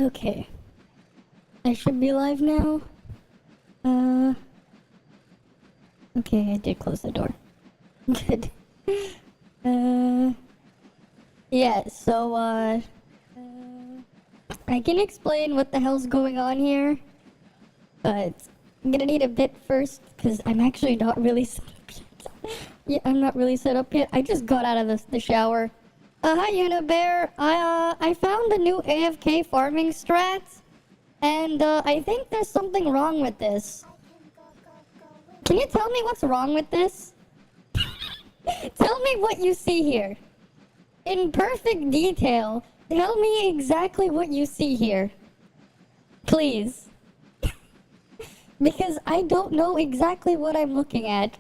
Okay. I should be live now. Okay, I did close the door. Good. Yeah, so, I can explain what the hell's going on here, but I'm gonna need a bit first, because I'm actually not really set up yet. Yeah, I'm not really set up yet. I just got out of the shower. Hi, Unibear. I found a new AFK farming strat, and, I think there's something wrong with this. Can you tell me what's wrong with this? Tell me what you see here. In perfect detail, tell me exactly what you see here. Please. Because I don't know exactly what I'm looking at.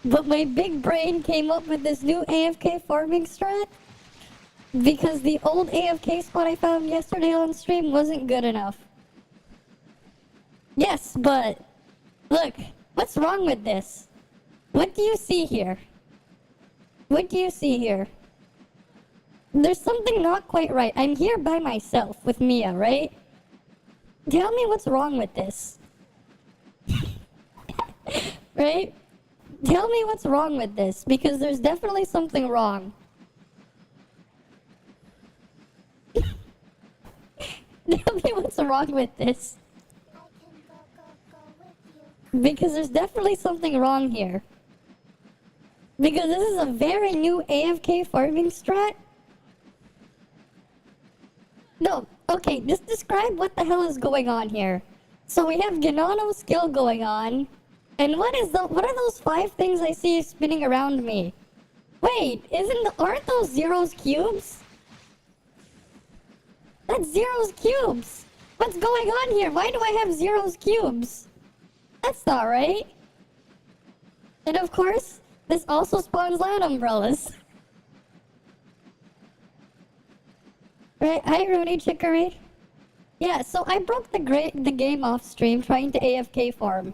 But my big brain came up with this new AFK farming strat. Because the old AFK spot I found yesterday on stream wasn't good enough. Yes, but... Look, what's wrong with this? What do you see here? What do you see here? There's something not quite right. I'm here by myself with Mia, right? Tell me what's wrong with this. Right? Tell me what's wrong with this, because there's definitely something wrong. Tell me what's wrong with this. Because there's definitely something wrong here. Because this is a very new AFK farming strat. No, okay, just describe what the hell is going on here. So we have Ganano's skill going on. And what are those 5 things I see spinning around me? Wait, aren't those Zero's cubes? That's Zero's cubes! What's going on here? Why do I have Zero's cubes? That's not right. And of course, this also spawns land umbrellas. Right, hi Rooney Chicory. Yeah, so I broke the game off stream trying to AFK farm.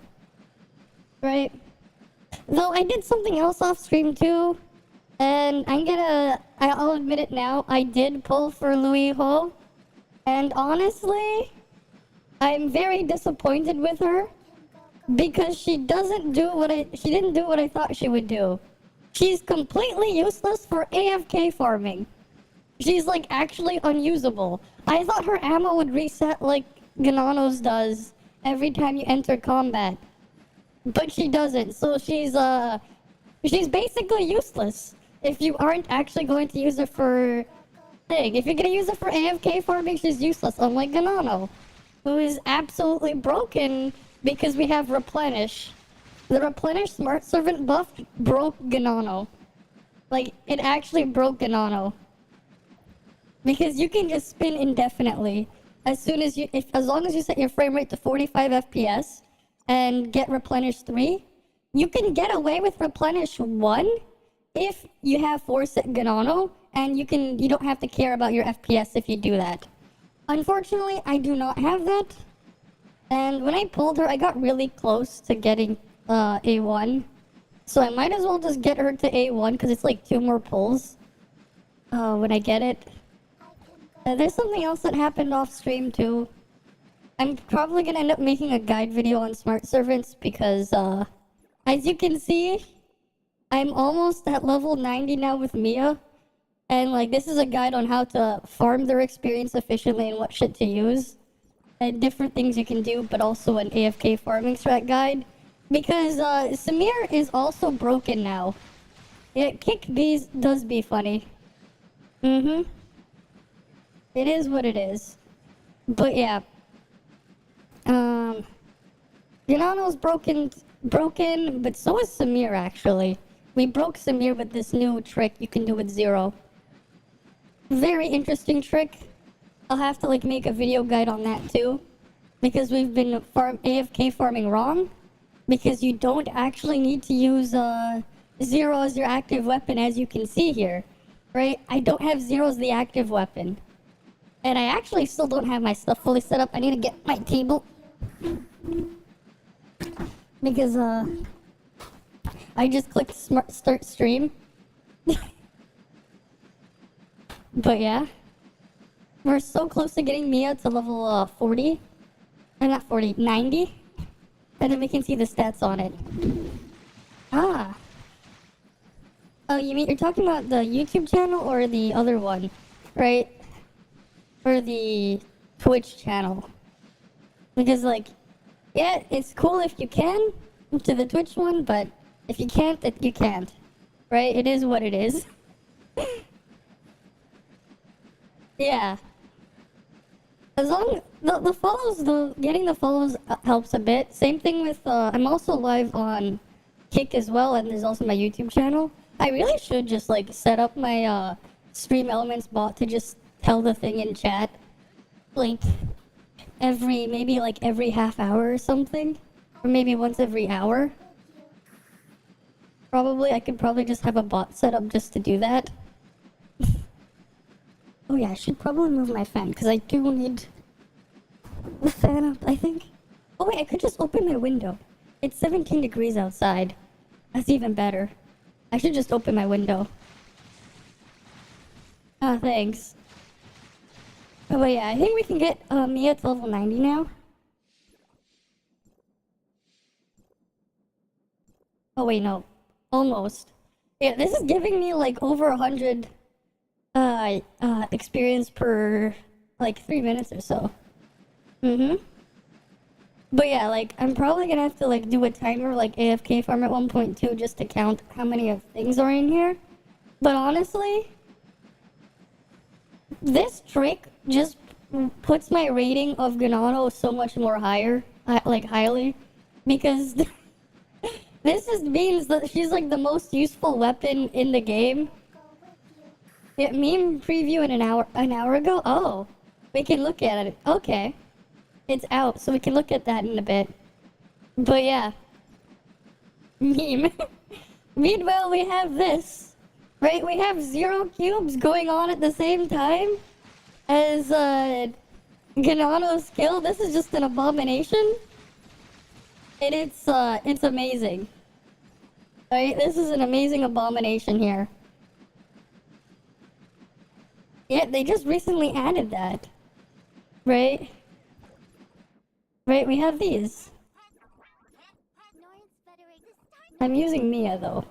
Right? Though I did something else off stream too. And I'll admit it now, I did pull for Louis Ho. And honestly, I'm very disappointed with her. Because she didn't do what I thought she would do. She's completely useless for AFK farming. She's like actually unusable. I thought her ammo would reset like Ganano's does every time you enter combat. But she doesn't, so she's basically useless. If you aren't actually going to use her for if you're gonna use her for AFK farming, she's useless, unlike Ganano, who is absolutely broken because we have Replenish. The Replenish Smart Servant buff broke Ganano. Like, it actually broke Ganano. Because you can just spin indefinitely. As long as you set your frame rate to 45 FPS and get Replenish 3, you can get away with Replenish 1 if you have 4-set Ganano, and you don't have to care about your FPS if you do that. Unfortunately, I do not have that. And when I pulled her, I got really close to getting A1. So I might as well just get her to A1, because it's like 2 more pulls when I get it. There's something else that happened off stream too. I'm probably going to end up making a guide video on Smart Servants, because as you can see, I'm almost at level 90 now with Mia. And like, this is a guide on how to farm their experience efficiently and what shit to use. And different things you can do, but also an AFK farming strat guide. Because Samir is also broken now. Yeah, kick bees does be funny. It is what it is. But yeah. Ganano's broken, but so is Samir actually. We broke Samir with this new trick you can do with Zero. Very interesting trick. I'll have to like make a video guide on that too, because we've been AFK farming wrong, because you don't actually need to use Zero as your active weapon, as you can see here, right? I don't have Zero as the active weapon, and I actually still don't have my stuff fully set up. I need to get my table, because I just clicked start stream. But yeah. We're so close to getting Mia to level 40. Not 40, 90. And then we can see the stats on it. Ah. Oh, you mean you're talking about the YouTube channel or the other one, right? Or the Twitch channel? Because, like, yeah, it's cool if you can to the Twitch one, but if you can't, then you can't, right? It is what it is. Yeah. As long the follows, getting the follows helps a bit. Same thing with I'm also live on Kick as well, and there's also my YouTube channel. I really should just like set up my Stream Elements bot to just tell the thing in chat, like maybe like every half hour or something, or maybe once every hour. Probably I could probably just have a bot set up just to do that. Oh yeah, I should probably move my fan because I do need the fan up, I think. Oh wait, I could just open my window. It's 17 degrees outside. That's even better. I should just open my window. Ah, thanks. Oh, but yeah, I think we can get Mia to level 90 now. Oh wait, no. Almost. Yeah, this is giving me like over 100 experience per like 3 minutes or so. But yeah, like I'm probably gonna have to like do a timer like AFK farm at 1.2 just to count how many of things are in here. But honestly, this trick just puts my rating of Ganado so much more higher, like highly, because this just means that she's like the most useful weapon in the game. Yeah, meme preview in an hour ago. Oh, we can look at it. Okay. It's out, so we can look at that in a bit. But yeah. Meme. Meanwhile, we have this. Right? We have 0 cubes going on at the same time as Ganano's skill. This is just an abomination. And it's amazing. Right? This is an amazing abomination here. Yeah, they just recently added that. Right? Right, we have these. I'm using Mia, though.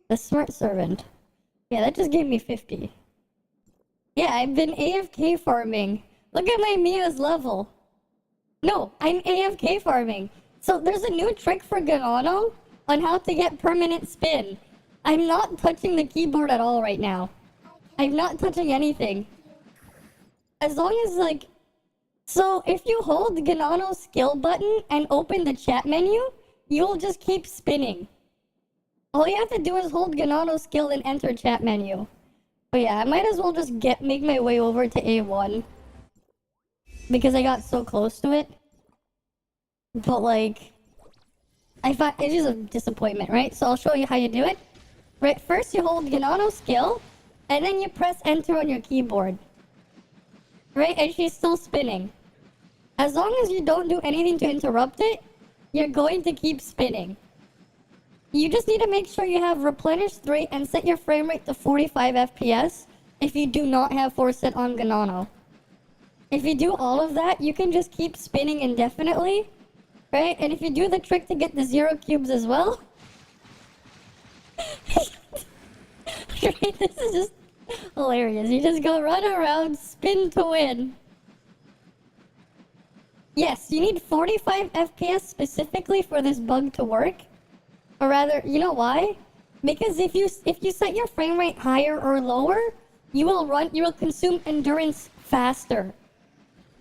The smart servant. Yeah, that just gave me 50. Yeah, I've been AFK farming. Look at my Mia's level. No, I'm AFK farming. So there's a new trick for Ganano on how to get permanent spin. I'm not touching the keyboard at all right now. I'm not touching anything. As long as, like... So, if you hold Ganano's skill button and open the chat menu, you'll just keep spinning. All you have to do is hold Ganano's skill and enter chat menu. But yeah, I might as well just make my way over to A1. Because I got so close to it. But like... it's just a disappointment, right? So I'll show you how you do it. Right, first you hold Ganano's skill, and then you press enter on your keyboard. Right, and she's still spinning. As long as you don't do anything to interrupt it, you're going to keep spinning. You just need to make sure you have replenish 3 and set your frame rate to 45 FPS if you do not have force set on Ganano. If you do all of that, you can just keep spinning indefinitely, right? And if you do the trick to get the 0 cubes as well, right, this is just hilarious. You just go run around, spin to win. Yes, you need 45 FPS specifically for this bug to work. Or rather, you know why? Because if you set your frame rate higher or lower, you will consume endurance faster.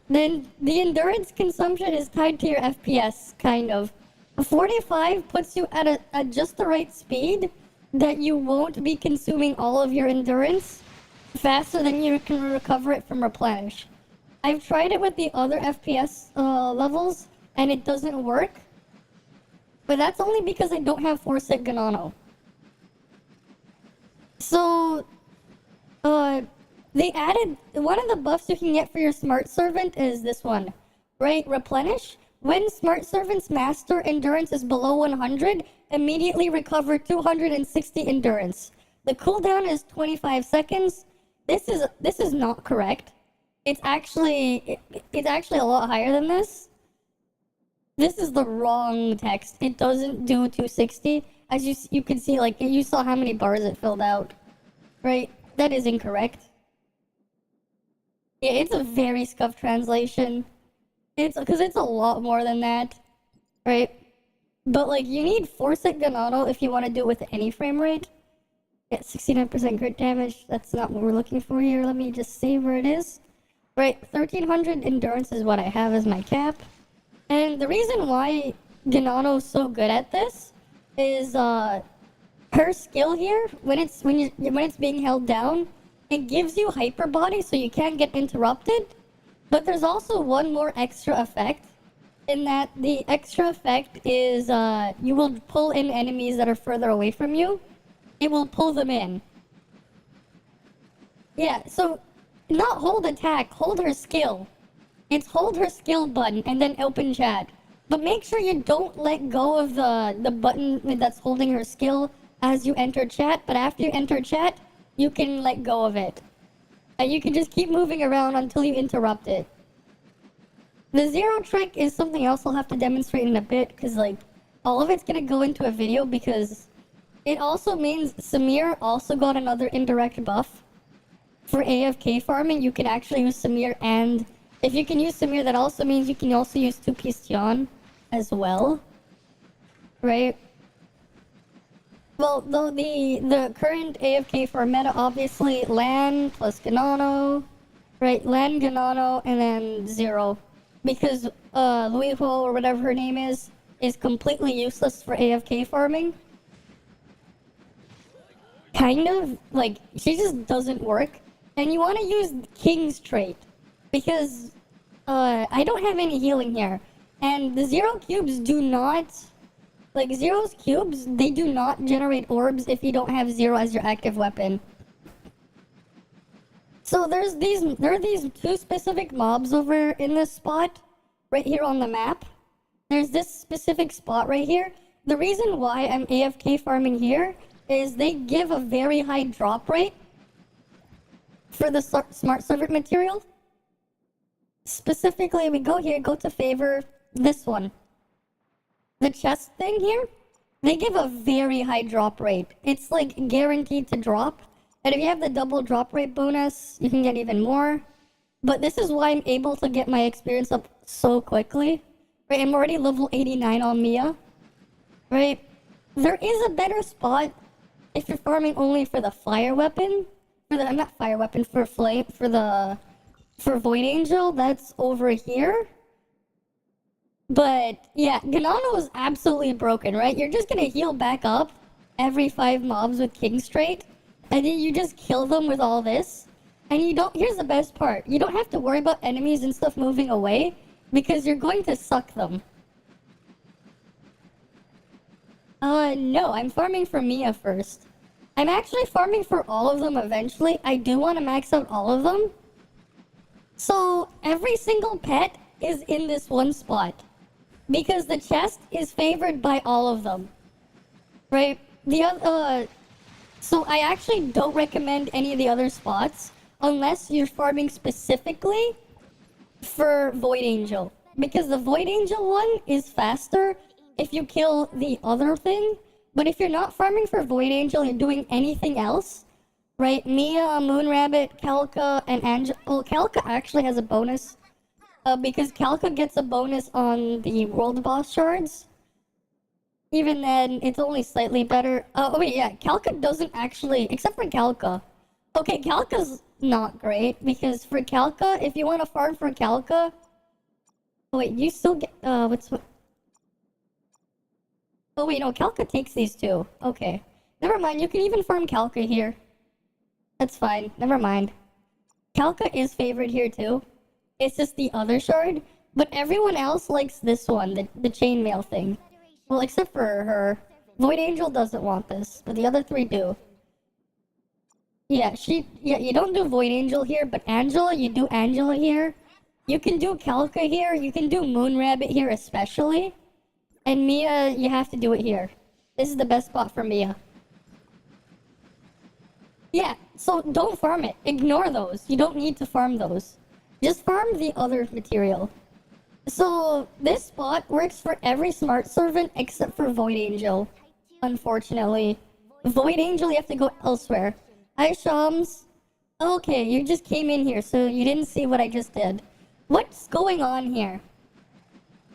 Then the endurance consumption is tied to your FPS, kind of. 45 puts you at just the right speed that you won't be consuming all of your endurance faster than you can recover it from replenish. I've tried it with the other FPS levels, and it doesn't work. But that's only because I don't have force set Ganano. So, they added, one of the buffs you can get for your Smart Servant is this one, right? Replenish. When Smart Servant's master endurance is below 100, immediately recover 260 endurance. The cooldown is 25 seconds. This is not correct. It's actually a lot higher than this. This is the wrong text. It doesn't do 260. As you can see, like, you saw how many bars it filled out, right? That is incorrect. Yeah, it's a very scuffed translation. Because it's a lot more than that, right? But, like, you need 4-sec gun auto if you want to do it with any frame rate. Yeah, 69% crit damage. That's not what we're looking for here. Let me just see where it is. Right, 1300 endurance is what I have as my cap. And the reason why Ganano's so good at this is her skill here, when it's being held down, it gives you hyper body so you can't get interrupted. But there's also one more extra effect, in that the extra effect is you will pull in enemies that are further away from you. It will pull them in. Yeah, so not hold attack, hold her skill. It's hold her skill button and then open chat. But make sure you don't let go of the button that's holding her skill as you enter chat. But after you enter chat, you can let go of it. And you can just keep moving around until you interrupt it. The zero trick is something else I'll have to demonstrate in a bit, because, like, all of it's gonna go into a video, because it also means Samir also got another indirect buff. For AFK farming, you can actually use Samir, and if you can use Samir, that also means you can also use 2-piece Tion as well. Right? Well, though the current AFK farm meta, obviously, Lan plus Ganano, right? Lan, Ganano, and then Zero. Because Luiho, or whatever her name is completely useless for AFK farming. Kind of, like, she just doesn't work. And you want to use King's trait, because I don't have any healing here. And the Zero cubes do not, like, Zero's cubes, they do not generate orbs if you don't have Zero as your active weapon. So there are these two specific mobs over in this spot, right here on the map. There's this specific spot right here. The reason why I'm AFK farming here is they give a very high drop rate for the smart servant material. Specifically, we go here, go to favor, this one. The chest thing here, they give a very high drop rate. It's like guaranteed to drop. And if you have the double drop rate bonus, you can get even more. But this is why I'm able to get my experience up so quickly. Right, I'm already level 89 on Mia. Right? There is a better spot if you're farming only for the fire weapon. Not fire weapon, for flame, for Void Angel, that's over here. But yeah, Ganano is absolutely broken, right? You're just gonna heal back up every 5 mobs with King's trait. And then you just kill them with all this. And you don't, here's the best part. You don't have to worry about enemies and stuff moving away, because you're going to suck them. No, I'm farming for Mia first. I'm actually farming for all of them eventually. I do want to max out all of them. So, every single pet is in this one spot. Because the chest is favored by all of them. Right? So I actually don't recommend any of the other spots unless you're farming specifically for Void Angel. Because the Void Angel one is faster if you kill the other thing. But if you're not farming for Void Angel, you're doing anything else, right? Mia, Moon Rabbit, Kalka, and Angel. Well, Kalka actually has a bonus. Because Kalka gets a bonus on the world boss shards. Even then, it's only slightly better. Oh wait, yeah, Kalka doesn't actually, except for Kalka. Okay, Kalka's not great, because for Kalka, if you want to farm for Kalka... Oh wait, you still get, Oh wait, no, Kalka takes these two. Okay. Never mind, you can even farm Kalka here. That's fine, never mind. Kalka is favored here too. It's just the other shard, but everyone else likes this one, the chainmail thing. Well, except for her. Void Angel doesn't want this, but the other 3 do. Yeah, you don't do Void Angel here, but Angela, you do Angela here. You can do Kalka here, you can do Moon Rabbit here especially. And Mia, you have to do it here. This is the best spot for Mia. Yeah, so don't farm it. Ignore those. You don't need to farm those. Just farm the other material. So this spot works for every smart servant except for Void Angel. Unfortunately. Void Angel, you have to go elsewhere. Hi, Shams. Okay, you just came in here, so you didn't see what I just did. What's going on here?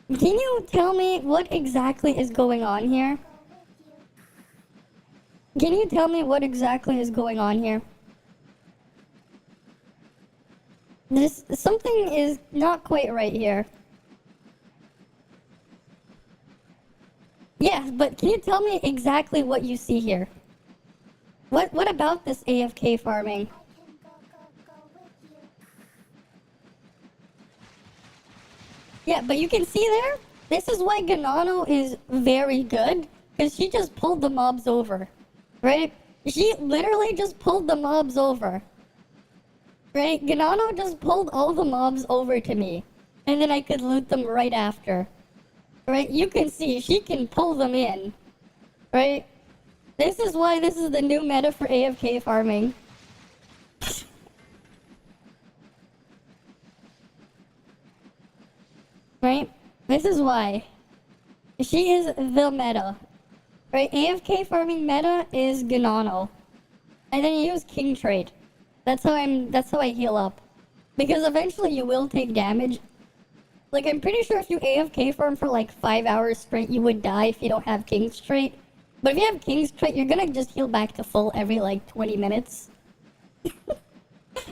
Can you tell me what exactly is going on here? Can you tell me what exactly is going on here? Something is not quite right here. Yeah, but can you tell me exactly what you see here? What about this AFK farming? Yeah, but you can see there, this is why Ganano is very good, because she just pulled the mobs over, right? She literally just pulled the mobs over, right? Ganano just pulled all the mobs over to me, and then I could loot them right after, right? You can see, she can pull them in, right? This is why this is the new meta for AFK farming. Right? This is why. She is the meta. Right? AFK farming meta is Ganano. And then you use King trait. That's how I heal up. Because eventually you will take damage. Like, I'm pretty sure if you AFK farm for like 5 hours straight, you would die if you don't have King's trait. But if you have King's trait, you're gonna just heal back to full every like 20 minutes.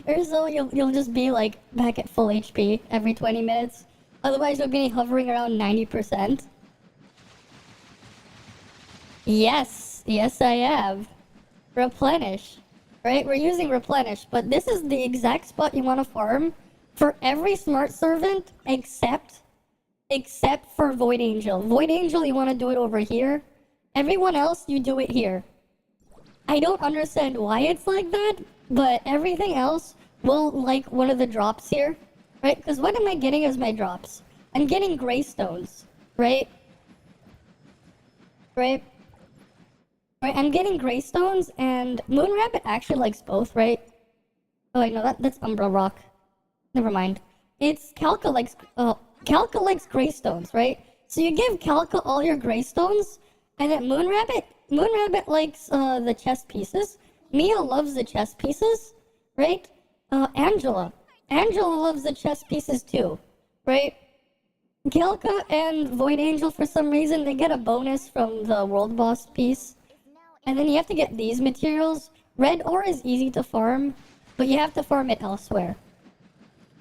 Or so you'll just be like back at full HP every 20 minutes. Otherwise, you'll be hovering around 90%. Yes, I have. Replenish. Right? We're using replenish, but this is the exact spot you want to farm for every smart servant except for Void Angel. Void Angel, you want to do it over here. Everyone else, you do it here. I don't understand why it's like that, but everything else will like one of the drops here. Right? Because what am I getting as my drops? I'm getting greystones, right? Right? Right, I'm getting greystones, and Moon Rabbit actually likes both, right? Oh, wait, no, that's Umbra Rock. Never mind. It's Calca likes greystones, right? So you give Calca all your greystones, and then Moon Rabbit likes the chest pieces. Mia loves the chest pieces, right? Angela loves the chest pieces too, right? Kilka and Void Angel, for some reason, they get a bonus from the World Boss piece. And then you have to get these materials. Red ore is easy to farm, but you have to farm it elsewhere.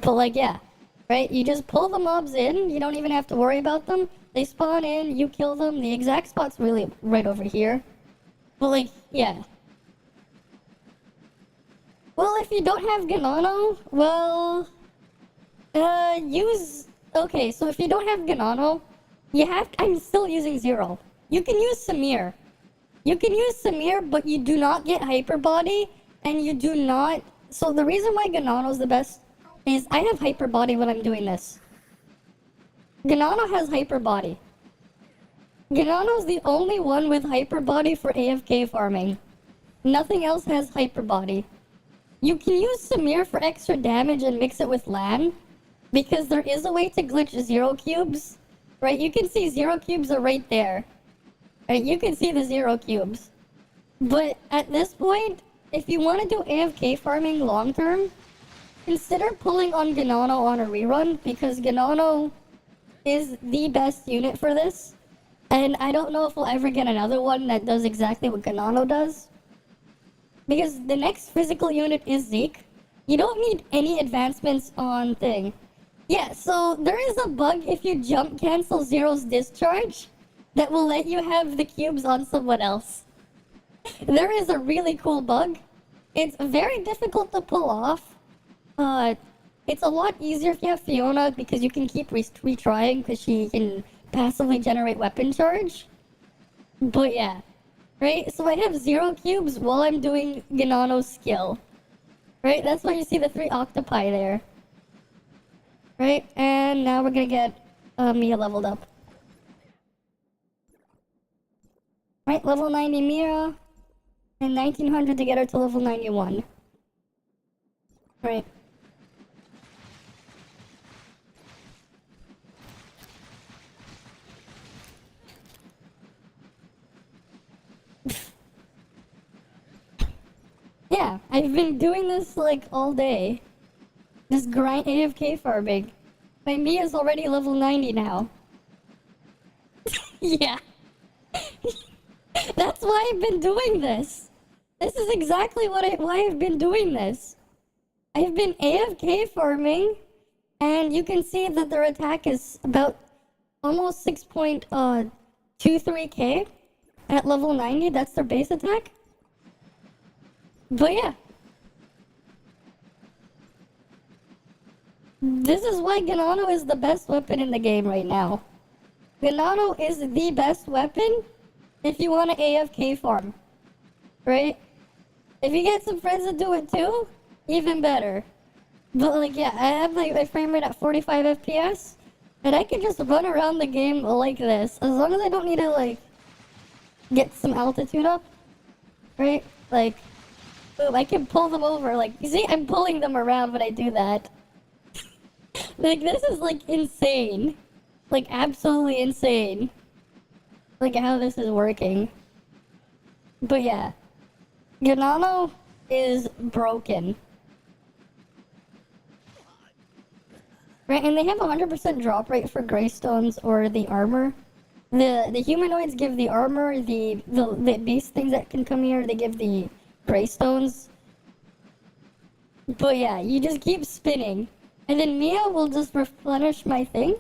But like, yeah, right? You just pull the mobs in, you don't even have to worry about them. They spawn in, you kill them. The exact spot's really right over here. But like, yeah. Well, if you don't have Ganano, well, use... Okay, so if you don't have Ganano, I'm still using Zero. You can use Samir. But you do not get Hyper Body, and you do not... So the reason why Ganano's the best is I have Hyper Body when I'm doing this. Ganano has Hyper Body. Ganano's the only one with Hyper Body for AFK farming. Nothing else has Hyper Body. You can use Samir for extra damage and mix it with Lan, because there is a way to glitch 0 cubes, right? You can see 0 cubes are right there. Right? You can see the 0 cubes. But at this point, if you want to do AFK farming long term, consider pulling on Ganano on a rerun, because Ganano is the best unit for this. And I don't know if we'll ever get another one that does exactly what Ganano does. Because the next physical unit is Zeke. You don't need any advancements on thing. Yeah, so there is a bug if you jump cancel Zero's discharge that will let you have the cubes on someone else. There is a really cool bug. It's very difficult to pull off. It's a lot easier if you have Fiona, because you can keep retrying because she can passively generate weapon charge. But yeah, right? So I have 0 cubes while I'm doing Ganano's skill. Right? That's why you see the 3 octopi there. Right? And now we're gonna get Mia leveled up. Right, level 90 Mia, and 1900 to get her to level 91. Right. I've been doing this like all day. This grind AFK farming. My Mia's already level 90 now. Yeah. That's why I've been doing this. This is exactly why I've been doing this. I've been AFK farming, and you can see that their attack is about almost 6.23k at level 90. That's their base attack. But yeah. This is why Ganano is the best weapon in the game right now. Ganano is the best weapon if you want to AFK farm. Right? If you get some friends that do it too, even better. But like, yeah, I have like my frame rate at 45 FPS, and I can just run around the game like this, as long as I don't need to like get some altitude up, right? Like, boom, I can pull them over. Like, you see, I'm pulling them around when I do that. Like, this is like insane, like absolutely insane, like how this is working. But yeah, Ganano is broken. Right, and they have 100% drop rate for Greystones or the armor. The humanoids give the armor, the beast things that can come here, they give the Greystones. But yeah, you just keep spinning. And then Mia will just replenish my thing.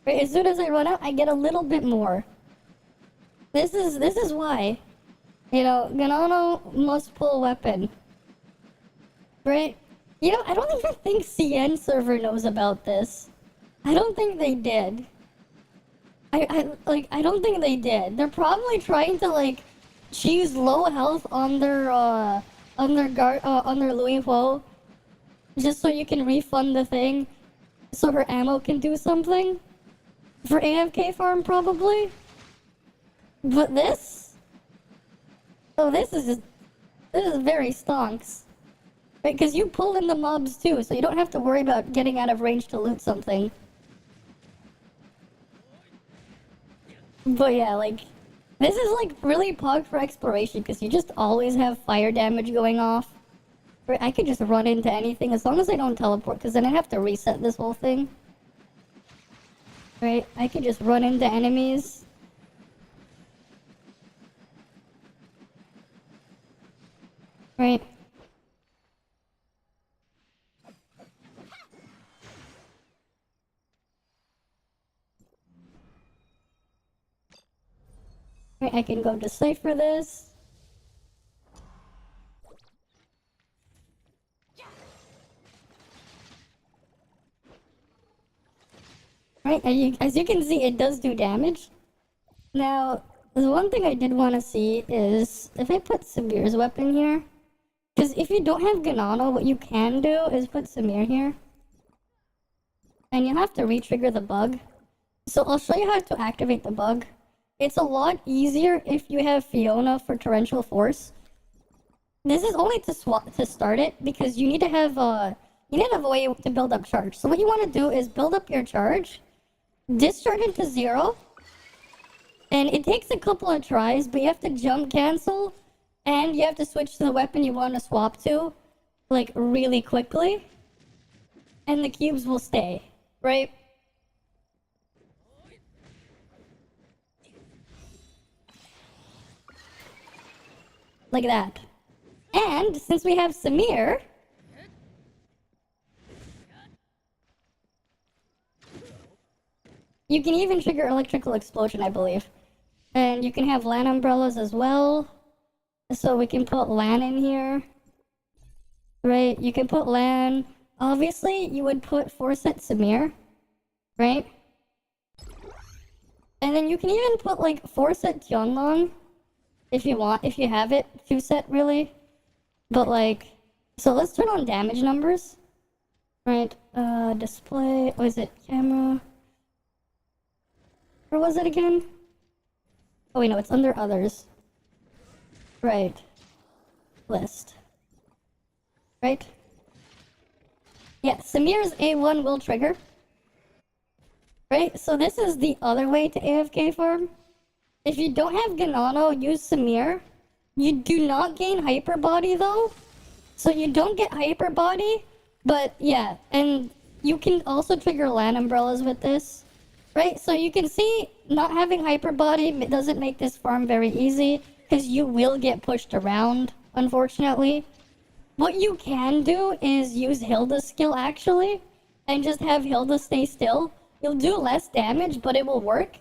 Right, as soon as I run out, I get a little bit more. This is why. You know, Ganano must pull weapon. Right? You know, I don't even think CN server knows about this. I don't think they did. I don't think they did. They're probably trying to like choose low health on their Louis Ho, just so you can refund the thing, so her ammo can do something for AFK farm probably. But this is very stonks. Because you pull in the mobs too, so you don't have to worry about getting out of range to loot something. But yeah, like, this is like really pog for exploration, because you just always have fire damage going off. I could just run into anything as long as I don't teleport, because then I have to reset this whole thing. Right? I could just run into enemies. Right? Right, I can go decipher this. Right, as you can see, it does do damage. Now, the one thing I did want to see is if I put Samir's weapon here. Because if you don't have Ganano, what you can do is put Samir here. And you have to re-trigger the bug. So I'll show you how to activate the bug. It's a lot easier if you have Fiona for Torrential Force. This is only to start it, because you need to have a way to build up charge. So what you want to do is build up your charge, discharge it to 0, and it takes a couple of tries, but you have to jump cancel, and you have to switch to the weapon you want to swap to, like, really quickly, and the cubes will stay, right? Like that. And since we have Samir, you can even trigger electrical explosion, I believe. And you can have LAN umbrellas as well. So we can put LAN in here. Right? You can put LAN. Obviously, you would put 4-set Samir. Right? And then you can even put like 4-set Tianlong. If you want, if you have it, 2-set really. But like, so let's turn on damage numbers. Right, display, what is it, camera? Where was it again? Oh wait, no, it's under others. Right, list. Right? Yeah, Samir's A1 will trigger. Right, so this is the other way to AFK farm. If you don't have Ganano, use Samir. You do not gain hyper body though. So you don't get hyper body, but yeah, and you can also trigger land umbrellas with this, right? So you can see not having hyper body doesn't make this farm very easy because you will get pushed around, unfortunately. What you can do is use Hilda's skill actually, and just have Hilda stay still. You'll do less damage, but it will work.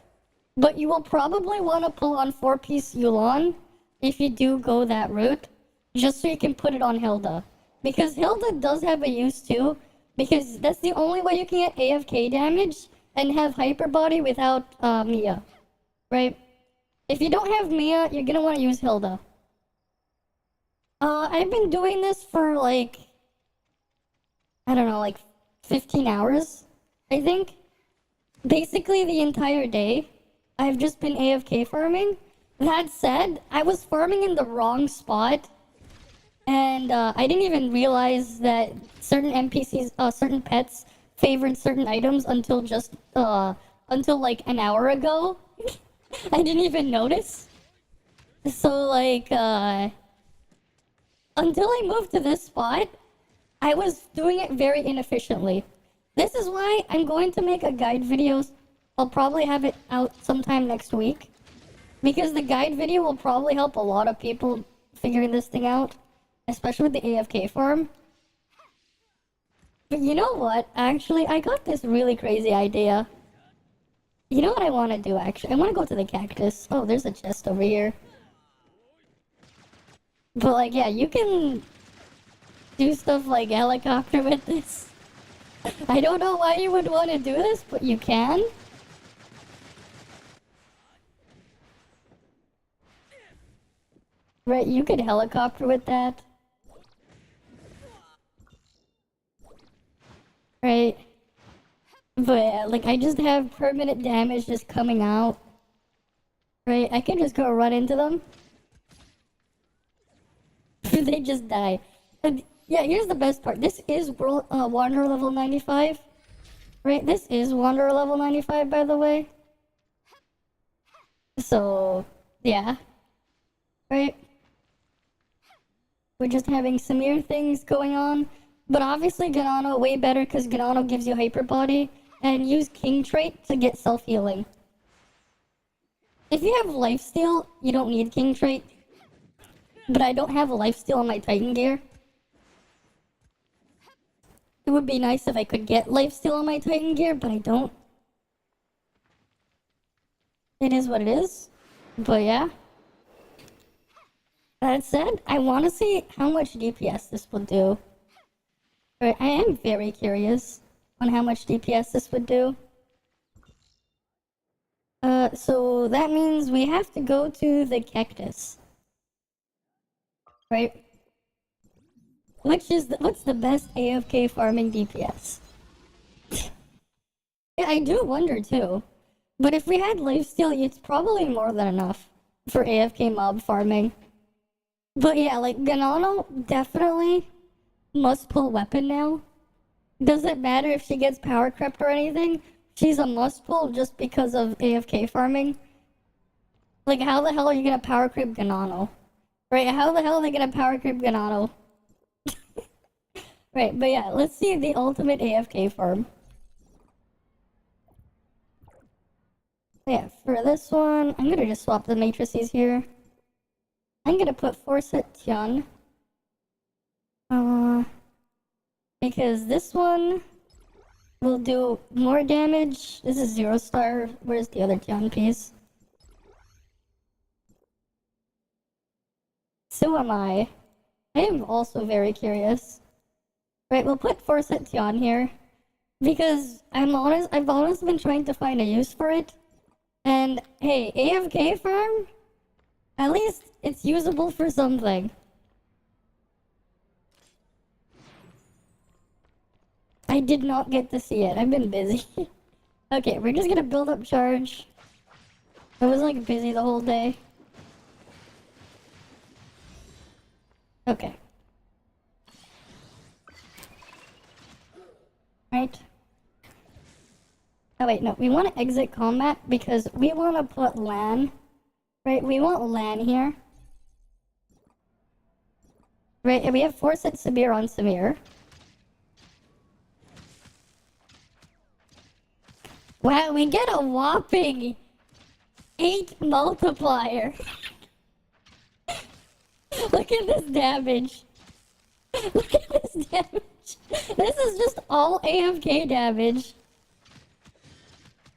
But you will probably want to pull on 4-piece Yulon if you do go that route, just so you can put it on Hilda. Because Hilda does have a use too, because that's the only way you can get AFK damage and have hyper body without Mia, right? If you don't have Mia, you're gonna want to use Hilda. I've been doing this for like, I don't know, like 15 hours, I think. Basically the entire day, I've just been AFK farming. That said, I was farming in the wrong spot, and I didn't even realize that certain NPCs, certain pets favored certain items until like an hour ago. I didn't even notice. So like, until I moved to this spot, I was doing it very inefficiently. This is why I'm going to make a guide video. I'll probably have it out sometime next week. Because the guide video will probably help a lot of people figuring this thing out. Especially with the AFK farm. But you know what? Actually, I got this really crazy idea. You know what I want to do, actually? I want to go to the cactus. Oh, there's a chest over here. But, like, yeah, you can do stuff like helicopter with this. I don't know why you would want to do this, but you can. Right, you could helicopter with that. Right. But, yeah, like, I just have permanent damage just coming out. Right, I can just go run into them. They just die. And yeah, here's the best part. This is Wanderer level 95. Right, this is Wanderer level 95, by the way. So, yeah. Right? We're just having some weird things going on. But obviously Ganano way better because Ganano gives you hyper body. And use King trait to get self-healing. If you have lifesteal, you don't need King trait. But I don't have a lifesteal on my Titan gear. It would be nice if I could get lifesteal on my Titan gear, but I don't. It is what it is. But yeah. That said, I want to see how much DPS this will do. Right, I am very curious on how much DPS this would do. So that means we have to go to the cactus. Right? What's the best AFK farming DPS? Yeah, I do wonder too. But if we had lifesteal, it's probably more than enough for AFK mob farming. But yeah, like Ganano definitely must pull weapon now. Doesn't matter if she gets power crept or anything. She's a must pull just because of AFK farming. Like, how the hell are you gonna power creep Ganano? Right, how the hell are they gonna power creep Ganano? Right, but yeah, let's see the ultimate AFK farm. Yeah, for this one, I'm gonna just swap the matrices here. I'm gonna put Forset Tian. Because this one will do more damage. This is 0 star. Where's the other Tian piece? So am I. I am also very curious. Right, we'll put Forset Tian here. Because I've honestly been trying to find a use for it. And hey, AFK farm? At least it's usable for something. I did not get to see it. I've been busy. Okay, we're just gonna build up charge. I was like busy the whole day. Okay. Right. Oh wait, no, we want to exit combat because we want to put LAN. Right, we want LAN here. Right, and we have Force Hit Samir on Samir. Wow, we get a whopping 8 multiplier. Look at this damage. Look at this damage. This is just all AFK damage.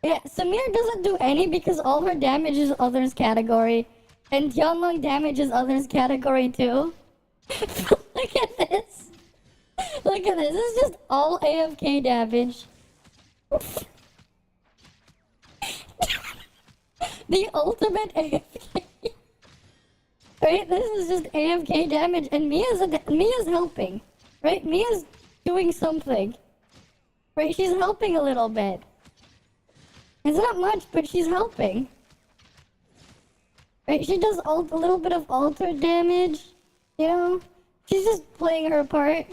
Yeah, Samir doesn't do any because all her damage is others category. And Tianlong damage is others category too. Look at this. Look at this. This is just all AFK damage. The ultimate AFK. Right? This is just AFK damage, and Mia's helping. Right? Mia's doing something. Right? She's helping a little bit. It's not much, but she's helping. Right? She does a little bit of alter damage. You know? She's just playing her part.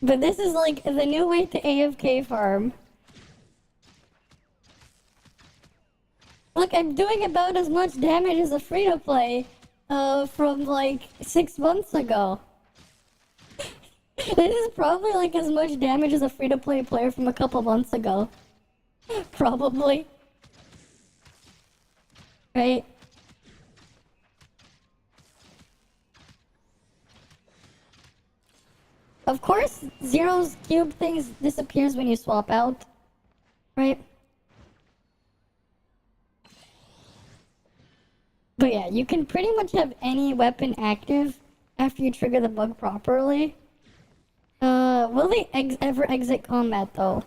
But this is like the new way to AFK farm. Look, I'm doing about as much damage as a free-to-play from like 6 months ago. This is probably like as much damage as a free-to-play player from a couple months ago. Probably. Right? Of course, Zero's cube things disappears when you swap out. Right? But yeah, you can pretty much have any weapon active after you trigger the bug properly. Will they ever exit combat though?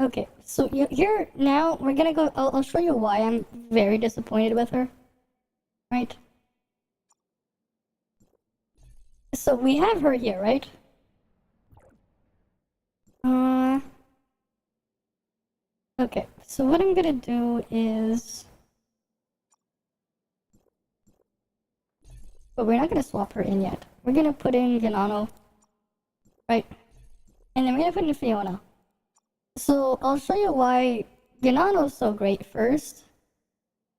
Okay, so here now we're gonna go. I'll show you why I'm very disappointed with her. Right? So we have her here, right? Okay, so what I'm gonna do is... But we're not gonna swap her in yet. We're gonna put in Ganano. Right? And then we're gonna put in Fiona. So I'll show you why Ganano's so great first.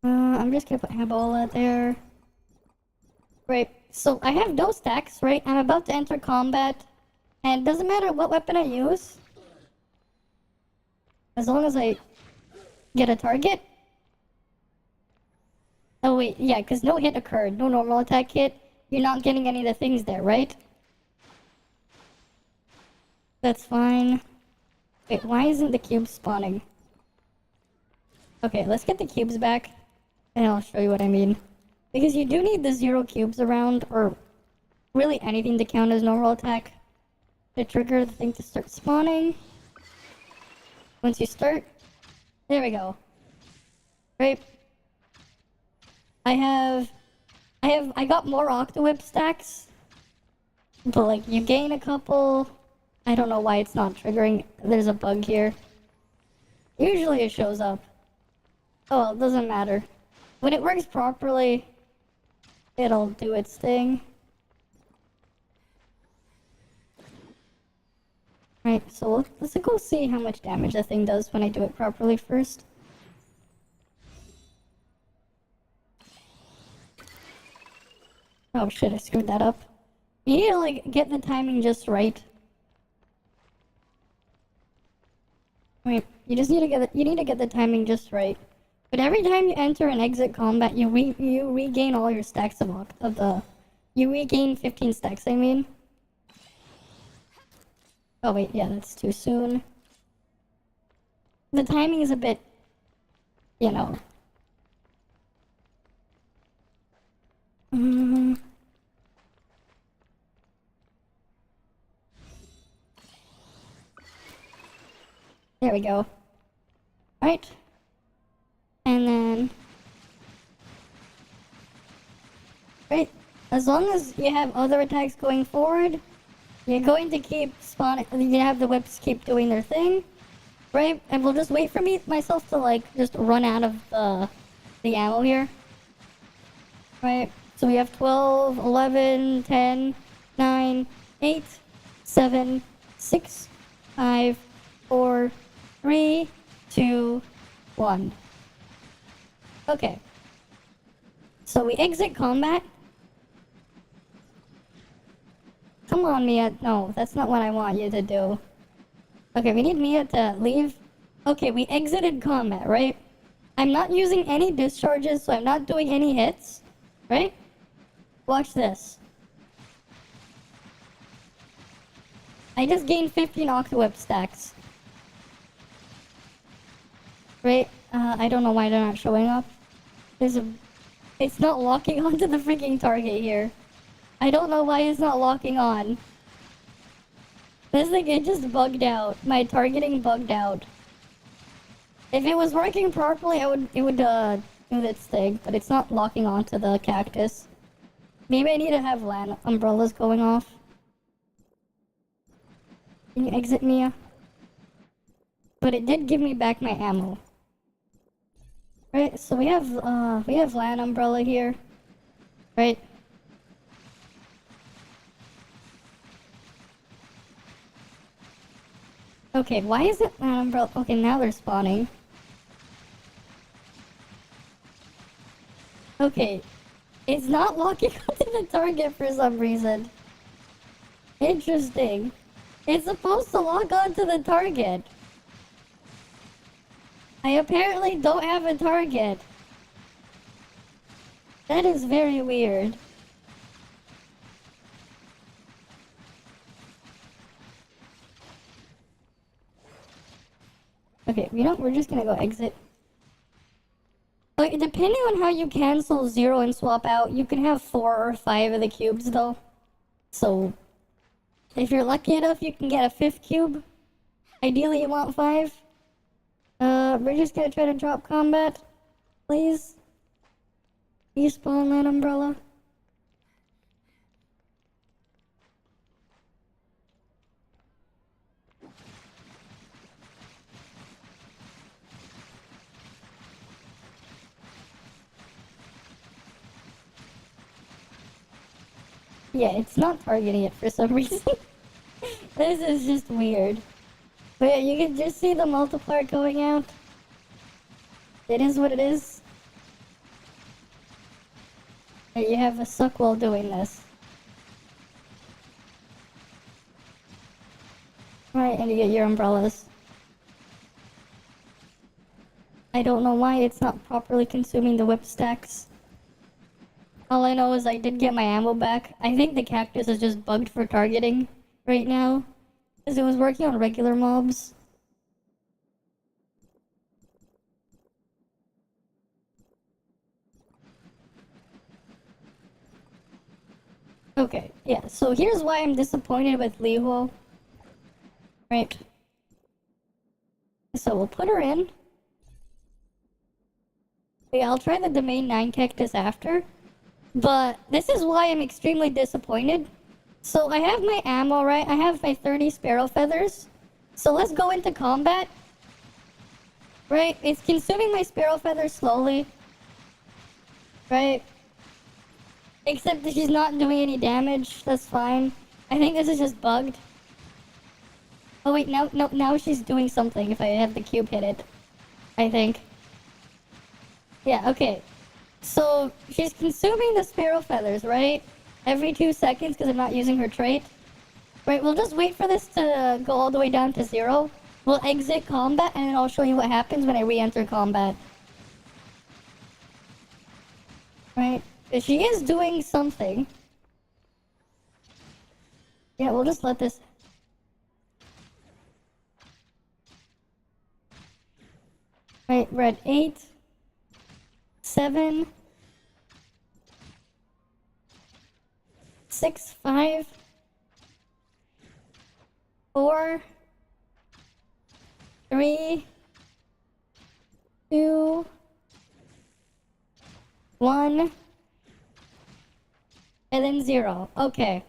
I'm just gonna put Habola there. Right, so I have no stacks, right? I'm about to enter combat. And it doesn't matter what weapon I use. As long as I get a target. Oh wait, yeah, because no hit occurred. No normal attack hit. You're not getting any of the things there, right? That's fine. Wait, why isn't the cube spawning? Okay, let's get the cubes back. And I'll show you what I mean. Because you do need the 0 cubes around, or really anything to count as normal attack. To trigger the thing to start spawning. Once you start, there we go. Right. I got more Octowhip stacks. But like, you gain a couple. I don't know why it's not triggering. There's a bug here. Usually it shows up. Oh well, it doesn't matter. When it works properly, it'll do its thing. Right, so let's go see how much damage that thing does when I do it properly first. Oh shit, I screwed that up. You need to like get the timing just right. Wait, you just need to get the timing just right. But every time you enter and exit combat, you regain all your stacks you regain 15 stacks, I mean. Oh wait, yeah, that's too soon. The timing is a bit, you know. There we go. Right. And then... Right. As long as you have other attacks going forward, you're going to keep spawning, you have the whips keep doing their thing, right? And we'll just wait for myself to like, just run out of the ammo here. Right? So we have 12, 11, 10, 9, 8, 7, 6, 5, 4, 3, 2, 1. Okay. So we exit combat. Come on, Mia. No, that's not what I want you to do. Okay, we need Mia to leave. Okay, we exited combat, right? I'm not using any discharges, so I'm not doing any hits. Right? Watch this. I just gained 15 Octoweb stacks. Right? I don't know why they're not showing up. It's not locking onto the freaking target here. I don't know why it's not locking on. This thing, it just bugged out. My targeting bugged out. If it was working properly, it would do its thing, but it's not locking onto the cactus. Maybe I need to have land umbrellas going off. Can you exit Mia? But it did give me back my ammo. Right, so we have land umbrella here. Right? Okay, why is it land umbrella? Okay, now they're spawning. Okay, it's not locking onto the target for some reason. Interesting. It's supposed to lock onto the target. I apparently don't have a target. That is very weird. Okay, you know, we're just gonna go exit. Okay, depending on how you cancel 0 and swap out, you can have 4 or 5 of the cubes though. So, if you're lucky enough, you can get a 5th cube. Ideally, you want 5. We're just gonna try to drop combat. Please. Despawn that umbrella. Yeah, it's not targeting it for some reason. This is just weird. But yeah, you can just see the multiplier going out. It is what it is. You have a suck while doing this. Right, and you get your umbrellas. I don't know why it's not properly consuming the whip stacks. All I know is I did get my ammo back. I think the cactus is just bugged for targeting right now. Because it was working on regular mobs. Okay, yeah, so here's why I'm disappointed with Lihuo. Right. So we'll put her in. Yeah, I'll try the domain 9 cactus after. But this is why I'm extremely disappointed. So I have my ammo, right? I have my 30 sparrow feathers. So let's go into combat. Right? It's consuming my sparrow feathers slowly. Right? Except that she's not doing any damage. That's fine. I think this is just bugged. Oh wait, now she's doing something if I have the cube hit it. I think. Yeah, okay. So, she's consuming the sparrow feathers, right? Every 2 seconds because I'm not using her trait. Right, we'll just wait for this to go all the way down to 0. We'll exit combat and then I'll show you what happens when I re-enter combat. Right? She is doing something. Yeah, we'll just let this... Right, we're at 8, 7, 6, 5, 4, 3, 2, 1, and then 0. Okay.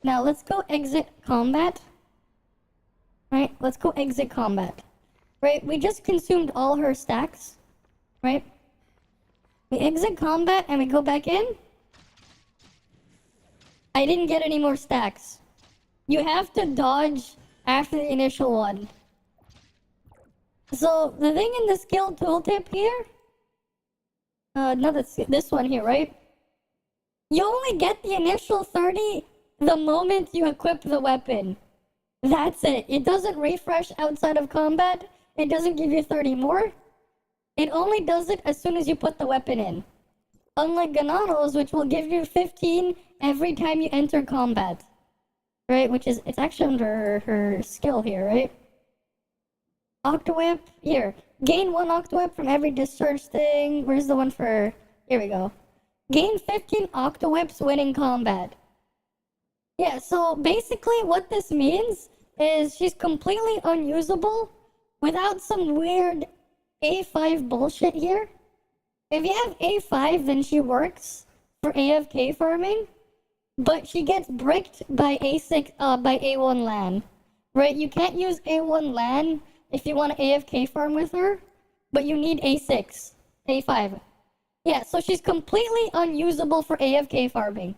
Now let's go exit combat. Right, let's go exit combat. Right, we just consumed all her stacks. Right? We exit combat and we go back in. I didn't get any more stacks. You have to dodge after the initial one. So, the thing in the skill tooltip here No, that's this one here, right? You only get the initial 30 the moment you equip the weapon. That's it. It doesn't refresh outside of combat. It doesn't give you 30 more. It only does it as soon as you put the weapon in. Unlike Ganano's, which will give you 15 every time you enter combat. Right? Which is, it's actually under her skill here, right? Octowhip, here. Gain 1 Octowhip from every discharge thing. Where's the one for... Here we go. Gain 15 Octowhips when in combat. Yeah, so basically what this means is she's completely unusable without some weird A5 bullshit here. If you have A5, then she works for AFK farming, but she gets bricked by by A1 LAN. Right? You can't use A1 LAN if you want to AFK farm with her, but you need A6, A5. Yeah, so she's completely unusable for AFK farming.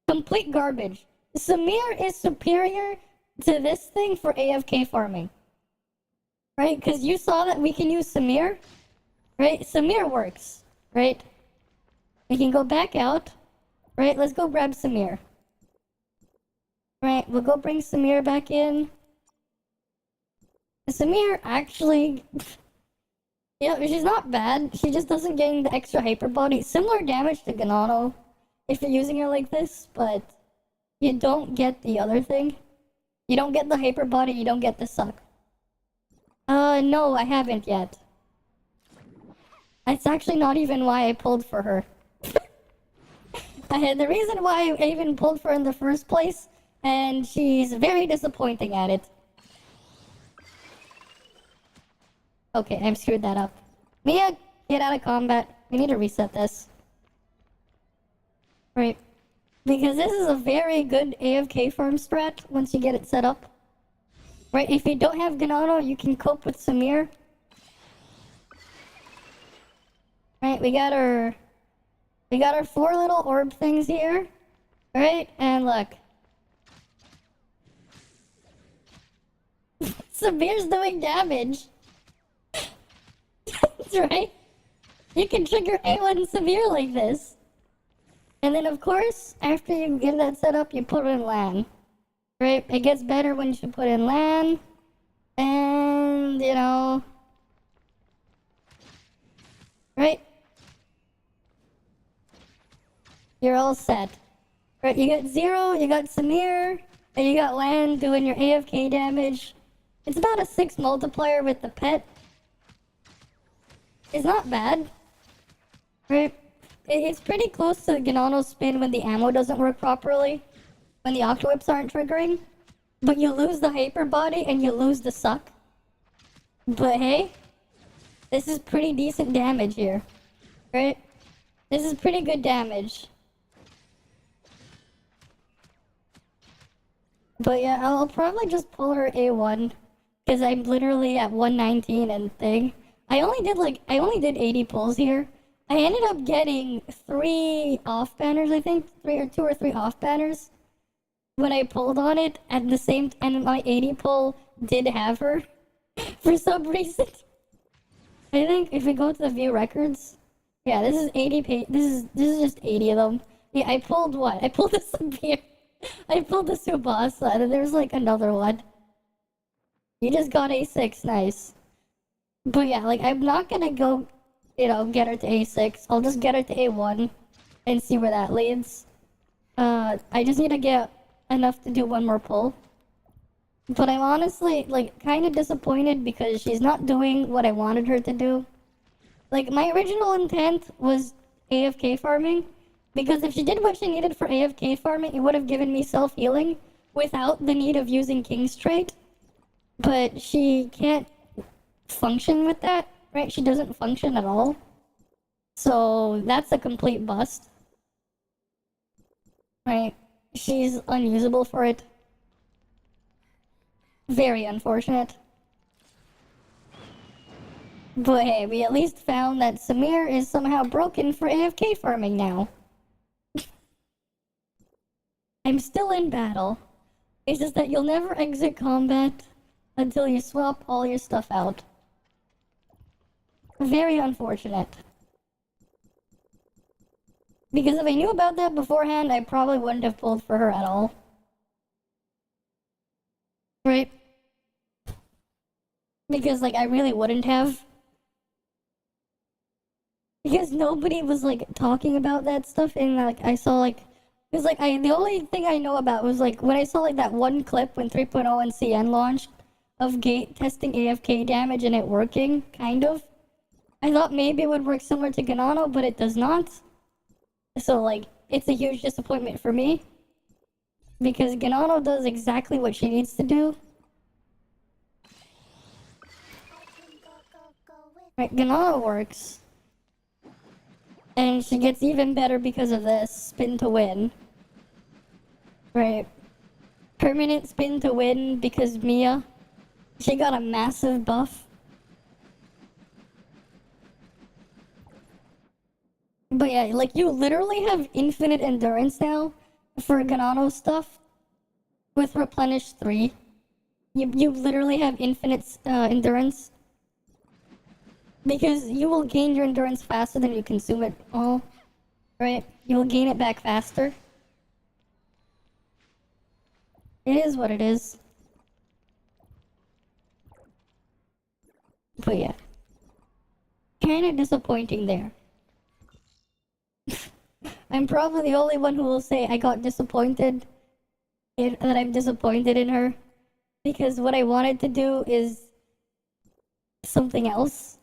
Complete garbage. Samir is superior to this thing for AFK farming. Right? Because you saw that we can use Samir. Right? Samir works. Right? We can go back out. Right? Let's go grab Samir. Right? We'll go bring Samir back in. Samir actually... Yeah, she's not bad. She just doesn't gain the extra hyper body. Similar damage to Ganano if you're using her like this, but you don't get the other thing. You don't get the hyper body, you don't get the suck. No, I haven't yet. That's actually not even why I pulled for her. The reason why I even pulled for her in the first place, and she's very disappointing at it. Okay, I'm screwed that up. Mia, get out of combat. We need to reset this. Right. Because this is a very good AFK farm strat once you get it set up. Right, if you don't have Ganano, you can cope with Samir. Right, we got our 4 little orb things here. Right, and look. Samir's doing damage. That's right. You can trigger A1 Samir like this. And then, of course, after you get that set up, you put it in LAN. Right? It gets better when you put in LAN. And, you know... Right? You're all set. Right, you got 0, you got Samir, and you got LAN doing your AFK damage. It's about a 6 multiplier with the pet. It's not bad. Right? It's pretty close to Ganano's spin when the ammo doesn't work properly. When the Octowhips aren't triggering. But you lose the hyper body and you lose the suck. But hey, this is pretty decent damage here. Right? This is pretty good damage. But yeah, I'll probably just pull her A1. Because I'm literally at 119 and thing. I only did 80 pulls here. I ended up getting 3 off banners, I think. 2 or 3 off banners. When I pulled on it, at the same time, and my 80 pull did have her. For some reason. I think if we go to the view records. Yeah, this is 80 this is just 80 of them. Yeah, I pulled what? I pulled the Sabir. I pulled the Subasa, and there's like another one. You just got A6, nice. But yeah, like, I'm not gonna go, you know, get her to A6. I'll just get her to A1 and see where that leads. I just need to get enough to do 1 more pull. But I'm honestly, like, kind of disappointed because she's not doing what I wanted her to do. Like, my original intent was AFK farming. Because if she did what she needed for AFK farming, it would have given me self-healing without the need of using King's Trait. But she can't function with that, right? She doesn't function at all. So that's a complete bust. Right? She's unusable for it. Very unfortunate. But hey, we at least found that Samir is somehow broken for AFK farming now. I'm still in battle. It's just that you'll never exit combat until you swap all your stuff out. Very unfortunate. Because if I knew about that beforehand, I probably wouldn't have pulled for her at all. Right? Because, like, I really wouldn't have. Because nobody was, like, talking about that stuff, and, like, I saw, like... Because, like, the only thing I know about was, like, when I saw, like, that one clip when 3.0 and CN launched of gate testing AFK damage and it working, kind of. I thought maybe it would work similar to Ganano, but it does not. So, like, it's a huge disappointment for me. Because Ganano does exactly what she needs to do. Right, Ganano works. And she gets even better because of this. Spin to win. Right. Permanent spin to win because Mia. She got a massive buff. But yeah, like, you literally have infinite endurance now for Ganano stuff with Replenish 3. You literally have infinite endurance. Because you will gain your endurance faster than you consume it all. Right? You will gain it back faster. It is what it is. But yeah. Kinda disappointing there. I'm probably the only one who will say I got disappointed. That I'm disappointed in her. Because what I wanted to do is something else.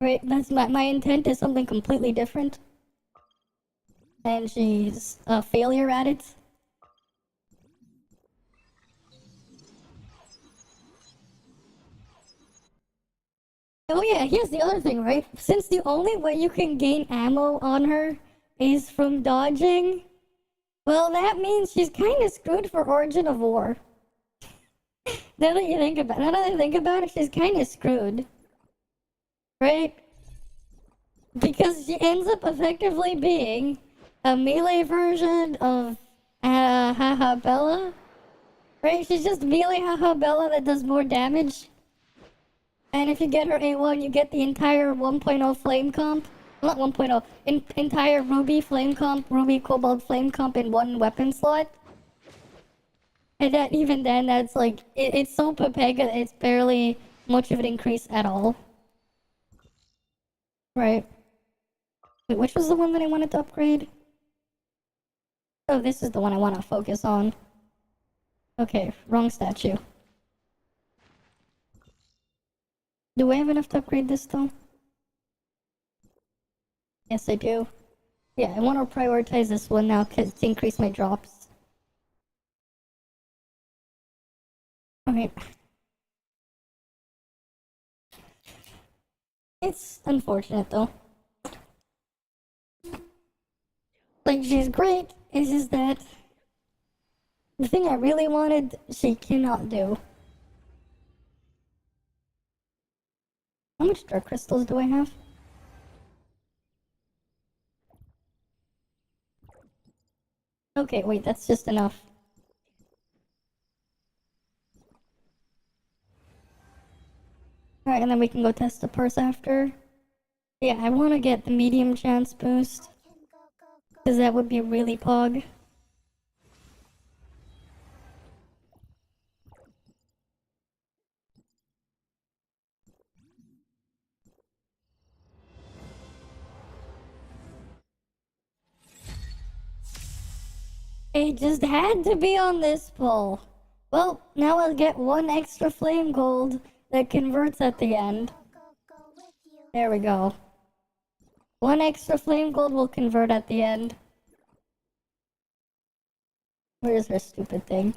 Right? That's my intent is something completely different. And she's a failure at it. Oh yeah, here's the other thing, right? Since the only way you can gain ammo on her is from dodging, well, that means she's kind of screwed for Origin of War. Now that I think about it, she's kind of screwed, right? Because she ends up effectively being a melee version of Haha Bella, right? She's just melee Haha Bella that does more damage. And if you get her A1, you get the entire 1.0 flame comp. Not 1.0, entire Ruby flame comp, Ruby Cobalt flame comp in one weapon slot. And that, even then, that's like, it's so Pepega, it's barely much of an increase at all. Right. Wait, which was the one that I wanted to upgrade? Oh, this is the one I want to focus on. Okay, wrong statue. Do I have enough to upgrade this though? Yes, I do. Yeah, I want to prioritize this one now to increase my drops. Okay. It's unfortunate though. Like, she's great, it's just that the thing I really wanted, she cannot do. How much dark crystals do I have? Okay, wait, that's just enough. Alright, and then we can go test the purse after. Yeah, I want to get the medium chance boost. Because that would be really pog. It just had to be on this pull. Well, now I'll get one extra flame gold that converts at the end. There we go. One extra flame gold will convert at the end. Where's her stupid thing?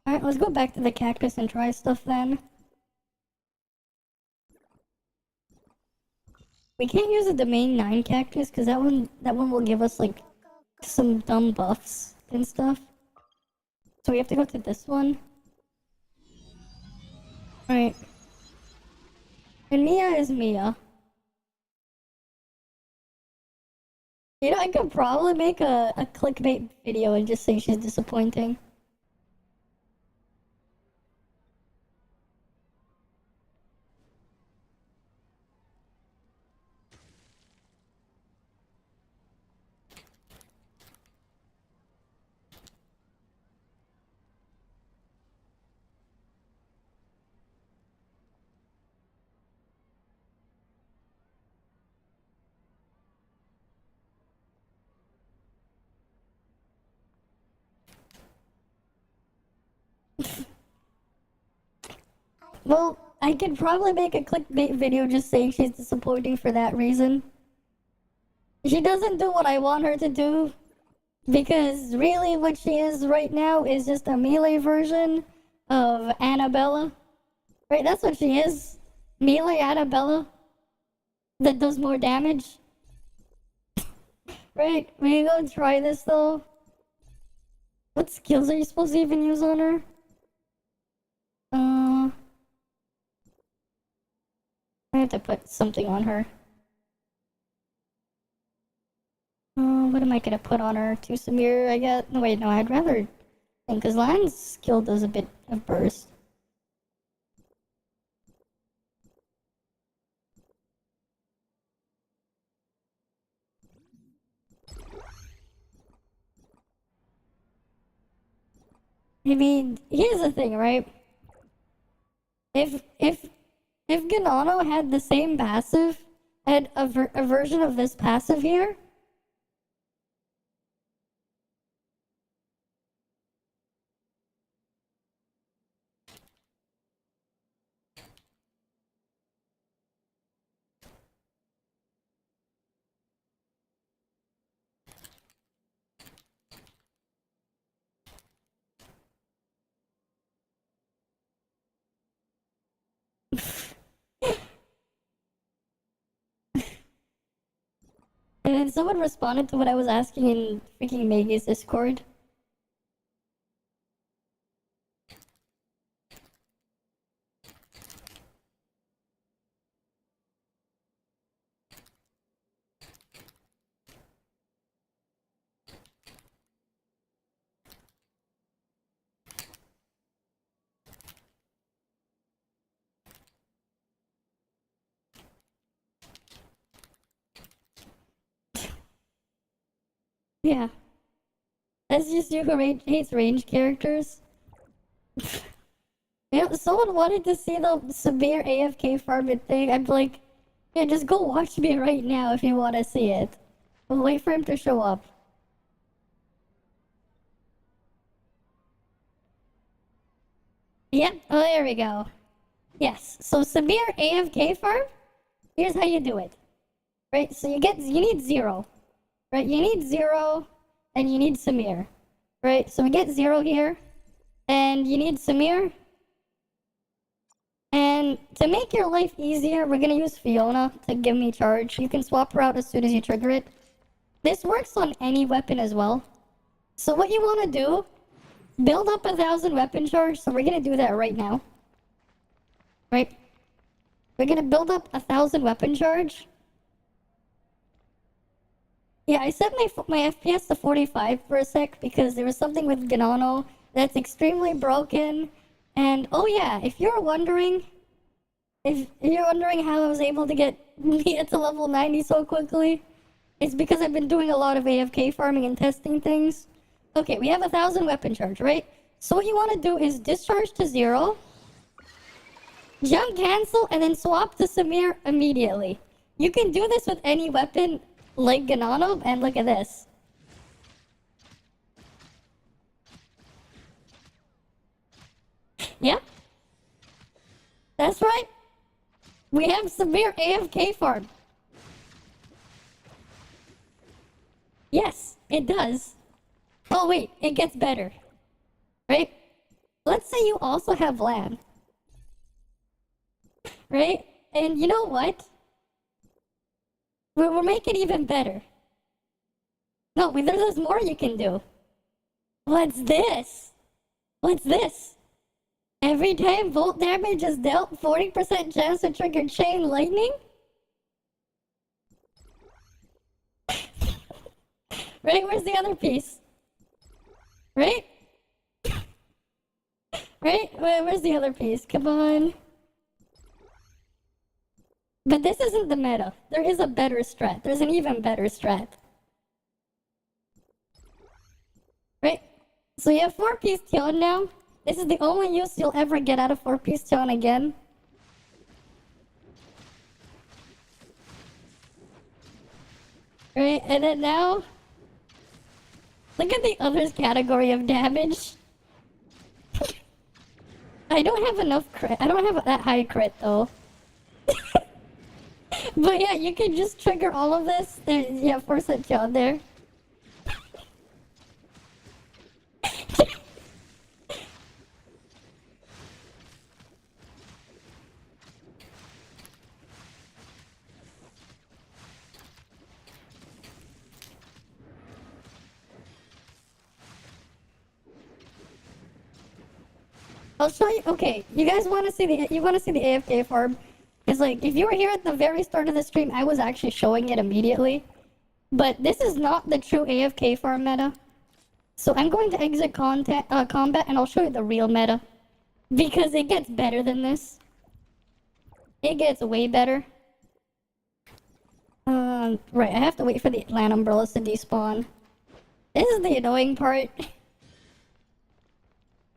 Alright, let's go back to the cactus and try stuff then. We can't use the domain 9 cactus because that one will give us like some dumb buffs and stuff. So we have to go to this one. Right. And Mia is Mia. You know, I could probably make a clickbait video and just say she's disappointing. Well, I could probably make a clickbait video just saying she's disappointing for that reason. She doesn't do what I want her to do, because really what she is right now is just a melee version of Annabella. Right, that's what she is. Melee Annabella that does more damage. Right, we go try this though. What skills are you supposed to even use on her? I have to put something on her. What am I gonna put on her? To Samir, I guess. No, wait, no, I'd rather. Because Lion's skill does a bit of burst. I mean, here's the thing, right? If Ganano had the same passive, had a version of this passive here. And then someone responded to what I was asking in freaking Maggie's Discord. Yeah. That's just you who hates range characters. Yeah, someone wanted to see the severe AFK farming thing. I'm like, yeah, just go watch me right now if you want to see it. We'll wait for him to show up. Yep, oh, there we go. Yes, so severe AFK farm, here's how you do it. Right, so you need 0. Right, you need 0, and you need Samir. Right, so we get 0 here, and you need Samir. And to make your life easier, we're gonna use Fiona to give me charge. You can swap her out as soon as you trigger it. This works on any weapon as well. So what you wanna do, build up 1,000 weapon charge, so we're gonna do that right now. Right? We're gonna build up 1,000 weapon charge. Yeah, I set my FPS to 45 for a sec because there was something with Ganano that's extremely broken. And oh yeah, if you're wondering how I was able to get Mia to level 90 so quickly, it's because I've been doing a lot of AFK farming and testing things. Okay, we have 1,000 weapon charge, right? So what you want to do is discharge to 0, jump cancel, and then swap to Samir immediately. You can do this with any weapon like Ganano, and look at this. Yeah. That's right. We have severe AFK farm. Yes, it does. Oh wait, it gets better. Right? Let's say you also have land. Right? And you know what? We'll make it even better. No, there's more you can do. What's this? What's this? Every time volt damage is dealt, 40% chance to trigger chain lightning? Right, where's the other piece? Right? Right? Where's the other piece? Come on. But this isn't the meta. There is a better strat. There's an even better strat. Right? So you have 4-piece Tion now. This is the only use you'll ever get out of 4-piece Tion again. Right, and then now, look at the others category of damage. I I don't have enough crit. I don't have that high crit though. But yeah, you can just trigger all of this. Yeah, force it down there. I'll show you. Okay, you guys want to see the AFK farm? Because like, if you were here at the very start of the stream, I was actually showing it immediately. But this is not the true AFK farm meta. So I'm going to exit combat and I'll show you the real meta. Because it gets better than this. It gets way better. Right, I have to wait for the land umbrellas to despawn. This is the annoying part.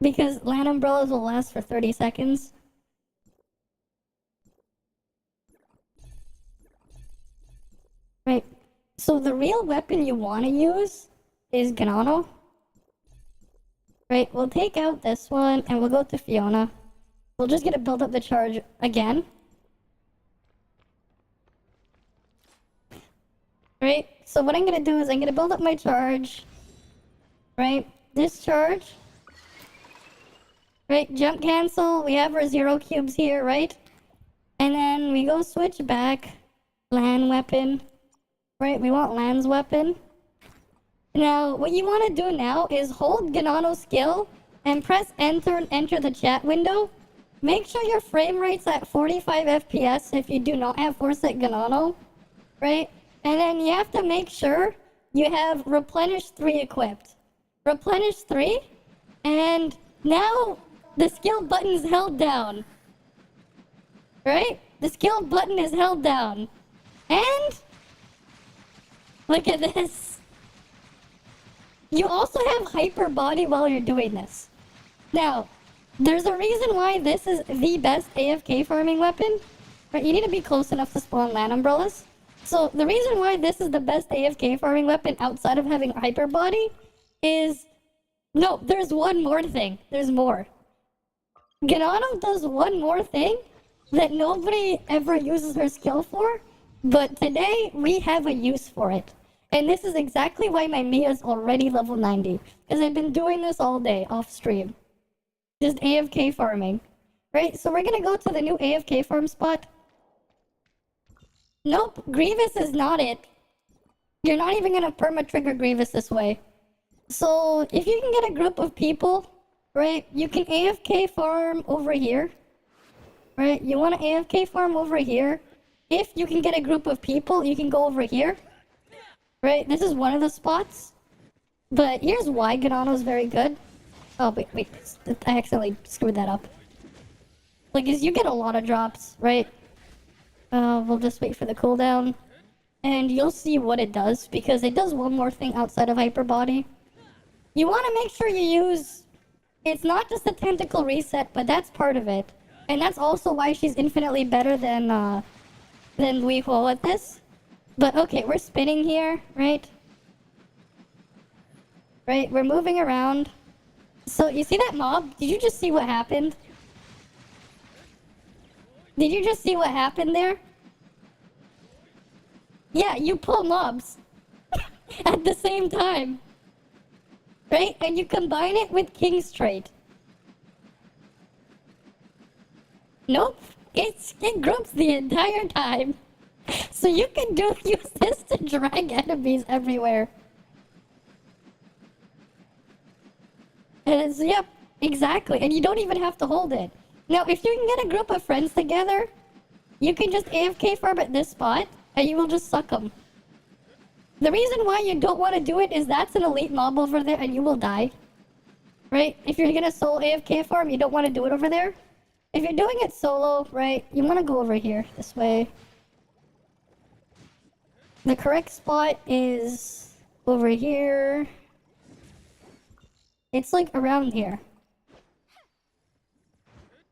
Because land umbrellas will last for 30 seconds. Right, so the real weapon you want to use is Ganano. Right, we'll take out this one and we'll go to Fiona. We'll just get to build up the charge again. Right, so what I'm gonna do is I'm gonna build up my charge. Right, this charge. Right, jump cancel, we have our 0 cubes here, right? And then we go switch back, land weapon. Right, we want land's weapon. Now, what you want to do now is hold Ganano's skill and press enter and enter the chat window. Make sure your frame rate's at 45 FPS if you do not have Forset Ganano, right? And then you have to make sure you have Replenish 3 equipped. Replenish 3, and now the skill button is held down. Right? The skill button is held down. And look at this. You also have hyper body while you're doing this. Now, there's a reason why this is the best AFK farming weapon. Right? You need to be close enough to spawn land umbrellas. So the reason why this is the best AFK farming weapon outside of having hyper body is... No, there's one more thing. There's more. Ganano does one more thing that nobody ever uses her skill for, but today we have a use for it. And this is exactly why my Mia is already level 90, because I've been doing this all day off stream. Just AFK farming. Right, so we're gonna go to the new AFK farm spot. Nope, Grievous is not it. You're not even gonna perma-trigger Grievous this way. So, if you can get a group of people, right, you can AFK farm over here. Right, you want to AFK farm over here. If you can get a group of people, you can go over here. Right, this is one of the spots. But here's why Ganano is very good. Oh, wait, I accidentally screwed that up. Like, you get a lot of drops, right? We'll just wait for the cooldown. And you'll see what it does, because it does one more thing outside of hyper body. You want to make sure you use... It's not just the tentacle reset, but that's part of it. And that's also why she's infinitely better than Weehole at this. But okay, we're spinning here, right? Right, we're moving around. So, you see that mob? Did you just see what happened? Did you just see what happened there? Yeah, you pull mobs at the same time. Right? And you combine it with King's Trait. Nope. It groups the entire time. So you can use this to drag enemies everywhere. And it's, yep, exactly. And you don't even have to hold it. Now, if you can get a group of friends together, you can just AFK farm at this spot, and you will just suck them. The reason why you don't want to do it is that's an elite mob over there, and you will die. Right? If you're gonna solo AFK farm, you don't want to do it over there. If you're doing it solo, right, you want to go over here, this way. The correct spot is over here. It's like around here.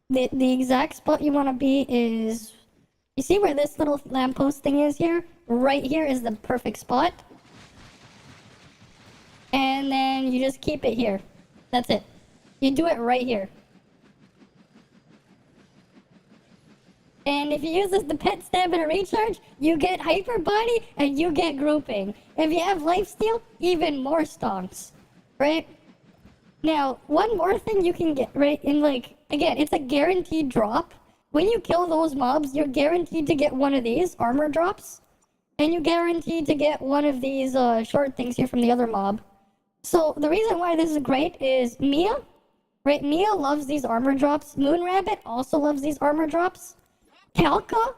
The exact spot you want to be is... You see where this little lamppost thing is here? Right here is the perfect spot. And then you just keep it here. That's it. You do it right here. And if you use the pet stamina recharge, you get hyper body and you get grouping. If you have lifesteal, even more stonks, right? Now, one more thing you can get, right? In like, again, it's a guaranteed drop. When you kill those mobs, you're guaranteed to get one of these armor drops. And you're guaranteed to get one of these short things here from the other mob. So the reason why this is great is Mia, right? Mia loves these armor drops. Moon Rabbit also loves these armor drops. Kalka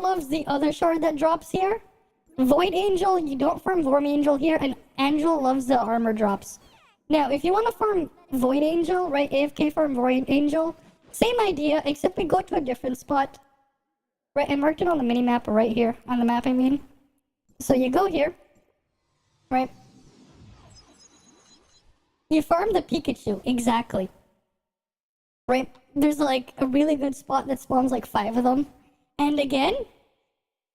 loves the other shard that drops here. Void Angel, you don't farm Vorm Angel here, and Angel loves the armor drops. Now, if you want to farm Void Angel, right, AFK farm Void Angel, same idea, except we go to a different spot. Right, I marked it on the mini-map right here, on the map I mean. So you go here, right? You farm the Pikachu, exactly. Right, there's like a really good spot that spawns like 5 of them. And again,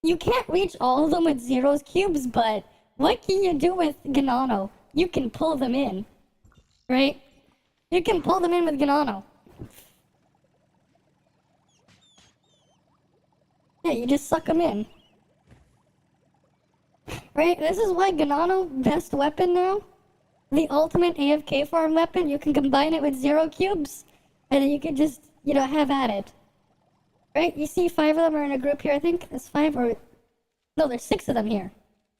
you can't reach all of them with Zero's cubes, but what can you do with Ganano? You can pull them in, right? You can pull them in with Ganano. Yeah, you just suck them in. Right, this is why Ganano, best weapon now. The ultimate AFK farm weapon, you can combine it with Zero cubes, and then you can just, you know, have at it. Right, you see 5 of them are in a group here, I think. There's 5 or... No, there's 6 of them here.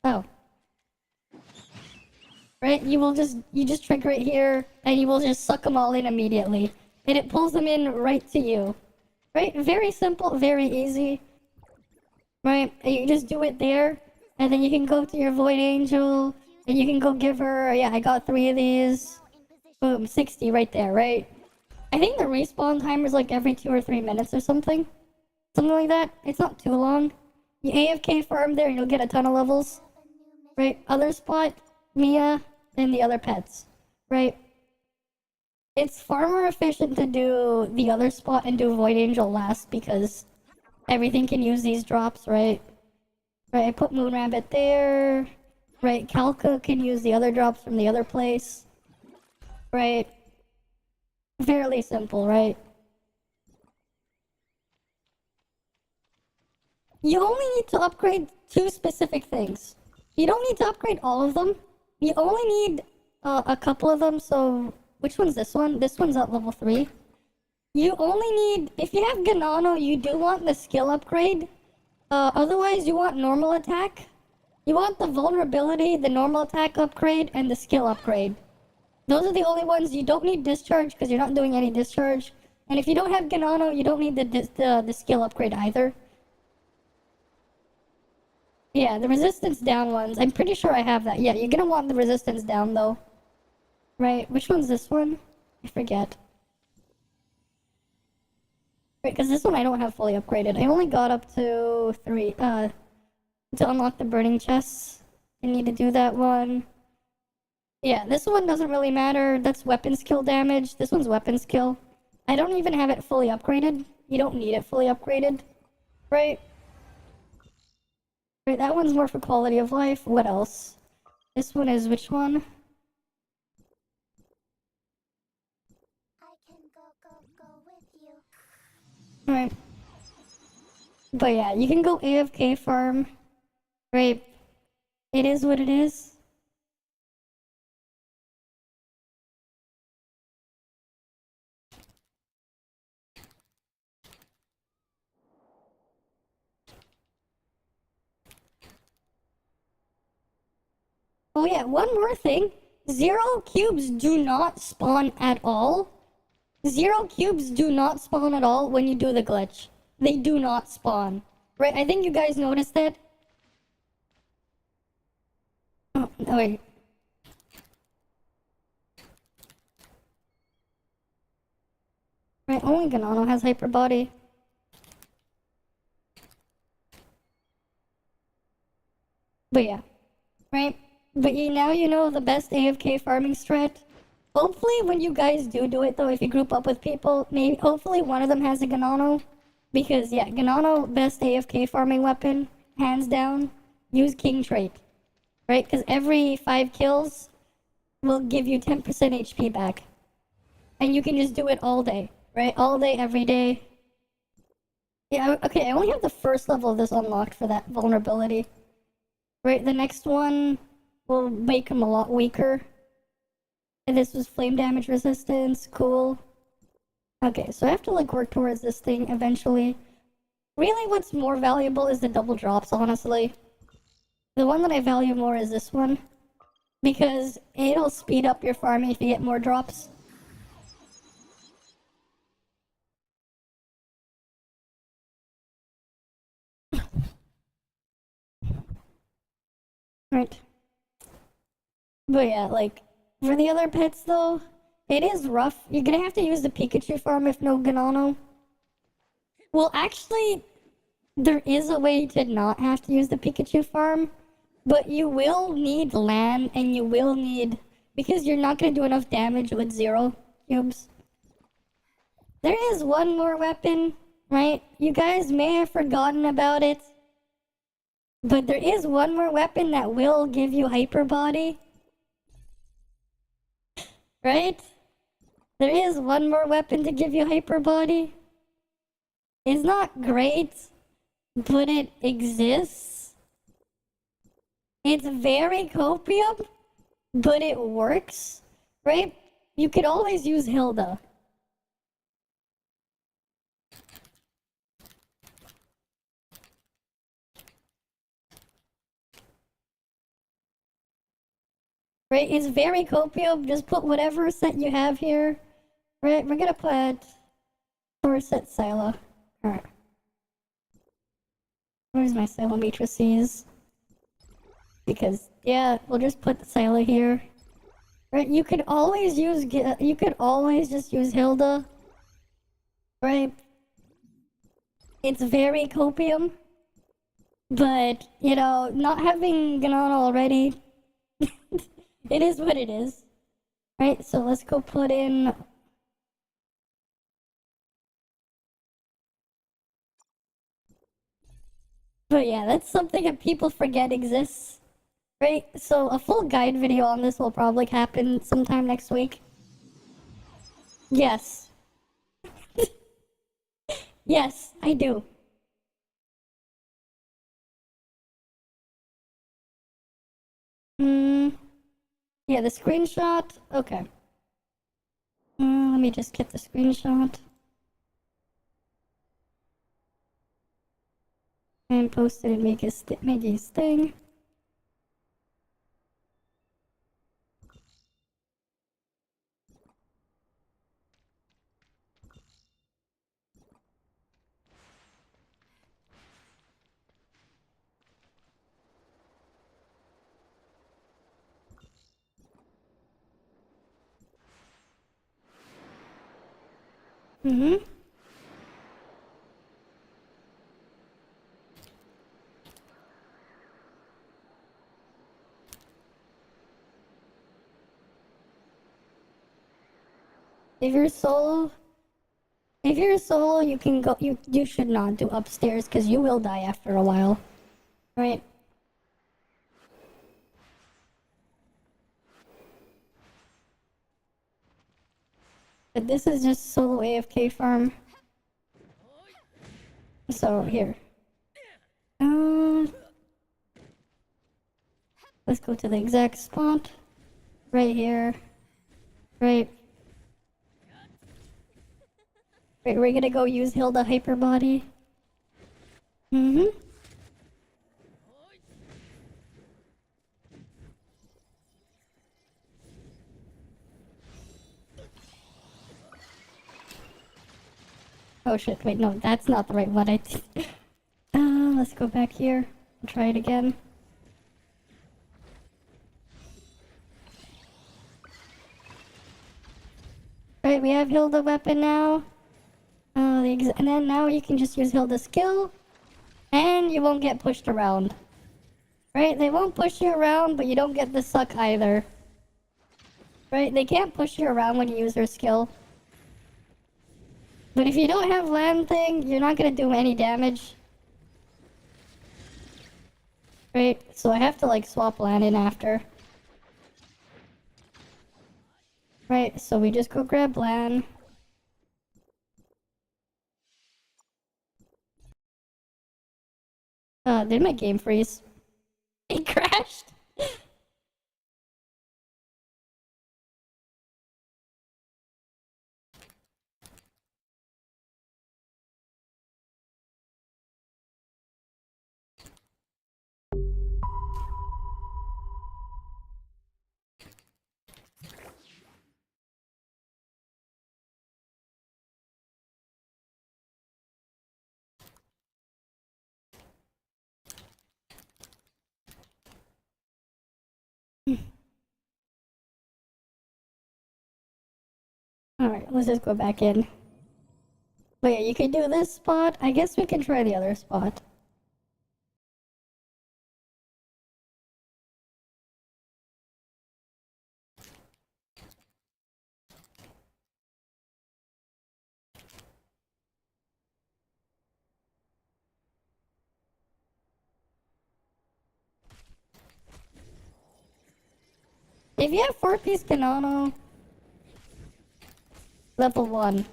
Oh. Right, you just trigger it here, and you will just suck them all in immediately. And it pulls them in right to you. Right, very simple, very easy. Right, and you just do it there, and then you can go to your Void Angel, and you can go give her, yeah, I got 3 of these. Boom, 60 right there, right? I think the respawn timer is like every 2 or 3 minutes or something. Something like that. It's not too long. You AFK farm there and you'll get a ton of levels. Right? Other spot, Mia, and the other pets. Right? It's far more efficient to do the other spot and do Void Angel last because everything can use these drops, right? Right, I put Moon Rabbit there. Right, Kalka can use the other drops from the other place. Right? Fairly simple, right? You only need to upgrade 2 specific things. You don't need to upgrade all of them. You only need a couple of them, so... Which one's this one? This one's at level 3. You only need... If you have Ganano, you do want the skill upgrade. Otherwise, you want normal attack. You want the vulnerability, the normal attack upgrade, and the skill upgrade. Those are the only ones. You don't need discharge, because you're not doing any discharge. And if you don't have Ganano, you don't need the skill upgrade either. Yeah, the resistance down ones. I'm pretty sure I have that. Yeah, you're gonna want the resistance down, though. Right, which one's this one? I forget. Right, because this one I don't have fully upgraded. I only got up to 3, to unlock the burning chests. I need to do that one. Yeah, this one doesn't really matter. That's weapon skill damage. This one's weapon skill. I don't even have it fully upgraded. You don't need it fully upgraded. Right? Right, that one's more for quality of life. What else? This one is which one? Right. But yeah, you can go AFK farm. Right. It is what it is. Oh yeah, one more thing. 0 cubes do not spawn at all. 0 cubes do not spawn at all when you do the glitch. They do not spawn. Right, I think you guys noticed that. Oh, wait. Right, only Ganano has hyper body. But yeah. Right? But now you know the best AFK farming strat. Hopefully when you guys do it though, if you group up with people, maybe hopefully one of them has a Ganano. Because yeah, Ganano, best AFK farming weapon, hands down. Use King trait. Right? Because every 5 kills will give you 10% HP back. And you can just do it all day. Right? All day, every day. Yeah, okay, I only have the first level of this unlocked for that vulnerability. Right, the next one will make him a lot weaker. And this was flame damage resistance, cool. Okay, so I have to like work towards this thing eventually. Really what's more valuable is the double drops, honestly. The one that I value more is this one. Because it'll speed up your farming if you get more drops. Right. But yeah, like, for the other pets though, it is rough. You're gonna have to use the Pikachu farm if no Ganano. Well, actually, there is a way to not have to use the Pikachu farm, but you will need land and you will need, because you're not gonna do enough damage with 0 cubes. There is one more weapon, right? You guys may have forgotten about it, but there is one more weapon that will give you hyper body. Right? There is one more weapon to give you hyper body. It's not great, but it exists. It's very copium, but it works, right? You could always use Hilda. Right? It's very copium. Just put whatever set you have here. Right? We're gonna put 4 set Silo. Alright. Where's my Silo matrices? Because, yeah, we'll just put the Silo here. Right? You could always just use Hilda. Right? It's very copium. But, you know, not having Ganona already, it is what it is. Right? So let's go put in. But yeah, that's something that people forget exists. Right? So a full guide video on this will probably happen sometime next week. Yes. Yes, I do. Hmm. Yeah, the screenshot. Okay. Let me just get the screenshot. And post it and make his thing. Mm-hmm. If you're solo, you can go. You should not do upstairs because you will die after a while, right? But this is just solo AFK farm. So here, uh, let's go to the exact spot, right here, right. Right, we're gonna go use Hilda hyper body. Mm-hmm. Oh shit! Wait, no, that's not the right one. Let's go back here and try it again. Right, we have Hilda weapon now. And then now you can just use Hilda skill, and you won't get pushed around. Right, they won't push you around, but you don't get the suck either. Right, they can't push you around when you use their skill. But if you don't have land thing, you're not gonna do any damage. Right, so I have to like swap land in after. Right, so we just go grab land. Did my game freeze? It crashed. Alright, let's just go back in. But yeah, you can do this spot. I guess we can try the other spot. If you have 4-piece Kanano, level 1.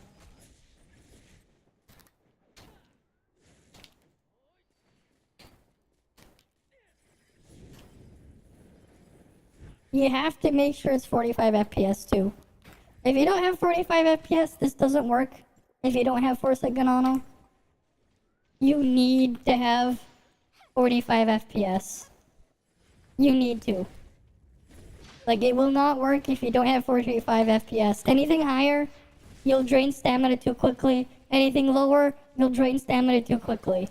You have to make sure it's 45 FPS too. If you don't have 45 FPS, this doesn't work. If you don't have 4-set Ganano, you need to have 45 FPS. You need to. Like, it will not work if you don't have 45 FPS. Anything higher, you'll drain stamina too quickly. Anything lower, you'll drain stamina too quickly.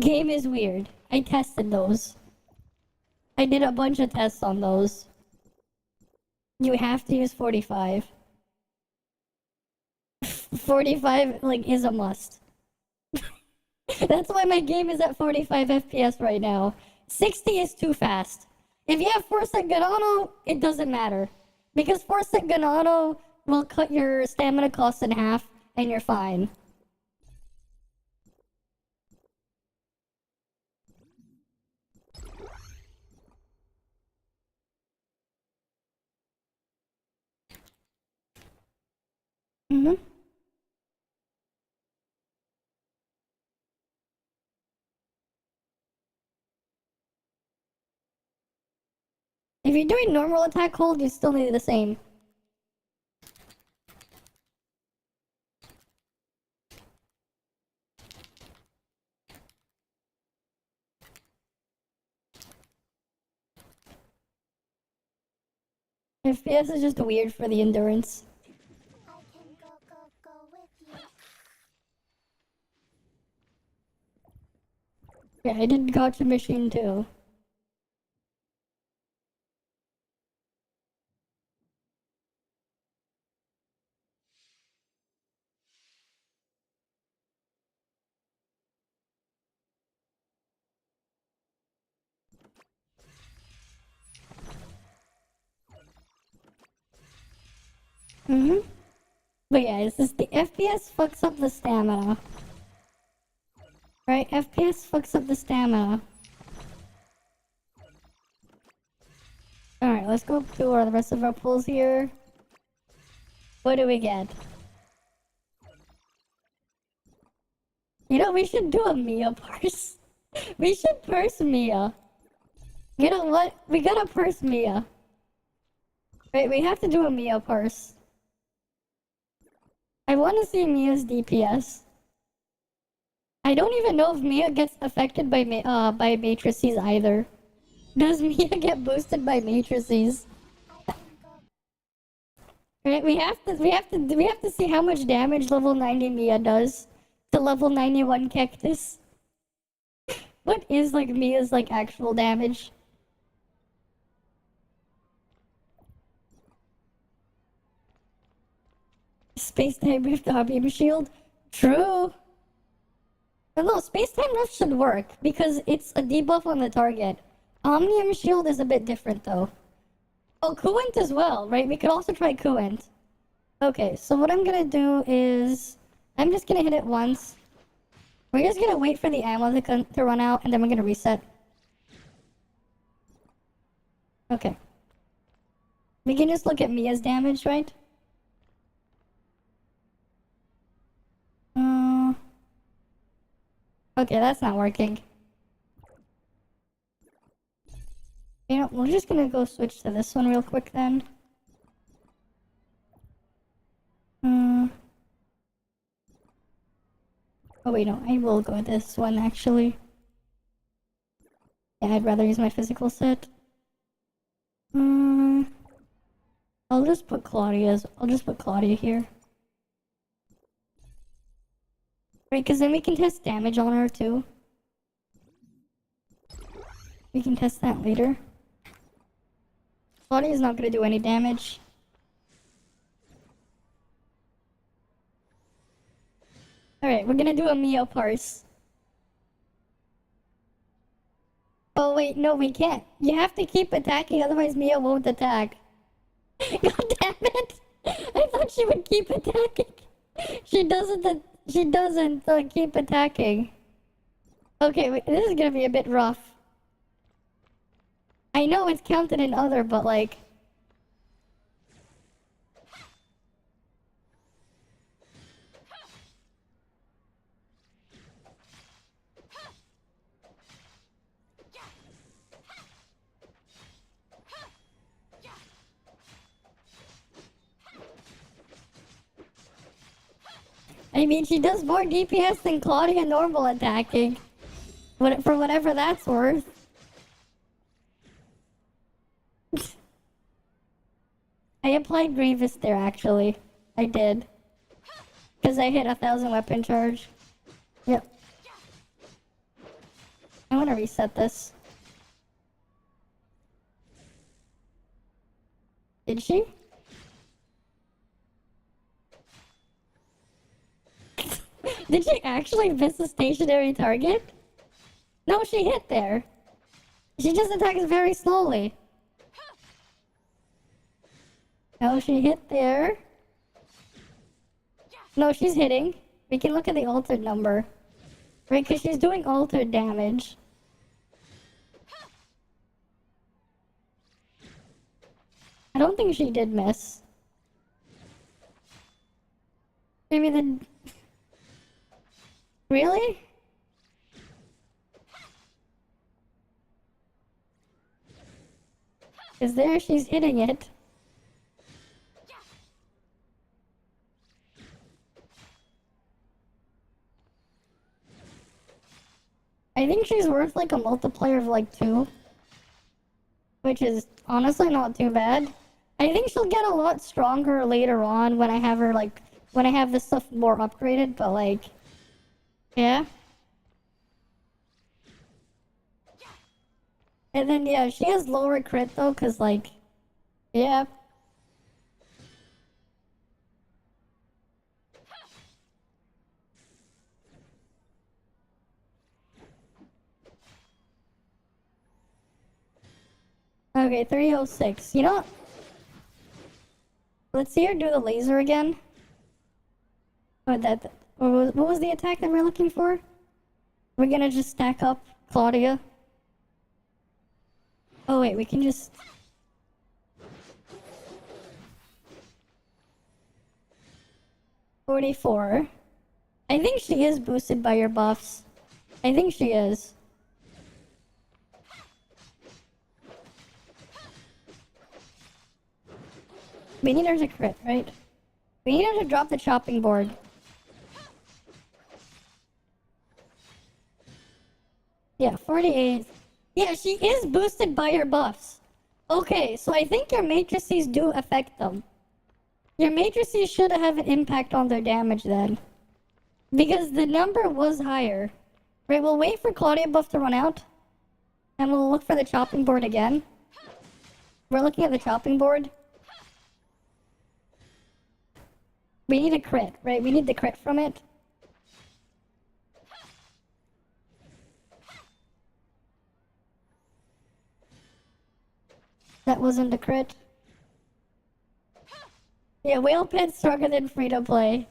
Game is weird. I tested those. I did a bunch of tests on those. You have to use 45. 45, like, is a must. That's why my game is at 45 FPS right now. 60 is too fast. If you have 4-set Ganano, it doesn't matter. Because 4-set Ganano will cut your stamina cost in half, and you're fine. Mm-hmm. If you're doing normal attack hold, you still need the same. FPS is just weird for the endurance. Yeah, I did Gotcha Machine too. Mm-hmm. But yeah, it's just the FPS fucks up the stamina. Right? FPS fucks up the stamina. Alright, let's go through the rest of our pulls here. What do we get? You know, we should do a Mia parse. We should purse Mia. You know what? We gotta purse Mia. Right, we have to do a Mia parse. I want to see Mia's DPS. I don't even know if Mia gets affected by matrices either. Does Mia get boosted by matrices? Right, we have to see how much damage level 90 Mia does to level 91 Cactus. What is like Mia's like actual damage? Space Time Rift Omnium Shield? True. But no, Space Time Rift should work because it's a debuff on the target. Omnium Shield is a bit different though. Oh, Coolant as well, right? We could also try Coolant. Okay, so what I'm gonna do is I'm just gonna hit it once. We're just gonna wait for the ammo to run out and then we're gonna reset. Okay. We can just look at Mia's damage, right? Okay, that's not working. You know, we're just gonna go switch to this one real quick then. Oh wait, no, I will go with this one actually. Yeah, I'd rather use my physical set. I'll just put Claudia here. Right, because then we can test damage on her too. We can test that later. Claudia's not gonna do any damage. Alright, we're gonna do a Mio parse. Oh wait, no we can't. You have to keep attacking, otherwise Mio won't attack. God damn it! I thought she would keep attacking. She doesn't keep attacking. Okay, wait, this is gonna be a bit rough. I know it's counted in other, but like... I mean, she does more DPS than Claudia normal attacking. For whatever that's worth. I applied Grievous there, actually. I did. Because I hit 1,000 weapon charge. Yep. I want to reset this. Did she? Did she actually miss a stationary target? No, she hit there. She just attacks very slowly. No, she hit there. No, she's hitting. We can look at the altered number. Right, because she's doing altered damage. I don't think she did miss. Maybe the... Really? Because there she's hitting it. I think she's worth like a multiplier of like 2. Which is honestly not too bad. I think she'll get a lot stronger later on when I have her like... When I have this stuff more upgraded, but like... Yeah. And then, yeah, she has lower crit though, cause like... Yeah. Okay, 306. You know what? Let's see her do the laser again. What was the attack that we're looking for? We're gonna just stack up Claudia. Oh wait, we can just... $44. I think she is boosted by your buffs. I think she is. We need her to crit, right? We need her to drop the chopping board. Yeah, 48. Yeah, she is boosted by your buffs. Okay, so I think your matrices do affect them. Your matrices should have an impact on their damage then. Because the number was higher. Right, we'll wait for Claudia buff to run out. And we'll look for the chopping board again. We're looking at the chopping board. We need a crit, right? We need the crit from it. That wasn't a crit. Yeah, whale pit's stronger than free to play.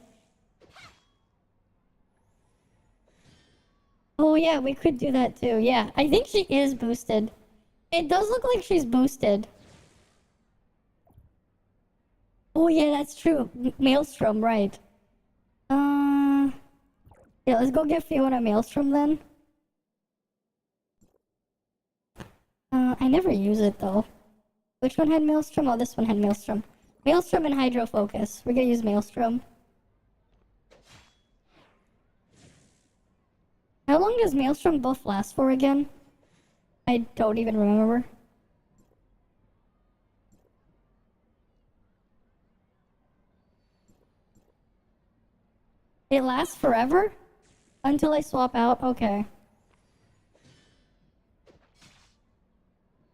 Oh yeah, we could do that too. Yeah, I think she is boosted. It does look like she's boosted. Oh yeah, that's true. Maelstrom, right. Yeah, let's go get Fiona Maelstrom then. I never use it though. Which one had Maelstrom? Oh, this one had Maelstrom. Maelstrom and Hydro Focus. We're gonna use Maelstrom. How long does Maelstrom buff last for again? I don't even remember. It lasts forever? Until I swap out? Okay.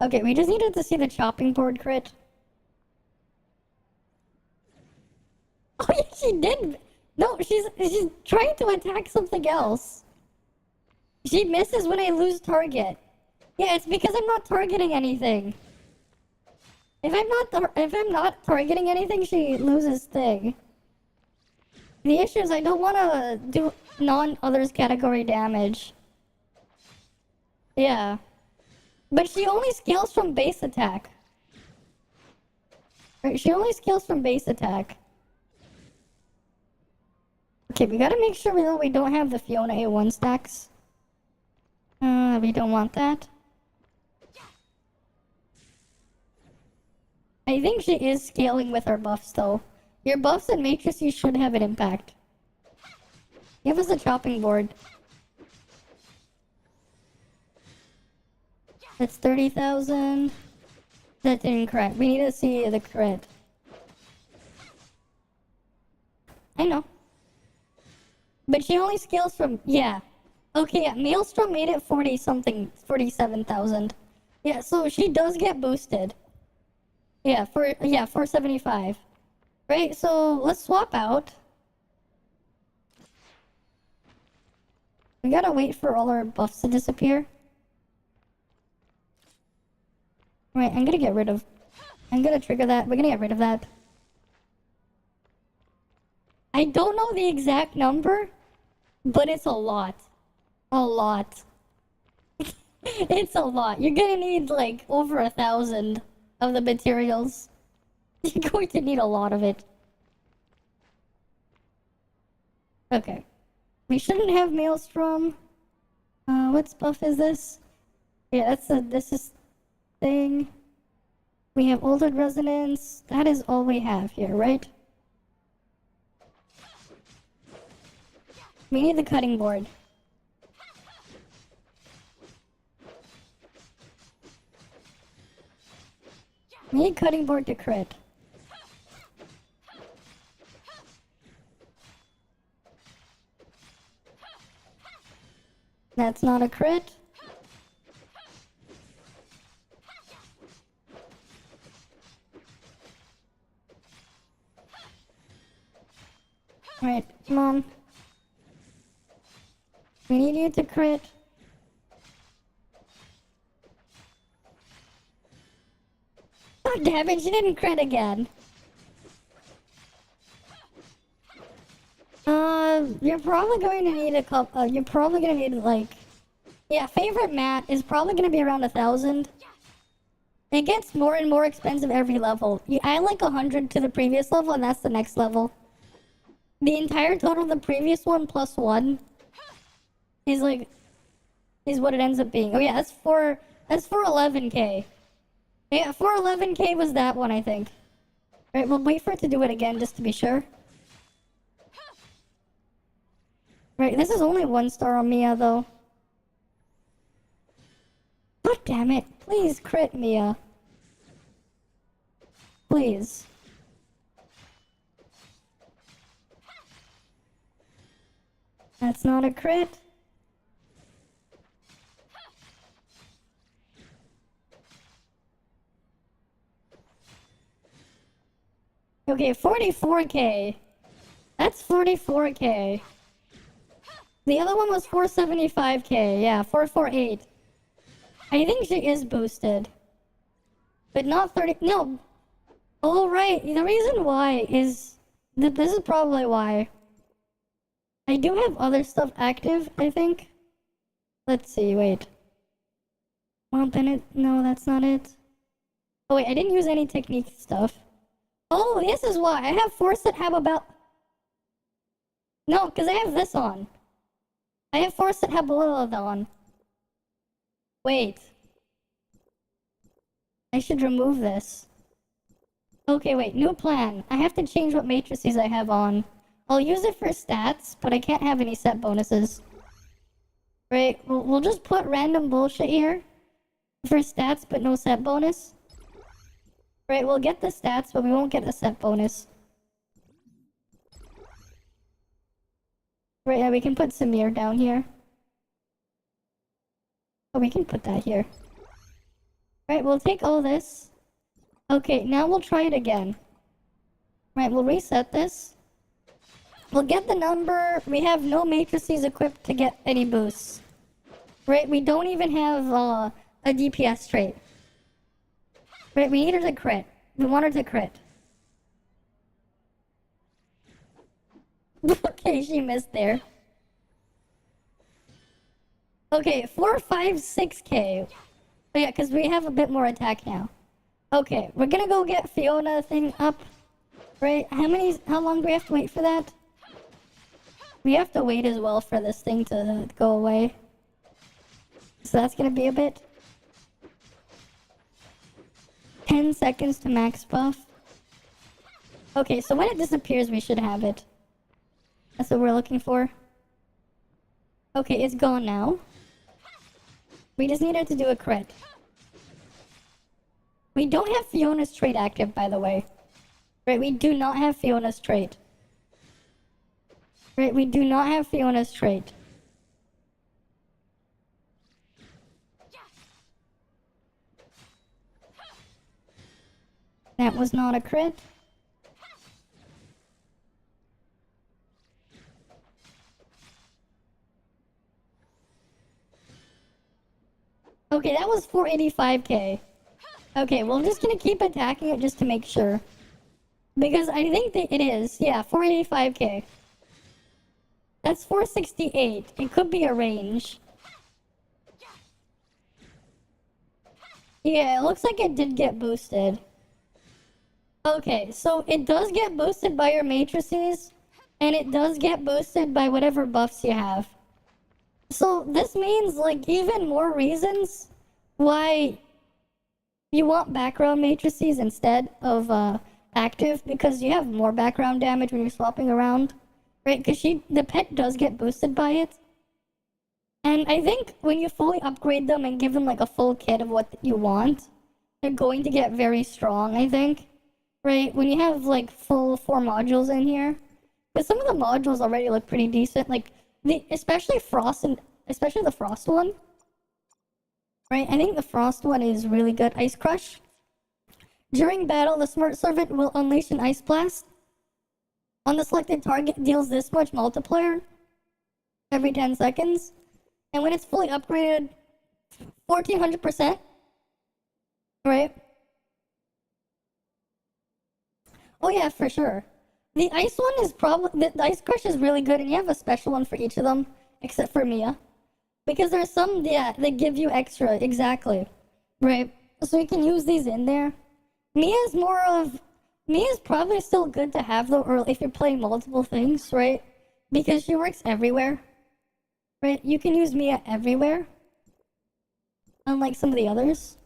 Okay, we just needed to see the chopping board crit. Oh yeah, she did! No, she's trying to attack something else. She misses when I lose target. Yeah, it's because I'm not targeting anything. If I'm not targeting anything, she loses thing. The issue is I don't want to do non-others category damage. Yeah. But she only scales from base attack. Right, she only scales from base attack. Okay, we gotta make sure we don't have the Fiona A1 stacks. We don't want that. I think she is scaling with her buffs though. Your buffs and matrices should have an impact. Give us a chopping board. That's 30,000. That didn't crit. We need to see the crit. I know. But she only scales from, yeah. Okay, yeah, Maelstrom made it 40 something, 47,000. Yeah, so she does get boosted. Yeah, 475. Right, so let's swap out. We gotta wait for all our buffs to disappear. Right, I'm gonna trigger that. We're gonna get rid of that. I don't know the exact number, but it's a lot. A lot. It's a lot. You're gonna need like over 1,000 of the materials. You're going to need a lot of it. Okay. We shouldn't have Maelstrom. What buff is this? Yeah, this is thing. We have Altered Resonance. That is all we have here, right? We need the cutting board. We need cutting board to crit. That's not a crit. Alright, come on. We need you to crit. God damn it, she didn't crit again. You're probably going to need a couple, you're probably going to need like, yeah, favorite mat is probably going to be around 1,000. It gets more and more expensive every level. You add like 100 to the previous level and that's the next level. The entire total of the previous one plus 1 is what it ends up being. Oh yeah, that's for 11k. Yeah, for 11k was that one, I think. Right, we'll wait for it to do it again just to be sure. Right, this is only 1 star on Mia though. God damn it. Please crit Mia. Please. That's not a crit. Okay, 44k. That's 44k. The other one was 475k. Yeah, 448. I think she is boosted. But not 30. No. Oh, right. The reason why is that this is probably why. I do have other stuff active, I think. Let's see, wait. Well, then it. No, that's not it. Oh, wait, I didn't use any technique stuff. Oh, this is why. I have force that have about. No, because I have this on. I have force that have below that on. Wait. I should remove this. Okay, wait, new plan. I have to change what matrices I have on. I'll use it for stats, but I can't have any set bonuses. Right, we'll just put random bullshit here for stats, but no set bonus. Right, we'll get the stats, but we won't get the set bonus. Right, yeah, we can put Samir down here. Oh, we can put that here. Right, we'll take all this. Okay, now we'll try it again. Right, we'll reset this. We'll get the number. We have no matrices equipped to get any boosts. Right, we don't even have a DPS trait. Right, we needed a crit. We wanted to crit. Okay, she missed there. Okay, 4, 5, 6k. Oh, yeah, because we have a bit more attack now. Okay, we're gonna go get Fiona thing up. Right, how long do we have to wait for that? We have to wait as well for this thing to go away. So that's gonna be a bit. 10 seconds to max buff. Okay, so when it disappears, we should have it. That's what we're looking for. Okay, it's gone now. We just needed to do a crit. We don't have Fiona's trait active, by the way. Right, we do not have Fiona's trait. Right, we do not have Fiona's trait. That was not a crit. Okay, that was 485k. Okay, well, I'm just gonna keep attacking it just to make sure. Because I think that it is. Yeah, 485k. That's 468. It could be a range. Yeah, it looks like it did get boosted. Okay, so it does get boosted by your matrices, and it does get boosted by whatever buffs you have. So this means, like, even more reasons why you want background matrices instead of active, because you have more background damage when you're swapping around, right? Because the pet does get boosted by it. And I think when you fully upgrade them and give them like a full kit of what you want, they're going to get very strong, I think. Right? When you have like full 4 modules in here. Because some of the modules already look pretty decent. Like, especially the Frost one. Right? I think the Frost one is really good. Ice Crush. During battle, the Smart Servant will unleash an Ice Blast. On the selected target, deals this much multiplier every 10 seconds. And when it's fully upgraded, 1400%. Right? Oh yeah, for sure. The Ice one is probably... The Ice Crush is really good, and you have a special one for each of them, except for Mia. Because there's some, yeah, they give you extra, exactly. Right? So you can use these in there. Mia's probably still good to have, though, or if you're playing multiple things, right? Because she works everywhere. Right? You can use Mia everywhere. Unlike some of the others.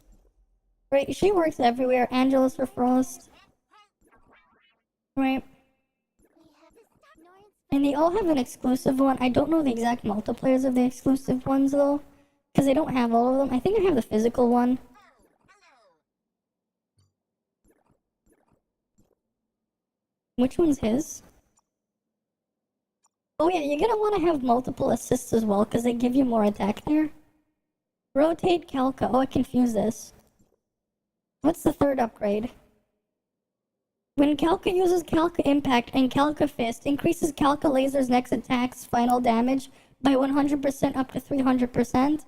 Right? She works everywhere. Angela's for Frost. Right? And they all have an exclusive one. I don't know the exact multipliers of the exclusive ones, though. Because they don't have all of them. I think I have the physical one. Which one's his? Oh yeah, you're gonna want to have multiple assists as well, because they give you more attack there. Rotate Calca. Oh, I confused this. What's the third upgrade? When Calca uses Calca Impact and Calca Fist, increases Calca Laser's next attack's final damage by 100% up to 300%.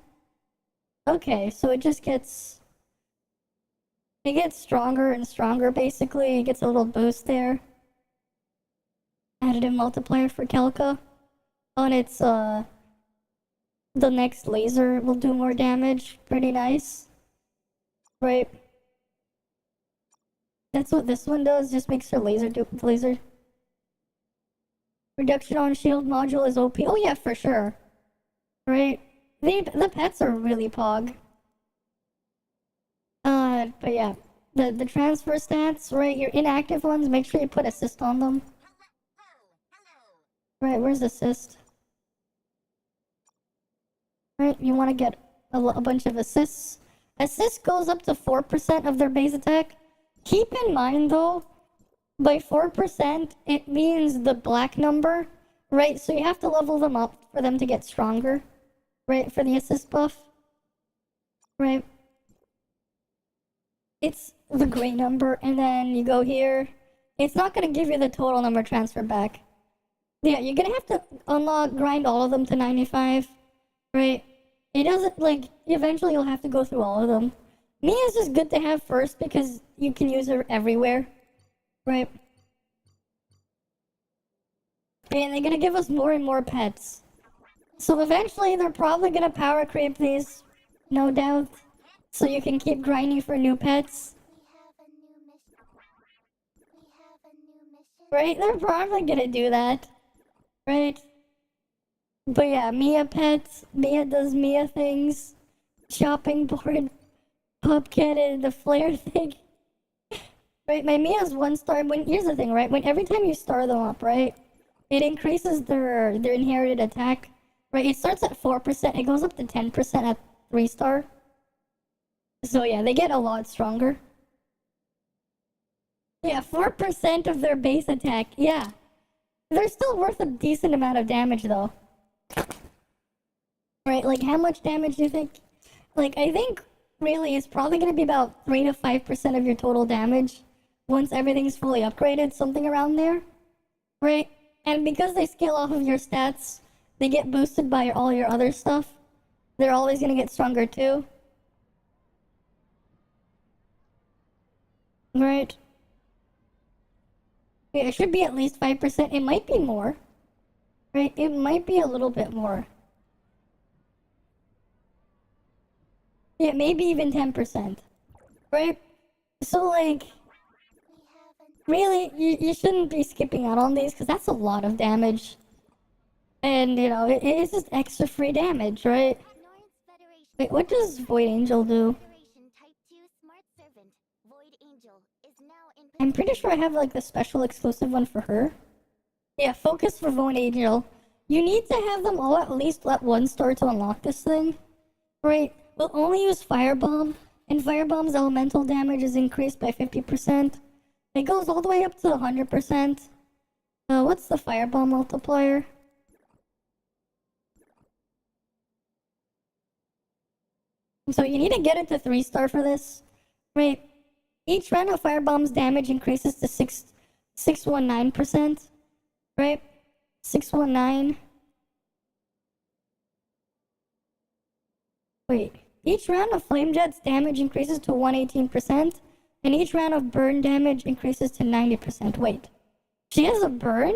Okay, so it just gets... It gets stronger and stronger, basically. It gets a little boost there. Additive multiplier for Calca. On its, the next laser will do more damage. Pretty nice. Right. That's what this one does, just makes her laser. Reduction on shield module is OP. Oh yeah, for sure. Right? The pets are really pog. But yeah, the transfer stats, right? Your inactive ones, make sure you put assist on them. Right, where's assist? Right, you want to get a bunch of assists. Assist goes up to 4% of their base attack. Keep in mind though, by 4%, it means the black number, right? So you have to level them up for them to get stronger, right? For the assist buff, right? It's the gray number, and then you go here. It's not going to give you the total number transfer back. Yeah, you're going to have to grind all of them to 95, right? It doesn't, like, eventually you'll have to go through all of them. Mia is just good to have first because you can use her everywhere, right? And they're gonna give us more and more pets. So eventually they're probably gonna power creep these, no doubt. So you can keep grinding for new pets. Right? They're probably gonna do that. Right? But yeah, Mia pets. Mia does Mia things. Shopping board. Pumpkin and the flare thing. Right? My Mia's 1-star. Here's the thing, right? Every time you star them up, right? It increases their inherited attack. Right? It starts at 4%. It goes up to 10% at 3-star. So yeah, they get a lot stronger. Yeah, 4% of their base attack. Yeah. They're still worth a decent amount of damage though. Right, like how much damage do you think? Like, I think really it's probably going to be about 3 to 5% of your total damage once everything's fully upgraded, something around there. Right? And because they scale off of your stats, they get boosted by all your other stuff. They're always going to get stronger too. Right? Yeah, it should be at least 5%. It might be more. Right? It might be a little bit more. Yeah, maybe even 10%. Right? So, like, really, you shouldn't be skipping out on these because that's a lot of damage. And, you know, it's just extra free damage, right? Wait, what does Void Angel do? I'm pretty sure I have, like, the special exclusive one for her. Yeah, focus for Void Angel. You need to have them all at least at 1-star to unlock this thing. Right? We'll only use Firebomb, and Firebomb's elemental damage is increased by 50%. It goes all the way up to 100%. What's the Firebomb multiplier? So you need to get it to 3-star for this. Right? Each round of Firebomb's damage increases to 619%. Right? 619. Wait. Each round of Flame Jet's damage increases to 118%, and each round of burn damage increases to 90%. Wait. She has a burn?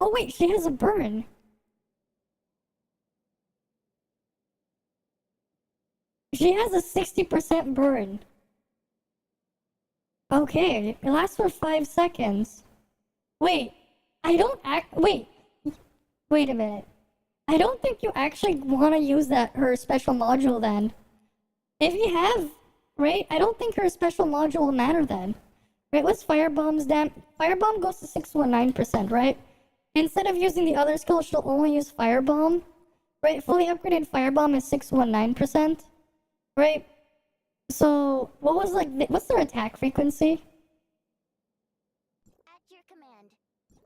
Oh wait, she has a burn. She has a 60% burn. Okay, it lasts for 5 seconds. Wait, wait a minute. I don't think you actually want to use her special module then. If you have, right, I don't think her special module will matter then. Right, what's Firebomb's Firebomb goes to 619%, right? Instead of using the other skill, she'll only use Firebomb. Right, fully upgraded Firebomb is 619%. Right? So, what's their attack frequency? At your command.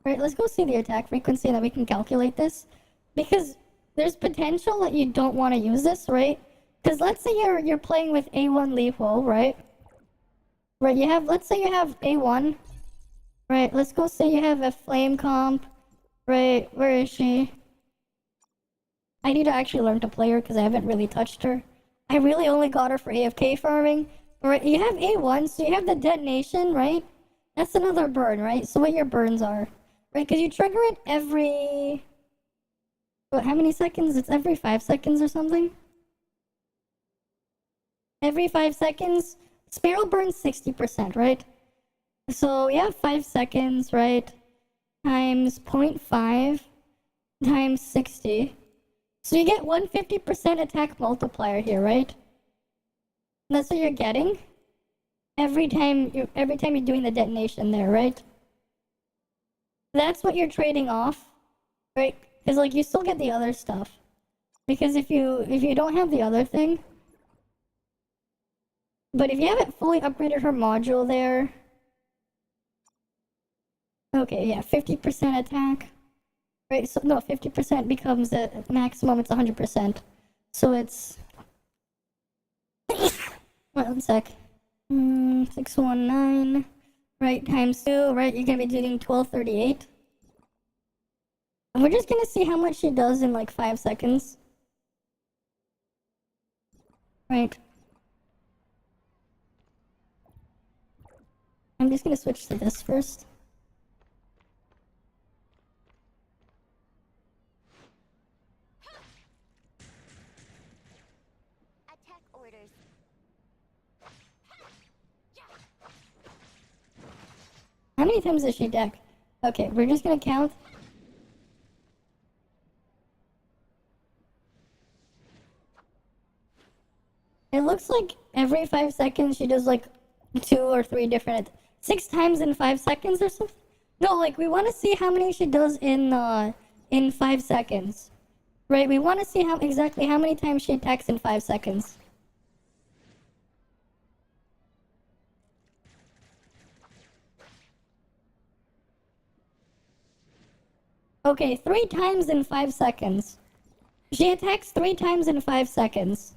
Right, let's go see the attack frequency and then we can calculate this. Because there's potential that you don't want to use this, right? Because let's say you're playing with A1 Li Huo, right? Right, let's say you have A1. Right, let's go say you have a flame comp. Right, where is she? I need to actually learn to play her because I haven't really touched her. I really only got her for AFK farming. Right, you have A1, so you have the detonation, right? That's another burn, right? So what your burns are. Right, because you trigger it every... What, how many seconds? It's every 5 seconds or something? Every 5 seconds? Sparrow burns 60%, right? So, yeah, 5 seconds, right? Times 0.5 times 60. So you get 150% attack multiplier here, right? That's what you're getting every time you're doing the detonation there, right? That's what you're trading off, right? Because like you still get the other stuff. Because if you don't have the other thing, but if you haven't fully upgraded her module there, okay, yeah, 50% attack, right? So no, 50% becomes a maximum. It's 100%. So it's wait, 1 sec. 619, right? Times 2, right? You're gonna be doing 1238. And we're just gonna see how much she does in like 5 seconds. Right. I'm just gonna switch to this first. Attack orders. How many times does she deck? Okay, we're just gonna count. It looks like every 5 seconds she does like 2 or 3 different, 6 times in 5 seconds or something. No, like we want to see how many she does in 5 seconds, right? We want to see exactly how many times she attacks in 5 seconds. Okay, 3 times in 5 seconds. She attacks 3 times in 5 seconds.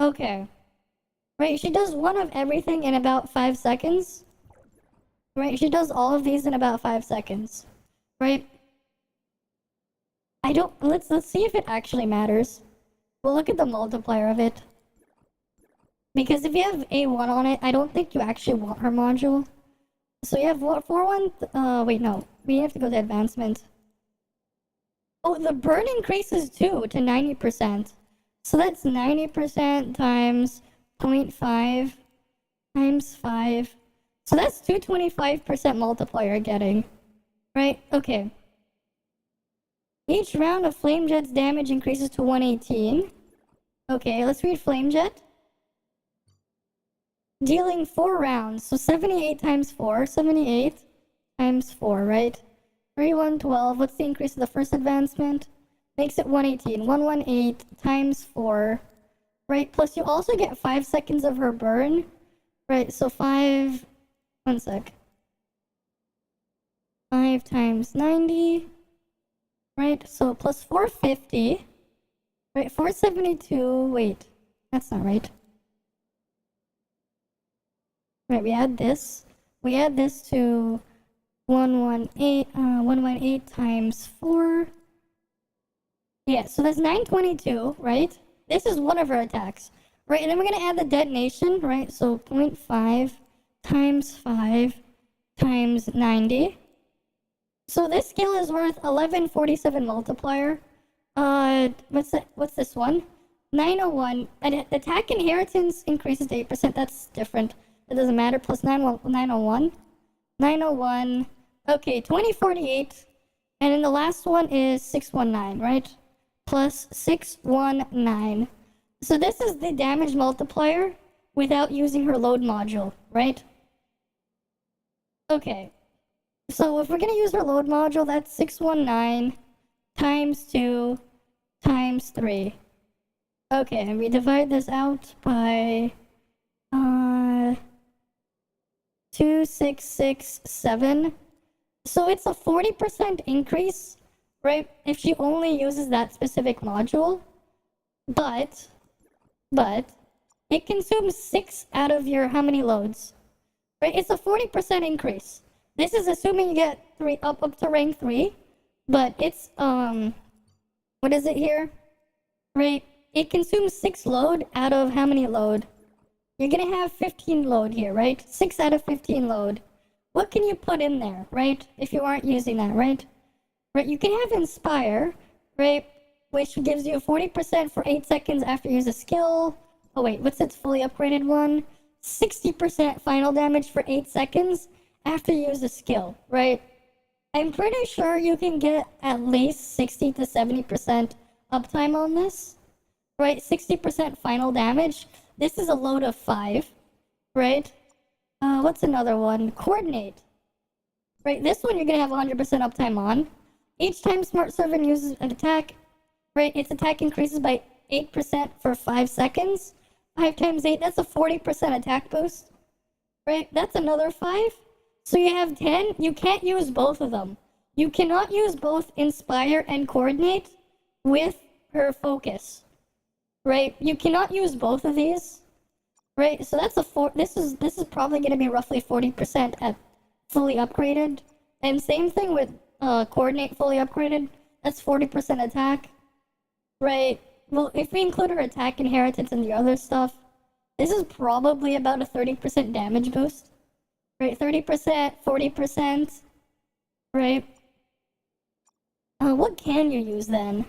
Okay. Right, she does one of everything in about 5 seconds. Right, she does all of these in about 5 seconds. Right? Let's see if it actually matters. We'll look at the multiplier of it. Because if you have A1 on it, I don't think you actually want her module. So you have what, 4-1? Wait, no. We have to go to advancement. Oh, the burn increases too to 90%. So that's 90% times 0.5 times 5. So that's 225% multiplier getting. Right? Okay. Each round of Flame Jet's damage increases to 118. Okay, let's read Flame Jet. Dealing 4 rounds, so 78 times 4. 78 times 4, right? 3112. What's the increase of the first advancement? Makes it 118. 118 times 4. Right, plus you also get 5 seconds of her burn. Right, so 5... 1 sec. 5 times 90. Right, so plus 450. Right, 472. Wait, that's not right. Right, we add this. We add this to 118 times 4. Yeah, so that's 922, right? This is one of her attacks. Right, and then we're going to add the detonation, right? So 0.5 times 5 times 90. So this skill is worth 1147 multiplier. What's this one? 901. And attack inheritance increases to 8%. That's different. It doesn't matter. Plus 901. 901. Okay, 2048. And then the last one is 619, right? Plus 619. So this is the damage multiplier without using her load module, right? Okay. So if we're going to use her load module, that's 619 times 2 times 3. Okay, and we divide this out by 2667. So it's a 40% increase, right? If she only uses that specific module. But it consumes 6 out of your how many loads? Right? It's a 40% increase. This is assuming you get 3 up to rank 3, but it's what is it here? Right? It consumes 6 load out of how many load? You're gonna have 15 load here, right? 6 out of 15 load. What can you put in there, right? If you aren't using that, right? Right, you can have Inspire, right? Which gives you 40% for 8 seconds after you use a skill. Oh wait, what's its fully upgraded one? 60% final damage for 8 seconds after you use a skill, right? I'm pretty sure you can get at least 60 to 70% uptime on this, right? 60% final damage. This is a load of 5, right? What's another one? Coordinate. Right, this one you're gonna have 100% uptime on. Each time Smart Servant uses an attack, right, its attack increases by 8% for 5 seconds. 5 times 8, that's a 40% attack boost. Right, that's another 5. So you have 10. You can't use both of them. You cannot use both Inspire and Coordinate with her Focus. Right, you cannot use both of these. Right, so that's a 4. This is probably gonna be roughly 40% at fully upgraded. And same thing with Coordinate fully upgraded. That's 40% attack. Right. Well, if we include her attack, inheritance, and the other stuff, this is probably about a 30% damage boost. Right, 30%, 40%. Right. What can you use then?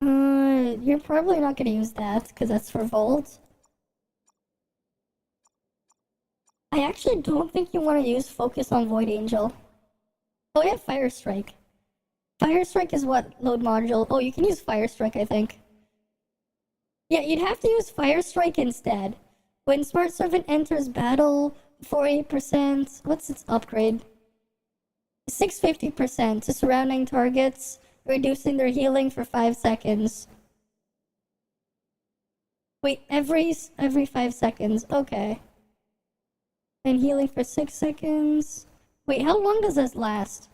You're probably not gonna use that, because that's for Volt. I actually don't think you want to use Focus on Void Angel. Oh yeah, Fire Strike. Fire Strike is what load module? Oh, you can use Fire Strike, I think. Yeah, you'd have to use Fire Strike instead. When Smart Servant enters battle, 48%. What's its upgrade? 650% to surrounding targets, reducing their healing for 5 seconds. Wait, every 5 seconds. Okay. And healing for 6 seconds. Wait, how long does this last?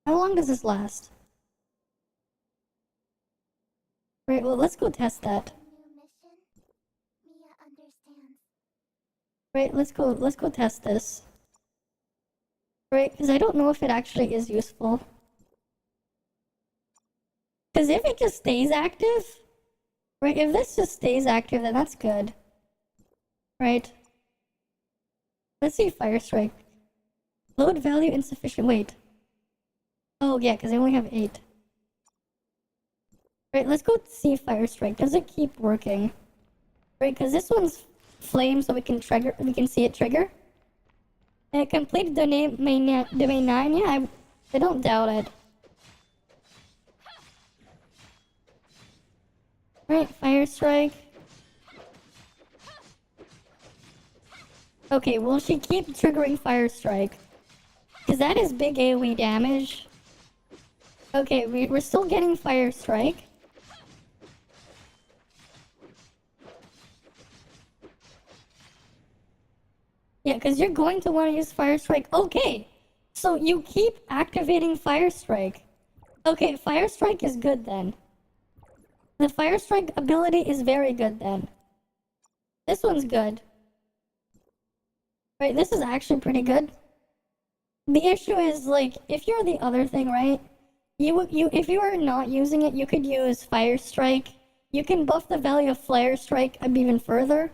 How long does this last? Right, well, let's go test that. Right, let's go test this. Right, because I don't know if it actually is useful. Because if it just stays active, right, if this just stays active, then that's good. Right. Let's see Fire Strike. Load value insufficient. Wait. Oh, yeah, because I only have 8. Right, let's go see Fire Strike. Does it keep working? Right, because this one's flame, so we can see it trigger. And it completed domain 9. Yeah, I don't doubt it. Right, Fire Strike. Okay, will she keep triggering Fire Strike? Because that is big AoE damage. Okay, we're still getting Fire Strike. Yeah, because you're going to want to use Fire Strike. Okay, so you keep activating Fire Strike. Okay, Fire Strike is good then. The Fire Strike ability is very good then. This one's good. Right, this is actually pretty good. The issue is, like, if you're the other thing, right? If you are not using it, you could use Fire Strike. You can buff the value of Flare Strike even further.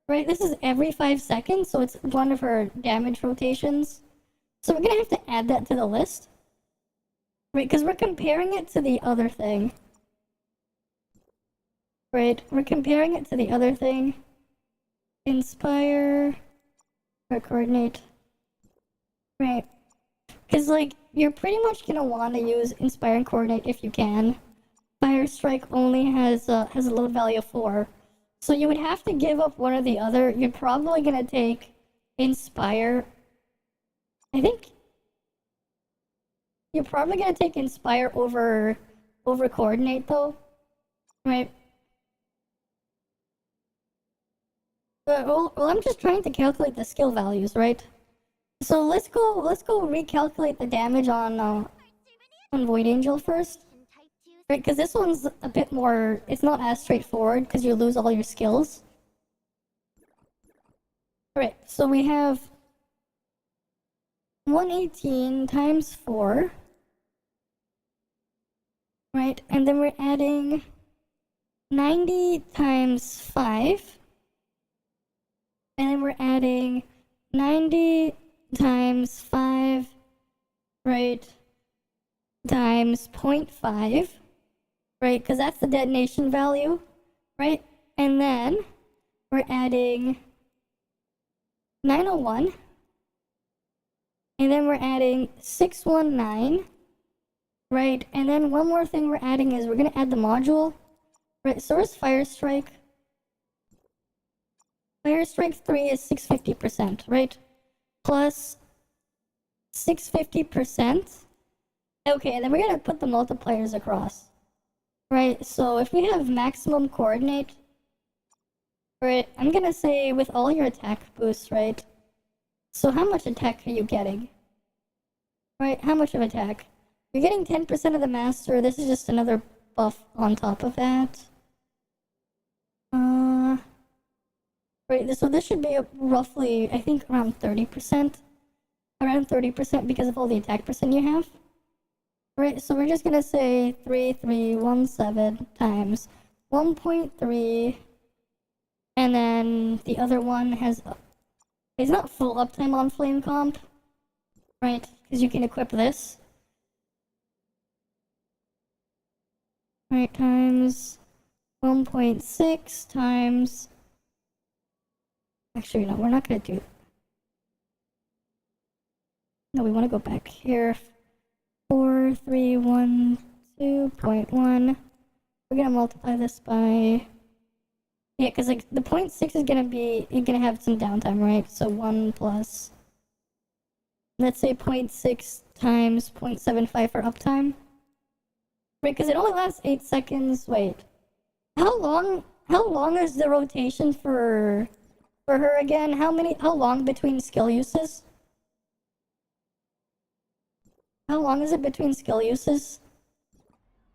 Right, this is every 5 seconds, so it's one of her damage rotations. So we're gonna have to add that to the list. Right, because we're comparing it to the other thing. Right, we're comparing it to the other thing. Inspire. Or Coordinate. Right. Because, like, you're pretty much gonna want to use Inspire and Coordinate if you can. Fire Strike only has a load value of 4. So you would have to give up one or the other. You're probably gonna take Inspire. I think you're probably gonna take Inspire over Coordinate though. Right. Well, I'm just trying to calculate the skill values, right? So let's go recalculate the damage on Void Angel first. Right, because this one's a bit more, it's not as straightforward because you lose all your skills. Alright, so we have 118 times 4. Right, and then we're adding 90 times 5. And then we're adding 90 times 5, right, times 0.5. Right, because that's the detonation value, right? And then we're adding 901, and then we're adding 619, Right, and then one more thing we're adding is we're gonna add the module. Right, so where's Fire Strike? Fire Strike 3 is 650%, right? Plus 650%. Okay, and then we're gonna put the multipliers across. Right, so if we have maximum coordinate, right, I'm gonna say with all your attack boosts, right? So how much attack are you getting? Right, how much of attack? You're getting 10% of the master. This is just another buff on top of that. Right, so this should be roughly, I think, around 30%. Around 30% because of all the attack percent you have. Right, so we're just gonna say 3317 times 1.3, and then the other one has, it's not full uptime on flame comp, right, because you can equip this. Right, times 1.6 times, actually no, we're not gonna do, no, we want to go back here. 4312.1. We're gonna multiply this by, yeah, because like the 0.6 is gonna be, you're gonna have some downtime, right? So 1 plus, let's say 0.6 times 0.75 for uptime. Right, because it only lasts 8 seconds. Wait, how long is the rotation for her again? How long between skill uses? How long is it between skill uses?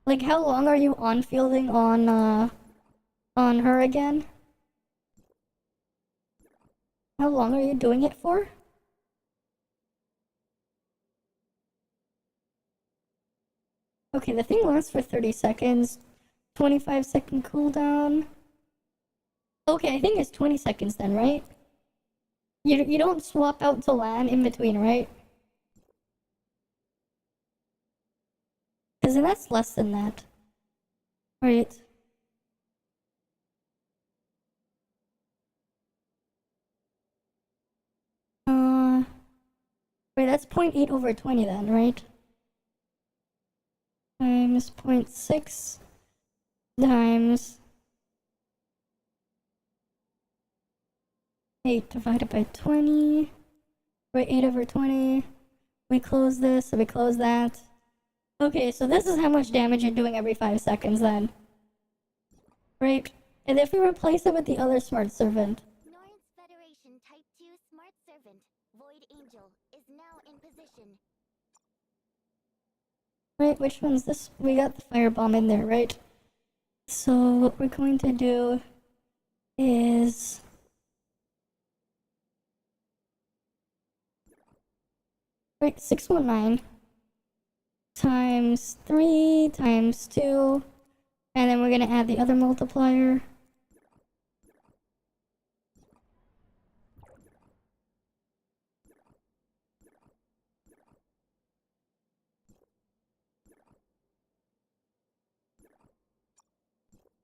Like, how long are you on fielding on her again? How long are you doing it for? Okay, the thing lasts for 30 seconds. 25-second cooldown. Okay, I think it's 20 seconds then, right? You don't swap out to land in between, right? Because then that's less than that. Right. Wait, that's 0.8 over 20 then, right? Times 0.6 times 8 divided by 20. Wait, 8 over 20. We close this, so we close that. Okay, so this is how much damage you're doing every 5 seconds then. Right? And if we replace it with the other Smart Servant. Norris Federation Type 2 Smart Servant, Void Angel, is now in position. Right, which one's this? We got the firebomb in there, right? So what we're going to do is... Right, 619 times 3 times 2, and then we're gonna add the other multiplier.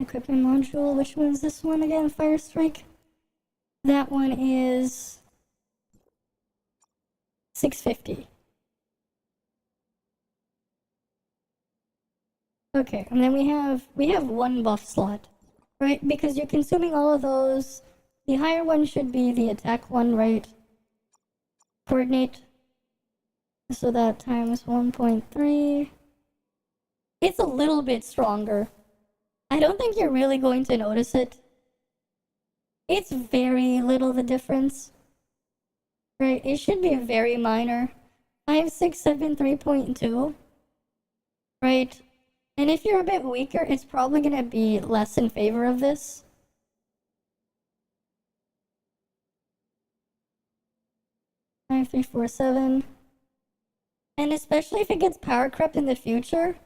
Equipment module, which one is this one again? Fire Strike? That one is 650. Okay, and then we have one buff slot, right? Because you're consuming all of those. The higher one should be the attack one, right? Coordinate. So that times 1.3. It's a little bit stronger. I don't think you're really going to notice it. It's very little the difference. Right, it should be very minor. 5673.2. Right? And if you're a bit weaker, it's probably gonna be less in favor of this. Five, 3, 4, 7. And especially if it gets power crept in the future,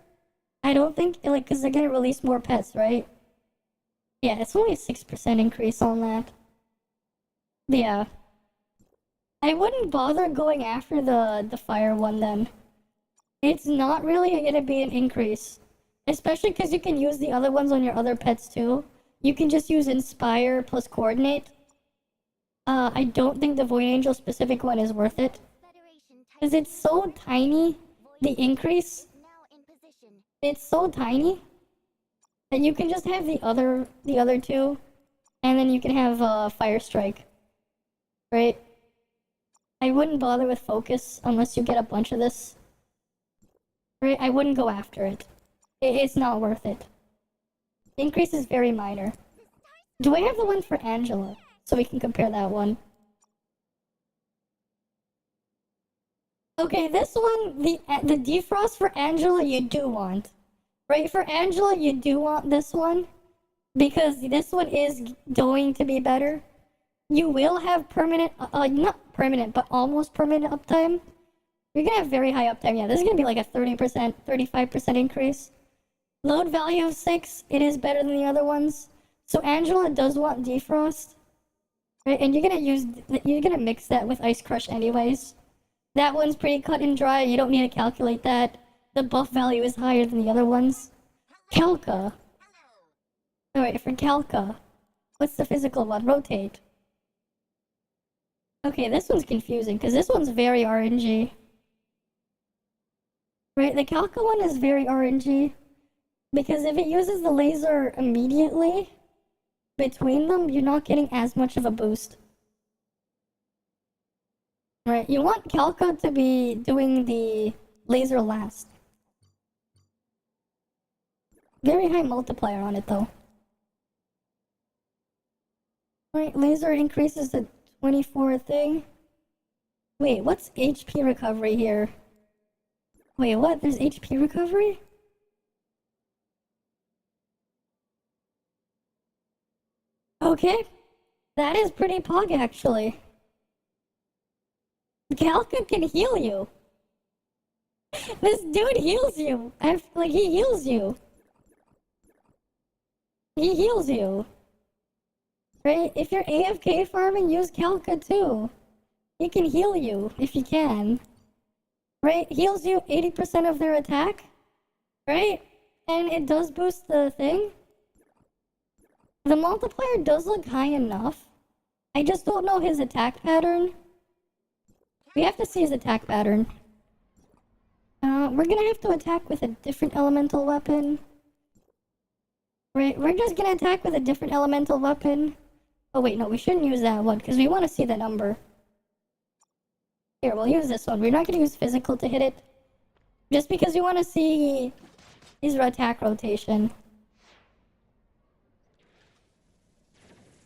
I don't think, like, because they're gonna release more pets, right? Yeah, it's only a 6% increase on that. Yeah. I wouldn't bother going after the fire one then. It's not really gonna be an increase. Especially because you can use the other ones on your other pets too. You can just use Inspire plus Coordinate. I don't think the Void Angel specific one is worth it. Because it's so tiny, the increase. It's so tiny that you can just have the other two, and then you can have Fire Strike, right? I wouldn't bother with Focus unless you get a bunch of this, right? I wouldn't go after it. It's not worth it. The increase is very minor. Do I have the one for Angela? So we can compare that one. Okay, this one, the defrost for Angela you do want. Right, for Angela you do want this one. Because this one is going to be better. You will have permanent, not permanent, but almost permanent uptime. You're gonna have very high uptime. Yeah, this is gonna be like a 30%, 35% increase. Load value of 6, it is better than the other ones. So Angela does want defrost. Right, and you're gonna mix that with Ice Crush anyways. That one's pretty cut and dry, you don't need to calculate that. The buff value is higher than the other ones. Calca. Alright, for Calca. What's the physical one? Rotate. Okay, this one's confusing, because this one's very RNG. Right, the Calca one is very RNG. Because if it uses the laser immediately, between them, you're not getting as much of a boost. Right, you want Calca to be doing the laser last. Very high multiplier on it, though. Right, laser increases the 24 thing. Wait, what's HP recovery here? Wait, what? There's HP recovery? Okay. That is pretty pog, actually. Calca can heal you. This dude heals you. He heals you. He heals you. Right? If you're AFK farming, use Calca too. He can heal you, if you can. Right? Heals you 80% of their attack. Right? And it does boost the thing. The multiplier does look high enough. I just don't know his attack pattern. We have to see his attack pattern. We're gonna have to attack with a different elemental weapon. Right, we're just gonna attack with a different elemental weapon. Oh wait, no, we shouldn't use that one, because we want to see the number. Here, we'll use this one. We're not gonna use physical to hit it. Just because we want to see his attack rotation.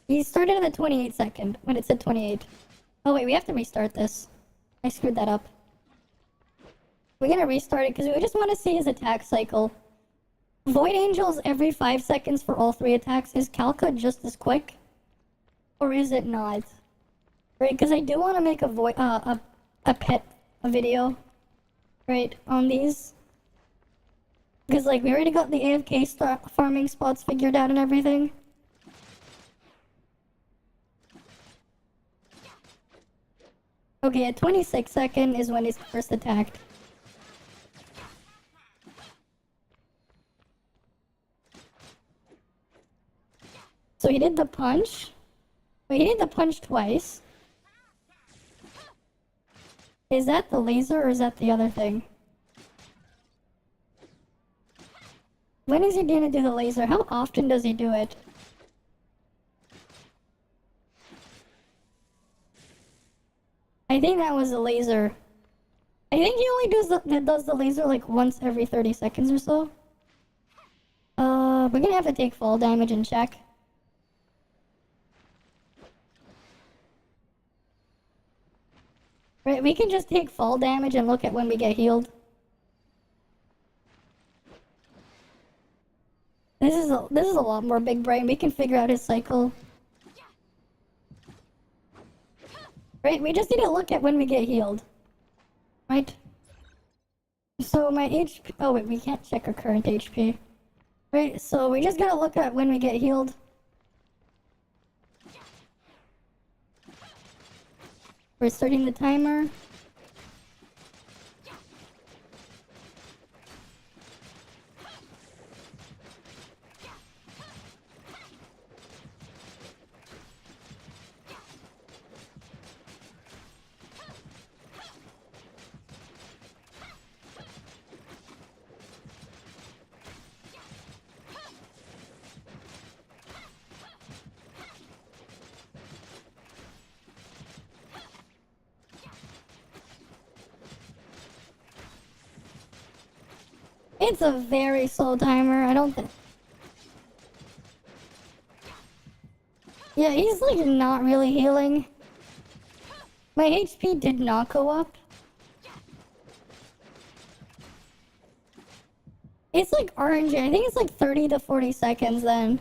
He started at the 28 second, when it said 28. Oh wait, we have to restart this. I screwed that up. We're gonna restart it, because we just want to see his attack cycle. Void Angels every 5 seconds for all 3 attacks. Is Calca just as quick? Or is it not? Right, because I do want to make a pet video. Right, on these. Because, like, we already got the AFK farming spots figured out and everything. Okay, at 26 second is when he's first attacked. So he did the punch. Wait, he did the punch twice. Is that the laser or is that the other thing? When is he gonna do the laser? How often does he do it? I think that was the laser. I think he only does the laser like once every 30 seconds or so. We're gonna have to take fall damage and check. Right, we can just take fall damage and look at when we get healed. This is a lot more big brain. We can figure out his cycle. Right, we just need to look at when we get healed. Right? So my HP... Oh wait, we can't check our current HP. Right, so we just gotta look at when we get healed. We're starting the timer. It's a very slow timer. I don't think. Yeah, he's like not really healing. My HP did not go up. It's like RNG. I think it's like 30 to 40 seconds then.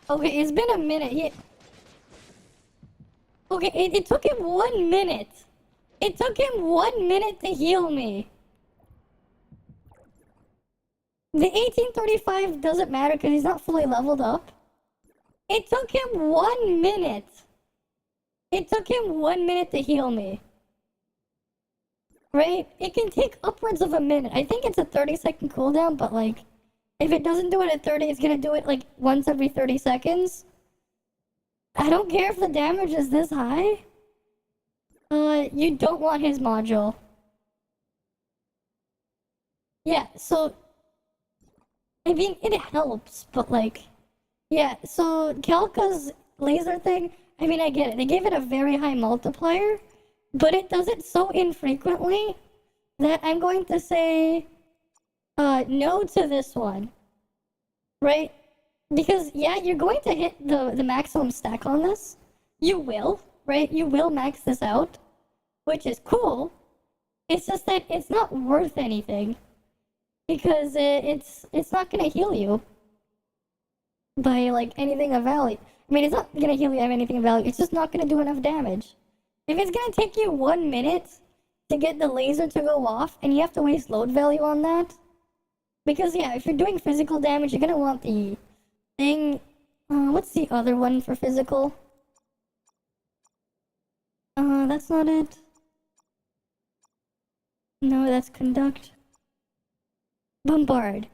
Okay, it's been a minute. Okay, it took him 1 minute. It took him 1 minute to heal me. The 1835 doesn't matter because he's not fully leveled up. It took him 1 minute. It took him 1 minute to heal me. Right? It can take upwards of a minute. I think it's a 30-second cooldown, but like, if it doesn't do it at 30, it's gonna do it like once every 30 seconds. I don't care if the damage is this high. You don't want his module. Yeah, so I mean, it helps, but like, yeah, so Kelka's laser thing, I mean, I get it. They gave it a very high multiplier, but it does it so infrequently that I'm going to say, no to this one. Right? Because, yeah, you're going to hit the maximum stack on this. You will, right? You will max this out, which is cool. It's just that it's not worth anything. Because it's not gonna heal you by like anything of value. I mean, it's not gonna heal you by anything of value. It's just not gonna do enough damage. If it's gonna take you 1 minute to get the laser to go off, and you have to waste load value on that, because yeah, if you're doing physical damage, you're gonna want the thing. What's the other one for physical? That's not it. No, that's conduct. Bombard.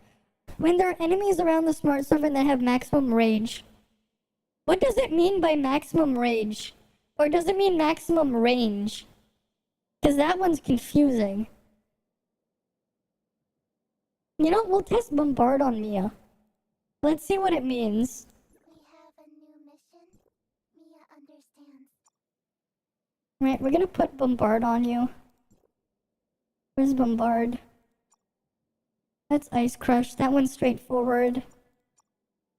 When there are enemies around the smart servant that have maximum rage. What does it mean by maximum rage? Or does it mean maximum range? Because that one's confusing. You know, we'll test Bombard on Mia. Let's see what it means. We have a new mission. Mia understands. Right, we're gonna put Bombard on you. Where's Bombard? That's Ice Crush. That one's straightforward.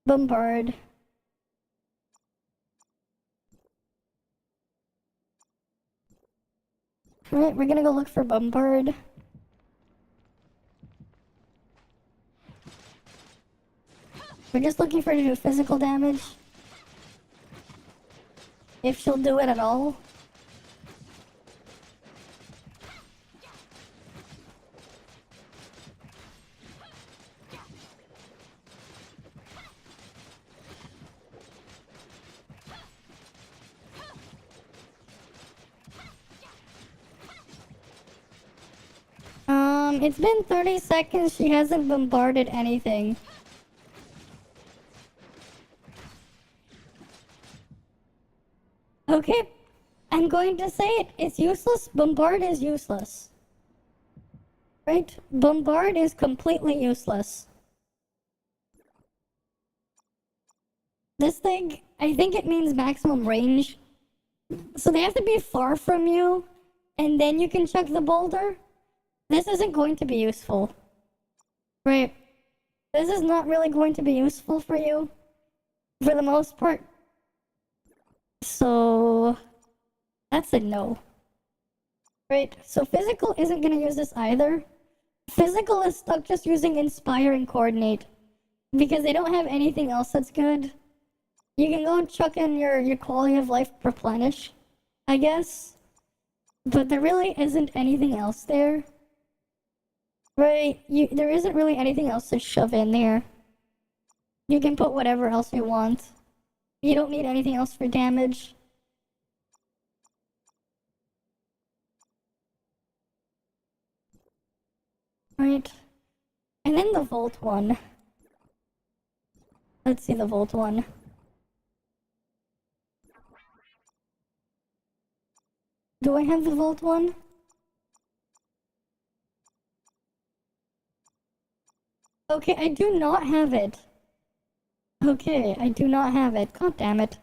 Bombard. Alright, we're gonna go look for Bombard. We're just looking for her to do physical damage. If she'll do it at all. It's been 30 seconds. She hasn't bombarded anything. Okay, I'm going to say it. It's useless. Bombard is useless. Right? Bombard is completely useless. This thing, I think it means maximum range. So they have to be far from you, and then you can chuck the boulder. This isn't going to be useful. Right? This is not really going to be useful for you. For the most part. So that's a no. Right? So physical isn't gonna use this either. Physical is stuck just using Inspire and Coordinate. Because they don't have anything else that's good. You can go and chuck in your quality of life replenish, I guess. But there really isn't anything else there. Right? There isn't really anything else to shove in there. You can put whatever else you want. You don't need anything else for damage. Right. And then the Volt one. Let's see the Volt one. Do I have the Volt one? Okay, I do not have it. Okay, I do not have it. God damn it.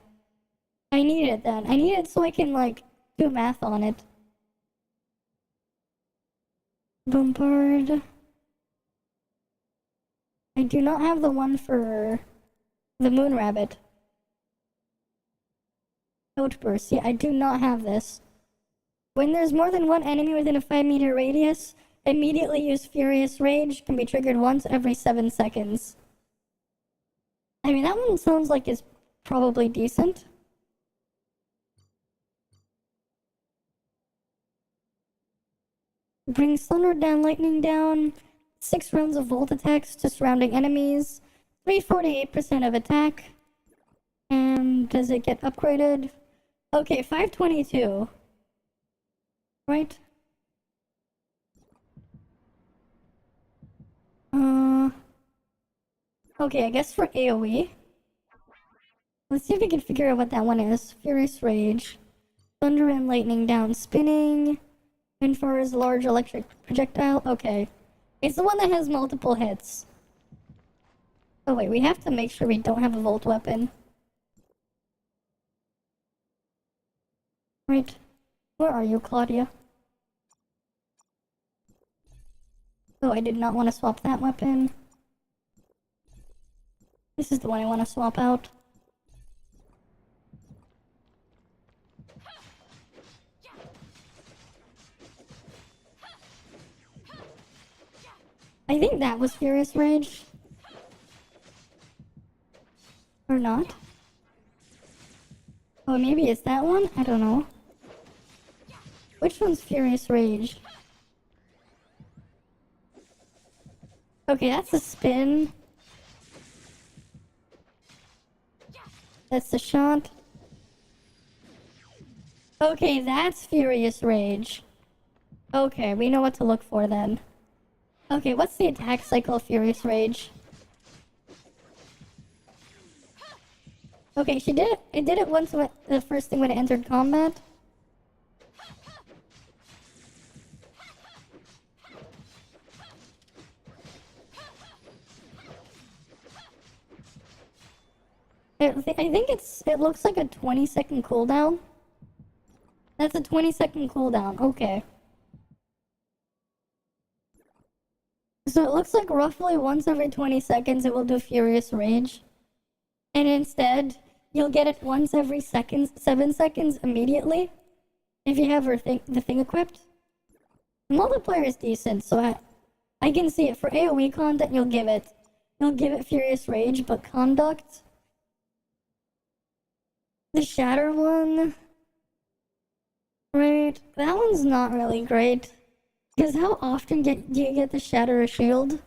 I need it then. I need it so I can, like, do math on it. Bombard. I do not have the one for the moon rabbit. Outburst. Yeah, I do not have this. When there's more than one enemy within a 5-meter radius, immediately use Furious Rage. Can be triggered once every 7 seconds. I mean, that one sounds like it's probably decent. Bring Thunder down, Lightning down. 6 rounds of Volt attacks to surrounding enemies. 348% of attack. And does it get upgraded? Okay, 522. Right? Okay, I guess for AoE. Let's see if we can figure out what that one is. Furious Rage. Thunder and Lightning down, spinning. Infers large electric projectile. Okay. It's the one that has multiple hits. Oh wait, we have to make sure we don't have a Volt weapon. Right. Where are you, Claudia? Oh, I did not want to swap that weapon. This is the one I want to swap out. I think that was Furious Rage. Or not. Oh, maybe it's that one? I don't know. Which one's Furious Rage? Okay, that's a spin. That's the shot. Okay, that's Furious Rage. Okay, we know what to look for then. Okay, what's the attack cycle of Furious Rage? Okay, she did it. It did it once when the first thing when it entered combat. I think it looks like a 20-second cooldown. That's a 20-second cooldown. Okay. So it looks like roughly once every 20 seconds it will do Furious Rage. And instead, you'll get it once every 7 seconds immediately. If you have the thing equipped. Multiplayer is decent, so I can see it. For AoE content, you'll give it Furious Rage, but Conduct... The Shatter one... Right, that one's not really great. Because how often do you get to shatter a shield?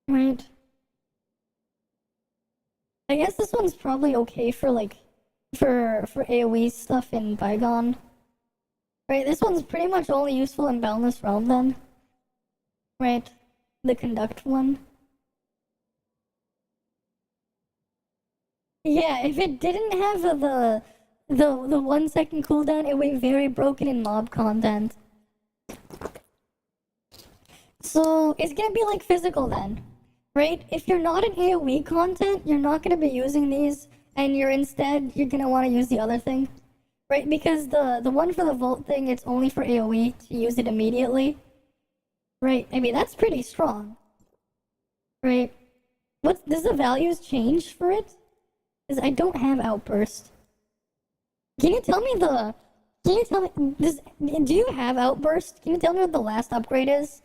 Right. I guess this one's probably okay for for AoE stuff in Bygone. Right, this one's pretty much only useful in Boundless Realm then. Right, the Conduct one. Yeah, if it didn't have the 1 second cooldown, it would be very broken in mob content. So it's gonna be like physical then, right? If you're not in AoE content, you're not gonna be using these, and you're gonna want to use the other thing, right? Because the one for the Volt thing, it's only for AoE to use it immediately, right? I mean that's pretty strong, right? Does the values change for it? Because I don't have Outburst. Can you tell me do you have Outburst? Can you tell me what the last upgrade is?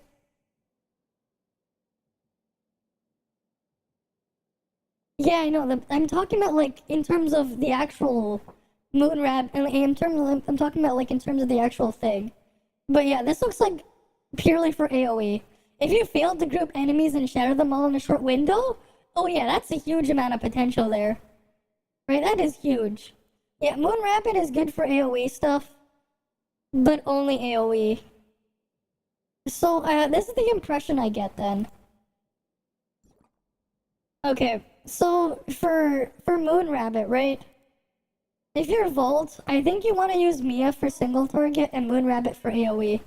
Yeah, I know. I'm talking about like in terms of the actual moon rab, and I'm talking about like in terms of the actual thing. But yeah, this looks like purely for AoE. If you fail to group enemies and shatter them all in a short window, oh yeah, that's a huge amount of potential there. Right, that is huge. Yeah, Moon Rapid is good for AoE stuff, but only AoE. So, this is the impression I get then. Okay, so for Moon Rabbit, right? If you're Volt, I think you want to use Mia for single target and Moon Rabbit for AoE.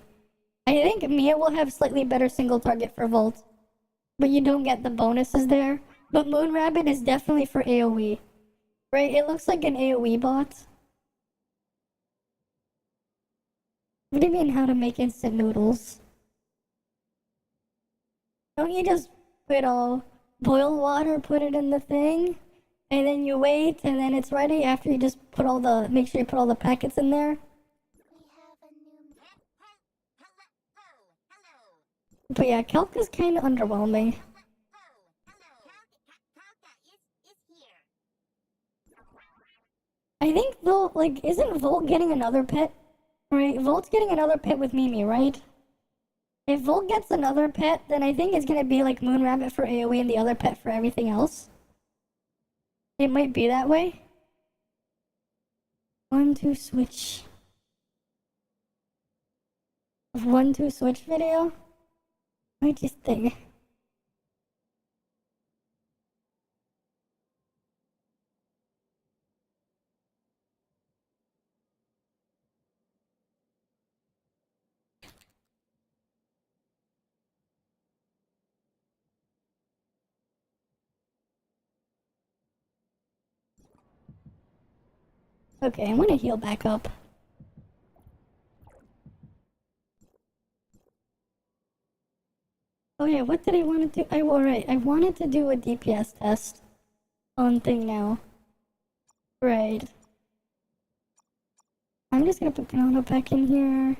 I think Mia will have slightly better single target for Volt, but you don't get the bonuses there. But Moon Rabbit is definitely for AoE. Right, it looks like an AoE bot. What do you mean how to make instant noodles? Don't you just boil water, put it in the thing, and then you wait, and then it's ready after you just make sure you put all the packets in there? We have a new... But yeah, Kelp is kind of underwhelming. I think Volt, like, isn't Volt getting another pet? Right, Volt's getting another pet with Mimi, right? If Volt gets another pet, then I think it's gonna be like Moon Rabbit for AoE and the other pet for everything else. It might be that way. 1-2 switch. 1-2 switch video? I just think. Okay, I'm gonna heal back up. Oh yeah, what did I want to do? I wanted to do a DPS test on thing now. Right. I'm just gonna put Kanano back in here.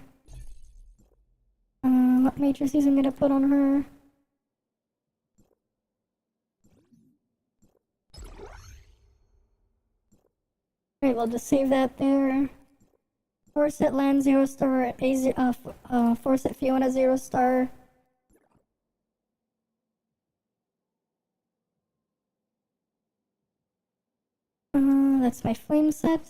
What matrices I'm gonna put on her? Alright, we'll just save that there. Force at land 0 star, Force at Fiona 0 star. That's my flame set.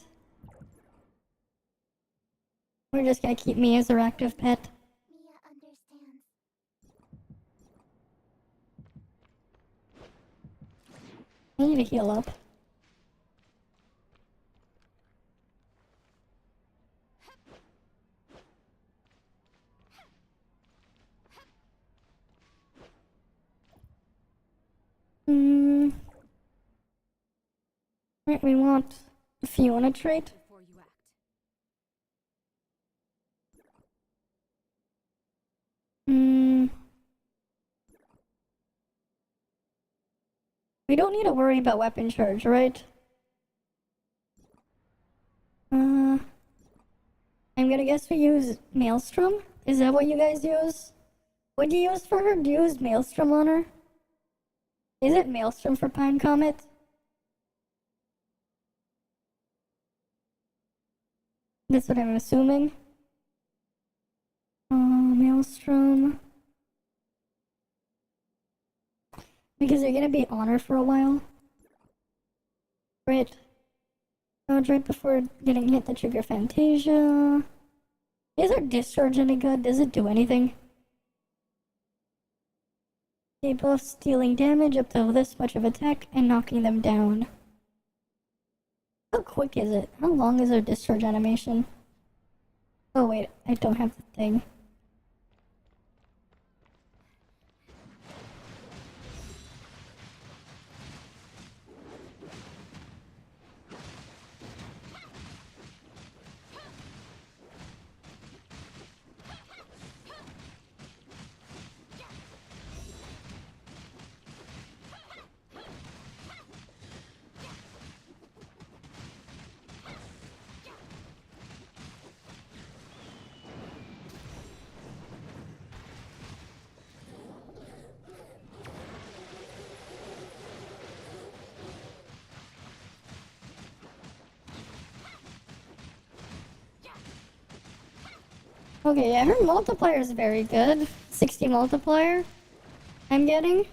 We're just gonna keep me as our active pet. Mia understands. I need to heal up. Right, we want a Fiona trait. Before you act. We don't need to worry about weapon charge, right? I'm gonna guess we use Maelstrom? Is that what you guys use? What do you use for her? Do you use Maelstrom on her? Is it Maelstrom for Pine Comet? That's what I'm assuming. Maelstrom. Because you're gonna be on her for a while. Right. Right before getting hit to trigger Fantasia. Is our discharge any good? Does it do anything? Debuffs dealing damage up to this much of attack and knocking them down. How quick is it? How long is our discharge animation? Oh wait, I don't have the thing. Okay, yeah, her multiplier is very good. 60 multiplier. I'm getting.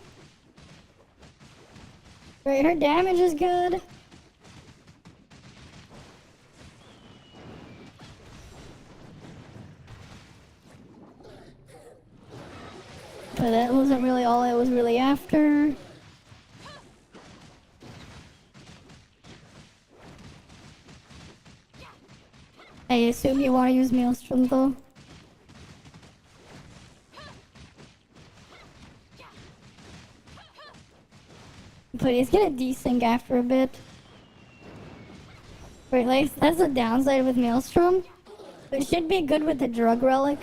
Right, her damage is good. But that wasn't really all I was really after. I assume you want to use Maelstrom though. But he's gonna desync after a bit. Right, like, that's the downside with Maelstrom. It should be good with the drug relic.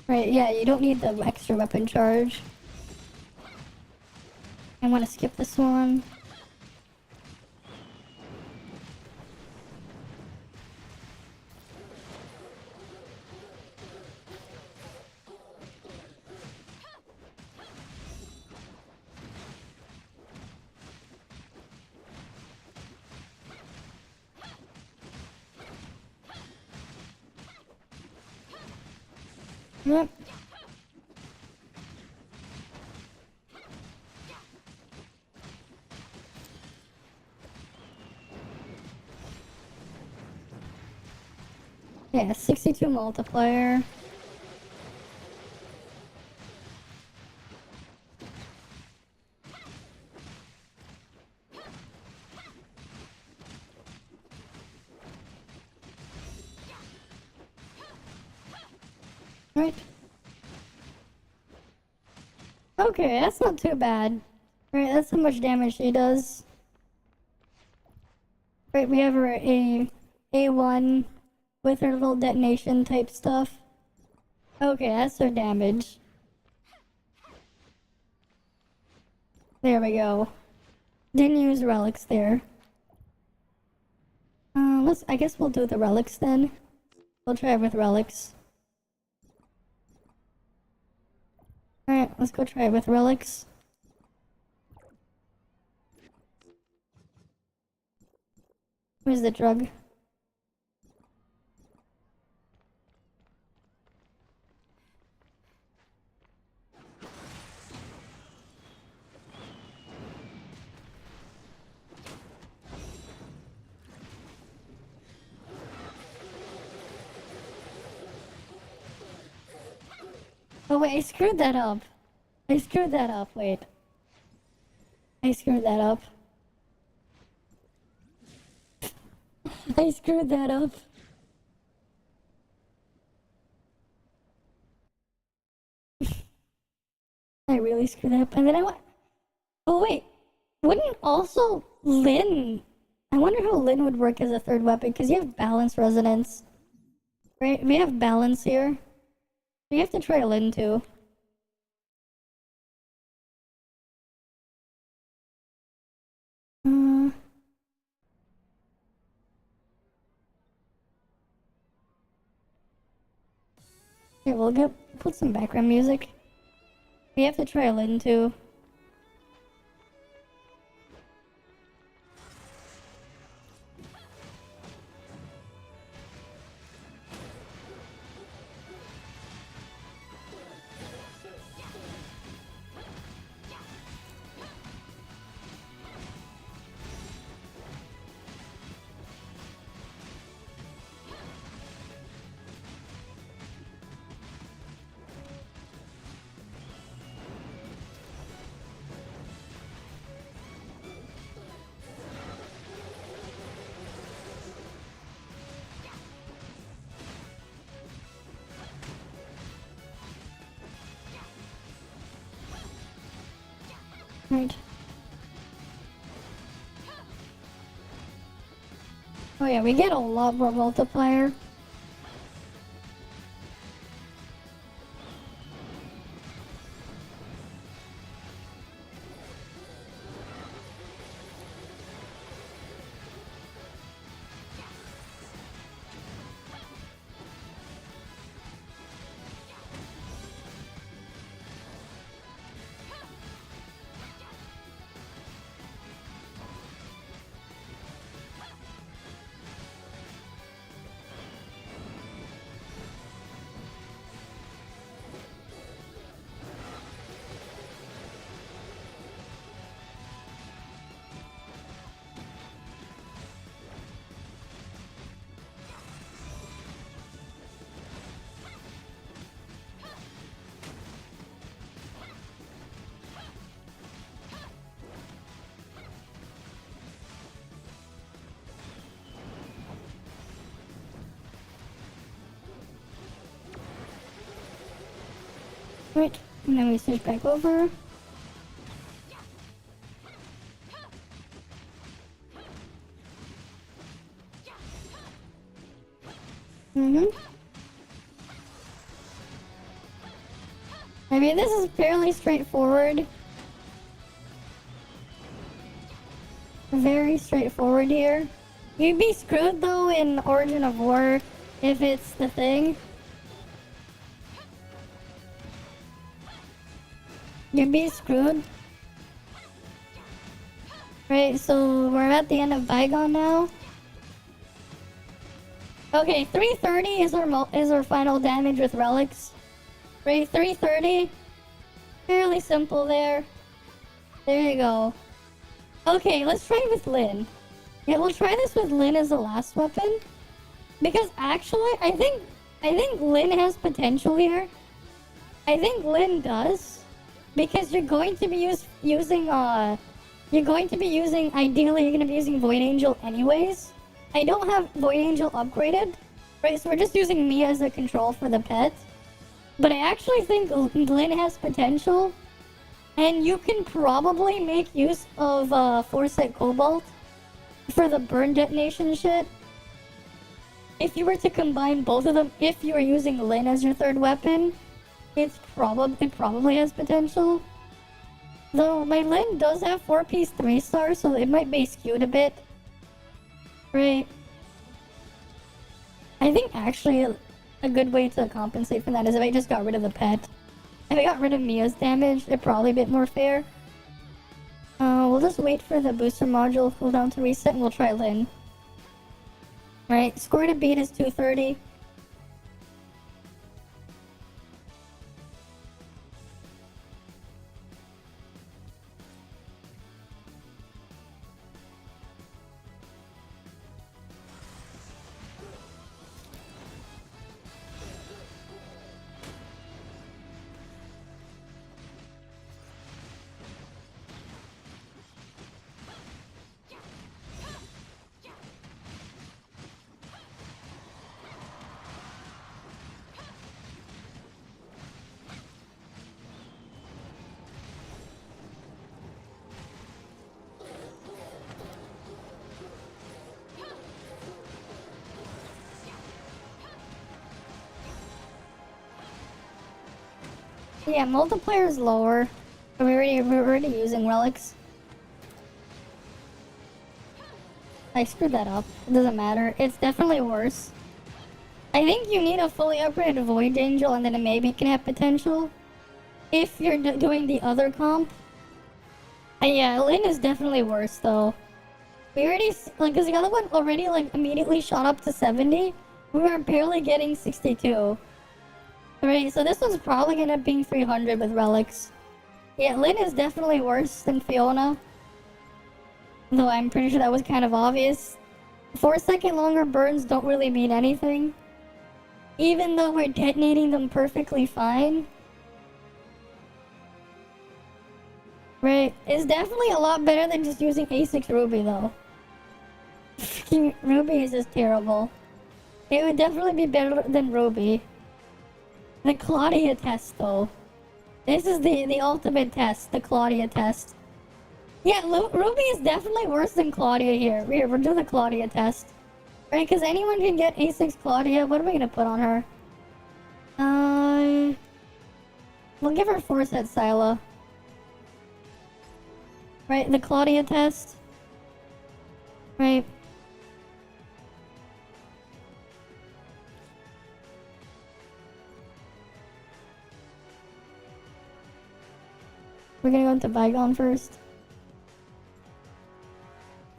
Right, yeah, you don't need the extra weapon charge. I want to skip this one. Yep. Yeah, 62 multiplier. Right. Okay, that's not too bad. Right, that's how much damage she does. Right, we have her A1 with her little detonation type stuff. Okay, that's her damage. There we go. Didn't use relics there. I guess we'll do the relics then. We'll try with relics. Alright, let's go try it with relics. Where's the drug? Oh wait, I screwed that up. I screwed that up, wait. I screwed that up. I screwed that up. I really screwed that up. And then I went... Oh wait, wouldn't also Lin... I wonder how Lin would work as a third weapon, because you have balance resonance. Right? We have balance here. We have to try Lin too. Here, we'll put some background music. We have to try Lin too. Right. Oh yeah, we get a lot more multiplier. Right, and then we switch back over. Mm-hmm. I mean, this is fairly straightforward. Very straightforward here. You'd be screwed though in Origin of War if it's the thing. You'd be screwed. Right, so we're at the end of Bygone now. Okay, 330 is our final damage with relics. Right, 330. Fairly simple there. There you go. Okay, let's try with Lyn. Yeah, we'll try this with Lyn as the last weapon. Because actually, I think Lyn has potential here. I think Lyn does. Because you're going to be using, ideally you're going to be using Void Angel anyways. I don't have Void Angel upgraded. Right, so we're just using me as a control for the pet. But I actually think Lyn has potential. And you can probably make use of Foresight Cobalt for the burn detonation shit. If you were to combine both of them, if you were using Lyn as your third weapon, it probably has potential. Though my Lyn does have 4-piece 3-star, so it might be skewed a bit. Right. I think actually a good way to compensate for that is if I just got rid of the pet. If I got rid of Mia's damage, it'd probably be a bit more fair. We'll just wait for the booster module cooldown to reset and we'll try Lyn. Alright, score to beat is 230. Yeah, multiplayer is lower. We're already using relics. I screwed that up. It doesn't matter. It's definitely worse. I think you need a fully upgraded Void Angel and then it maybe can have potential. If you're doing the other comp. Yeah, Lyn is definitely worse though. We already, because the other one already immediately shot up to 70. We were barely getting 62. Right, so this one's probably gonna be 300 with relics. Yeah, Lyn is definitely worse than Fiona. Though I'm pretty sure that was kind of obvious. 4-second longer burns don't really mean anything. Even though we're detonating them perfectly fine. Right, it's definitely a lot better than just using A6 Ruby though. Freaking Ruby is just terrible. It would definitely be better than Ruby. The Claudia test, though. This is the ultimate test, the Claudia test. Yeah, Ruby is definitely worse than Claudia here. We're doing the Claudia test. Right, because anyone can get A6 Claudia. What are we going to put on her? We'll give her Foresight Scylla. Right, the Claudia test. Right. We're gonna go into Bygone first.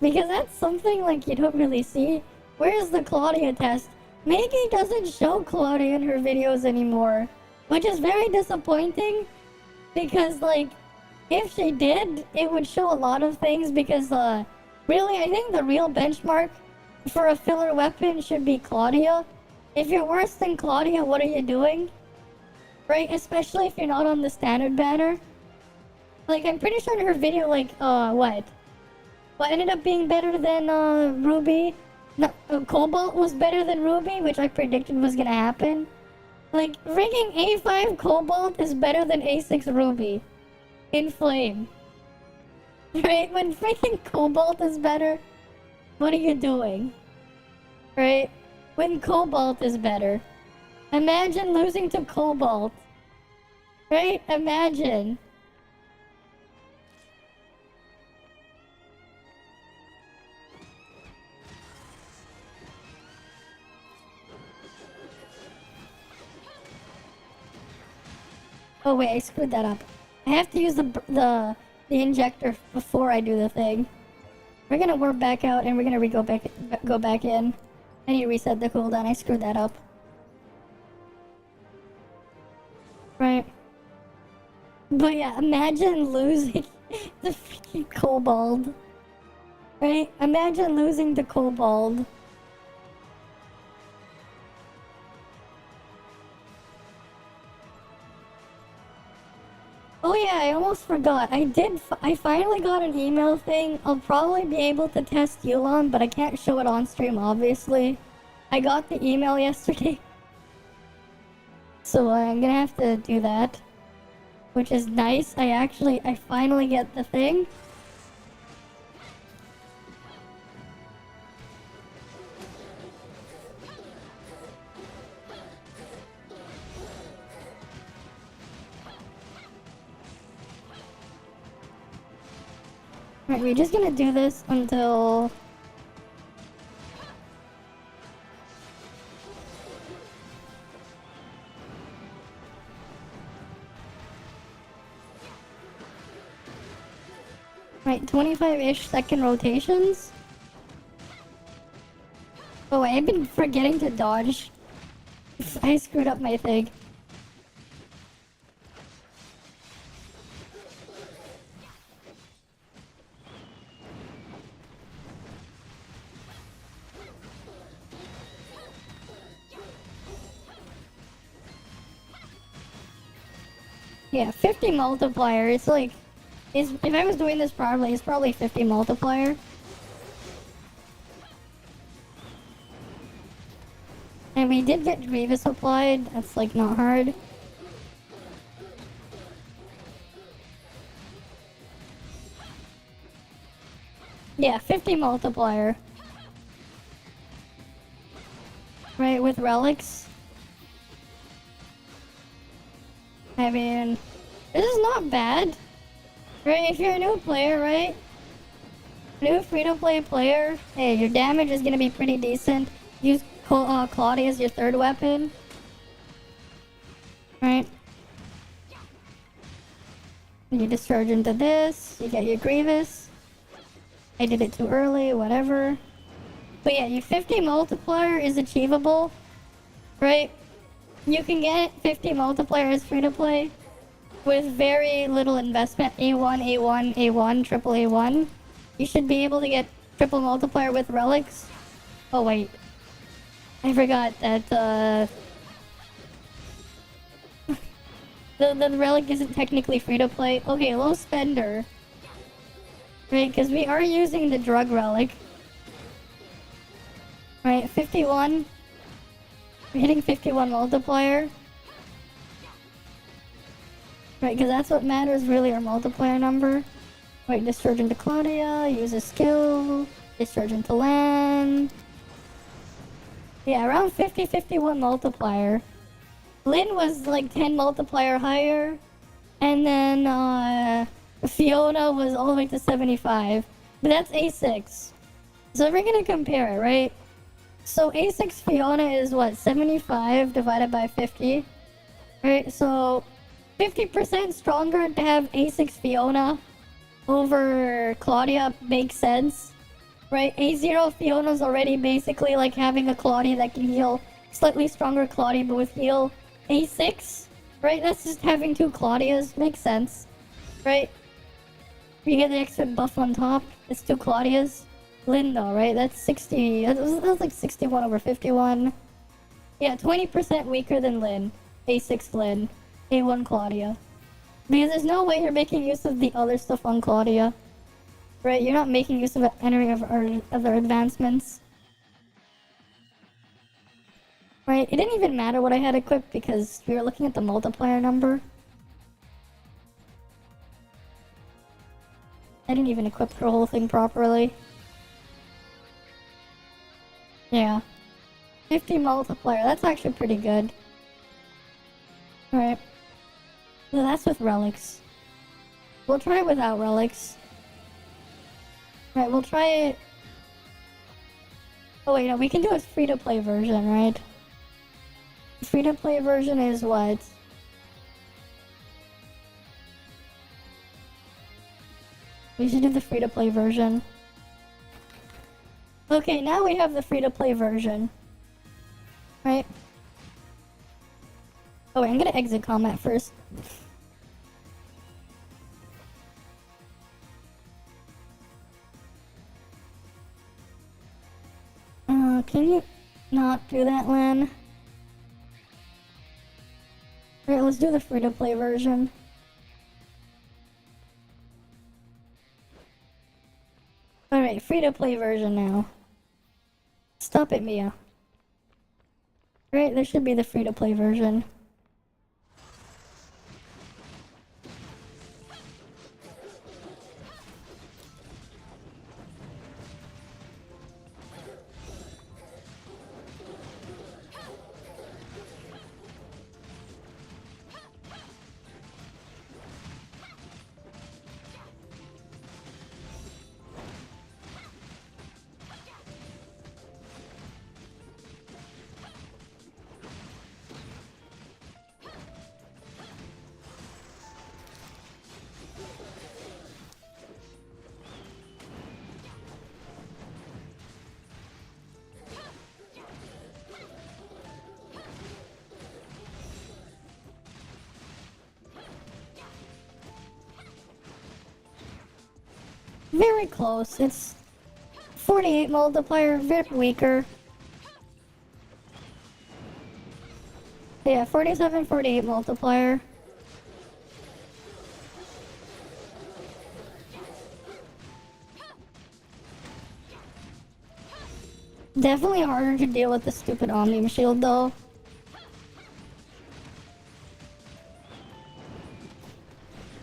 Because that's something you don't really see. Where's the Claudia test? Maggie doesn't show Claudia in her videos anymore. Which is very disappointing. Because if she did, it would show a lot of things because really I think the real benchmark for a filler weapon should be Claudia. If you're worse than Claudia, what are you doing? Right? Especially if you're not on the standard banner. I'm pretty sure in her video, what ended up being better than, Ruby? No, Cobalt was better than Ruby, which I predicted was gonna happen. Freaking A5 Cobalt is better than A6 Ruby. In Flame. Right? When freaking Cobalt is better, what are you doing? Right? when Cobalt is better. Imagine losing to Cobalt. Right? Imagine. Oh wait, I screwed that up. I have to use the injector before I do the thing. We're gonna warp back out and we're gonna go back in. I need to reset the cooldown. I screwed that up. Right. But yeah, imagine losing the freaking Kobold. Right? Imagine losing the Kobold. Oh yeah, I almost forgot. I finally got an email thing. I'll probably be able to test Yulon, but I can't show it on stream, obviously. I got the email yesterday. So I'm gonna have to do that. Which is nice. I finally get the thing. Right, we're just gonna do this until... Right, 25-ish second rotations. Oh, I've been forgetting to dodge. I screwed up my thing. Yeah, 50 multiplier. It's like... if I was doing this properly, it's probably 50 multiplier. And we did get Grievous applied. That's like not hard. Yeah, 50 multiplier. Right, with relics. I mean, this is not bad. Right, if you're a new player, right? New free-to-play player, hey, your damage is gonna be pretty decent. Use Claudia as your third weapon. Right? You discharge into this, you get your Grievous. I did it too early, whatever. But yeah, your 50 multiplier is achievable. Right? You can get 50 multiplier as free-to-play with very little investment. A1, A1, A1, triple A1. You should be able to get triple multiplier with relics. Oh wait. I forgot that the relic isn't technically free to play. Okay, low spender. Right, because we are using the drug relic. Right, 51. We're hitting 51 multiplier. Right, because that's what matters really, our multiplier number. Right, discharge into Claudia, use a skill, discharge into land. Yeah, around 50, 51 multiplier. Lynn was like 10 multiplier higher. And then Fiona was all the way to 75. But that's A6. So we're gonna compare it, right? So A6 Fiona is what, 75 divided by 50? Right, so 50% stronger to have A6 Fiona over Claudia makes sense. Right, A0 Fiona's already basically like having a Claudia that can heal slightly stronger Claudia but with heal A6. Right, that's just having two Claudias, makes sense. Right? You get the extra buff on top, it's two Claudias. Lynn though, right? That's 60, that's like 61 over 51. Yeah, 20% weaker than Lynn. A6 Lynn. A1 Claudia. Because there's no way you're making use of the other stuff on Claudia. Right, you're not making use of any of our other advancements. Right, it didn't even matter what I had equipped because we were looking at the multiplier number. I didn't even equip the whole thing properly. Yeah. 50 multiplier. That's actually pretty good. Alright. So that's with relics. We'll try it without relics. Alright, we'll try it... Oh wait, no, we can do a free-to-play version, right? The free-to-play version is what? We should do the free-to-play version. Okay, now we have the free-to-play version. Right? Oh wait, I'm gonna exit combat first. Can you not do that, Len? Alright, let's do the free-to-play version. Alright, free-to-play version now. Stop it, Mia. Right, there should be the free-to-play version. Very close. It's 48 multiplier, a bit weaker. Yeah, 47, 48 multiplier. Definitely harder to deal with the stupid Omnium Shield though.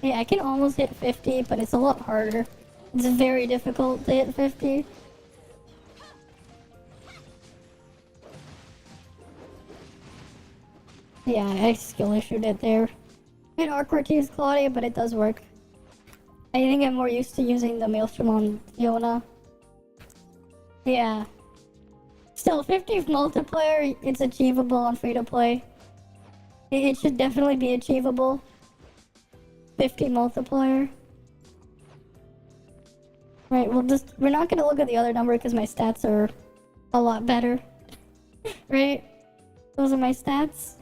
Yeah, I can almost hit 50, but it's a lot harder. It's very difficult to hit 50. Yeah, I skill issued it there. It awkward to use Claudia, but it does work. I think I'm more used to using the Maelstrom on Fiona. Yeah. Still, 50 multiplayer, it's achievable on free-to-play. It should definitely be achievable. 50 multiplier. Right, we're not gonna look at the other number because my stats are a lot better. Right? Those are my stats.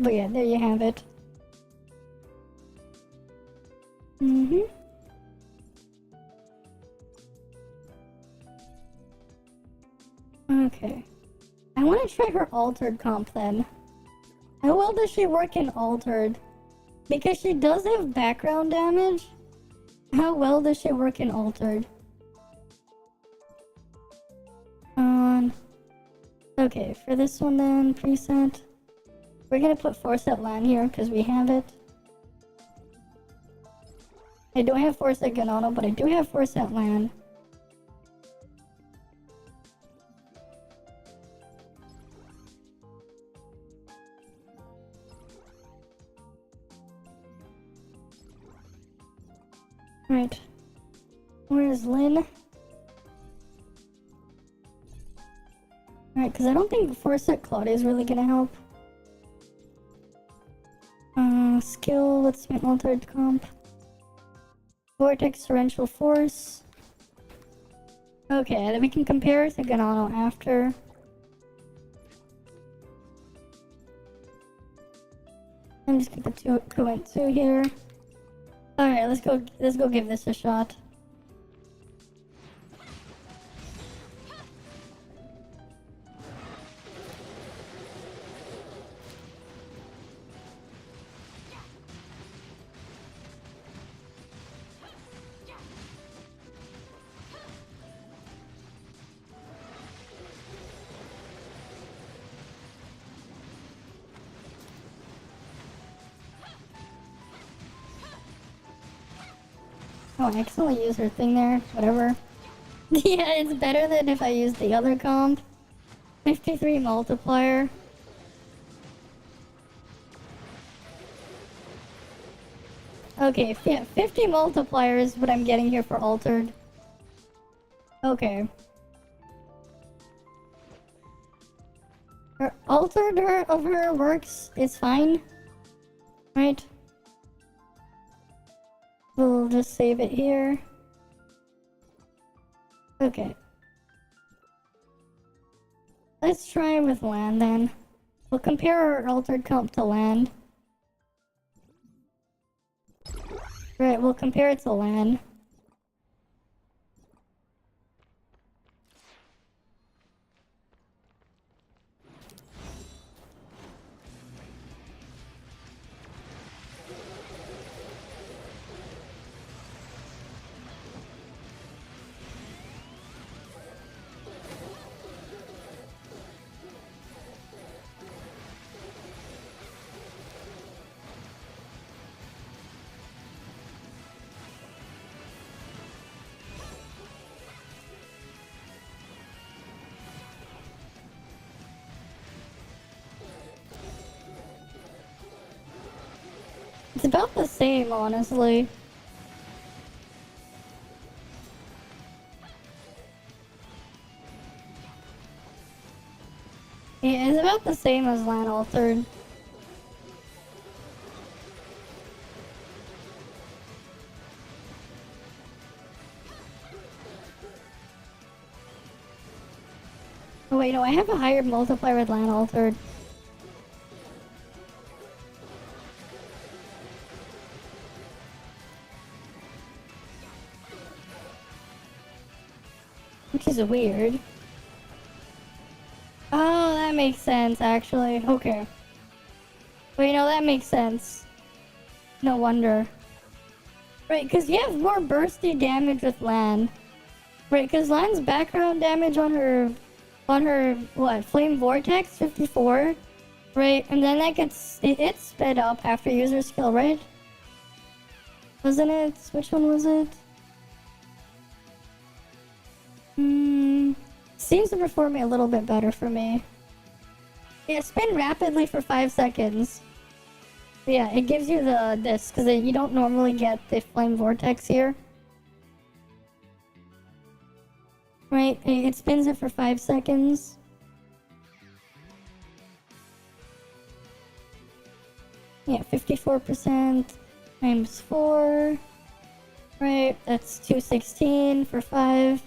But yeah, there you have it. Okay. I want to try her altered comp then. How well does she work in altered? Because she does have background damage. How well does she work in altered? Okay, for this one then, preset. We're gonna put Forset Lan here because we have it. I don't have Forset Ganado, but I do have Forset Lan. Right. Where's Lynn? Alright, because I don't think Forset Claudia is really gonna help. Skill, let's make altered comp. Vortex Torrential Force. Okay, then we can compare it to Ganano after. I'm just gonna put two here. Alright, let's go give this a shot. Oh, I accidentally used her thing there. Whatever. Yeah, it's better than if I used the other comp. 53 multiplier. Okay, yeah, 50 multiplier is what I'm getting here for altered. Okay. Her altered of her works is fine. Right? We'll just save it here. Okay. Let's try with land then. We'll compare our altered comp to land. Right, we'll compare it to land. It's about the same, honestly. Yeah, it's about the same as land altered. Oh wait, no, I have a higher multiplier with land altered. Which is weird. Oh, that makes sense, actually. Okay. Wait, no, that makes sense. No wonder. Right, because you have more bursty damage with land. Right, because land's background damage on her, what, Flame Vortex, 54? Right, and then that gets, it's sped up after user skill, right? Wasn't it? Which one was it? Seems to perform a little bit better for me. Yeah, spin rapidly for 5 seconds. Yeah, it gives you this, because you don't normally get the Flame Vortex here. Right, it spins it for 5 seconds. Yeah, 54% times 4. Right, that's 216 for 5.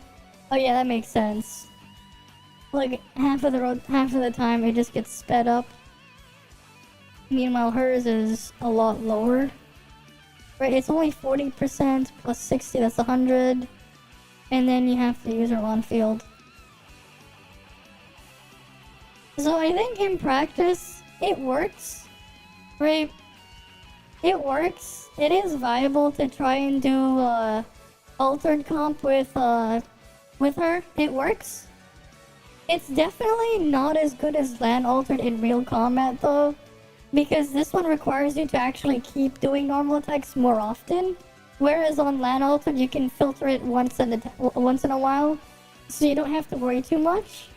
Oh yeah, that makes sense. Like, half of the time it just gets sped up. Meanwhile, hers is a lot lower. Right, it's only 40% plus 60, that's 100. And then you have to use her on field. So I think in practice, it works. Right? It works. It is viable to try and do altered comp with her. It works. It's definitely not as good as land altered in real combat though, because this one requires you to actually keep doing normal attacks more often, whereas on land altered you can filter it once in a while, so you don't have to worry too much.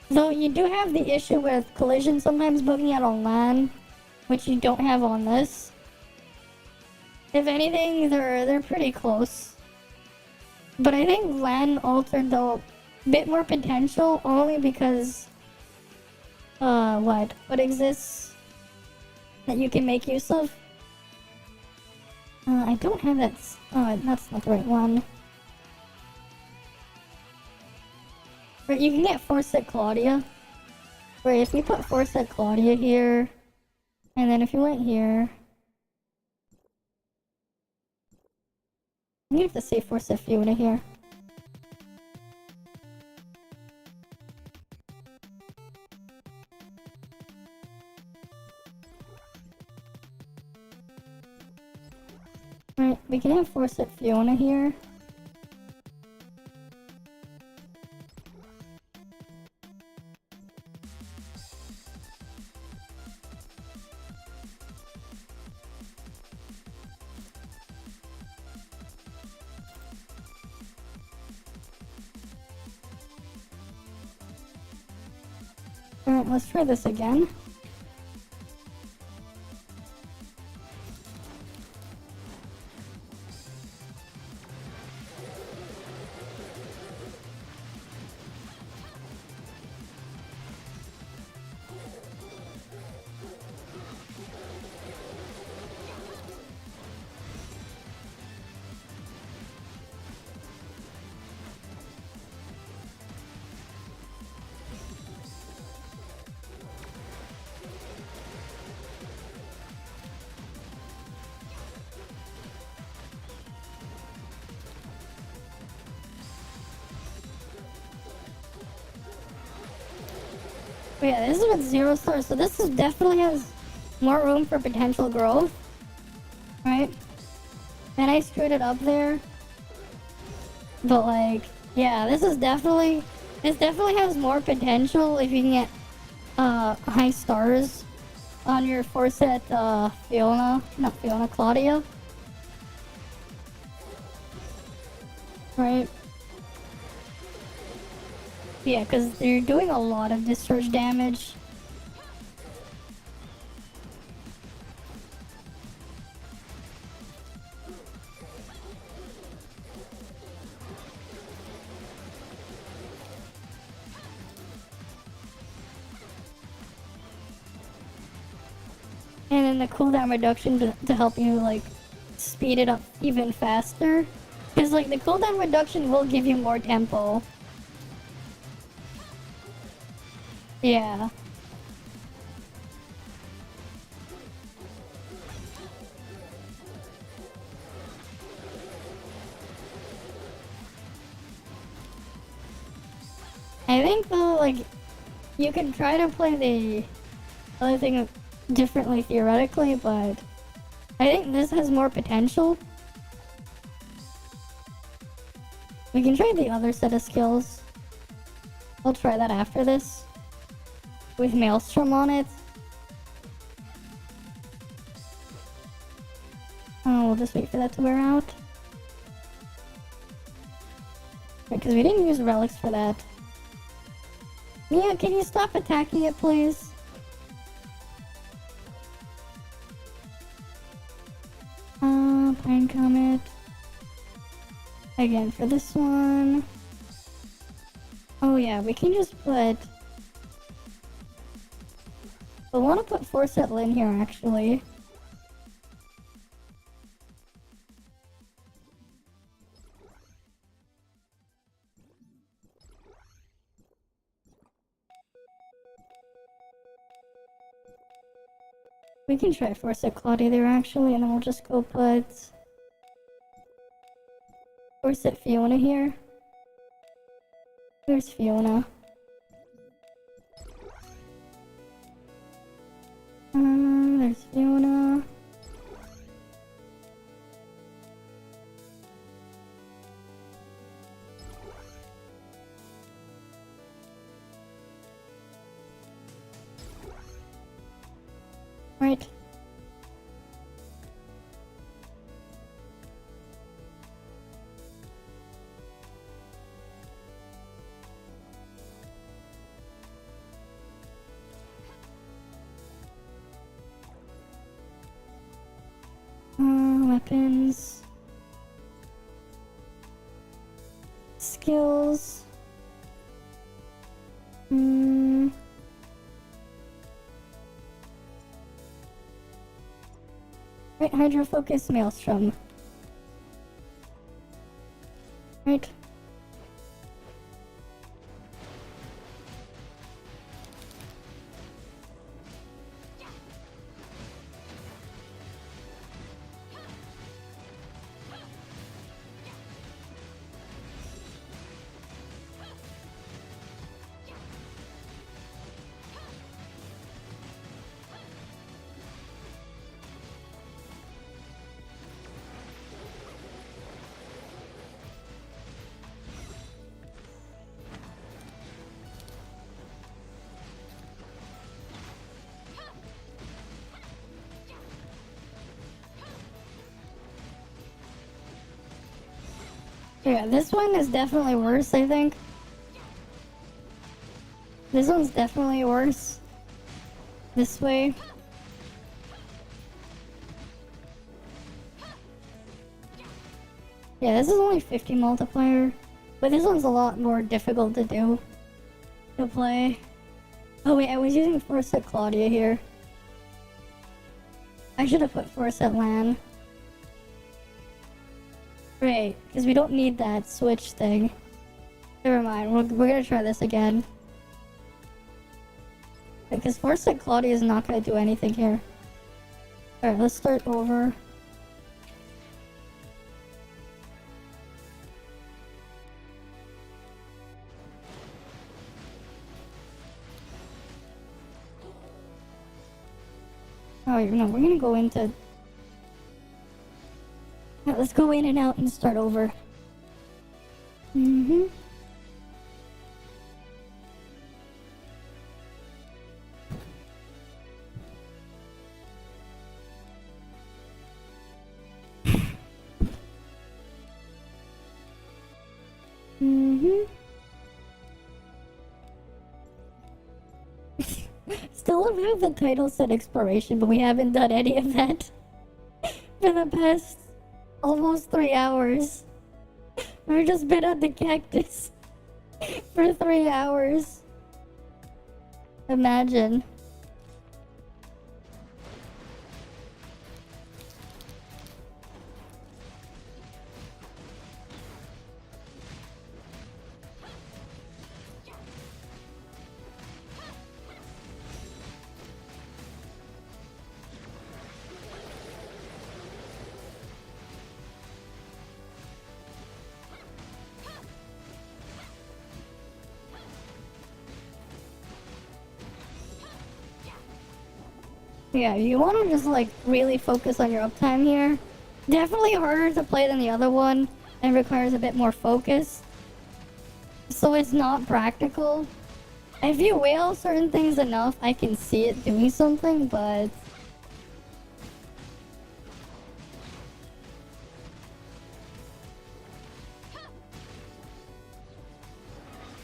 Though you do have the issue with collision sometimes bugging out on land, which you don't have on this. If anything, they're pretty close. But I think land altered though, bit more potential only because what exists that you can make use of? I don't have that. Oh, that's not the right one. Right, you can get Force at Claudia. Right, if we put Force at Claudia here, and then if you went here, you have to say Force at Fiona here. Right, we can have Force at Fiona here. Alright, let's try this again. But yeah, this is with 0 stars, so this is definitely has more room for potential growth, right? And I screwed it up there, but like, yeah, this definitely has more potential if you can get high stars on your 4-set Claudia, right? Yeah, because they're doing a lot of discharge damage. And then the cooldown reduction to help you, like, speed it up even faster. Because, like, the cooldown reduction will give you more tempo. Yeah. I think, though, like, you can try to play the other thing differently theoretically, but I think this has more potential. We can try the other set of skills. I'll try that after this. With Maelstrom on it. Oh, we'll just wait for that to wear out. Because we didn't use relics for that. Mia, can you stop attacking it, please? Pine Comet. Again, for this one. Oh yeah, we can just put... I want to put 4-set Lin here, actually. We can try 4-set Claudia there, actually, and then we'll just go put... 4-set Fiona here. Where's Fiona? There's Fiona. Right. Weapons. Skills. Right, Hydro Focus, Maelstrom. Right. Yeah, this one is definitely worse, I think. This one's definitely worse. This way. Yeah, this is only 50 multiplier. But this one's a lot more difficult to do. To play. Oh wait, I was using Force at Claudia here. I should have put Force at LAN. Right, because we don't need that switch thing. Never mind, we're gonna try this again. Because Force at Claudia is not gonna do anything here. Alright, let's start over. Oh, no, we're gonna go into... Yeah, let's go in and out and start over. Mm-hmm. Mm-hmm. Still have the title set exploration, but we haven't done any of that for the past almost 3 hours. We've just been on the cactus for 3 hours. Imagine. Yeah, you want to just like really focus on your uptime here. Definitely harder to play than the other one and requires a bit more focus. So it's not practical. If you whale certain things enough, I can see it doing something, but...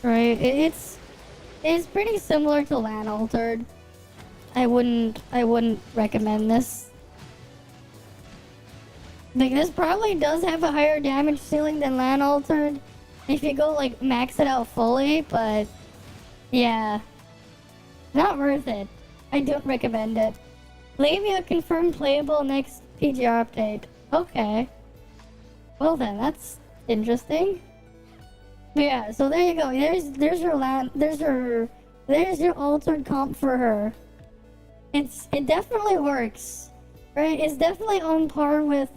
Right, it's pretty similar to LAN Altered. I wouldn't recommend this. Like, this probably does have a higher damage ceiling than LAN Altered if you go like max it out fully, but yeah, not worth it. I don't recommend it. Labia confirmed playable next PGR update. Okay. Well then, that's interesting. Yeah, so there you go. There's your LAN. There's your altered comp for her. It definitely works, right? It's definitely on par with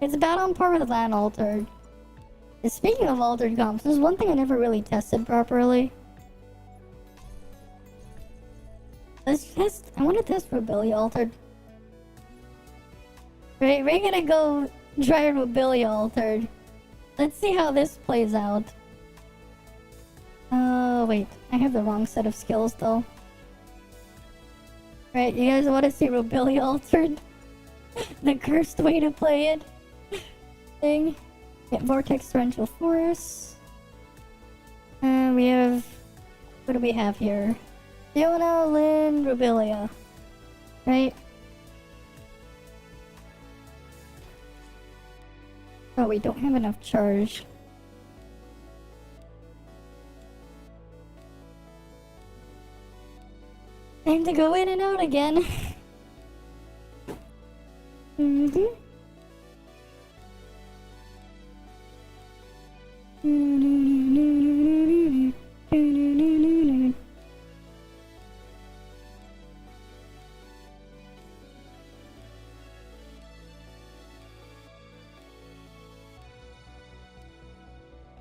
it's about on par with LAN Altered. And speaking of altered comps, there's one thing I never really tested properly. Let's test. I want to test Robilly Altered. Right, we're gonna go try Robilly Altered. Let's see how this plays out. Wait, I have the wrong set of skills though. Right, you guys want to see Robilly Altered? The cursed way to play it? Thing. Get Vortex Torrential Force. And we have... What do we have here? Fiona, Lynn, Robilia. Right? Oh, we don't have enough charge. Time to go in and out again. Mm-hmm.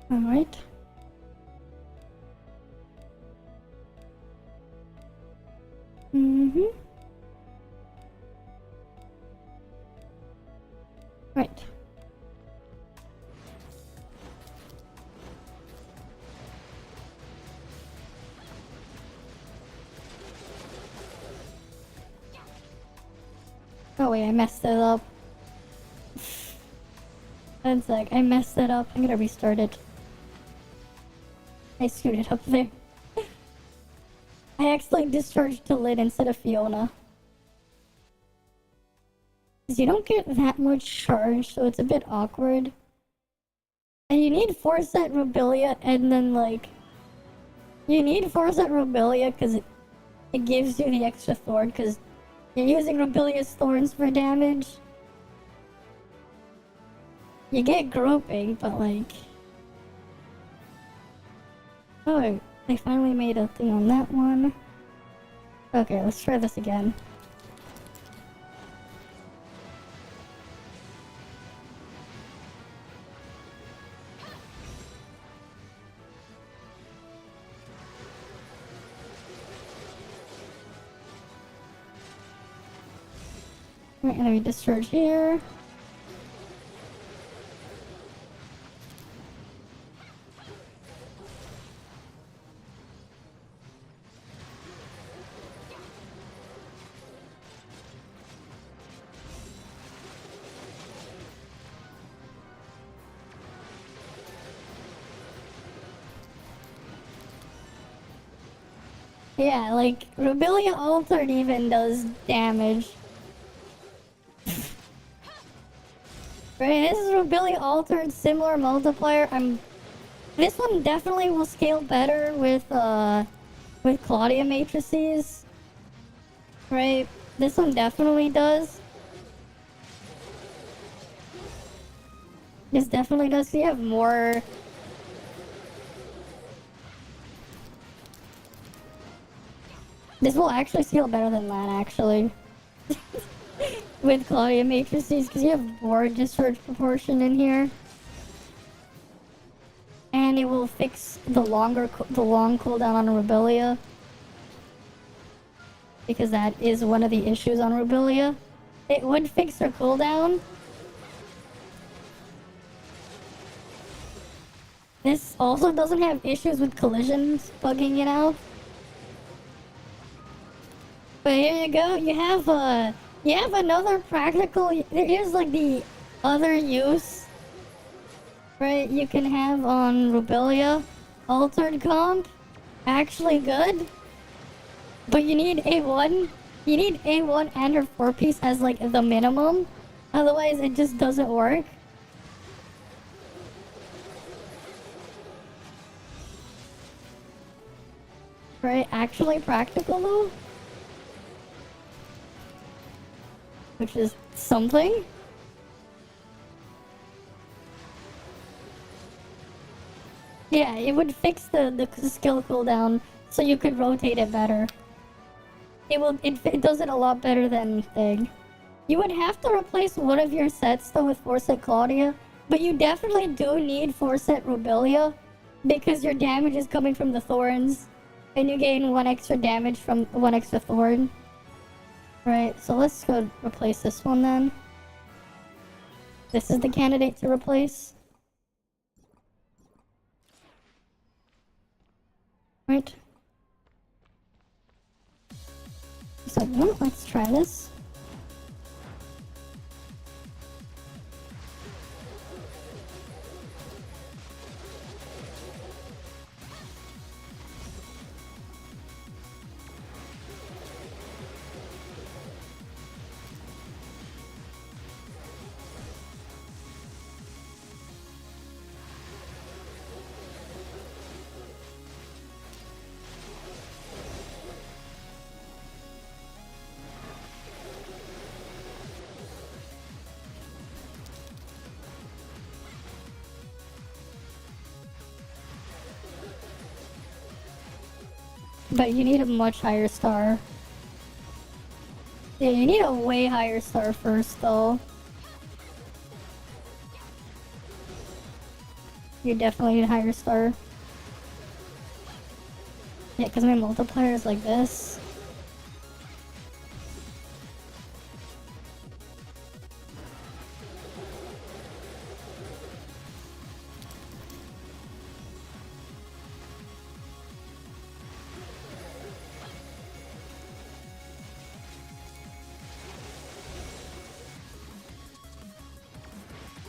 All right. Mm-hmm. Right. Oh wait, I messed it up. One sec, I messed it up. I'm gonna restart it. I screwed it up there. I accidentally discharged to Lid instead of Fiona. Because you don't get that much charge, so it's a bit awkward. And you need 4-set Robilia, and then, like... You need 4-set Robilia, because it gives you the extra thorn, because you're using Robilia's thorns for damage. You get grouping, but, like... Oh, they finally made a thing on that one. Okay, let's try this again. Right, and then we discharge here. Yeah, like, Robilia Altered even does damage. Right, this is Robilia Altered, similar multiplier. This one definitely will scale better with Claudia matrices. Right, this one definitely does. This definitely does. You have more... This will actually scale better than that, actually. With Claudia matrices, because you have more discharge proportion in here. And it will fix the long cooldown on Robilia. Because that is one of the issues on Robilia. It would fix her cooldown. This also doesn't have issues with collisions bugging it out. But here you go, you have another practical, here's like the other use, right, you can have on Robilia. Altered comp, actually good. But you need A1, and her 4-piece as like the minimum. Otherwise it just doesn't work. Right, actually practical though. Which is something. Yeah, it would fix the skill cooldown so you could rotate it better. It does it a lot better than Thing. You would have to replace one of your sets though with 4-set Claudia, but you definitely do need 4-set Robilia because your damage is coming from the thorns and you gain 1 extra damage from 1 extra thorn. Right, so let's go replace this one then. This is the candidate to replace. Right. So, let's try this. But you need a much higher star. Yeah, you need a way higher star first, though. You definitely need a higher star. Yeah, because my multiplier is like this.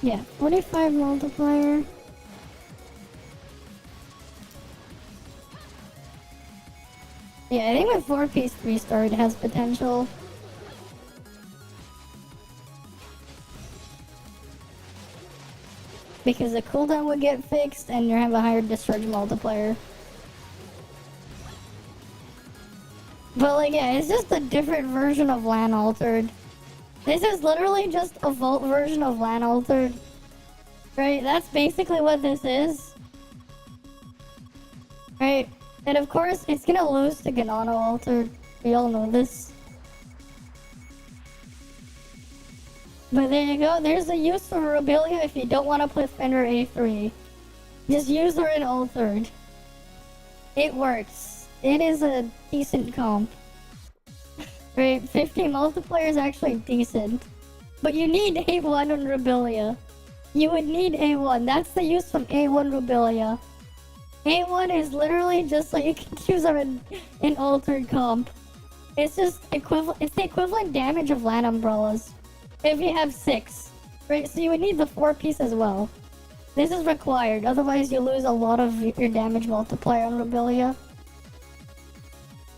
Yeah, 45 multiplier. Yeah, I think with 4-piece 3-star it has potential. Because the cooldown would get fixed and you have a higher discharge multiplier. But like, yeah, it's just a different version of LAN Altered. This is literally just a Vault version of LAN Altered. Right? That's basically what this is. Right? And of course, it's gonna lose to Ganano Altered. We all know this. But there you go. There's a use for Rebellia if you don't want to play Fender A3. Just use her in Altered. It works. It is a decent comp. Right? 50 multiplier is actually decent. But you need A1 on Rebellia. You would need A1. That's the use from A1 Rebellia. A1 is literally just so you can choose her in Altered comp. It's just equivalent. It's the equivalent damage of LAN umbrellas. If you have 6. Right? So you would need the 4-piece as well. This is required. Otherwise you lose a lot of your damage multiplier on Rebellia.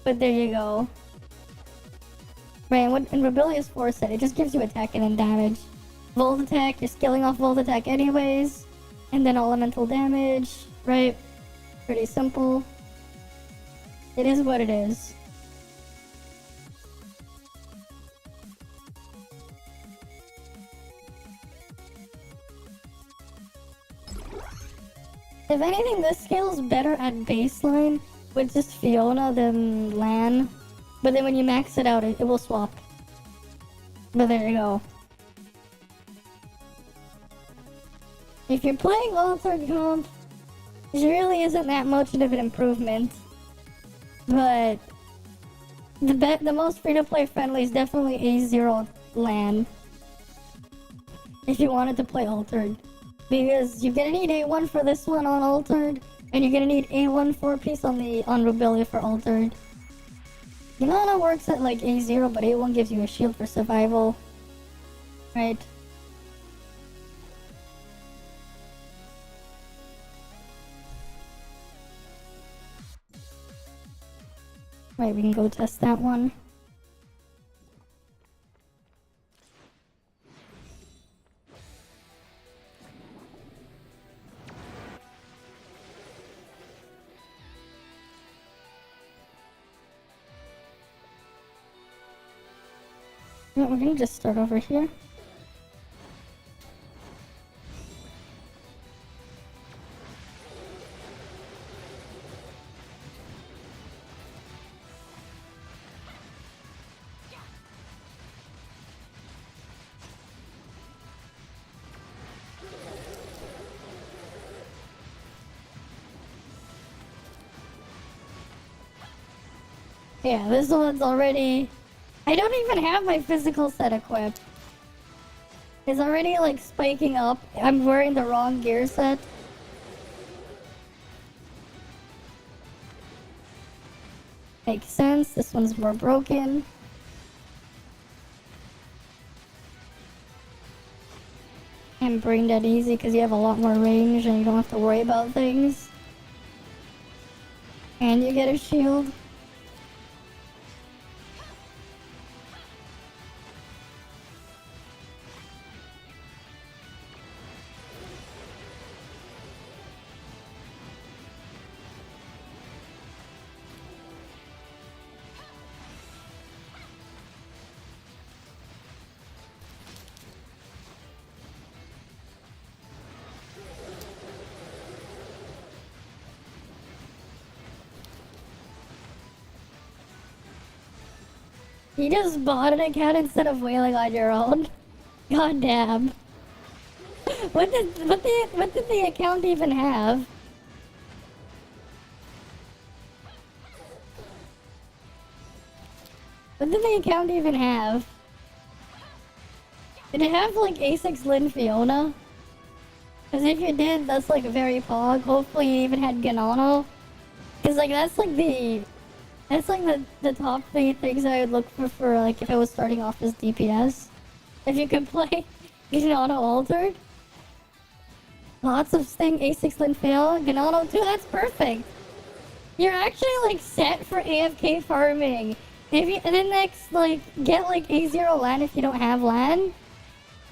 But there you go. Right, and Rebellia's 4 set, it just gives you attack and then damage. Volt attack, you're skilling off Volt attack anyways. And then elemental damage, right? Pretty simple. It is what it is. If anything, this scales better at baseline with just Fiona than LAN. But then when you max it out, it will swap. But there you go. If you're playing Altered comp, it really isn't that much of an improvement. But the most free-to-play friendly is definitely A0 LAN. If you wanted to play Altered. Because you're gonna need A1 for this one on Altered, and you're gonna need A1 4-piece on Rebellia for Altered. Ganano works at like A0, but A1 gives you a shield for survival. Right? Right, we can go test that one. No, we're gonna just start over here. Yeah, this one's already... I don't even have my physical set equipped. It's already like spiking up. I'm wearing the wrong gear set. Makes sense. This one's more broken. And brain dead easy because you have a lot more range and you don't have to worry about things. And you get a shield. You just bought an account instead of wailing on your own. God damn. What did the account even have? What did the account even have? Did it have like A6 Lin Fiona? Cause if you did, that's like very pog. Hopefully you even had Ganano. Cause like that's like the top 3 things I would look for like if I was starting off as DPS. If you could play Ganano Altered. Lots of Sting, A6 Linfail, Ganano 2, that's perfect! you're actually like set for AFK farming. If you and then next like get like A0 land if you don't have land,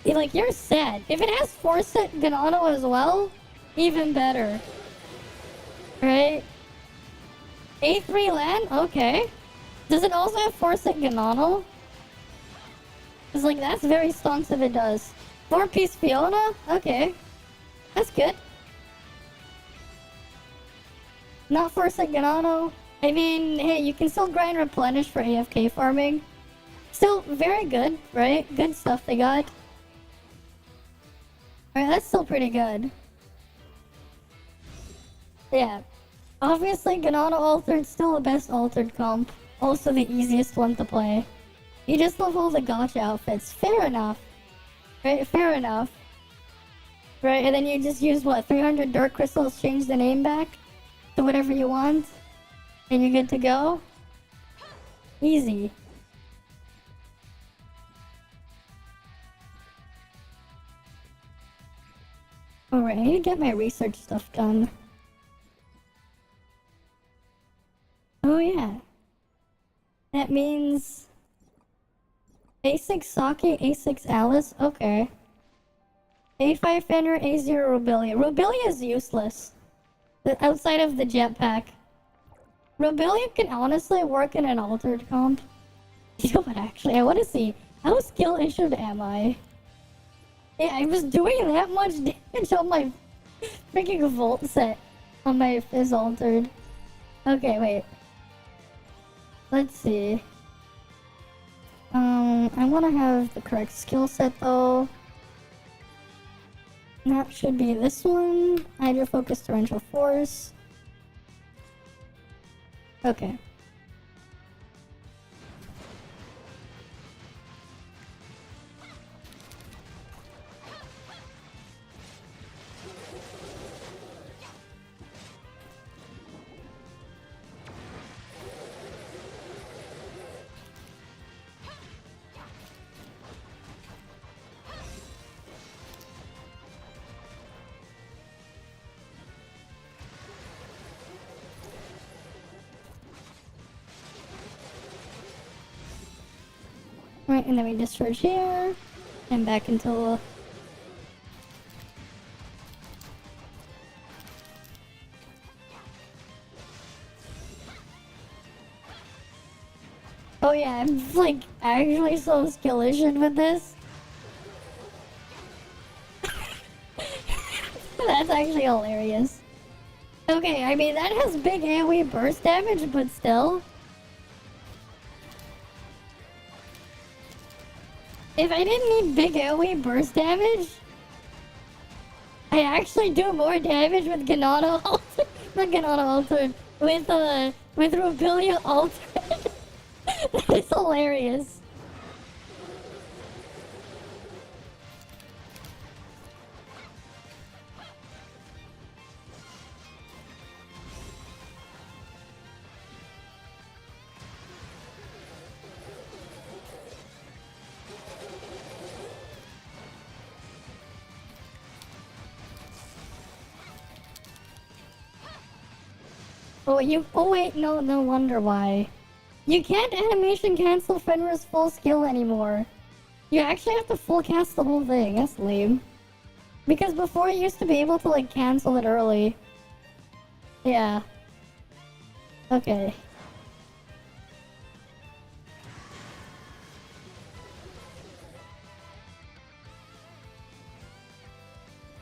you're set. If it has 4-set Ganano as well, even better. Right? A3 land? Okay. Does it also have 4-set Ganano? Cause like that's very stonks if it does. 4-piece Fiona? Okay. That's good. Not 4-set Ganano. I mean, hey, you can still grind replenish for AFK farming. Still very good, right? Good stuff they got. Alright, that's still pretty good. Yeah. Obviously, Ganano Altered still the best altered comp. Also the easiest one to play. You just love all the gotcha outfits. Fair enough. Right? Fair enough. Right, and then you just use what? 300 Dark Crystals, change the name back to whatever you want. And you're good to go? Easy. Alright, I need to get my research stuff done. Oh yeah. That means... A6 Saki, A6 Alice? Okay. A5 Fenrir, A0 Robelia. Robelia is useless. Outside of the jetpack. Robelia can honestly work in an altered comp. You know what, actually, I want to see. How skill issued am I? Yeah, I was doing that much damage on my freaking Volt set. On my Fizz altered. Okay, wait. Let's see. I want to have the correct skill set though. That should be this one. Hydro Focus, Torrential Force. Okay. Right, and then we discharge here, and back until... Oh yeah, I'm like actually so skill issued with this. That's actually hilarious. Okay, I mean that has big AoE burst damage, but still. If I didn't need big AoE burst damage, I actually do more damage with Ganano Altered. Not Ganano Altered. With Robelia Altered. That is hilarious. Oh wait, no wonder why. You can't animation cancel Fenrir's full skill anymore. You actually have to full cast the whole thing. That's lame. Because before you used to be able to like cancel it early. Yeah. Okay.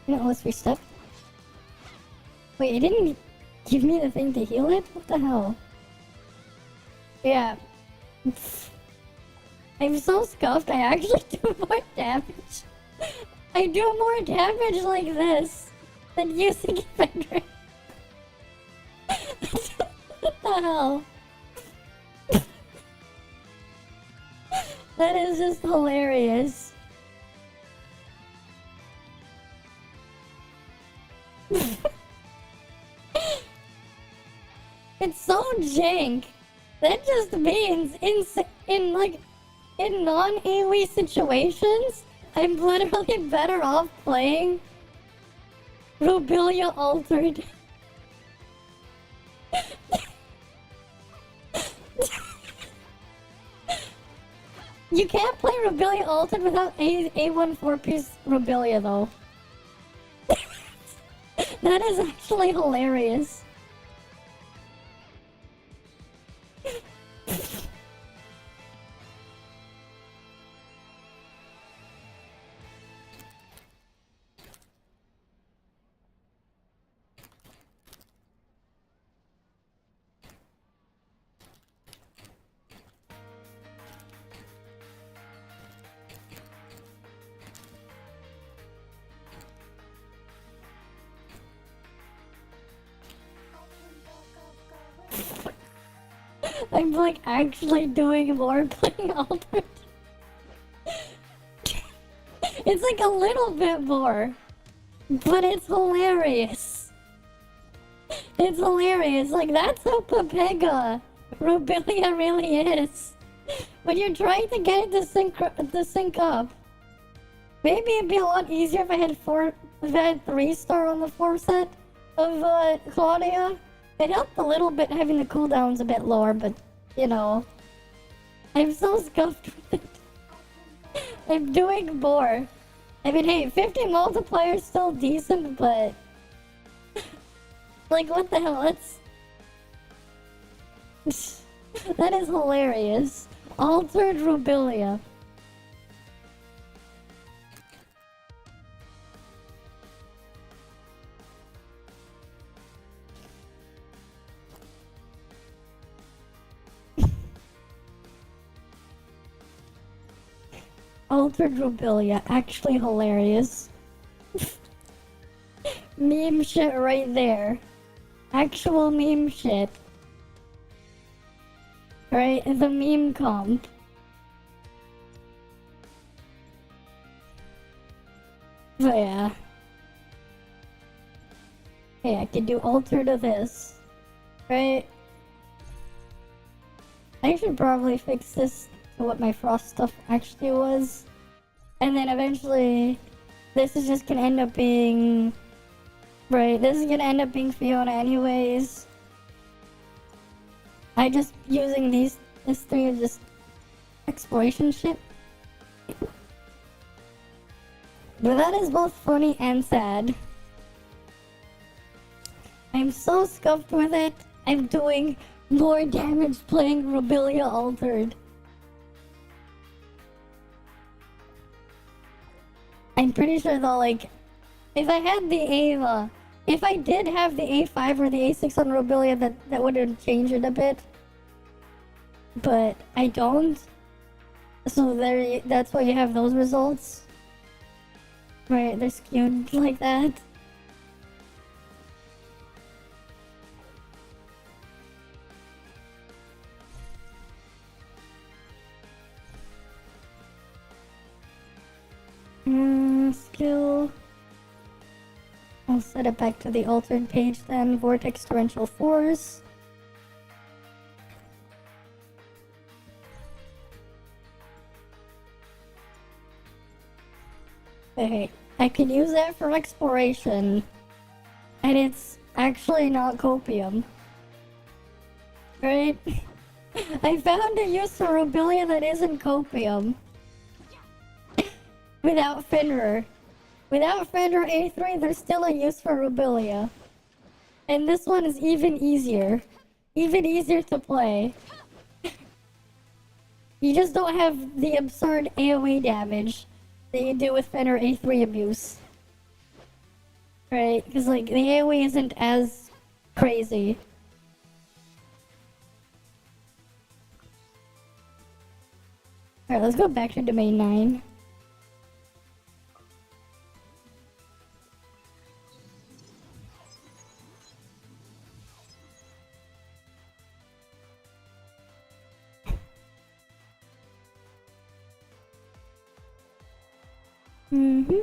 No, let's reset. Wait, it didn't give me the thing to heal it? What the hell? Yeah. I'm so scuffed, I actually do more damage. I do more damage like this than using Fenrir. What the hell? That is just hilarious. It's so jank. That just means in non-AoE situations, I'm literally better off playing Robelia Altered. You can't play Rebellia Altered without A1 4-piece Rebellia, though. That is actually hilarious. I'm like actually doing more playing Altered. It's like a little bit more, but it's hilarious. It's hilarious. Like, that's how Pepega Rebellia really is. When you're trying to get it to sync up. Maybe it'd be a lot easier if I had 3-star on the 4 set of Claudia. It helped a little bit having the cooldowns a bit lower, but you know, I'm so scuffed with it. I'm doing more. I mean, hey, 50 multiplier is still decent, but like, what the hell? That is hilarious. Altered Rebellia. Altered Rebellia, actually hilarious. Meme shit right there. Actual meme shit. Right? The meme comp. So yeah. Hey, I could do alter to this. Right? I should probably fix this to what my frost stuff actually was. And then eventually, this is just gonna end up being... Right, this is gonna end up being Fiona anyways. I just using this 3 is just exploration shit. But that is both funny and sad. I'm so scuffed with it. I'm doing more damage playing Rebellia Altered. I'm pretty sure though, like, if I had the Ava, if I did have the A5 or the A6 on Rebellia, that would have changed it a bit. But I don't. So that's why you have those results. Right, they're skewed like that. Skill. I'll set it back to the altered page then. Vortex Torrential Force. Okay, I can use that for exploration. And it's actually not copium. Right? I found a use for Rebellia that isn't copium. Without Fenrir. Without Fenrir A3, there's still a use for Rebellia. And this one is even easier. Even easier to play. You just don't have the absurd AoE damage that you do with Fenrir A3 abuse. Right? Because, like, the AoE isn't as crazy. Alright, let's go back to domain 9. Mm-hmm.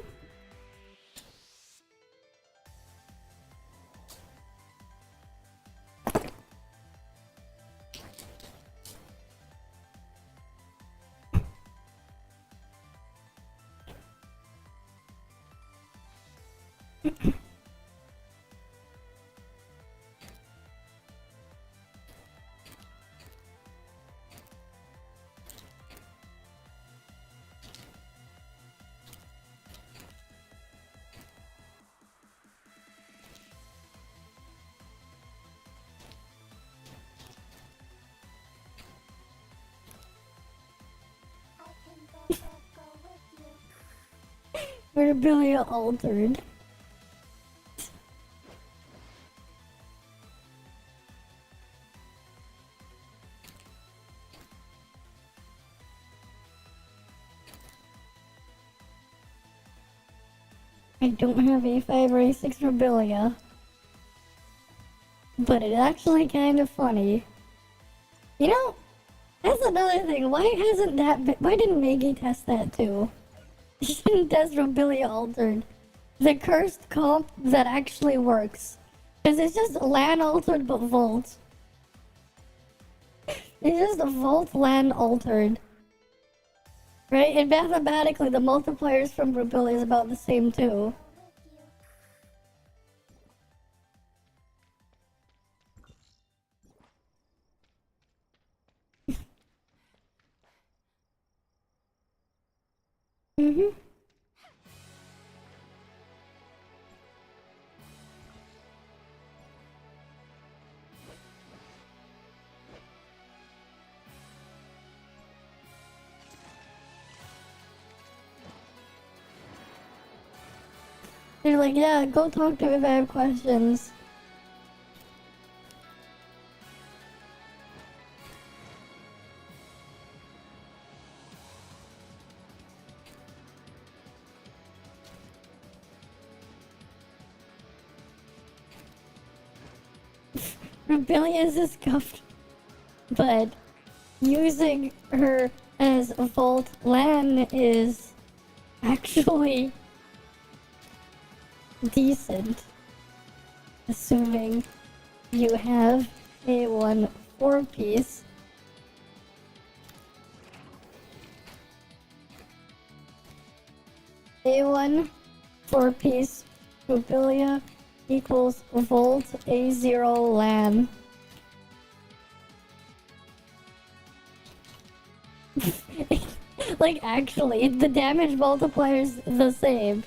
Memorabilia altered. I don't have A5 or A6 Rebellia. But it's actually kind of funny. You know, that's another thing. Why hasn't that been, why didn't Maggie test that too? She didn't test Rebellia altered. The cursed comp that actually works. Because it's just LAN altered but Volt. It's just a Volt LAN altered. Right? And mathematically, the multipliers from Rebellia is about the same too. Mm-hmm. They're like, yeah, go talk to me if I have questions. Rebellia is scuffed, but using her as a Volt LAN is actually decent. Assuming you have a 4-piece. A1 4-piece Rebellia equals Volt A0 LAN. Like, actually, the damage multiplier is the same.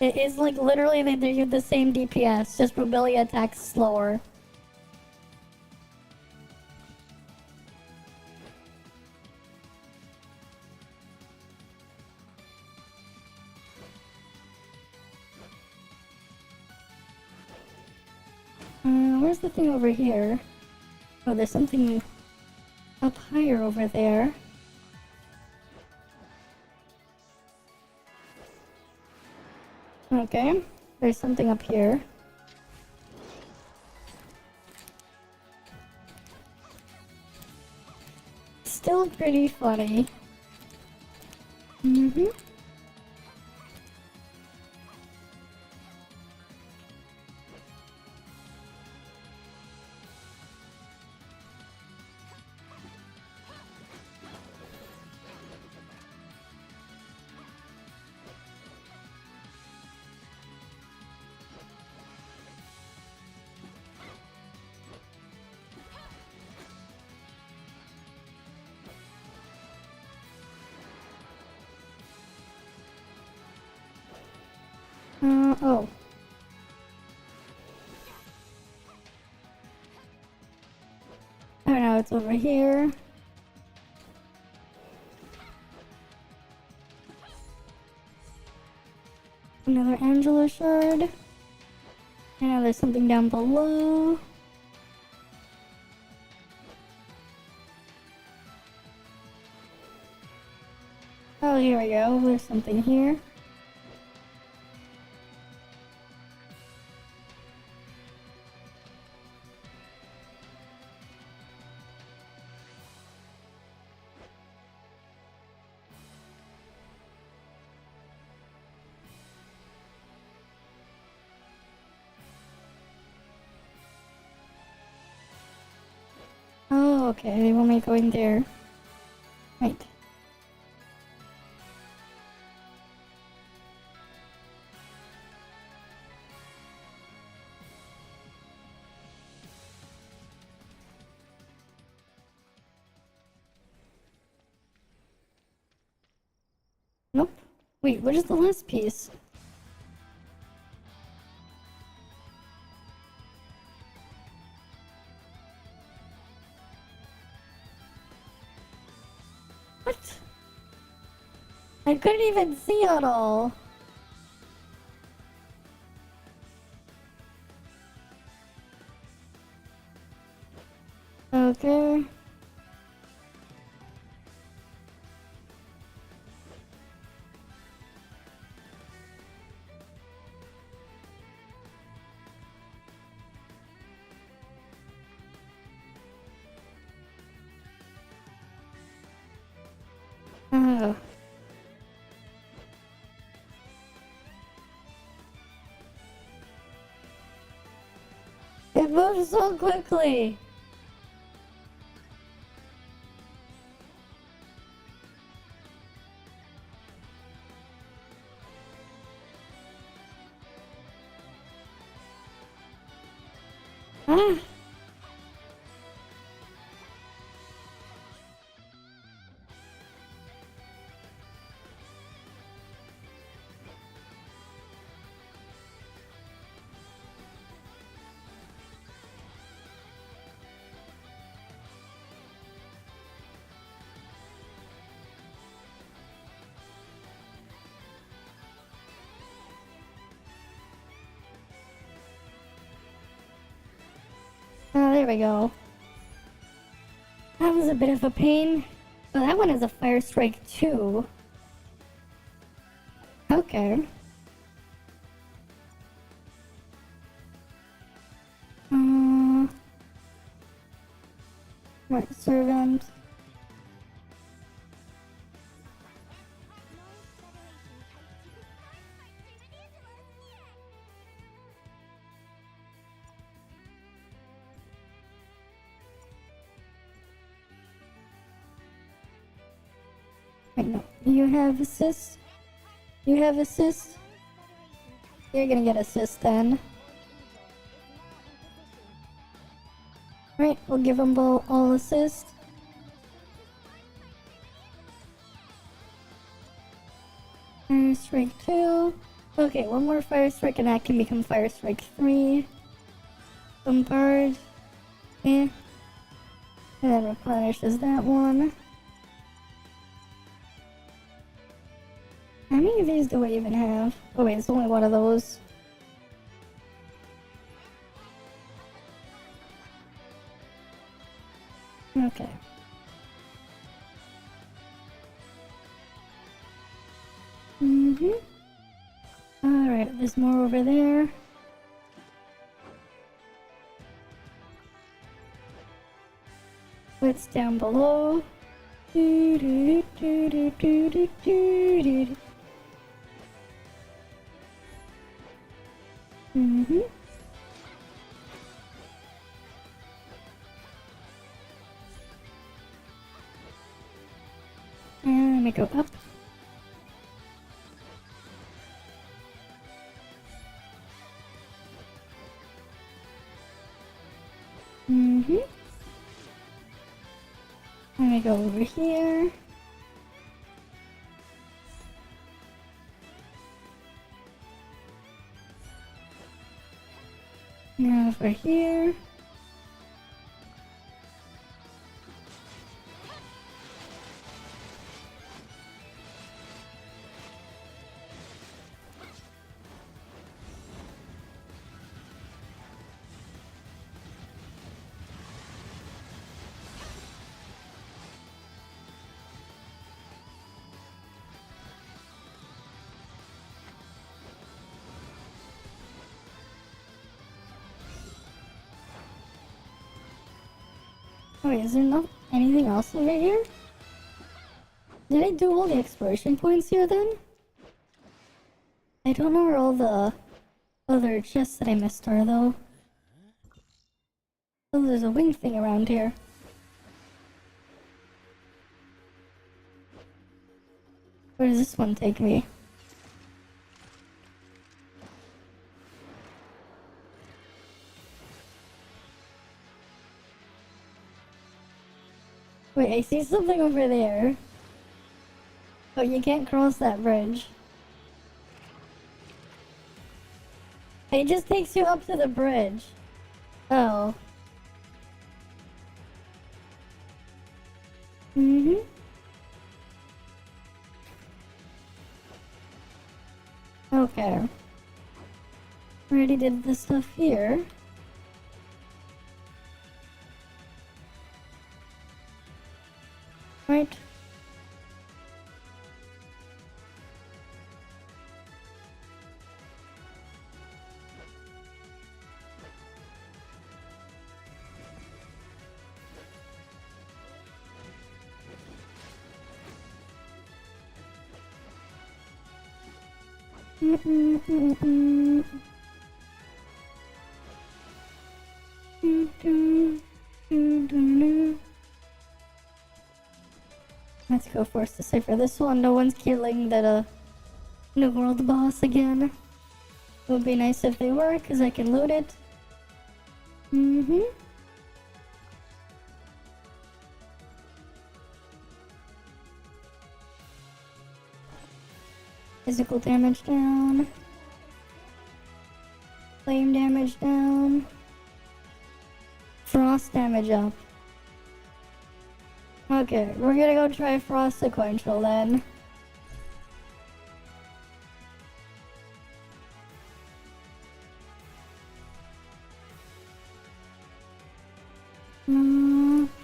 It is like literally they're the same DPS, just Rebellia attacks slower. Where's the thing over here? Oh, there's something up higher over there. Okay, there's something up here. Still pretty funny. Mm-hmm. Oh. I don't know, it's over here. Another Angela shard. I know there's something down below. Oh, here we go. There's something here. Oh, okay. They want me to go in there. Right. Nope. Wait, what is the last piece? What? I couldn't even see it all. Okay. Oh. It moves so quickly. Ah. Oh, there we go. That was a bit of a pain. But that one is a Fire Strike too. Okay. Right, servant. Wait, no. You have assist? You have assist? You're gonna get assist then. Right, we'll give them all assist. Fire Strike 2. Okay, one more Fire Strike and that can become Fire Strike 3. Bombard. Eh. And then replenishes that one. How many of these do I even have? Oh wait, it's only one of those. Okay. Alright, there's more over there. What's down below? And let me go up. Let me go over here. Now over here. Oh, wait, is there not anything else over here? Did I do all the exploration points here then? I don't know where all the other chests that I missed are though. Oh, there's a wing thing around here. Where does this one take me? Wait, I see something over there. Oh, you can't cross that bridge. It just takes you up to the bridge. Oh. Okay. Already did this stuff here. Right. Let's go force the cipher. This one, no one's killing that New World boss again. It would be nice if they were, because I can loot it. Physical damage down. Flame damage down. Frost damage up. Okay, we're gonna go try Frost sequential then.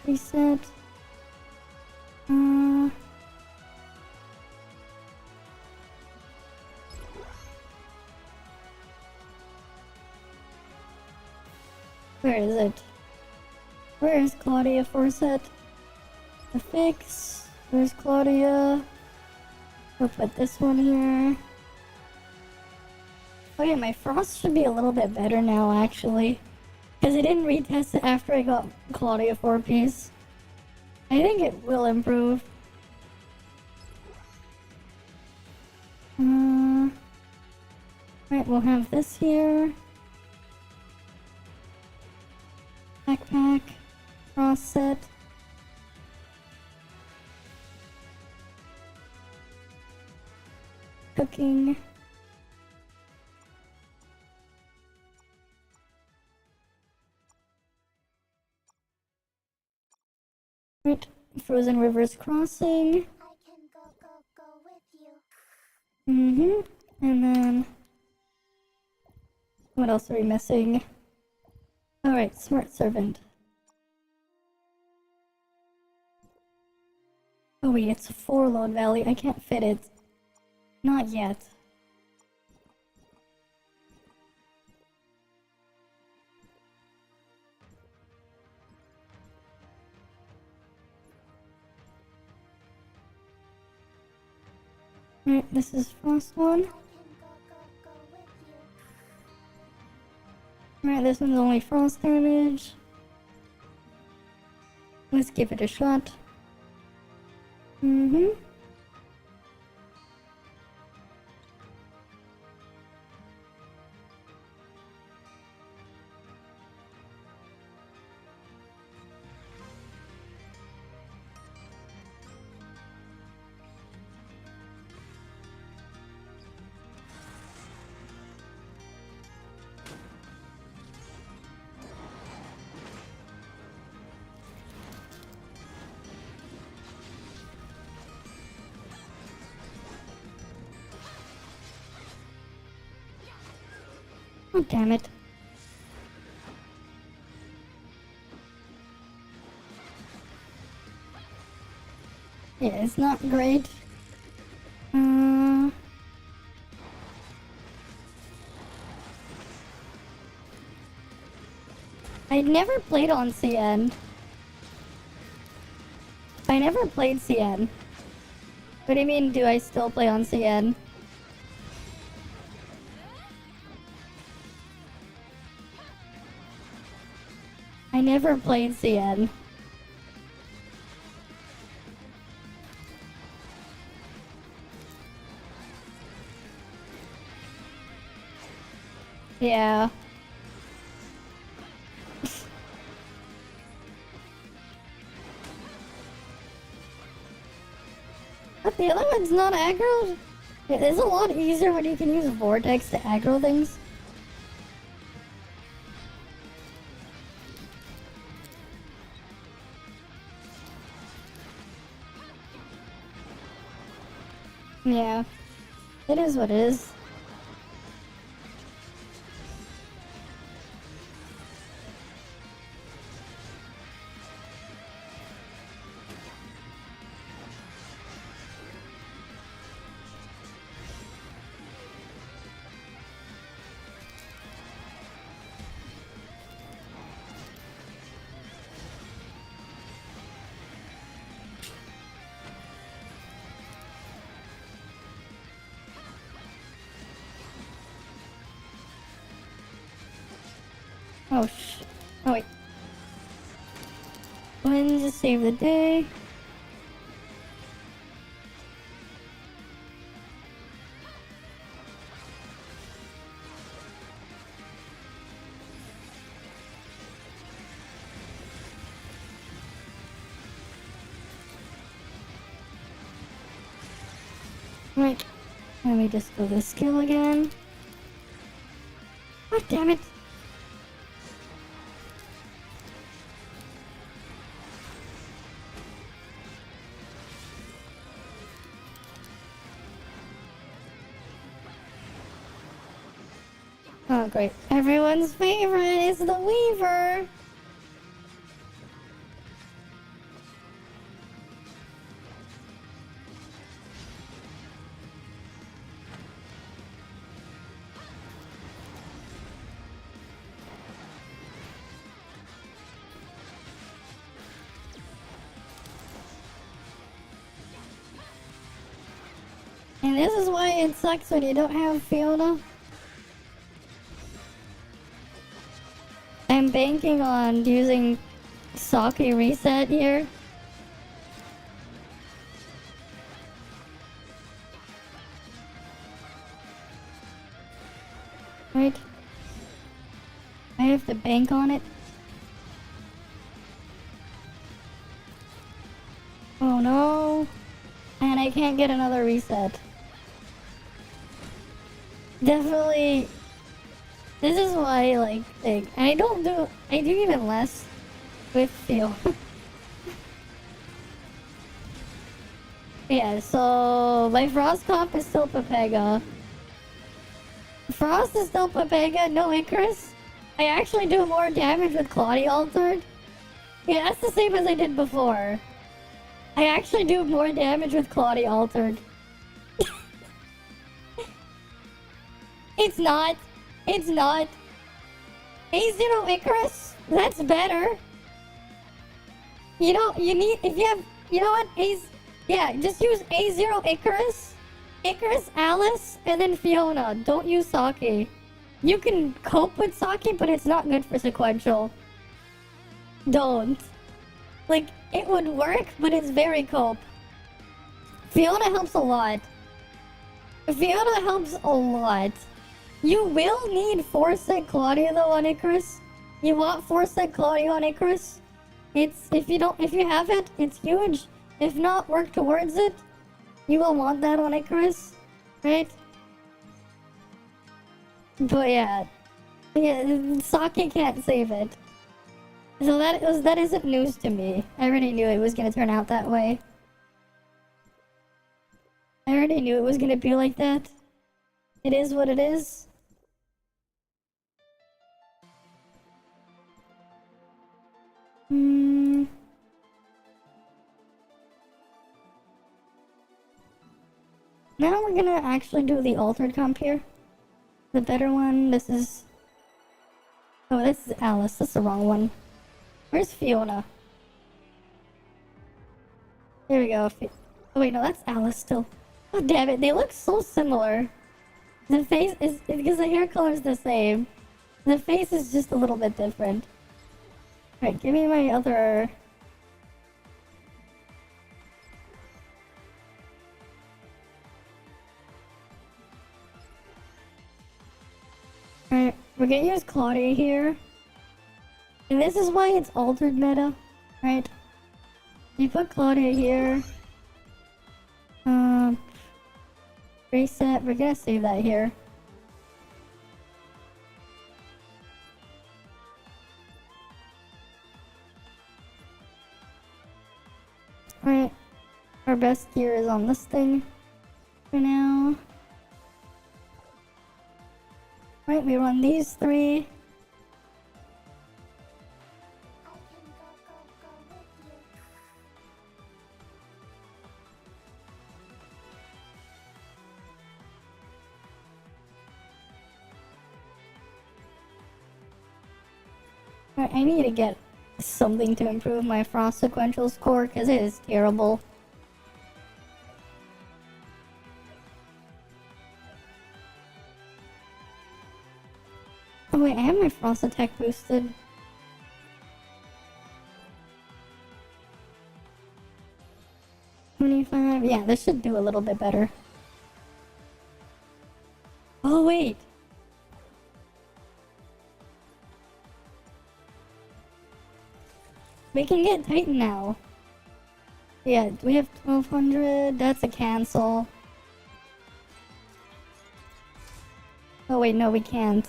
Reset. Where is it? Where is Claudia Forset? The fix. Where's Claudia? We'll put this one here. Oh yeah, my Frost should be a little bit better now actually. Because I didn't retest it after I got Claudia 4-piece. I think it will improve. Right, we'll have this here. Backpack. Frost set. Cooking. Right, Frozen Rivers Crossing. I can go with you. And then... what else are we missing? Alright, Smart Servant. Oh wait, it's a 4-load valley. I can't fit it. Not yet. Alright, this is Frost one. I can go with you. Alright, this one's only Frost damage. Let's give it a shot. Oh, damn it. Yeah, it's not great. I never played on CN. I never played CN. What do you mean, do I still play on CN? I never played CN. Yeah. But the other one's not aggro? It is a lot easier when you can use Vortex to aggro things. Yeah. It is what it is. Oh oh wait. Go ahead and just save the day. Right. Let me just go this skill again. God damn it. Oh great. Everyone's favorite is the Weaver. And this is why it sucks when you don't have Fiona. I'm banking on using Sake reset here. Right? I have to bank on it. Oh no. And I can't get another reset. Definitely. This is why, like, I do even less with Feel. Yeah, so my Frost comp is still Pepega. Frost is still Pepega, no Icarus. I actually do more damage with Claudia Altered. Yeah, that's the same as I did before. I actually do more damage with Claudia Altered. It's not. It's not. A0 Icarus? That's better. You know, you need, if you have, you know what, yeah, just use A0 Icarus, Alice, and then Fiona. Don't use Saki. You can cope with Saki, but it's not good for sequential. Don't. Like, it would work, but it's very cope. Fiona helps a lot. Fiona helps a lot. You will need 4-set Claudia though on Icarus. You want 4-set Claudia on Icarus? It's, if you have it, it's huge. If not, work towards it. You will want that on Icarus, right? But yeah, Saki can't save it. So that isn't news to me. I already knew it was gonna turn out that way. I already knew it was gonna be like that. It is what it is. Now we're gonna actually do the altered comp here. The better one. This is... Oh, this is Alice. That's the wrong one. Where's Fiona? There we go. Oh wait, no, that's Alice still. Oh damn it, they look so similar. The face is... because the hair color is the same. The face is just a little bit different. Alright, give me my other... Alright, we're gonna use Claudia here. And this is why it's altered meta, right? You put Claudia here. Reset, we're gonna save that here. Alright, our best gear is on this thing for now. Alright, we run these 3. Alright, I need to get something to improve my Frost sequential score because it is terrible. Oh wait, I have my frost attack boosted. $25. Yeah, this should do a little bit better. Oh wait. We can get Titan now. Yeah, we have 1200. That's a cancel. Oh wait, no, we can't.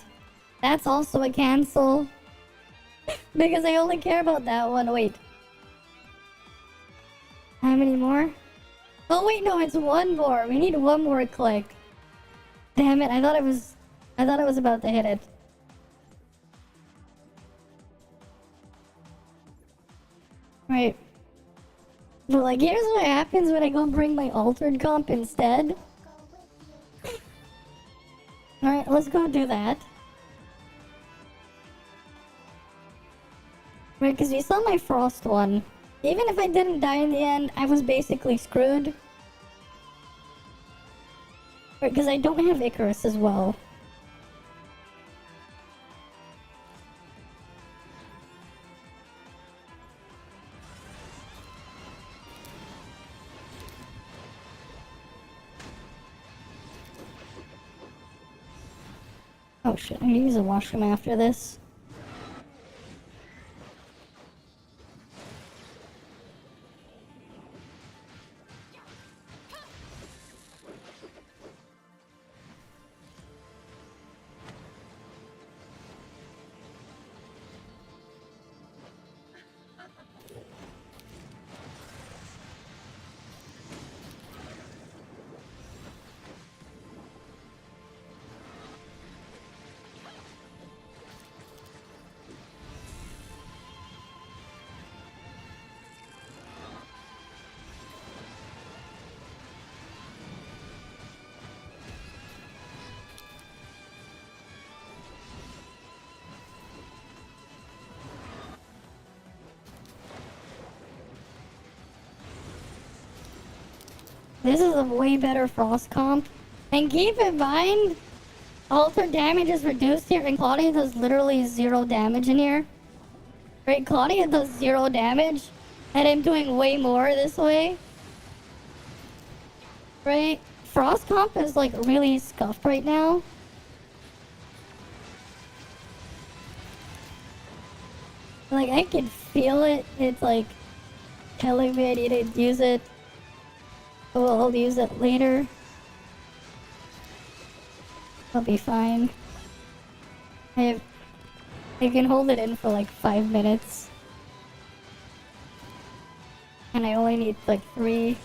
That's also a cancel. Because I only care about that one. Wait. How many more? Oh wait, no, it's one more. We need one more click. Damn it, I thought I was about to hit it. Right. But like, here's what happens when I go bring my altered comp instead. Alright, let's go do that. Right, because you saw my frost one. Even if I didn't die in the end, I was basically screwed. Right, because I don't have Icarus as well. Oh shit, I need to use a washroom after this. This is a way better frost comp. And keep in mind, alter damage is reduced here, and Claudia does literally 0 damage in here. Right, Claudia does 0 damage, and I'm doing way more this way. Right? Frost comp is like really scuffed right now. Like, I can feel it. It's like telling me I need to use it. Well, I'll use it later. I'll be fine. I can hold it in for like 5 minutes. And I only need like 3.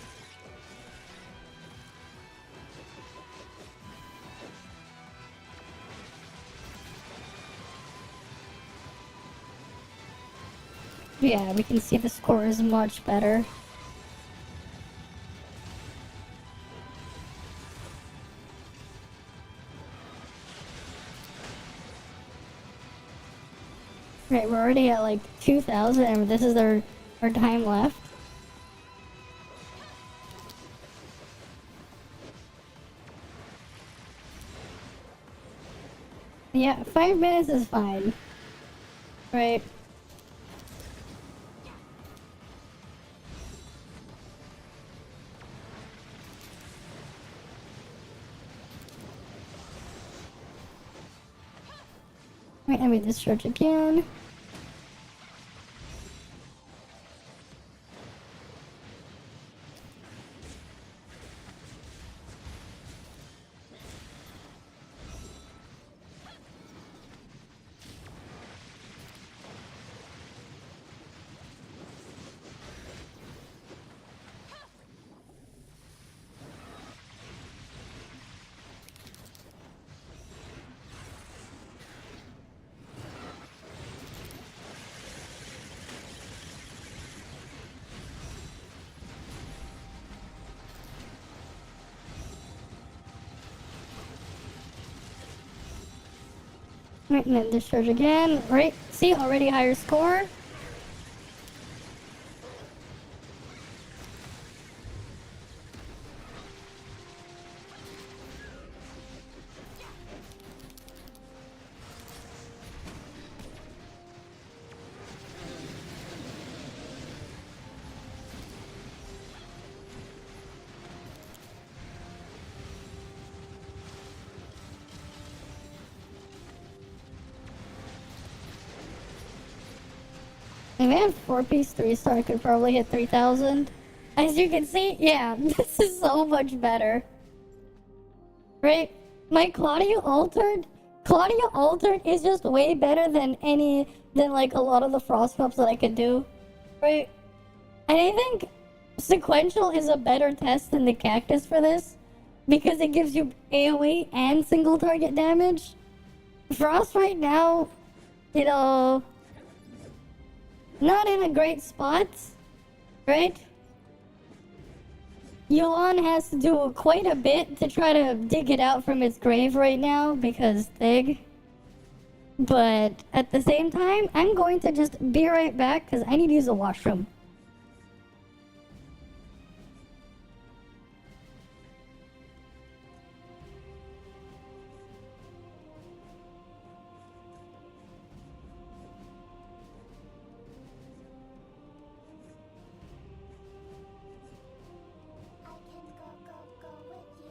Yeah, we can see the score is much better. Right, we're already at like 2,000 and this is our time left. Yeah, 5 minutes is fine. Right. Wait, let me discharge again. Right, and then discharge again. Right, see, already higher score. If I had 4-piece 3-star, I could probably hit 3,000. As you can see, yeah, this is so much better. Right? My Claudia Altered is just way better than like a lot of the frost cups that I could do. Right? And I think sequential is a better test than the cactus for this. Because it gives you AoE and single target damage. Frost right now, you know, not in a great spot. Right? Yuan has to do quite a bit to try to dig it out from its grave right now because Thig. But at the same time, I'm going to just be right back because I need to use the washroom. I can go with you.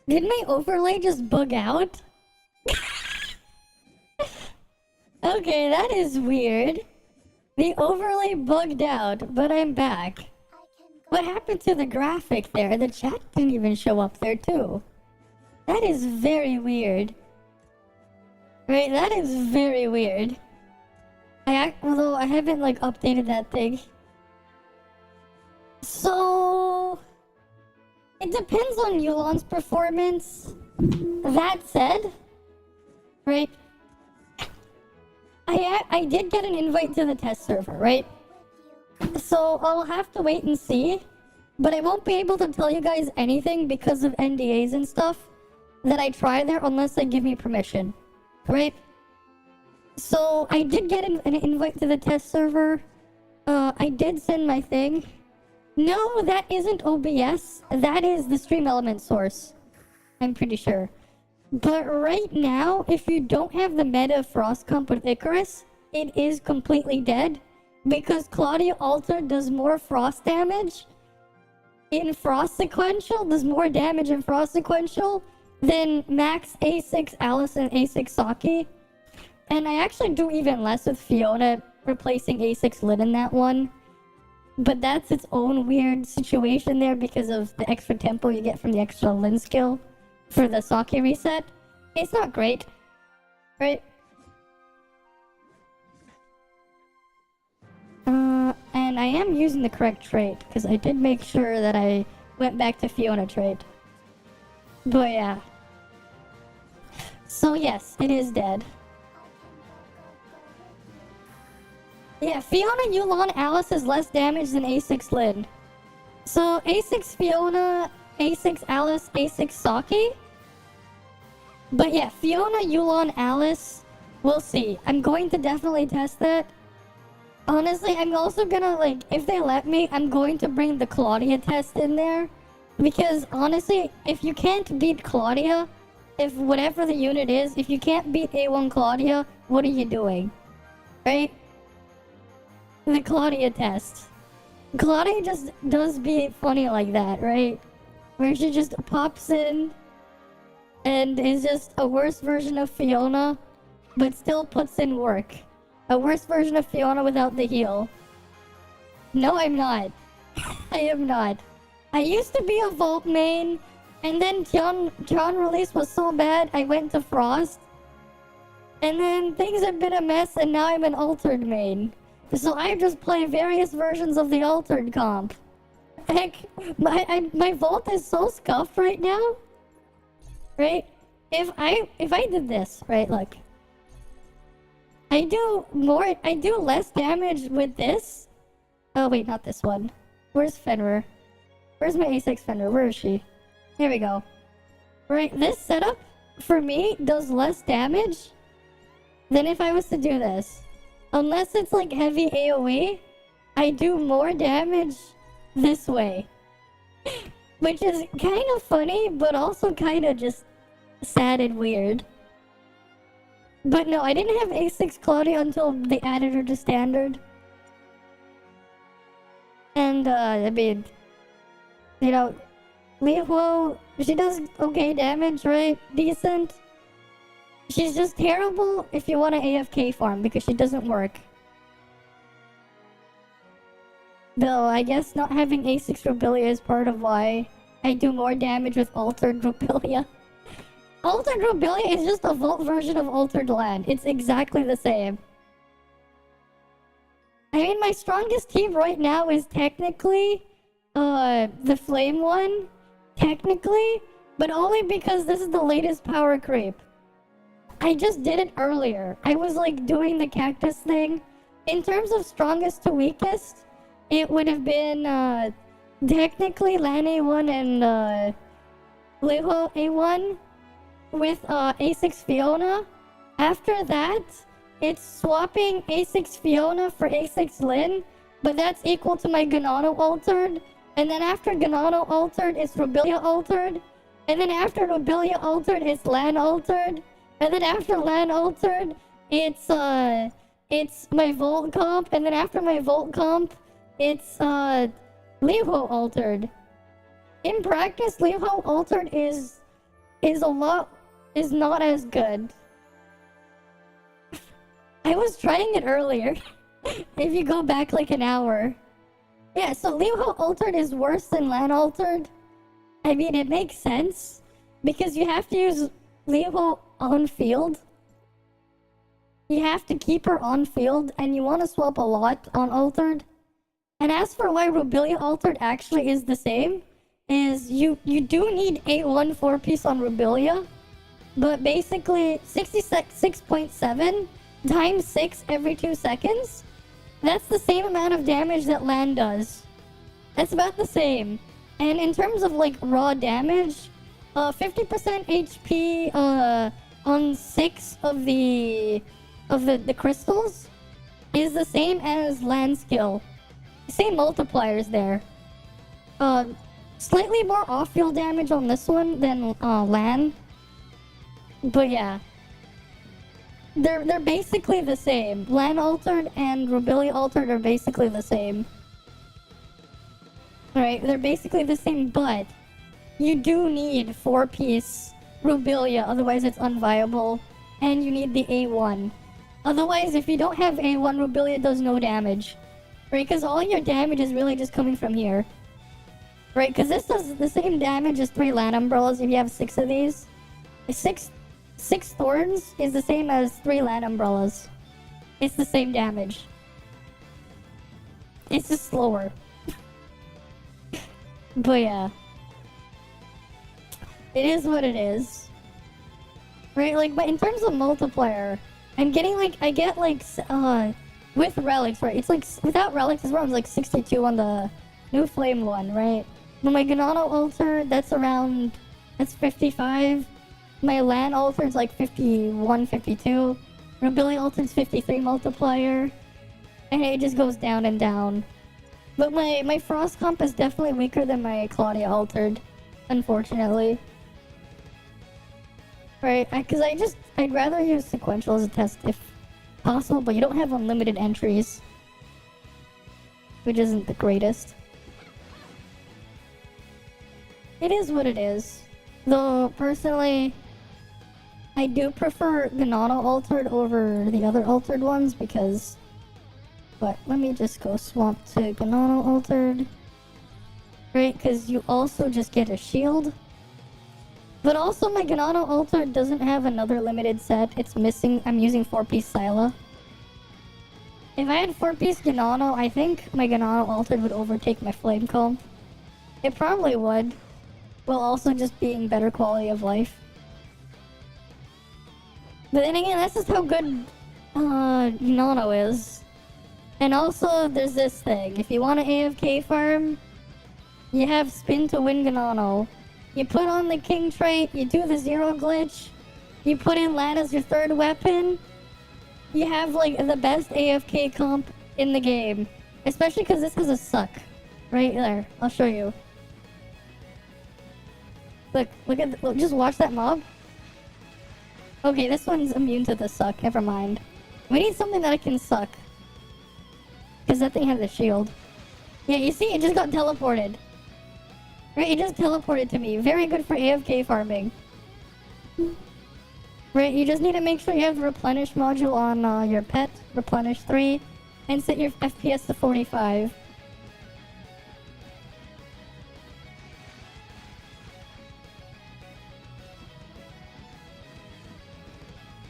Did my overlay just bug out? Okay, that is weird. The overlay bugged out, but I'm back. What happened to the graphic there? The chat didn't even show up there too. That is very weird. Right, that is very weird. Although I haven't like updated that thing. So it depends on Yulan's performance. That said, right? I did get an invite to the test server, right? So I'll have to wait and see. But I won't be able to tell you guys anything because of NDAs and stuff that I try there unless they give me permission, right? So I did get an invite to the test server. I did send my thing. No, that isn't OBS. That is the stream element source. I'm pretty sure. But right now, if you don't have the meta Frost comp with Icarus, it is completely dead. Because Claudia Alter does more Frost damage in Frost Sequential, does more damage in Frost Sequential than Max A6 Alice and A6 Saki. And I actually do even less with Fiona replacing A6 Lin in that one. But that's its own weird situation there because of the extra tempo you get from the extra Lin skill for the Saki reset. It's not great, right? And I am using the correct trait because I did make sure that I went back to Fiona trait. But yeah. So yes, it is dead. Yeah, Fiona, Yulan, Alice is less damage than A6 Lin. So A6 Fiona, A6 Alice, A6 Saki. But yeah, Fiona, Yulan, Alice, we'll see. I'm going to definitely test that. Honestly, I'm also gonna, like, if they let me, I'm going to bring the Claudia test in there. Because honestly, if you can't beat Claudia, if whatever the unit is, if you can't beat A1 Claudia, what are you doing? Right? The Claudia test. Claudia just does be funny like that, right? Where she just pops in and is just a worse version of Fiona, but still puts in work. A worse version of Fiona without the heal. No, I'm not. I am not. I used to be a Vault main, and then John release was so bad, I went to Frost. And then things have been a mess, and now I'm an Altered main. So I just play various versions of the Altered comp. Heck, my Vault is so scuffed right now. Right? If I did this, right, look. I do less damage with this. Oh wait, not this one. Where's Fenrir? Where's my A6 Fenrir? Where is she? Here we go. Right, this setup, for me, does less damage than if I was to do this. Unless it's like heavy AoE, I do more damage this way. Which is kind of funny, but also kind of just sad and weird. But no, I didn't have A6 Claudia until they added her to standard. And, I mean, you know, Lihuo, she does okay damage, right? Decent. She's just terrible if you want to AFK farm because she doesn't work. Though, I guess not having A6 Robilia is part of why I do more damage with Altered Robilia. Altered Robilia is just a Vault version of Altered Land. It's exactly the same. I mean, my strongest team right now is technically, the Flame one. Technically. But only because this is the latest power creep. I just did it earlier. I was, like, doing the cactus thing. In terms of strongest to weakest, it would have been, technically Lan A1 and, Liho A1. With A6 Fiona. After that, it's swapping A6 Fiona for A6 Lin, but that's equal to my Ganano Altered. And then after Ganano Altered, it's Robilia Altered. And then after Robilia Altered, it's Lan Altered. And then after Lan Altered, it's my Volt comp. And then after my Volt comp, it's Liho Altered. In practice, Liho Altered is is not as good. I was trying it earlier. If you go back like an hour. Yeah, so Leoho Altered is worse than LAN Altered. I mean, it makes sense. Because you have to use Leoho on field. You have to keep her on field, and you want to swap a lot on Altered. And as for why Rubilia Altered actually is the same, is you do need a 1 4-piece on Rubilia, but basically 66.7 times 6 every 2 seconds, that's the same amount of damage that LAN does. That's about the same. And in terms of like raw damage, 50% HP on 6 of the crystals is the same as LAN skill. Same multipliers there. Slightly more off-field damage on this one than LAN. But yeah. They're basically the same. LAN Altered and Rubilia Altered are basically the same. Alright, they're basically the same, but you do need 4-piece Rubilia, otherwise it's unviable. And you need the A1. Otherwise, if you don't have A1, Rubilia does no damage. Right, because all your damage is really just coming from here. Right, because this does the same damage as 3 LAN Umbrellas if you have 6 of these. 6 Thorns is the same as 3 LAN Umbrellas. It's the same damage. It's just slower. But yeah. It is what it is. Right, like, but in terms of multiplier, I'm getting like, I get like, with relics, right? It's like, without relics, it's around like 62 on the new flame one, right? But my Ganano Altar, that's 55. My LAN Altar is like 51, 52. Rubilia Altar is 53 multiplier. And it just goes down and down. But my Frost comp is definitely weaker than my Claudia Altered, unfortunately. Right, because I'd rather use sequential as a test if possible, but you don't have unlimited entries. Which isn't the greatest. It is what it is. Though, personally, I do prefer Ganano Altered over the other Altered ones because... But let me just go swap to Ganano Altered. Right, because you also just get a shield. But also my Ganano Altered doesn't have another limited set. It's missing... I'm using 4-piece Scylla. If I had 4-piece Ganano, I think my Ganano Altered would overtake my Flame Comp. It probably would. While also just being better quality of life. But then again, that's just how good Ganano is. And also, there's this thing. If you want to AFK farm, you have Spin to win Ganano. You put on the King trait, you do the 0 glitch, you put in LAN as your 3rd weapon, you have like the best AFK comp in the game. Especially because this is a suck. Right there, I'll show you. Look at, look, just watch that mob. Okay, this one's immune to the suck, never mind. We need something that can suck. Because that thing has a shield. Yeah, you see, it just got teleported. Right, it just teleported to me. Very good for AFK farming. Right, you just need to make sure you have the replenish module on your pet, replenish 3, and set your FPS to 45.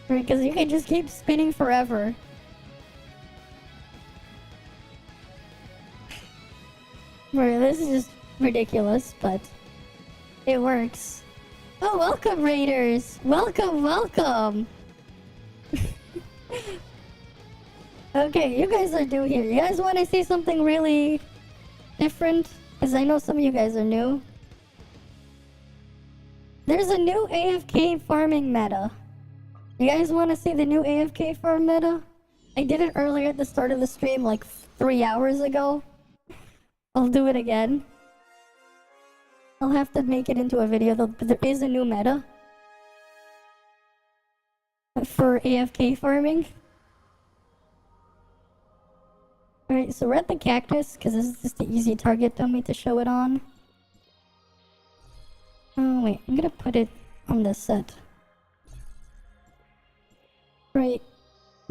Right, because you can just keep spinning forever. Right, this is just ridiculous, but it works. Oh, welcome, Raiders! Welcome, welcome! Okay, you guys are new here. You guys want to see something really different? Because I know some of you guys are new. There's a new AFK farming meta. You guys want to see the new AFK farm meta? I did it earlier at the start of the stream, like 3 hours ago. I'll do it again. I'll have to make it into a video though, but there is a new meta for AFK farming. Alright, so we're at the cactus, because this is just an easy target dummy to show it on. Oh wait, I'm gonna put it on this set. Right.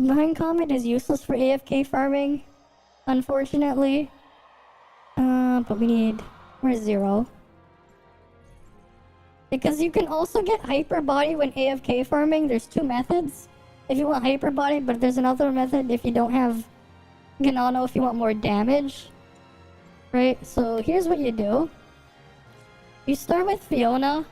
Behind Comet is useless for AFK farming, unfortunately. But we need... Where's 0? Because you can also get Hyper Body when AFK farming. There's 2 methods. If you want Hyper Body, but there's another method if you don't have Ganano, if you want more damage. Right, so here's what you do. You start with Fiona.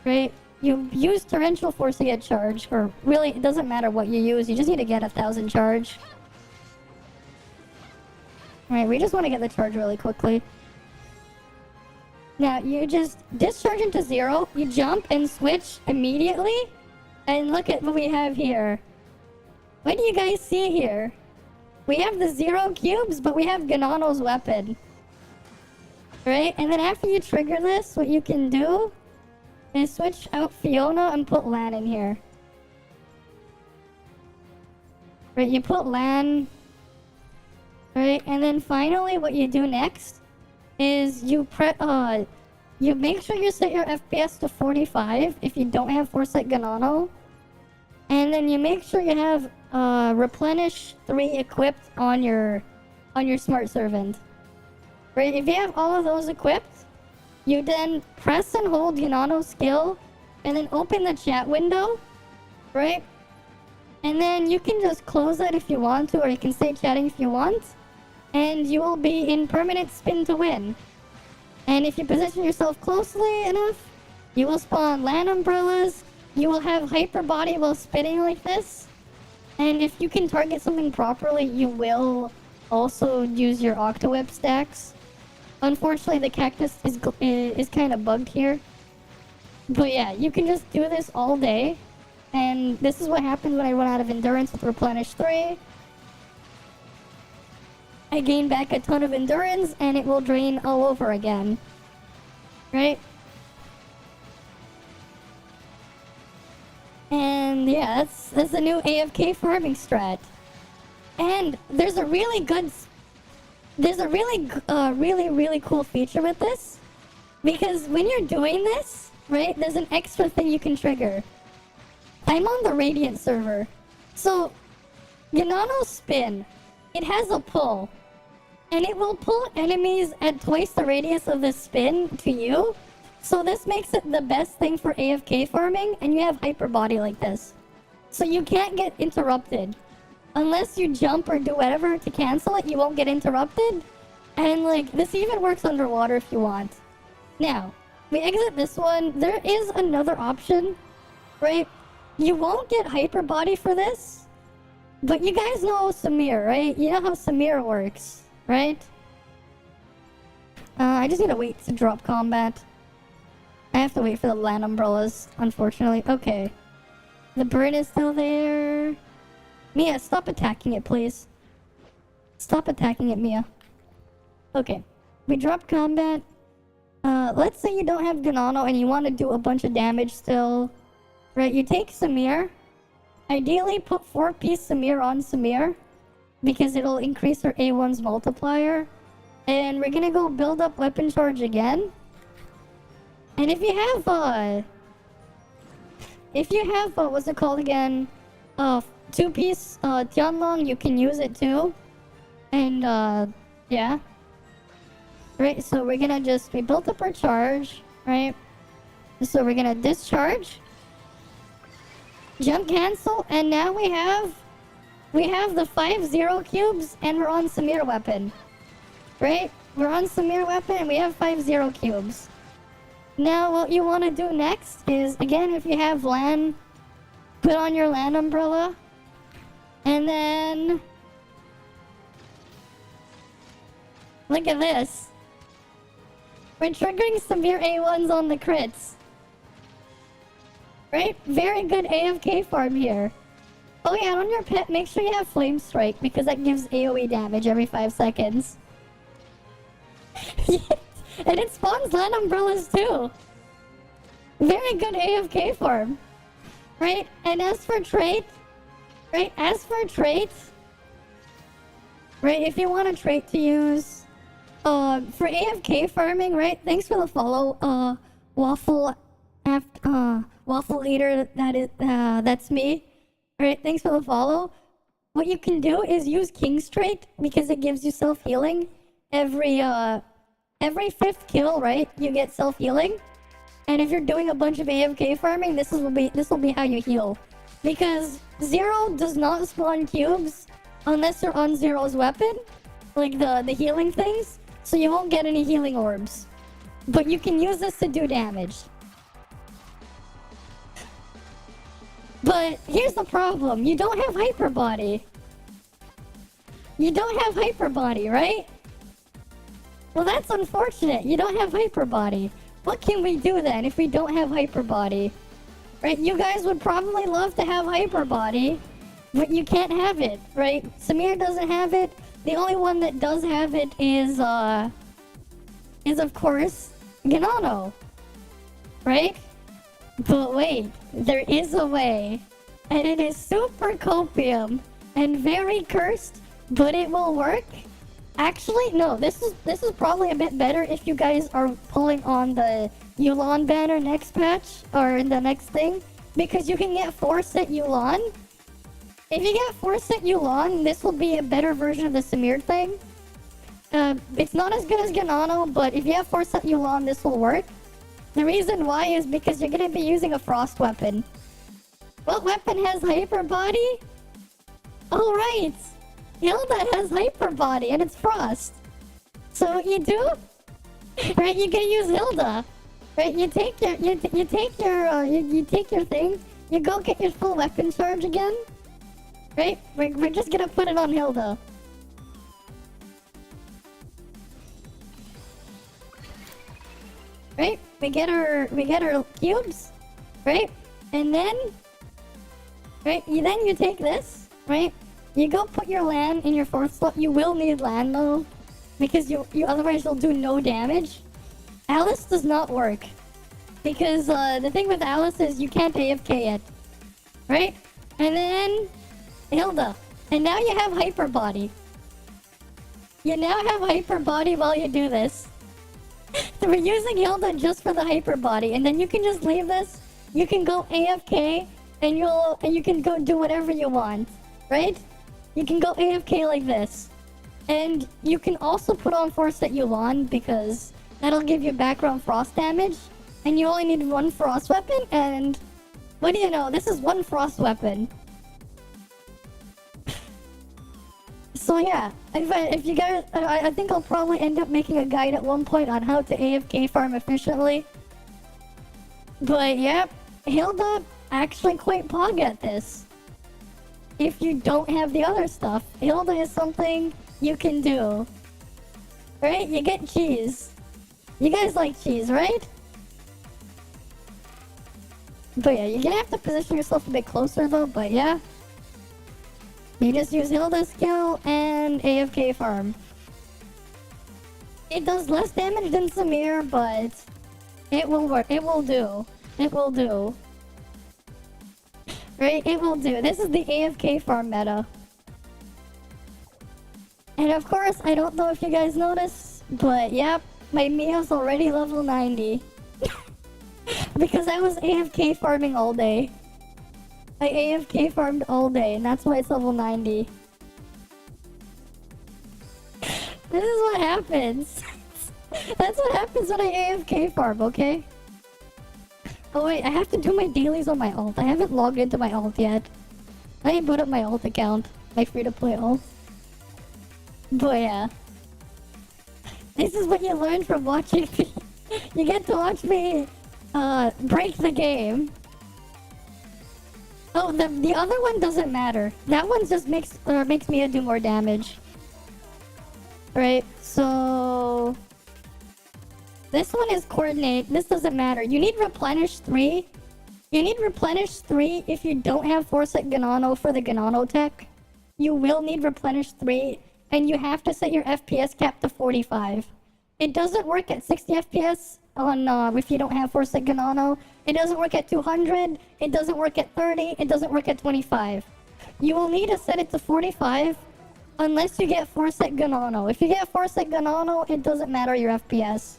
Right? You use Torrential Force to get charge. Or really, it doesn't matter what you use. You just need to get 1,000 charge. Alright, we just want to get the charge really quickly. Now, you just discharge into 0, you jump and switch immediately, and look at what we have here. What do you guys see here? We have the 0 cubes, but we have Ganano's weapon. Right? And then after you trigger this, what you can do is switch out Fiona and put Lan in here. Right, you put Lan... Right, and then finally what you do next is you make sure you set your FPS to 45 if you don't have Foresight Ganano. And then you make sure you have Replenish 3 equipped on your Smart Servant. Right, if you have all of those equipped, you then press and hold Ganano's skill and then open the chat window, right? And then you can just close it if you want to, or you can stay chatting if you want. And you will be in permanent spin to win. And if you position yourself closely enough, you will spawn land umbrellas. You will have hyper body while spinning like this. And if you can target something properly, you will also use your Octoweb stacks. Unfortunately, the cactus is kind of bugged here. But yeah, you can just do this all day. And this is what happens when I run out of endurance with Replenish 3. I gain back a ton of endurance, and it will drain all over again. Right? And yeah, that's the new AFK farming strat. And there's a really good... There's a really cool feature with this. Because when you're doing this, right, there's an extra thing you can trigger. I'm on the Radiant server. So, Ganano's spin, it has a pull. And it will pull enemies at twice the radius of the spin to you. So this makes it the best thing for AFK farming, and you have hyper body like this. So you can't get interrupted. Unless you jump or do whatever to cancel it, you won't get interrupted. And like, this even works underwater if you want. Now, we exit this one. There is another option, right? You won't get hyper body for this. But you guys know Samir, right? You know how Samir works, right? I just need to wait to drop combat. I have to wait for the land umbrellas, unfortunately. Okay. The bird is still there. Mia, stop attacking it, please. Stop attacking it, Mia. Okay. We drop combat. Let's say you don't have Ganano and you want to do a bunch of damage still. Right, you take Samir. Ideally, put 4-piece Samir on Samir. Because it'll increase her A1's multiplier. And we're gonna go build up weapon charge again. And if you have, what's it called again? 2-piece, Tianlong, you can use it too. And, yeah. Right, so we're gonna we built up our charge, right? So we're gonna discharge. Jump cancel, and now we have the 5-0 cubes, and we're on Samir weapon. Right? We're on Samir weapon, and we have 5-0 cubes. Now, what you want to do next is, again, if you have land, put on your land umbrella. And then... Look at this. We're triggering Samir A1s on the crits. Right? Very good AFK farm here. Oh yeah, and on your pet, make sure you have Flame Strike, because that gives AoE damage every 5 seconds. And it spawns land umbrellas too. Very good AFK farm. Right? And as for trait, right? Right, if you want a trait to use, for AFK farming, right? Thanks for the follow, Waffle Waffle Eater, that's me. Alright, thanks for the follow. What you can do is use King Straight because it gives you self-healing. Every 5th kill, right, you get self-healing. And if you're doing a bunch of AFK farming, this will be how you heal. Because Zero does not spawn cubes unless you're on Zero's weapon, like the healing things, so you won't get any healing orbs. But you can use this to do damage. But here's the problem, you don't have hyper body. You don't have hyper body, right? Well, that's unfortunate. You don't have hyper body. What can we do then if we don't have hyper body? Right? You guys would probably love to have hyper body, but you can't have it, right? Samir doesn't have it. The only one that does have it is of course Ganano, right? But wait, there is a way, and it is super copium and very cursed, but it will work. Actually, no, this is probably a bit better if you guys are pulling on the Yulan banner next patch, or in the next thing, because you can get 4-set Yulan. If you get 4-set Yulan, this will be a better version of the Samir thing. It's not as good as Ganano, but if you have 4-set Yulan, this will work. The reason why is because you're gonna be using a frost weapon. What weapon has hyper body? Oh right! Hilda has hyper body and it's frost. So what you do? Right, you're gonna use Hilda. Right, you take your thing. You go get your full weapon charge again. Right, we're just gonna put it on Hilda. Right, we get our cubes. Right, and then you take this. Right. You go put your land in your 4th slot. You will need land though, because you otherwise you'll do no damage. Alice does not work, because the thing with Alice is you can't AFK it, right? And then Hilda, and now you have hyper body. You now have hyper body while you do this. So we're using Hilda just for the hyper body, and then you can just leave this. You can go AFK, and you can go do whatever you want, right? You can go AFK like this. And you can also put on 4-set Yulan, because that'll give you background frost damage. And you only need 1 frost weapon, and what do you know? This is 1 frost weapon. So yeah, if you guys, I think I'll probably end up making a guide at one point on how to AFK farm efficiently. But yeah, Hilda actually quite pog at this. If you don't have the other stuff, Hilda is something you can do. Right? You get cheese. You guys like cheese, right? But yeah, you're gonna have to position yourself a bit closer though, but yeah. You just use Hilda's skill and AFK farm. It does less damage than Samir, but it will work. It will do. It will do. Right? It will do. This is the AFK farm meta. And of course, I don't know if you guys noticed, but yep, my Mia's already level 90. Because I was AFK farming all day. I AFK farmed all day, and that's why it's level 90. This is what happens. That's what happens when I AFK farm, okay? Oh wait, I have to do my dailies on my alt. I haven't logged into my alt yet. I didn't put up my alt account. My free-to-play alt. But yeah. This is what you learn from watching me. You get to watch me break the game. Oh, the other one doesn't matter. That one just makes me do more damage. Right, so this one is coordinate. This doesn't matter. You need replenish 3. You need replenish 3 if you don't have 4-set Ganano for the Ganano tech. You will need replenish 3, and you have to set your FPS cap to 45. It doesn't work at 60 FPS on if you don't have 4-set Ganano. It doesn't work at 200. It doesn't work at 30. It doesn't work at 25. You will need to set it to 45 unless you get 4-set Ganano. If you get 4-set Ganano, it doesn't matter your FPS.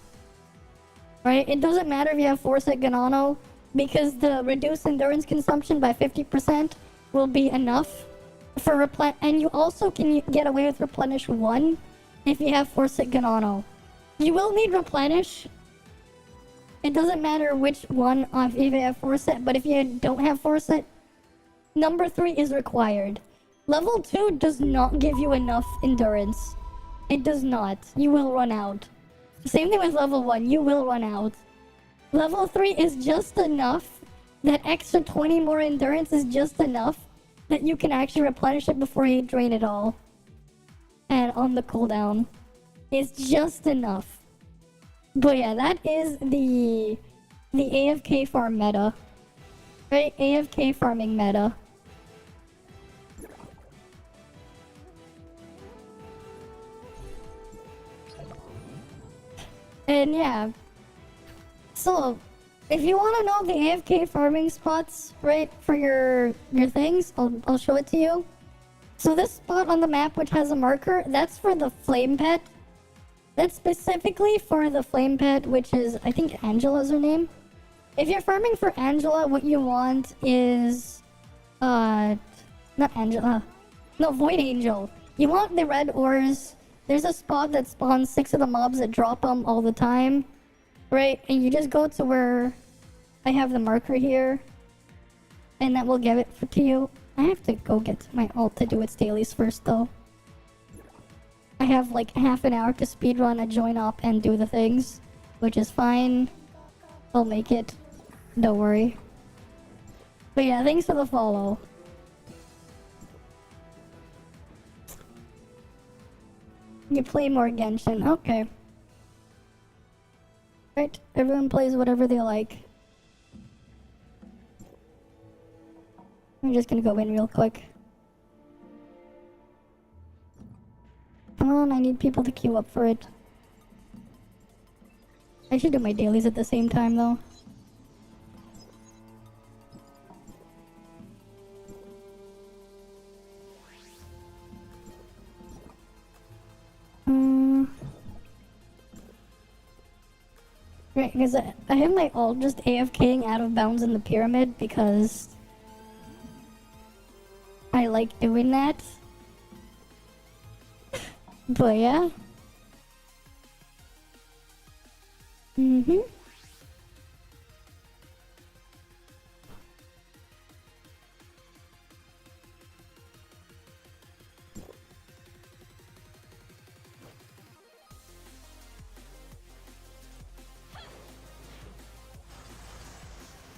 Right? It doesn't matter if you have 4-set Ganano. because the reduced endurance consumption by 50% will be enough for and you also can get away with replenish 1 if you have Forset Ganano. You will need replenish. It doesn't matter which one if you have Forset, but if you don't have Forset, number 3 is required. Level 2 does not give you enough endurance. It does not. You will run out. Same thing with level 1, you will run out. Level 3 is just enough. That extra 20 more endurance is just enough that you can actually replenish it before you drain it all. And on the cooldown. It's just enough. But yeah, that is the AFK farm meta. Right? AFK farming meta. And yeah. So, if you want to know the AFK farming spots, right, for your things, I'll show it to you. So this spot on the map which has a marker, that's for the flame pet. That's specifically for the flame pet, which is, I think Angela's her name. If you're farming for Angela, what you want is, not Angela. No, Void Angel. You want the red ores. There's a spot that spawns 6 of the mobs that drop them all the time. Right, and you just go to where I have the marker here. And that will give it to you. I have to go get to my ult to do its dailies first though. I have like half an hour to speedrun a join up and do the things. Which is fine. I'll make it. Don't worry. But yeah, thanks for the follow. You play more Genshin, okay. Right, everyone plays whatever they like. I'm just gonna go in real quick. Come on, I need people to queue up for it. I should do my dailies at the same time though. Right, because I have my ult just AFKing out of bounds in the pyramid because I like doing that. But yeah.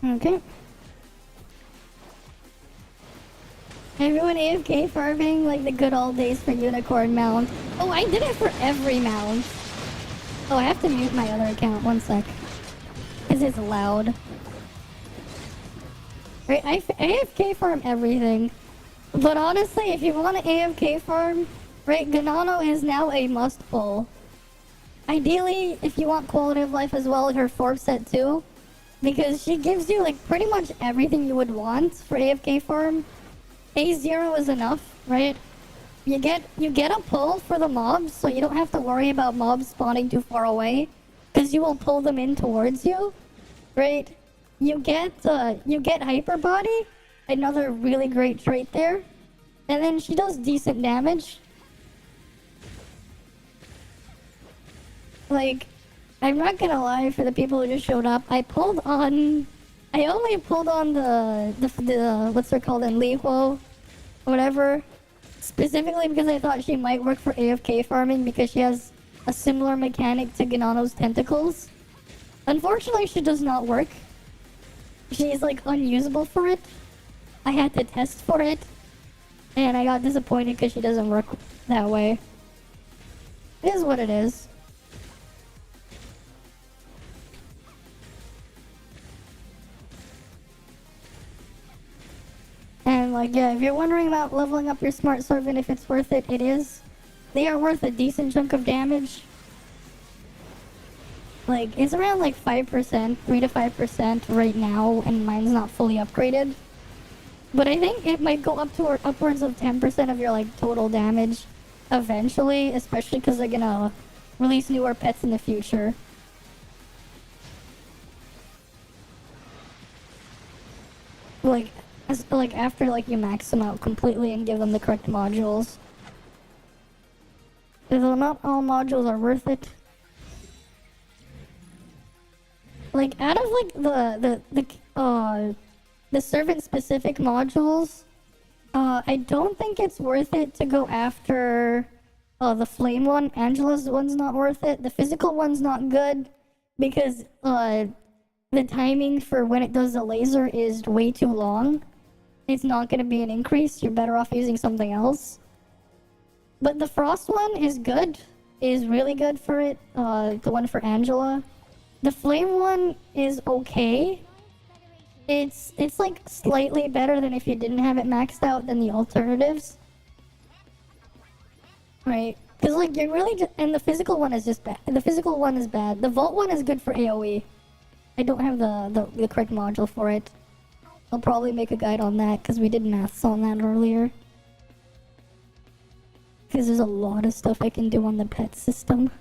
Okay. Everyone AFK farming like the good old days for unicorn mount. Oh, I did it for every mount. Oh, I have to mute my other account. 1 sec. Because it's loud. Right, I AFK farm everything. But honestly, if you want to AFK farm, right, Ganano is now a must pull. Ideally, if you want quality of life as well, her Forset too. Because she gives you like pretty much everything you would want for AFK farm. A0 is enough, right? You get a pull for the mobs, so you don't have to worry about mobs spawning too far away, because you will pull them in towards you, right? You get hyper body, another really great trait there, and then she does decent damage. Like, I'm not gonna lie, for the people who just showed up, I only pulled on the what's her called in Lihuo, whatever, specifically because I thought she might work for AFK farming because she has a similar mechanic to Ganano's tentacles. Unfortunately, she does not work. She's like unusable for it. I had to test for it, and I got disappointed because she doesn't work that way. It is what it is. And like, yeah, if you're wondering about leveling up your smart servant, if it's worth it, it is. They are worth a decent chunk of damage. Like, it's around like 5%, 3 to 5% right now, and mine's not fully upgraded. But I think it might go up to upwards of 10% of your like total damage eventually, especially because they're gonna release newer pets in the future. like, like after like you max them out completely and give them the correct modules. Though not all modules are worth it. Like out of like the servant specific modules, I don't think it's worth it to go after the flame one. Angela's one's not worth it. The physical one's not good because the timing for when it does the laser is way too long. It's not going to be an increase. You're better off using something else. But the frost one is good. Is really good for it. The one for Angela. The flame one is okay. It's like slightly better than if you didn't have it maxed out than the alternatives. Right. Because like you're really just, and the physical one is just bad. The physical one is bad. The vault one is good for AoE. I don't have the correct module for it. I'll probably make a guide on that because we did maths on that earlier. Because there's a lot of stuff I can do on the pet system.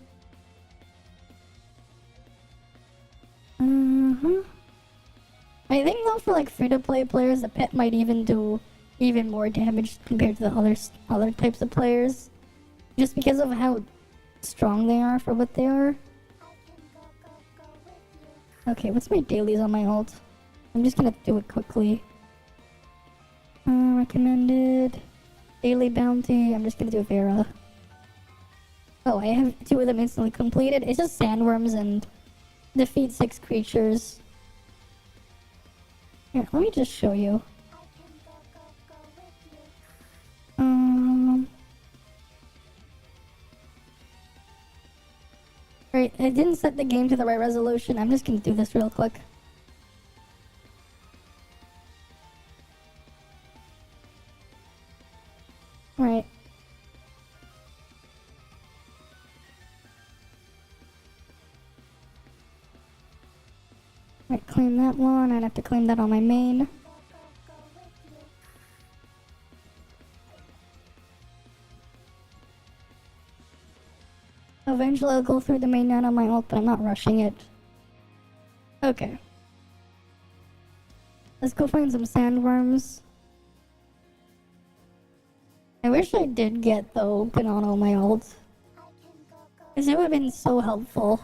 I think though for like free-to-play players, the pet might even do even more damage compared to the other types of players. Just because of how strong they are for what they are. Okay, what's my dailies on my ult? I'm just gonna do it quickly. Recommended. Daily bounty. I'm just gonna do Vera. Oh, I have 2 of them instantly completed. It's just sandworms and defeat 6 creatures. Here, let me just show you. Right, I didn't set the game to the right resolution. I'm just gonna do this real quick. Right. Right, claim that one. I'd have to claim that on my main. Eventually I'll go through the main net on my ult, but I'm not rushing it. Okay. Let's go find some sandworms. I wish I did get the open on all my ults. Because it would have been so helpful.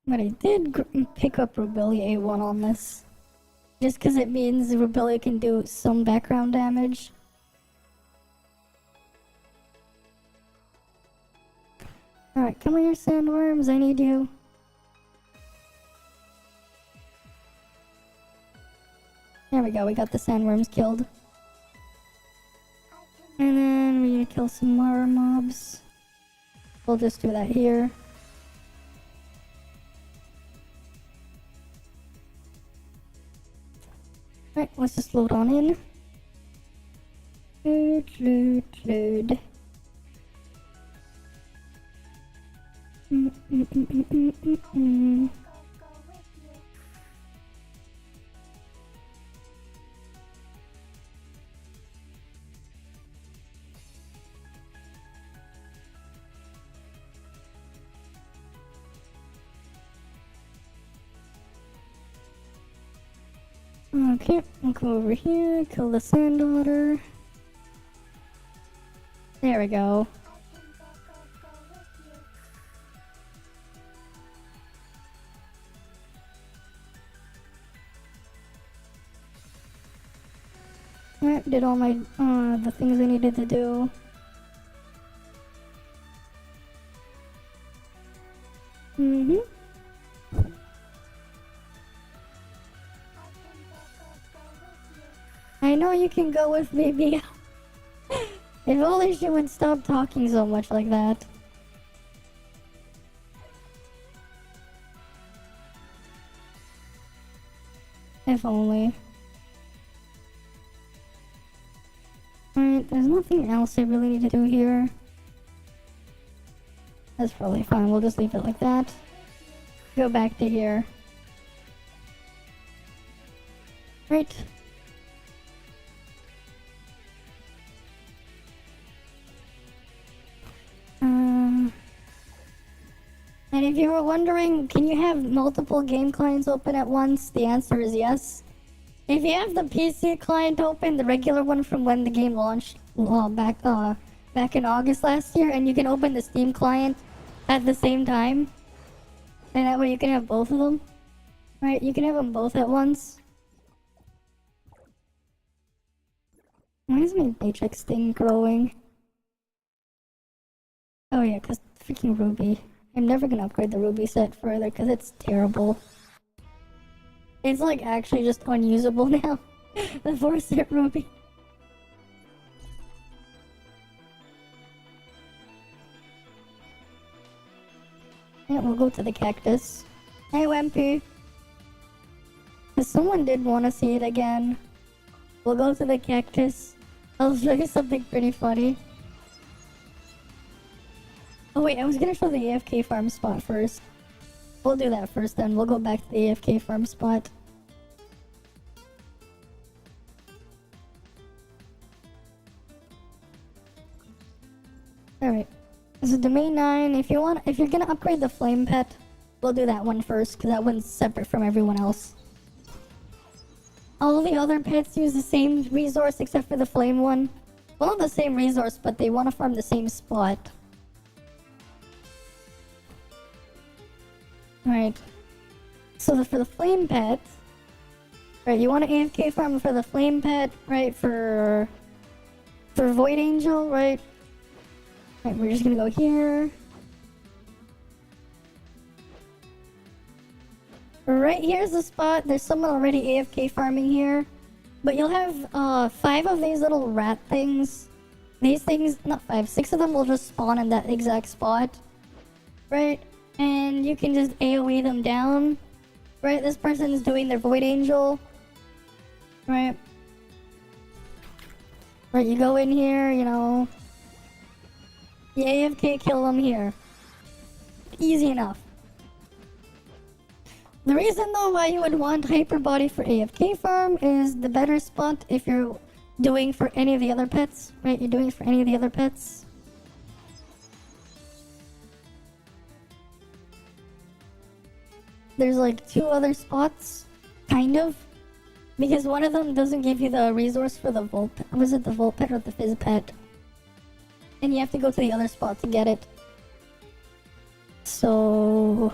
But I did pick up Rubelia A1 on this. Just because it means Rubelia can do some background damage. Alright, come here, sandworms. I need you. There we go. We got the sandworms killed. And then we're gonna kill some more mobs. We'll just do that here. Alright, let's just load on in. Load. Okay, we'll go over here, kill the sand otter. There we go. Alright, did all my, the things I needed to do. I know you can go with me, Mia. If only she would stop talking so much like that. If only. Alright, there's nothing else I really need to do here. That's probably fine, we'll just leave it like that. Go back to here. Right. And if you were wondering, can you have multiple game clients open at once? The answer is yes. If you have the PC client open, the regular one from when the game launched back in August last year, and you can open the Steam client at the same time, and that way you can have both of them. Right, you can have them both at once. Why is my matrix thing growing? Oh yeah, cause freaking Ruby. I'm never gonna upgrade the Ruby set further cause it's terrible. It's like actually just unusable now. The 4-set Ruby. Yeah, we'll go to the cactus. Hey Wimpy. Cause someone did want to see it again. We'll go to the cactus. I'll show you something pretty funny. Oh wait, I was gonna show the AFK farm spot first. We'll do that first then. We'll go back to the AFK farm spot. Alright. So domain 9, if you're gonna upgrade the flame pet, we'll do that one first, because that one's separate from everyone else. All the other pets use the same resource except for the flame one. Well, not the same resource, but they want to farm the same spot. Right. So for the flame pet, right, you want to AFK farm for the flame pet, right, for Void Angel, right? Right, we're just gonna go here. Right here's the spot. There's someone already AFK farming here. But you'll have 5 of these little rat things. These things, not 5, 6 of them will just spawn in that exact spot. Right? And you can just AoE them down. Right? This person's doing their Void Angel. Right? Right, you go in here, you know. You AFK kill them here. Easy enough. The reason though why you would want Hyper Body for AFK farm is the better spot if you're doing for any of the other pets, right? You're doing it for any of the other pets. There's like 2 other spots, kind of, because one of them doesn't give you the resource for the Volt Pet. Was it the Volt Pet or the Fizz Pet? And you have to go to the other spot to get it. So...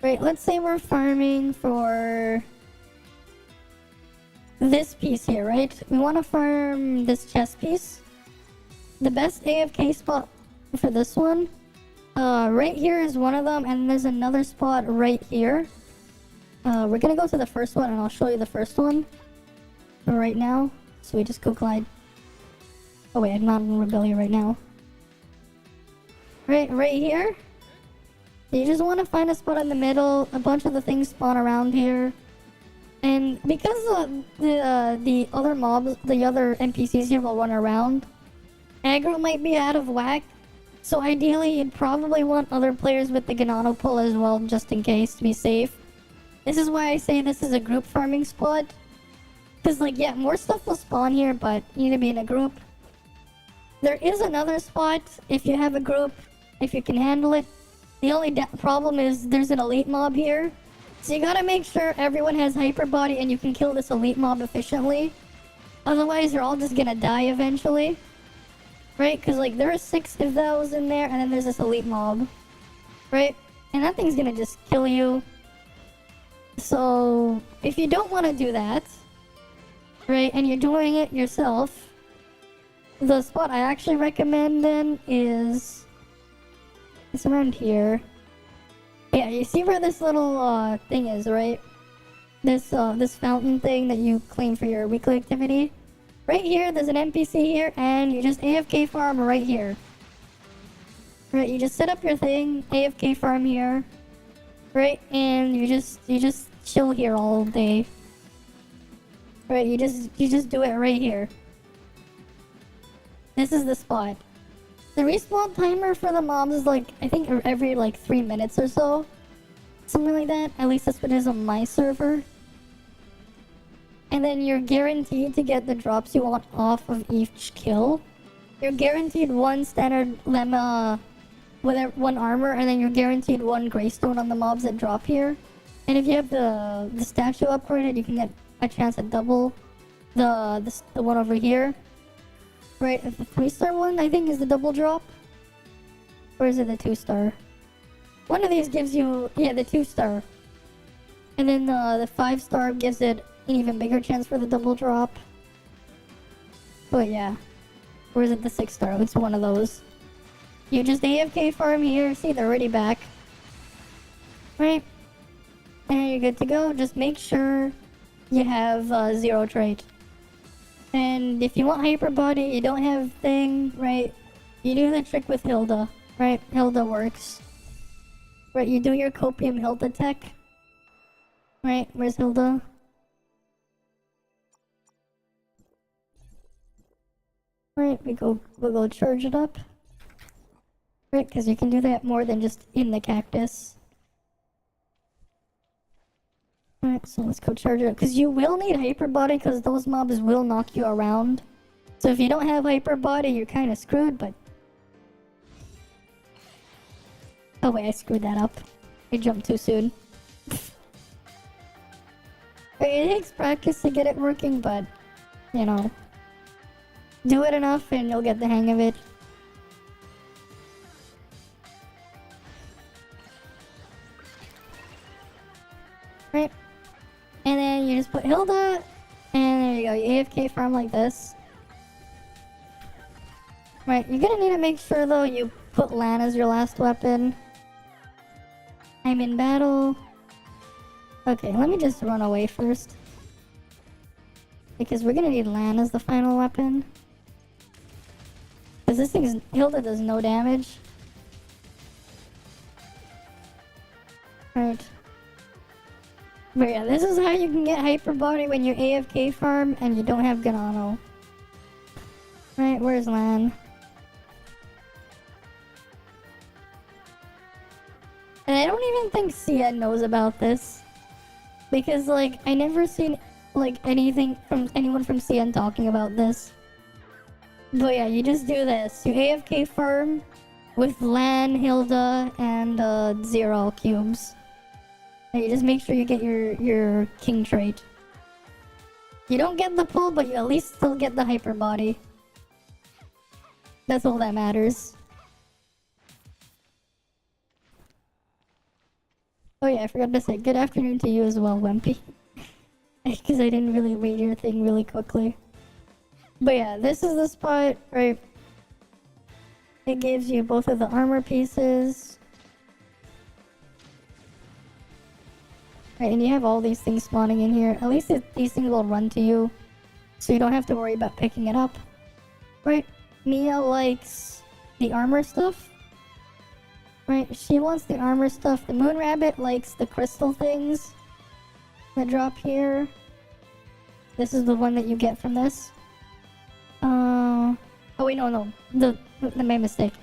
Right, let's say we're farming for this piece here, right? We want to farm this chest piece. The best AFK spot for this one, right here is one of them, and there's another spot right here. We're gonna go to the first one, and I'll show you the first one right now. So we just go glide. Oh wait, I'm not in Rebellion right now. Right here. You just want to find a spot in the middle. A bunch of the things spawn around here, and because the other mobs, the other NPCs here will run around, aggro might be out of whack. So ideally, you'd probably want other players with the Ganano pull as well, just in case, to be safe. This is why I say this is a group farming spot. Because, like, yeah, more stuff will spawn here, but you need to be in a group. There is another spot if you have a group, if you can handle it. The only problem is there's an elite mob here. So you gotta make sure everyone has hyper body and you can kill this elite mob efficiently. Otherwise, you're all just gonna die eventually. Right? Because, like, there are 6 of those in there, and then there's this elite mob. Right? And that thing's gonna just kill you. So, if you don't want to do that, right, and you're doing it yourself, the spot I actually recommend then is... It's around here. Yeah, you see where this little thing is, right? This fountain thing that you claim for your weekly activity. Right here, there's an NPC here, and you just AFK farm right here. Right, you just set up your thing, AFK farm here. Right, and you just chill here all day. Right, you just do it right here. This is the spot. The respawn timer for the mobs is like, I think every like 3 minutes or so. Something like that. At least that's what it is on my server. and then you're guaranteed to get the drops you want off of each kill. You're guaranteed one standard lemma with one armor, and then you're guaranteed one greystone on the mobs that drop here. And if you have the statue upgraded, you can get a chance at double the one over here. Right, the 3-star one I think is the double drop. Or is it the 2-star? One of these gives you, yeah, the 2-star. And then the 5-star gives it an even bigger chance for the double drop. But yeah. Or is it the 6-star? It's one of those. You just AFK farm here. See, they're already back. Right? And you're good to go. Just make sure you have 0 trait. And if you want hyper body, you don't have thing, right? You do the trick with Hilda, right? Hilda works. Right, you do your copium Hilda tech. Right, where's Hilda? Right, we'll go charge it up. Right, because you can do that more than just in the cactus. Alright, so let's go charge it up. Because you will need hyper body, because those mobs will knock you around. So if you don't have hyper body, you're kind of screwed, but... Oh wait, I screwed that up. I jumped too soon. It takes practice to get it working, but... You know... Do it enough and you'll get the hang of it. Right. And then you just put Hilda, and there you go, you AFK farm like this. Right, you're gonna need to make sure though you put Lan as your last weapon. I'm in battle. Okay, let me just run away first. Because we're gonna need Lan as the final weapon. Because this thing's, Hilda does no damage. Right. But yeah, this is how you can get hyper body when you're AFK farm and you don't have Ganano. Right, where's Lan? And I don't even think Sia knows about this. Because, like, I never seen, like, anything from anyone from CN talking about this. But yeah, you just do this. You AFK farm with Lan, Hilda, and 0 cubes. And you just make sure you get your king trait. You don't get the pull, but you at least still get the hyper body. That's all that matters. Oh yeah, I forgot to say good afternoon to you as well, Wimpy. Because I didn't really read your thing really quickly. But yeah, this is the spot, right? It gives you both of the armor pieces. Right, and you have all these things spawning in here. At least these things will run to you. So you don't have to worry about picking it up. Right? Mia likes the armor stuff. Right, she wants the armor stuff. The Moon Rabbit likes the crystal things that drop here. This is the one that you get from this. Oh wait, no. My mistake.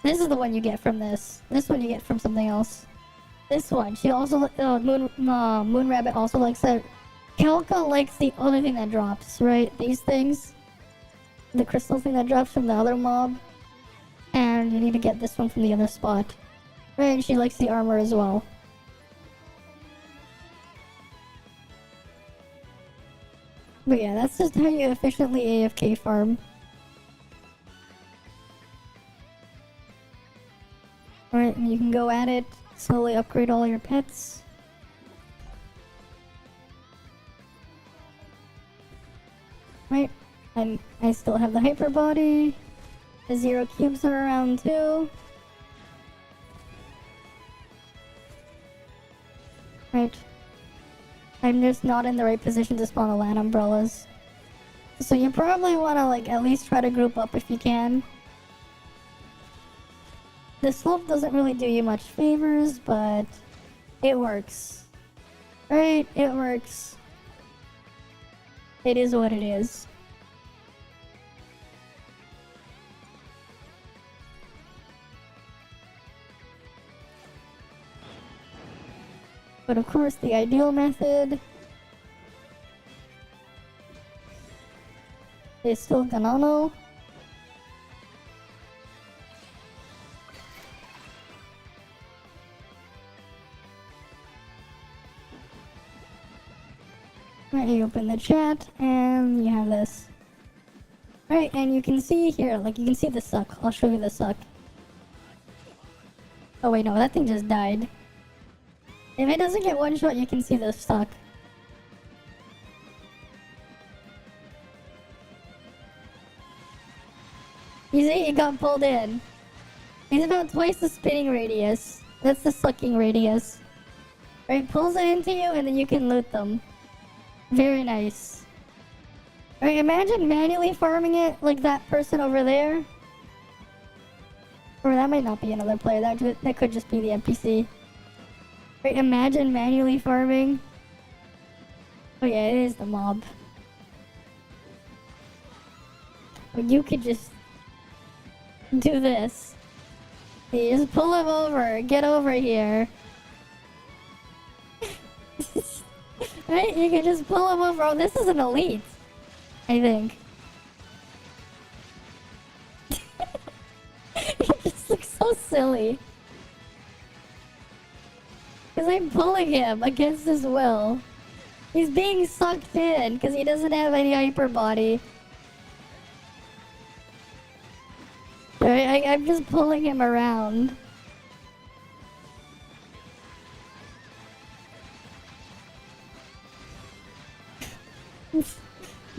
This is the one you get from this. This one you get from something else. This one, she also, Moon Rabbit also likes that. Kelka likes the other thing that drops, right? These things. The crystal thing that drops from the other mob. And you need to get this one from the other spot. Right, and she likes the armor as well. But yeah, that's just how you efficiently AFK farm. Alright, and you can go at it, slowly upgrade all your pets. Right, I still have the hyper body. The 0 cubes are around too. Right. I'm just not in the right position to spawn the land umbrellas. So you probably want to, like, at least try to group up if you can. The slope doesn't really do you much favors, but it works. Right? It works. It is what it is. But of course, the ideal method It's still Ganano. Right, you open the chat, and you have this. Right, and you can see here, like, you can see the suck. I'll show you the suck. Oh wait, no, that thing just died. If it doesn't get one shot, you can see the suck. You see, it got pulled in. It's about twice the spinning radius. That's the sucking radius. Right, pulls it into you, and then you can loot them. Very nice. Right, imagine manually farming it like that person over there. Or that might not be another player, that could just be the NPC. Right, imagine manually farming. Oh yeah, it is the mob. But you could just do this. You just pull him over, get over here. Right, you can just pull him over. Oh, this is an elite, I think. It just looks so silly. Because I'm pulling him against his will. He's being sucked in because he doesn't have any hyper body. Right, I'm just pulling him around.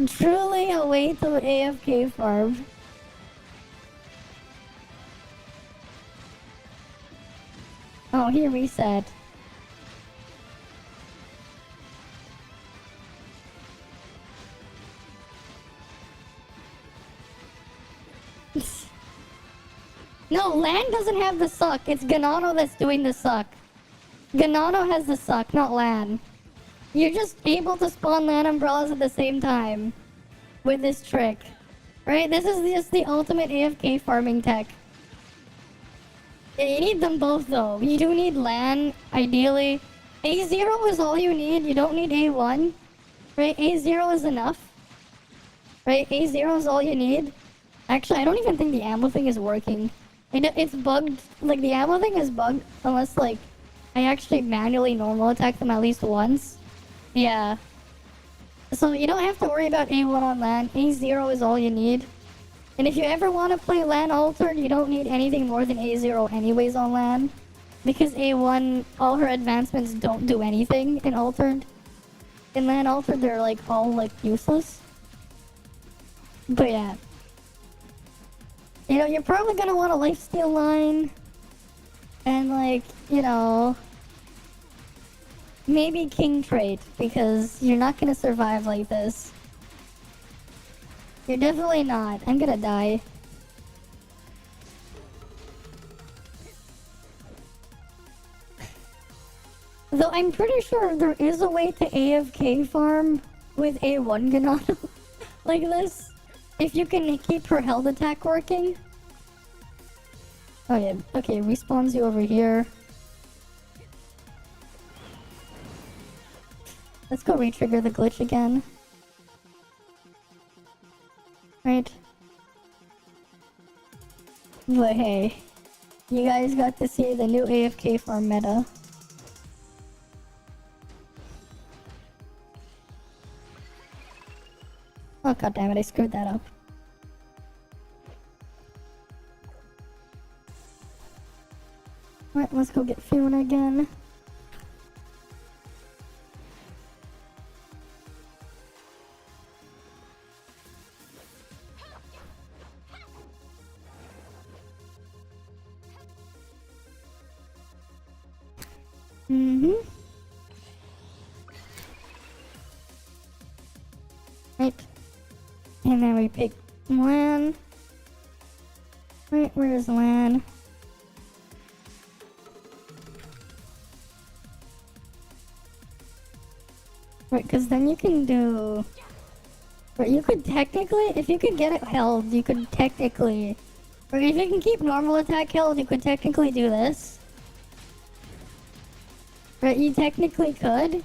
Truly a way to AFK farm. Oh, he reset. No, Lan doesn't have the suck. It's Ganano that's doing the suck. Ganano has the suck, not Lan. You're just able to spawn Lan umbrellas at the same time with this trick. Right? This is just the ultimate AFK farming tech. Yeah, you need them both though. You do need Lan, ideally. A0 is all you need. You don't need A1. Right? A0 is enough. Right? A0 is all you need. Actually, I don't even think the ammo thing is working. It's bugged. Like, the ammo thing is bugged unless, like, I actually manually normal attack them at least once. Yeah. So you don't have to worry about A1 on LAN. A0 is all you need. And if you ever want to play LAN Altered, you don't need anything more than A0 anyways on LAN. Because A1, all her advancements don't do anything in Altered. In LAN Altered, they're like all like useless. But yeah. You know, you're probably gonna want a lifesteal line. And like, you know, maybe king trait, because you're not gonna survive like this. You're definitely not. I'm gonna die. Though I'm pretty sure there is a way to AFK farm with A1 Ganado like this. If you can keep her held attack working. Oh yeah, okay, respawns you over here. Let's go re-trigger the glitch again. Right. But hey, you guys got to see the new AFK farm meta. Oh god damn it, I screwed that up. Alright, let's go get Fiona again. Right. And then we pick Lan. Right, where's Lan? Right, because then you can do... Right, you could technically, if you could get it held, you could technically... Or if you can keep normal attack held, you could technically do this. Right, you technically could.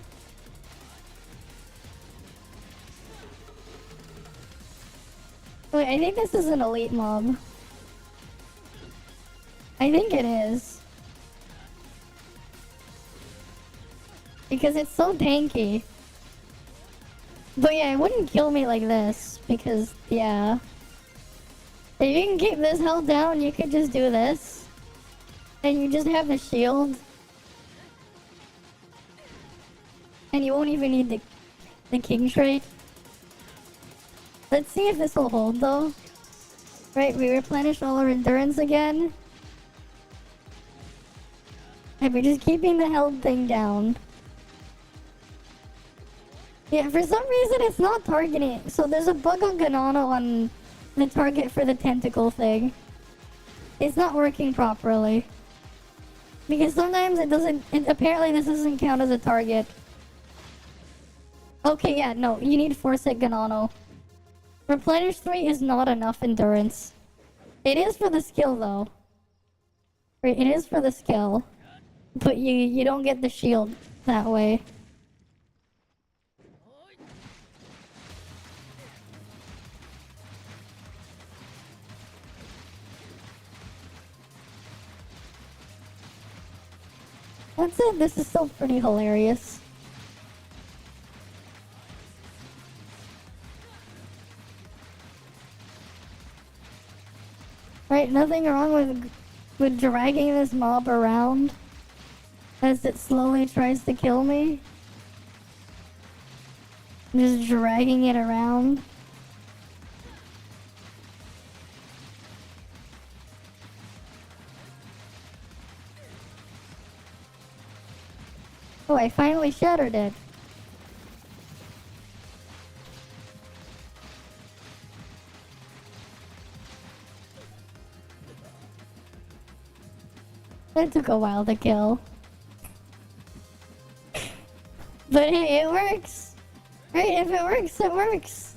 Wait, I think this is an elite mob. I think it is. Because it's so tanky. But yeah, it wouldn't kill me like this. Because, yeah. If you can keep this held down, you could just do this. And you just have the shield. And you won't even need the king trait. Let's see if this will hold though. Right, we replenish all our endurance again. And we're just keeping the held thing down. Yeah, for some reason it's not targeting. So there's a bug on Ganano on the target for the tentacle thing. It's not working properly. Because sometimes it doesn't, apparently this doesn't count as a target. Okay, yeah, no, you need Force at Ganano. Replenish 3 is not enough endurance. It is for the skill though. Right, it is for the skill. But you don't get the shield that way. That's it, this is still pretty hilarious. Right, nothing wrong with dragging this mob around as it slowly tries to kill me. Just dragging it around. Oh, I finally shattered it. It took a while to kill. But hey, it works! Right, if it works, it works!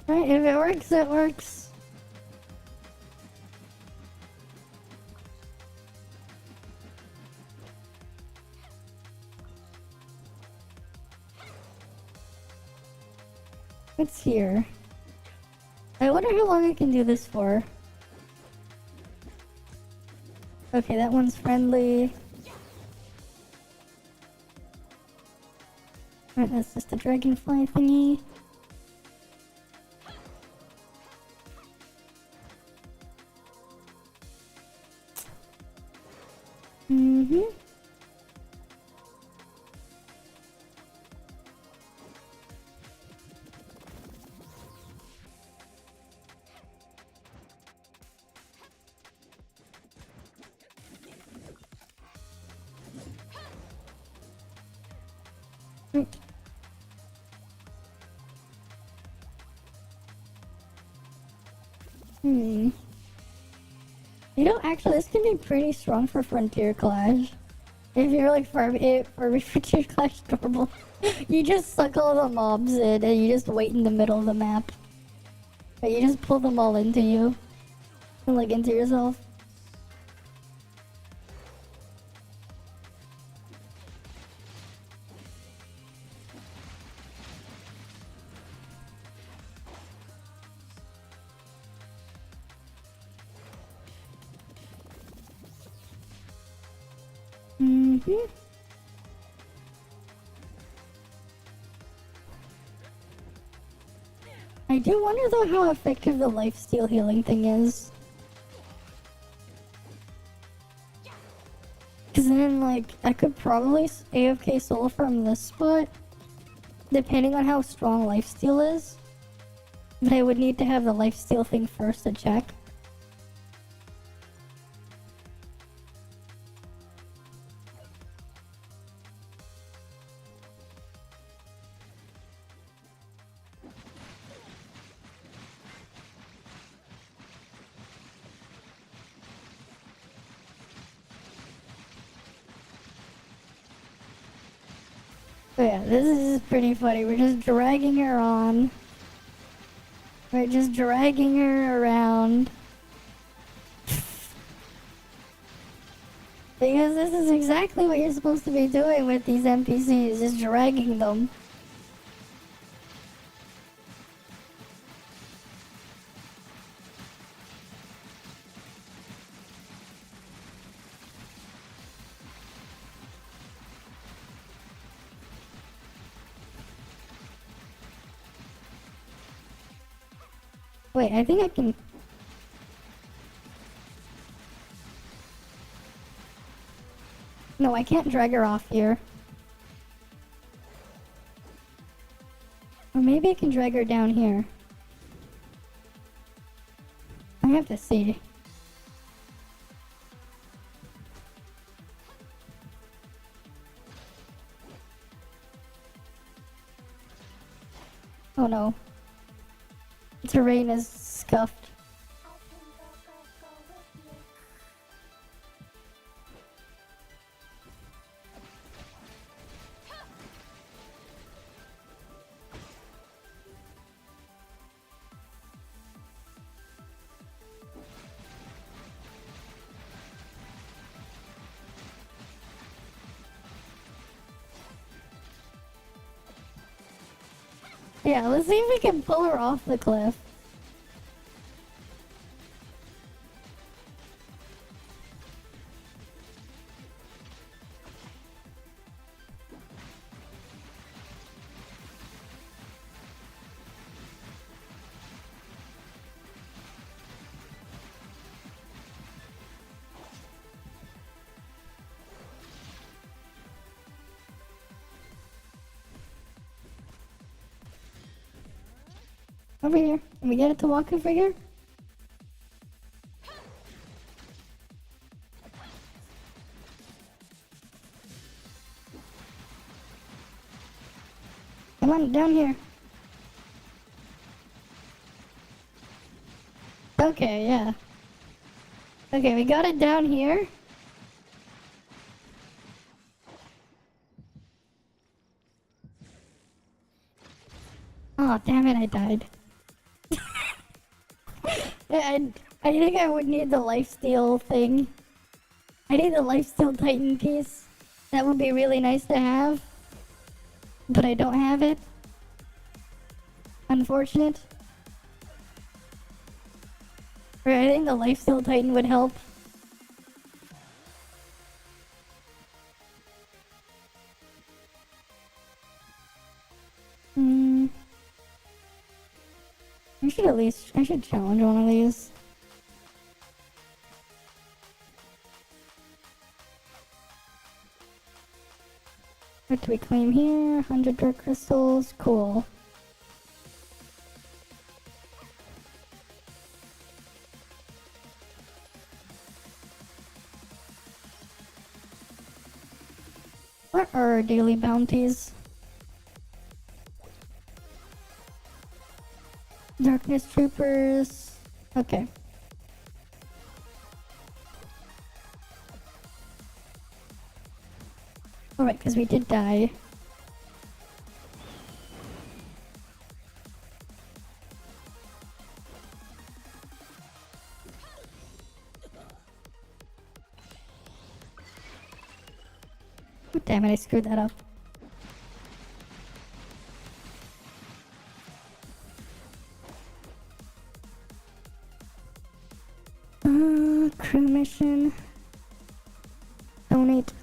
Right, if it works, it works. What's here? I wonder how long I can do this for. Okay, that one's friendly. Alright, that's just a dragonfly thingy. Mm-hmm. You know, actually, this can be pretty strong for Frontier Clash. If you're like farming it for Frontier Clash normal, you just suck all the mobs in and you just wait in the middle of the map. But you just pull them all into you. And like into yourself. I do wonder though how effective the lifesteal healing thing is. Cause then like, I could probably AFK solo from this spot, depending on how strong lifesteal is. But I would need to have the lifesteal thing first to check. So yeah, this is pretty funny. We're just dragging her on. We're just dragging her around. Because this is exactly what you're supposed to be doing with these NPCs, just dragging them. Wait, I think I can... No, I can't drag her off here. Or maybe I can drag her down here. I have to see. Oh no. Terrain is scuffed. Yeah, let's see if we can pull her off the cliff. Over here. Can we get it to walk over here? Come on, down here. Okay, yeah. Okay, we got it down here. Oh, damn it, I died. I think I would need the lifesteal thing. I need the lifesteal titan piece. That would be really nice to have. But I don't have it. Unfortunate. Or I think the lifesteal titan would help. I should challenge one of these. What do we claim here? 100 dark crystals, cool. What are our daily bounties? Darkness troopers. Okay. Alright, because we did die. Oh, damn it, I screwed that up. Crew mission. Donate.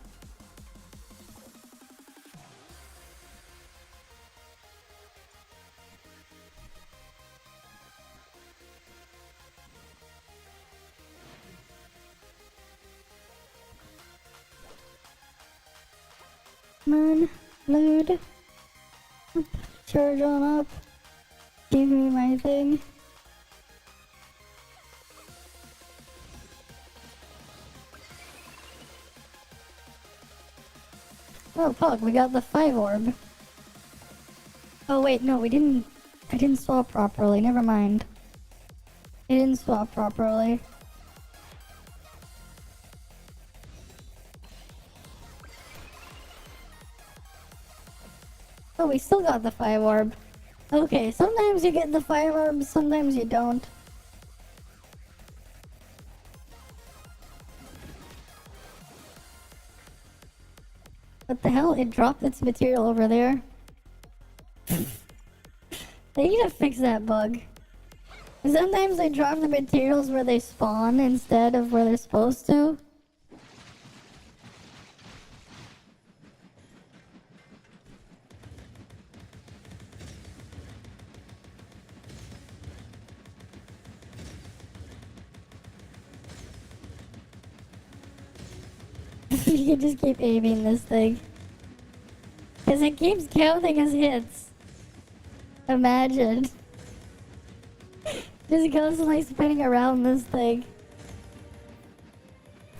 Come on, load. Up, charge on up. Give me my thing. Oh fuck, we got the 5 orb. Oh wait, no, we didn't. I didn't swap properly, never mind. I didn't swap properly. Oh, we still got the 5 orb. Okay, sometimes you get the 5 orb, sometimes you don't. What the hell? It dropped its material over there. They need to fix that bug. Sometimes they drop the materials where they spawn instead of where they're supposed to. You can just keep aiming this thing. Because it keeps counting as hits. Imagine. Just constantly spinning around this thing.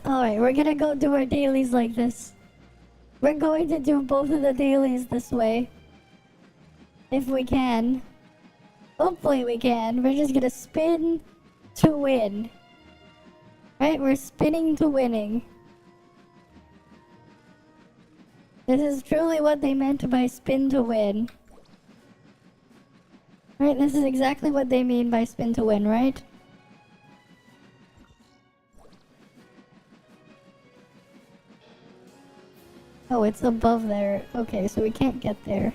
Alright, we're gonna go do our dailies like this. We're going to do both of the dailies this way. If we can. Hopefully we can. We're just gonna spin to win. Right? We're spinning to winning. This is truly what they meant by spin to win. Right? This is exactly what they mean by spin to win, right? Oh, it's above there. Okay, so we can't get there.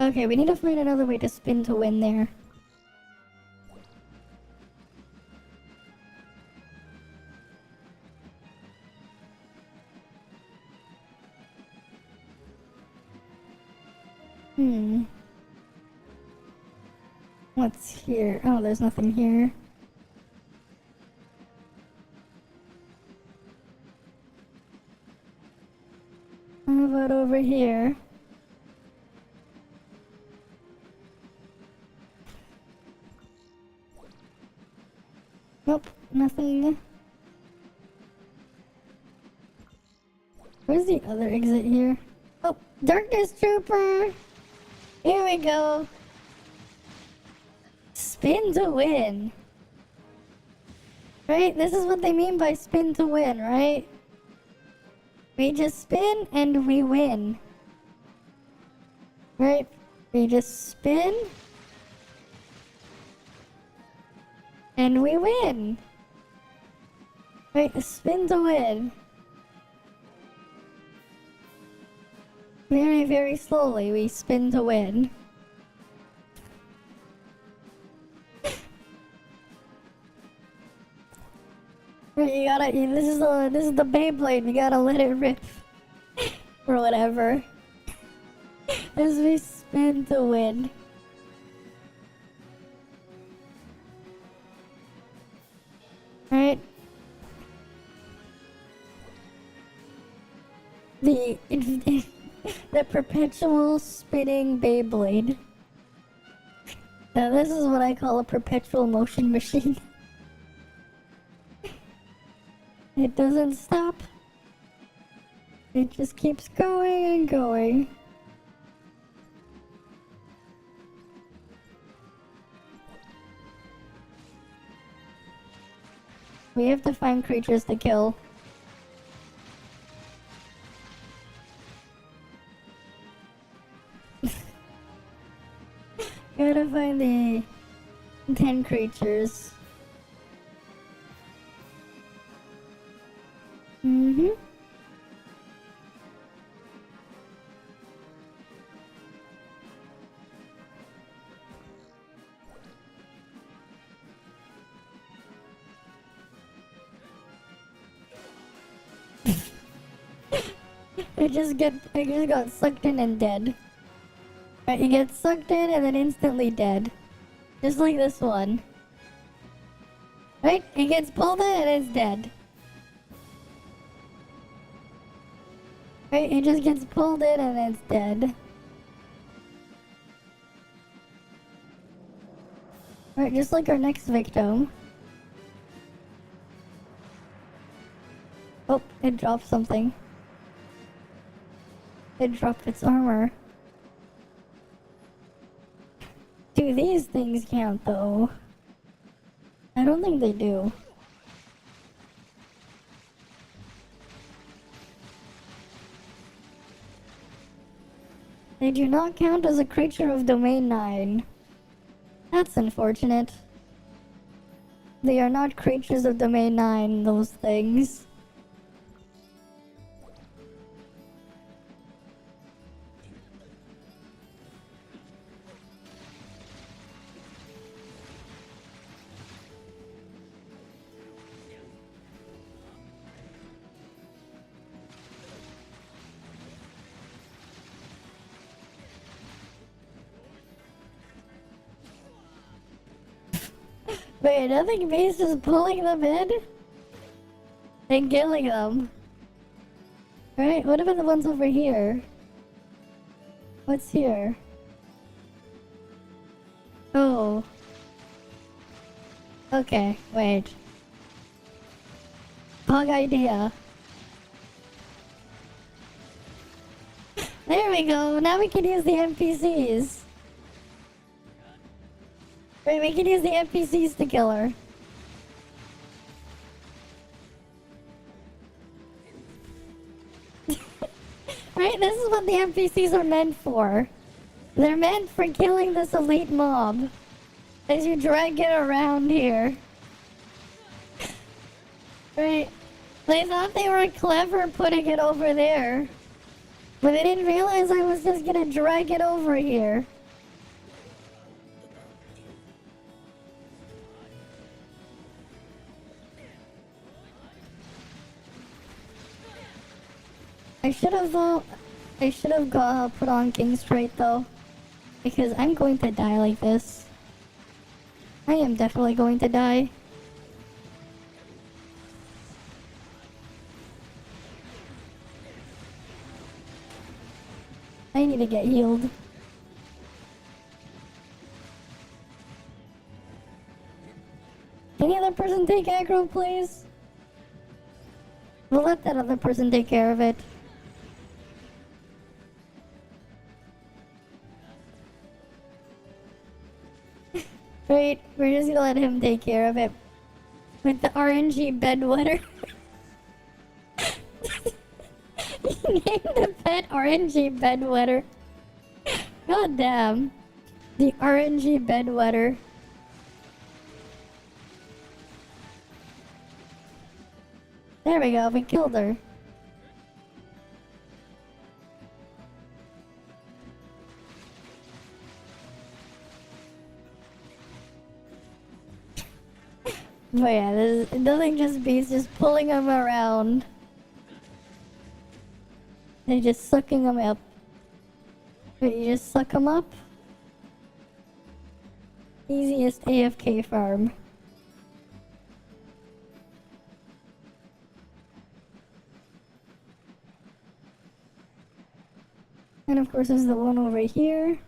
Okay, we need to find another way to spin to win there. What's here? Oh, there's nothing here. How about over here? Nope, nothing. Where's the other exit here? Oh, Darkness Trooper! Here we go! Spin to win! Right? This is what they mean by spin to win, right? We just spin and we win. Right? We just spin and we win. Right? Spin to win. Very, very slowly we spin to win. Right, you gotta, this is the Beyblade, you gotta let it rip. Or whatever. As we spin to win. Right? The perpetual spinning Beyblade. Now this is what I call a perpetual motion machine. It doesn't stop. It just keeps going and going. We have to find creatures to kill. Gotta find the 10 creatures. I just got sucked in and dead. Right, you get sucked in and then instantly dead. Just like this one. Right? It gets pulled in and it's dead. Right? It just gets pulled in and it's dead. Right, just like our next victim. Oh, it dropped something. It dropped its armor. Do these things count though? I don't think they do. They do not count as a creature of Domain 9. That's unfortunate. They are not creatures of Domain 9, those things. Wait, nothing beast is pulling them in? and killing them. Right? What about the ones over here? What's here? Oh. Okay, wait. Bug idea. There we go. Now we can use the NPCs. Right, we can use the NPCs to kill her. Right, this is what the NPCs are meant for. They're meant for killing this elite mob. As you drag it around here. Right. They thought they were clever putting it over there. But they didn't realize I was just gonna drag it over here. I should have put on King Straight though. Because I'm going to die like this. I am definitely going to die. I need to get healed. Can the other person take aggro, please? We'll let that other person take care of it. Right, we're just gonna let him take care of it. With the RNG bedwetter. Name the pet RNG bedwetter. God damn. The RNG bedwetter. There we go, we killed her. But yeah, it doesn't just beats just pulling them around. They're just sucking them up. But you just suck them up. Easiest AFK farm. And of course there's the one over here.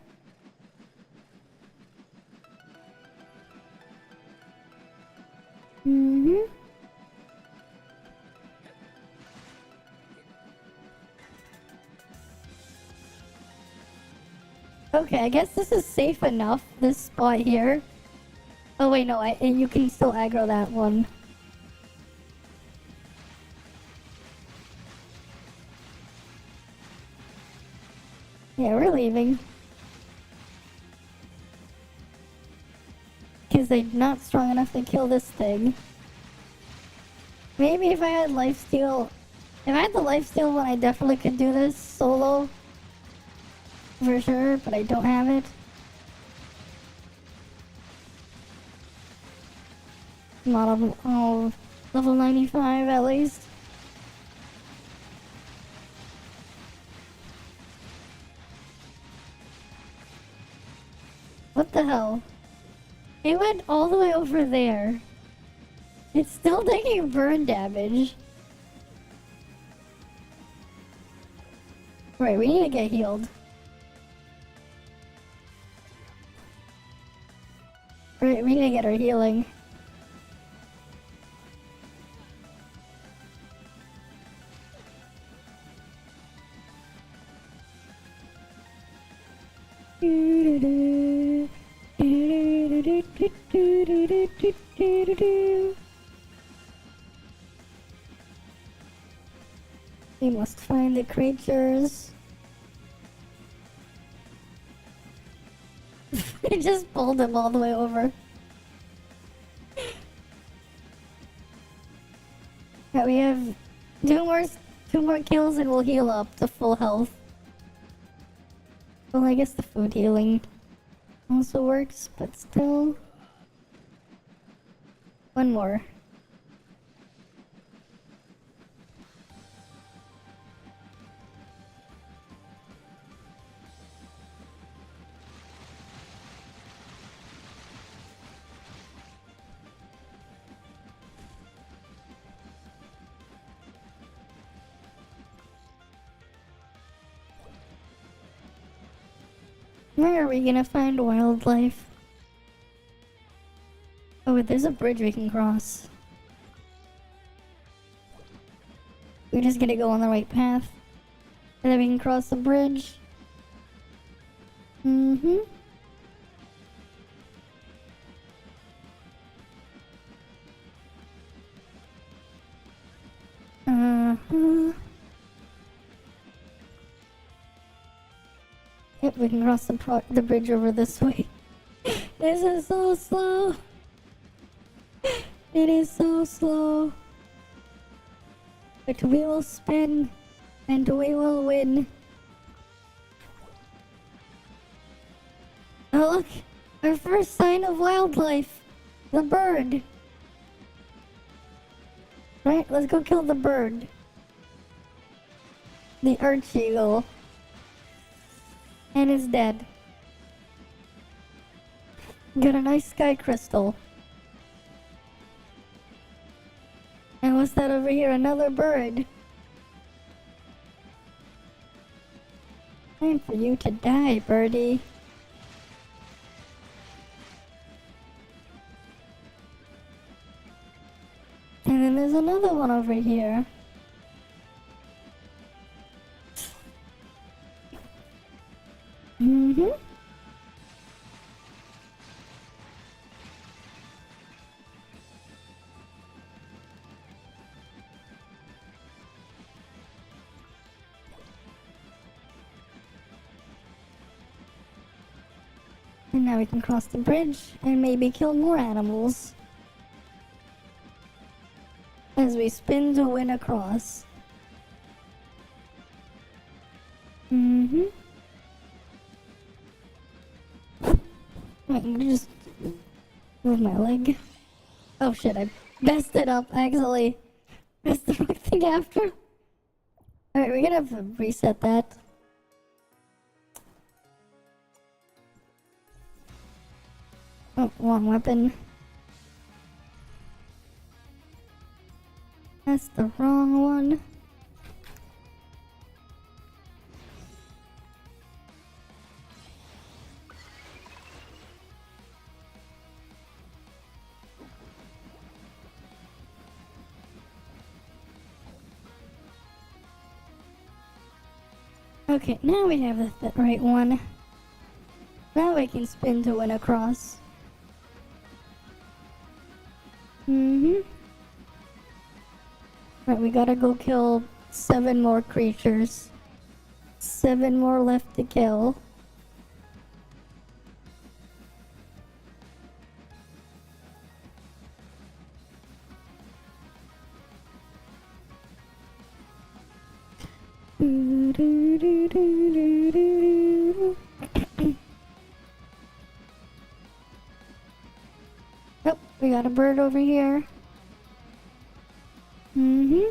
Okay, I guess this is safe enough, this spot here. Oh wait, no, you can still aggro that one. Yeah, we're leaving. Because they're not strong enough to kill this thing. Maybe if I had lifesteal... If I had the lifesteal one, I definitely could do this solo. For sure, but I don't have it. Not on level 95 at least. What the hell? It went all the way over there. It's still taking burn damage. Right, we need to get healed. Right, we need to get our healing. We must find the creatures. I just pulled him all the way over. Yeah, we have two more kills and we'll heal up to full health. Well, I guess the food healing also works, but still. One more. Where are we gonna find wildlife? Oh, wait, there's a bridge we can cross. We're just gonna go on the right path. And then we can cross the bridge. Mm-hmm. Uh-huh. Yep, we can cross the bridge over this way. This is so slow. It is so slow. But we will spin, and we will win. Oh look, our first sign of wildlife. The bird. Right, let's go kill the bird. The arch-eagle. And it's dead. Got a nice sky crystal. And what's that over here? Another bird. Time for you to die, birdie. And then there's another one over here. Mm-hmm. And now we can cross the bridge and maybe kill more animals. As we spin to win across. Mm-hmm. Wait, I'm gonna just move my leg. Oh shit, I messed it up, actually. Pressed the wrong thing after. Alright, we're gonna have to reset that. Oh, wrong weapon. That's the wrong one. Okay, now we have the right one. Now we can spin to win across. Mm-hmm. Right, we gotta go kill 7 more creatures. 7 more left to kill. Oh, we got a bird over here. Mm-hmm.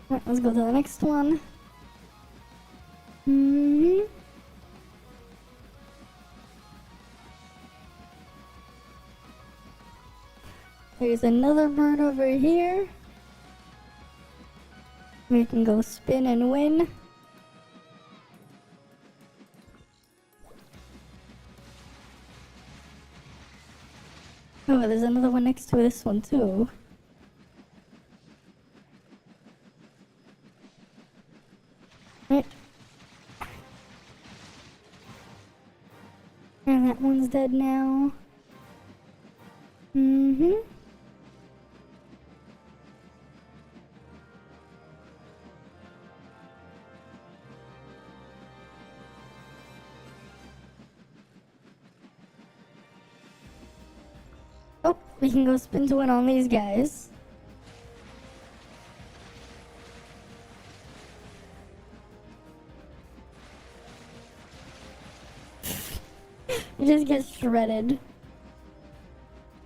Right, let's go to the next one. Mm-hmm. There's another bird over here. We can go spin and win. Oh, there's another one next to this one too. Right. And that one's dead now. Mm-hmm. Oh, we can go spin to win on these guys. It just gets shredded.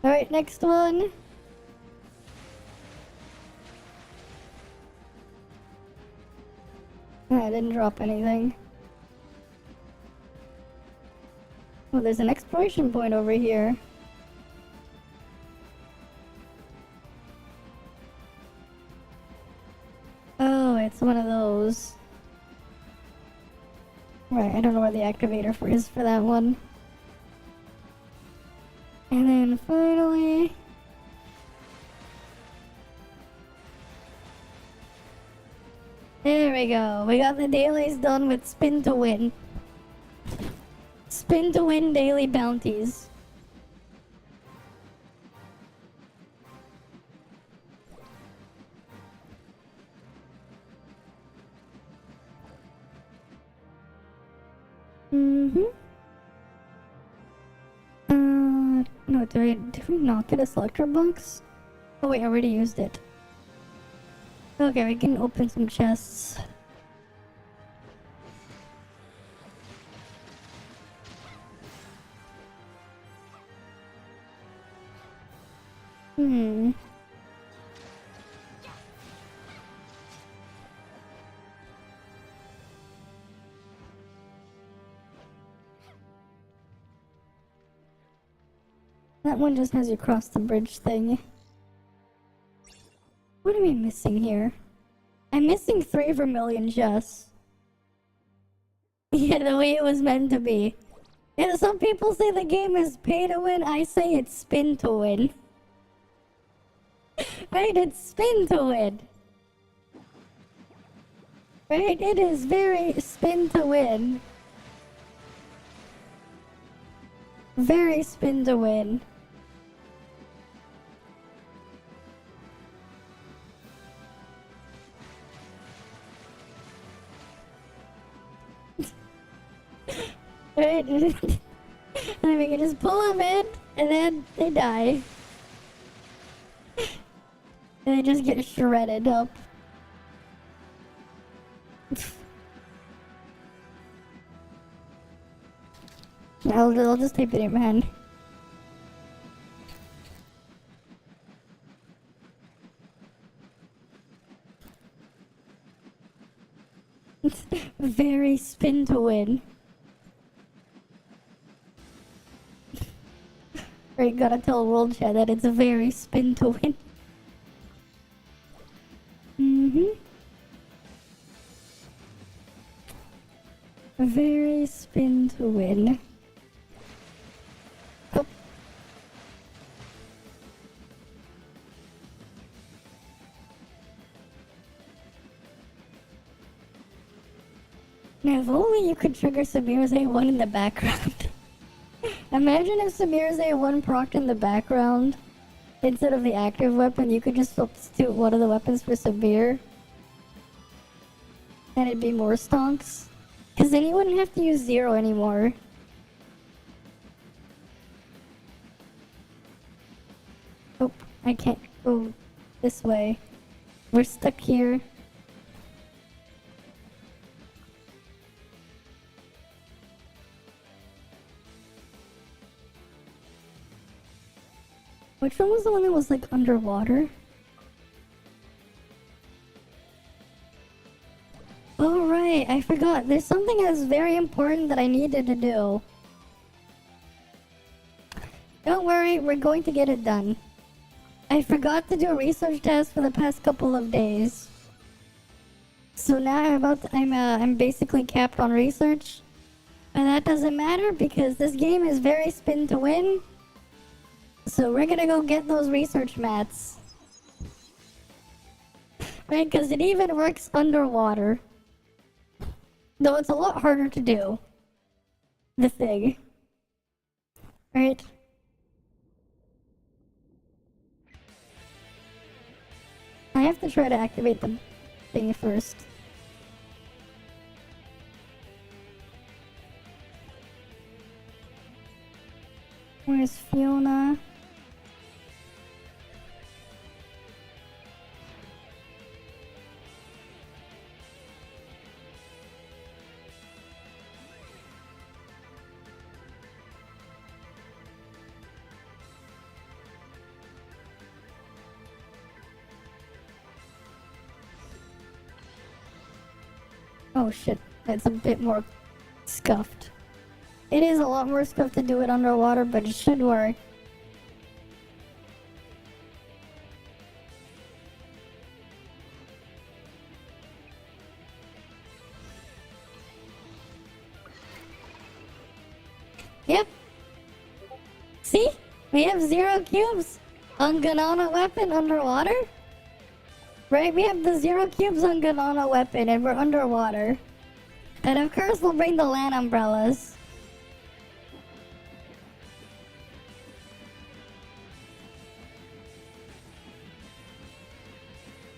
Alright, next one. I didn't drop anything. Oh, there's an exploration point over here. It's one of those. Right, I don't know where the activator is for that one. And then finally... There we go. We got the dailies done with spin to win. Spin to win daily bounties. No, did we not get a selector box? Oh wait, I already used it. Okay, we can open some chests. That one just has you cross the bridge thing. What am I missing here? I'm missing 3 vermilion chests. Yeah, the way it was meant to be. And some people say the game is pay to win. I say it's spin to win. Right? It's spin to win. Right? It is very spin to win. Very spin to win. Right? And then we can just pull them in, and then they die. And they just get shredded up. I'll just type it in, man. Very spin to win. Right, gotta tell World Chat that it's a very spin to win. Very spin to win. Oh. Now, if only you could trigger Samir's A1 in the background. Imagine if Samir's A1 procced in the background instead of the active weapon. You could just substitute one of the weapons for Samir. And it'd be more stonks. Because then you wouldn't have to use 0 anymore. Oh, I can't go this way. We're stuck here. Which one was the one that was like underwater? Oh right, I forgot. There's something that's very important that I needed to do. Don't worry, we're going to get it done. I forgot to do a research test for the past couple of days. So now I'm basically capped on research. And that doesn't matter because this game is very spin to win. So we're gonna go get those research mats. Right, because it even works underwater. Though it's a lot harder to do. The thing. Right? I have to try to activate the thing first. Where's Fiona? Oh shit, that's a bit more scuffed. It is a lot more scuffed to do it underwater, but it should work. Yep. See? We have 0 cubes on Ganana weapon underwater. Right? We have the 0 cubes on Ganana weapon and we're underwater. And of course we'll bring the land umbrellas.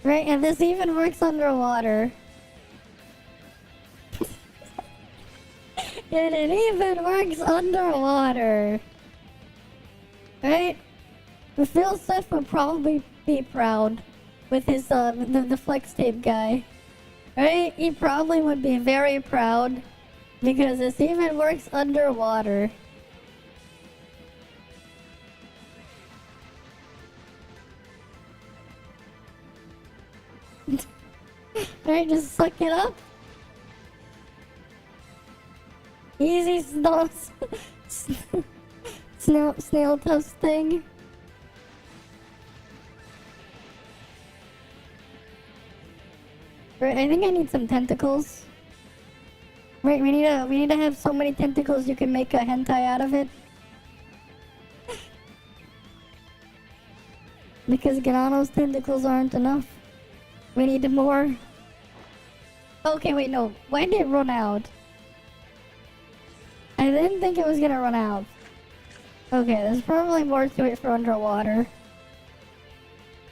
Right, and this even works underwater. And it even works underwater. Right? Phil Seth would probably be proud with his, the flex tape guy. Right? He probably would be very proud because this even works underwater. Right, just suck it up. Easy snail toast thing. Right, I think I need some tentacles. Right, we need to have so many tentacles you can make a hentai out of it. Because Ganano's tentacles aren't enough. We need more. Okay, wait, no. When did it run out? I didn't think it was gonna run out. Okay, there's probably more to it for underwater.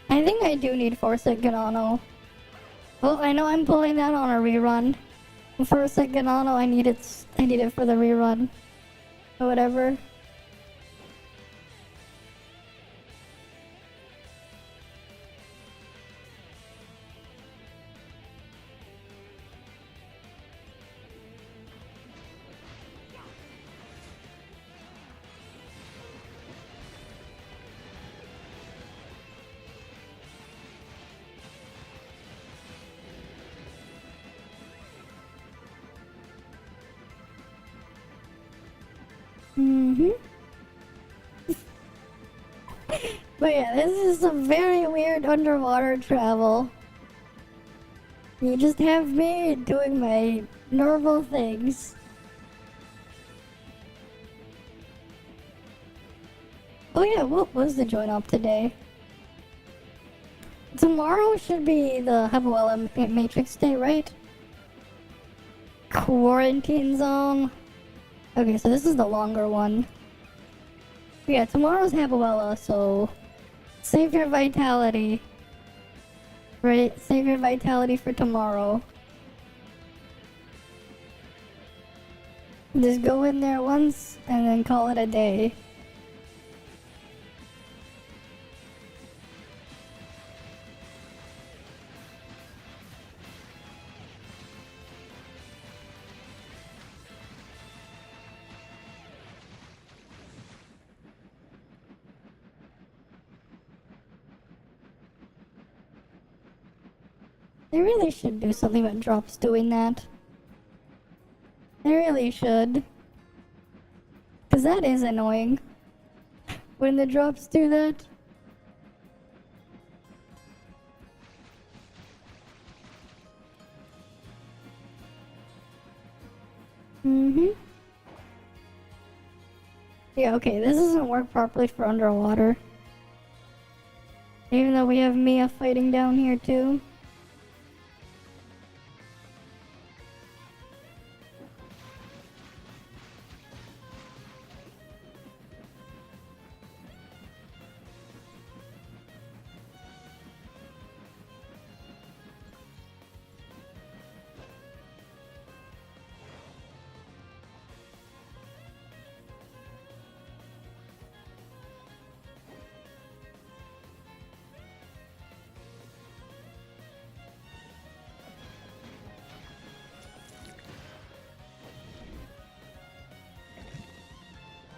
I think I do need Forset Ganano. Well, I know I'm pulling that on a rerun. Forset Ganano, I need it for the rerun. Or whatever. But yeah, this is some very weird underwater travel. You just have me doing my normal things. Oh yeah, what was the join up today? Tomorrow should be the Habuela Matrix Day, right? Quarantine zone. Okay, so this is the longer one. Yeah, tomorrow's Habuela, so save your vitality. Right, save your vitality for tomorrow. Just go in there once and then call it a day. They really should do something about drops doing that. They really should. Cause that is annoying. When the drops do that. Yeah, okay, this doesn't work properly for underwater. Even though we have Mia fighting down here too.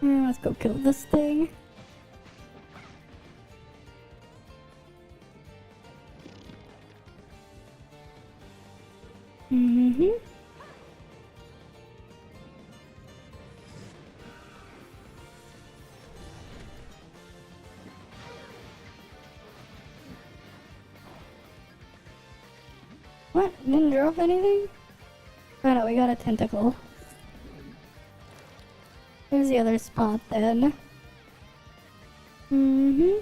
Let's go kill this thing. What? Didn't drop anything? Oh no, we got a tentacle. We Where's the other spot then? Mm-hmm.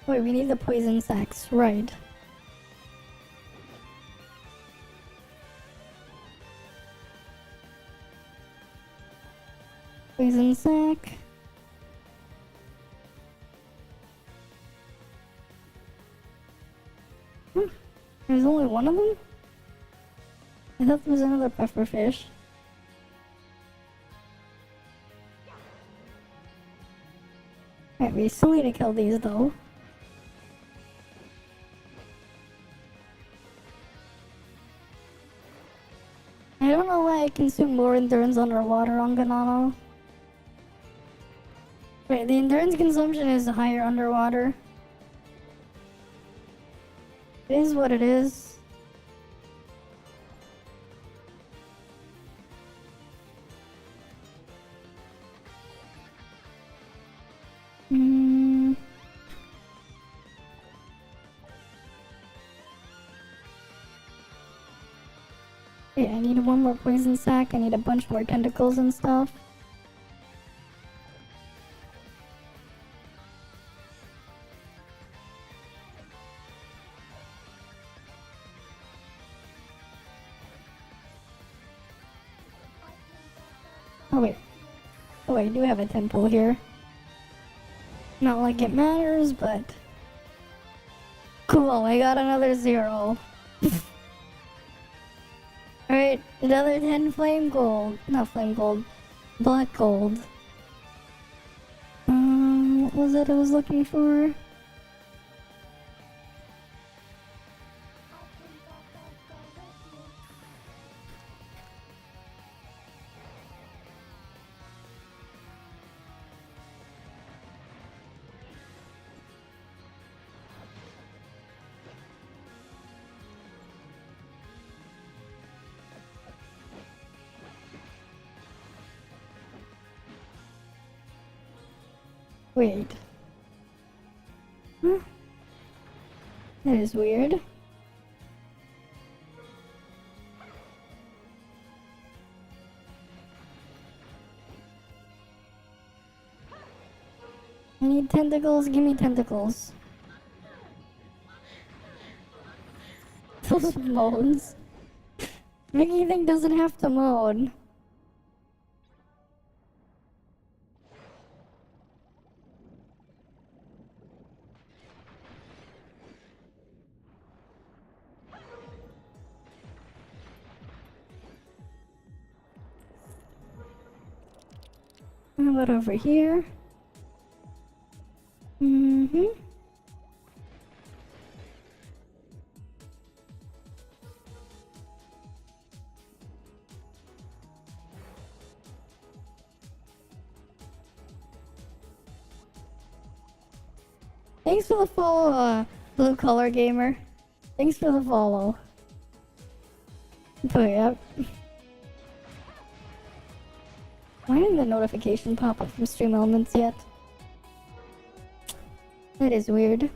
Wait, we need the poison sacks, right. Poison sack. There's only one of them? I thought there was another pufferfish. Alright, we still need to kill these though. I don't know why I consume more endurance underwater on Ganano. Wait, the endurance consumption is higher underwater. It is what it is. Yeah, I need one more poison sac. I need a bunch more tentacles and stuff. Oh wait. Oh, I do have a temple here. Not like it matters, but... Cool, I got another 0. Alright, another 10 flame gold. Not flame gold. Black gold. What was it I was looking for? Wait. Huh? That is weird. I need tentacles, give me tentacles. Those moans. Mickey thing doesn't have to moan. How about over here? Mm-hmm. Thanks for the follow, Blue Collar Gamer. Thanks for the follow. Oh, yep. Why didn't the notification pop up from Stream Elements yet? That is weird.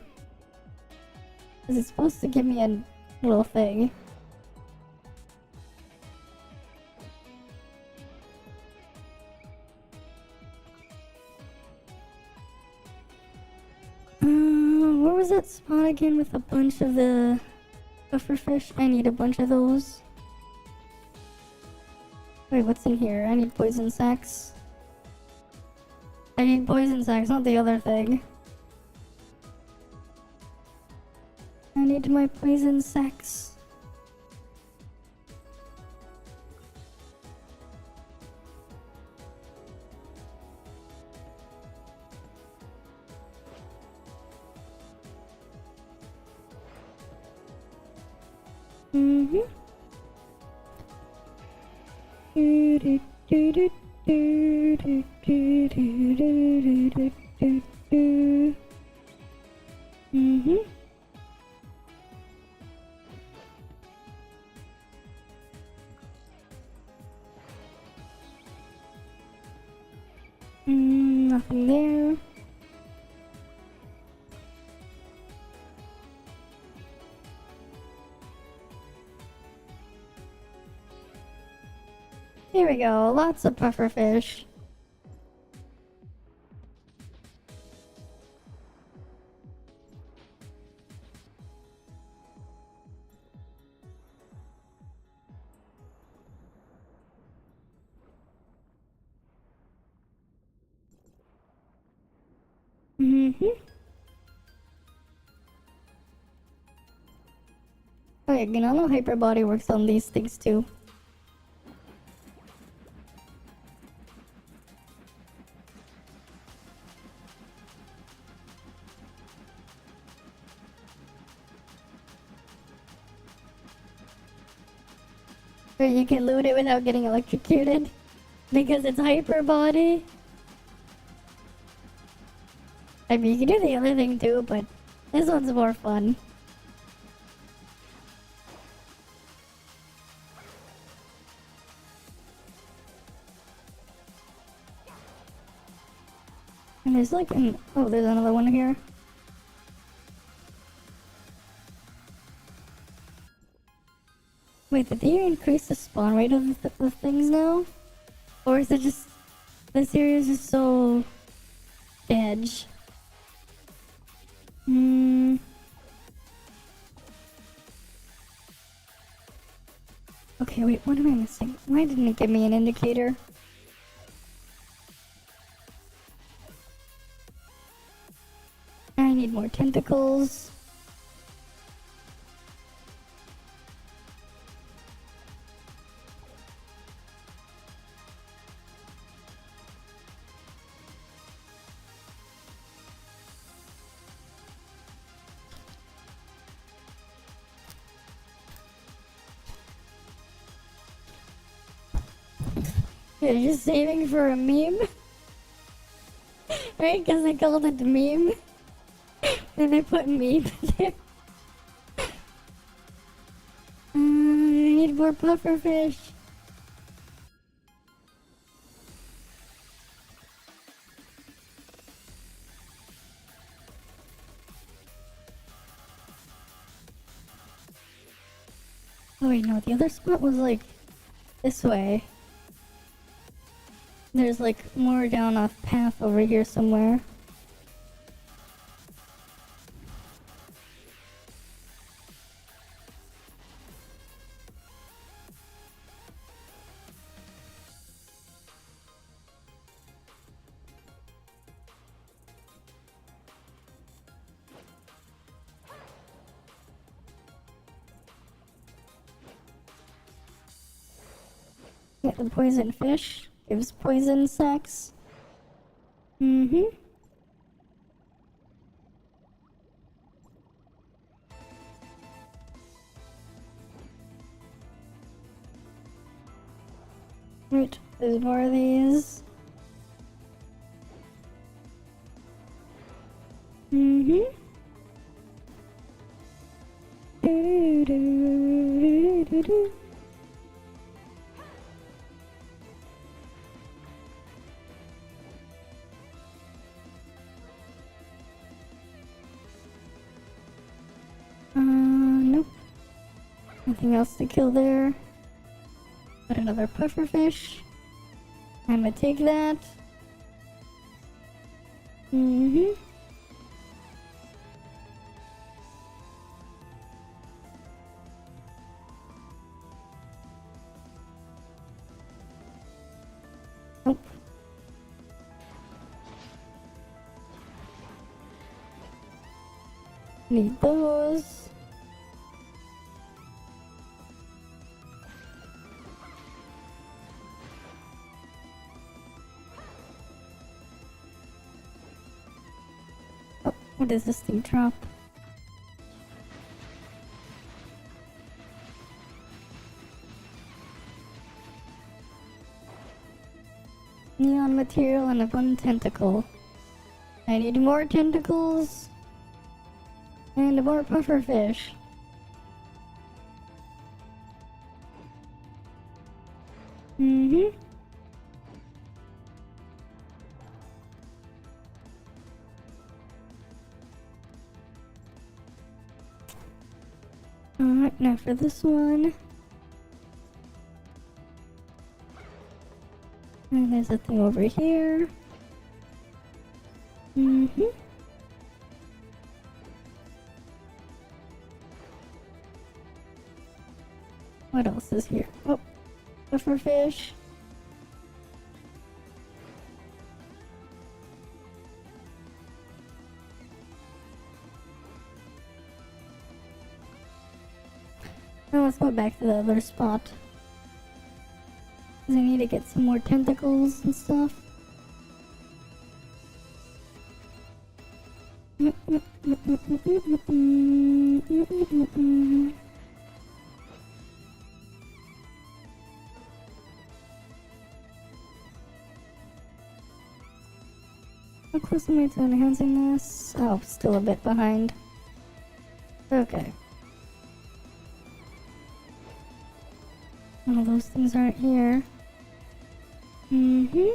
Is it supposed to give me a little thing? Where was that spot again with a bunch of the pufferfish? I need a bunch of those. Wait, what's in here? I need poison sacks. I need poison sacks, not the other thing. I need my poison sacks. Mm-hmm. Mm-hmm. Nothing there. Here we go, lots of pufferfish. Okay, Gnano Hyper Body works on these things too. Or you can loot it without getting electrocuted because it's Hyper Body. I mean, you can do the other thing too, but this one's more fun. And there's like an... Oh, there's another one here. Wait, did they increase the spawn rate of the things now? Or is it just... This area is just so... edge. Okay, wait, what am I missing? Why didn't it give me an indicator? I need more tentacles. You're just saving for a meme? Right? Because I called it a meme. And I put meme there. I need more pufferfish. Oh wait, no, the other spot was like this way. There's like more down off path over here somewhere. Get the poison fish. Gives poison sacks. Right, there's more of these. Nope. Nothing else to kill there. Got another pufferfish. I'm gonna take that. Nope. Need those. Oh, what does this thing drop? Neon material and a one tentacle. I need more tentacles. And more pufferfish. Alright, now for this one. And there's a thing over here. Mm-hmm. What else is here? Oh, pufferfish. Now let's go back to the other spot. Because I need to get some more tentacles and stuff. How close am I to enhancing this? Oh, still a bit behind. Okay. Oh, those things aren't here. Mm-hmm.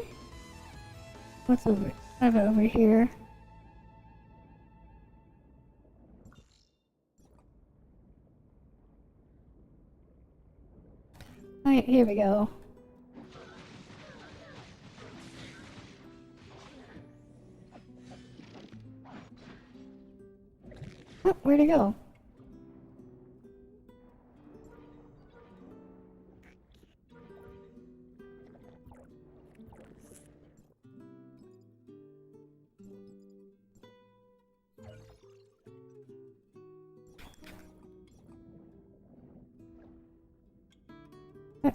What's over? I have it over here. Alright, here we go. Oh, where'd it go?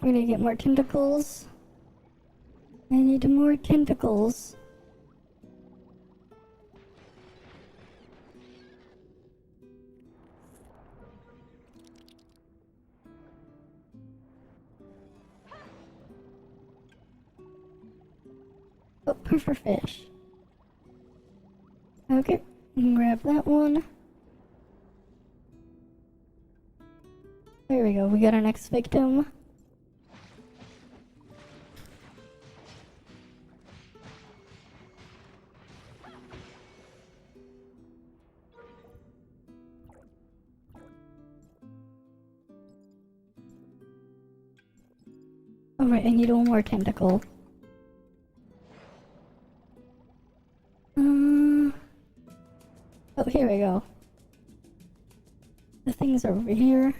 We need to get more tentacles. I need more tentacles. Oh, pufferfish. Okay, we can grab that one. There we go, we got our next victim. Alright, I need one more tentacle. Oh, here we go. The things are over here.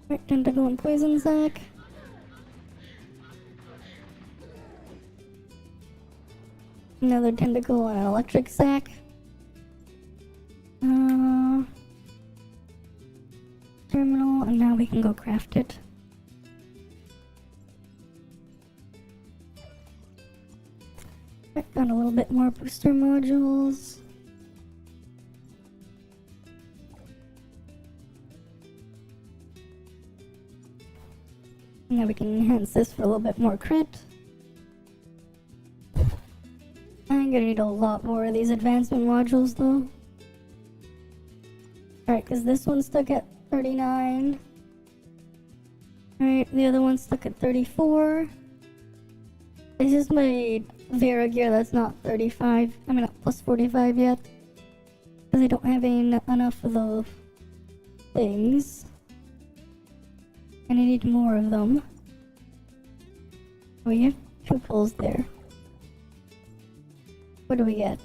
Right, tentacle and poison sac. Another tentacle and an electric sac. Terminal, and now we can go craft it. Right, got a little bit more booster modules. Now we can enhance this for a little bit more crit. I'm gonna need a lot more of these advancement modules though. Alright, because this one's stuck at 39. Alright, the other one's stuck at 34. This is my Vera gear that's not 35. I mean, not plus 45 yet. Because I don't have enough of those things. And I need more of them. Oh, we have 2 pulls there. What do we get?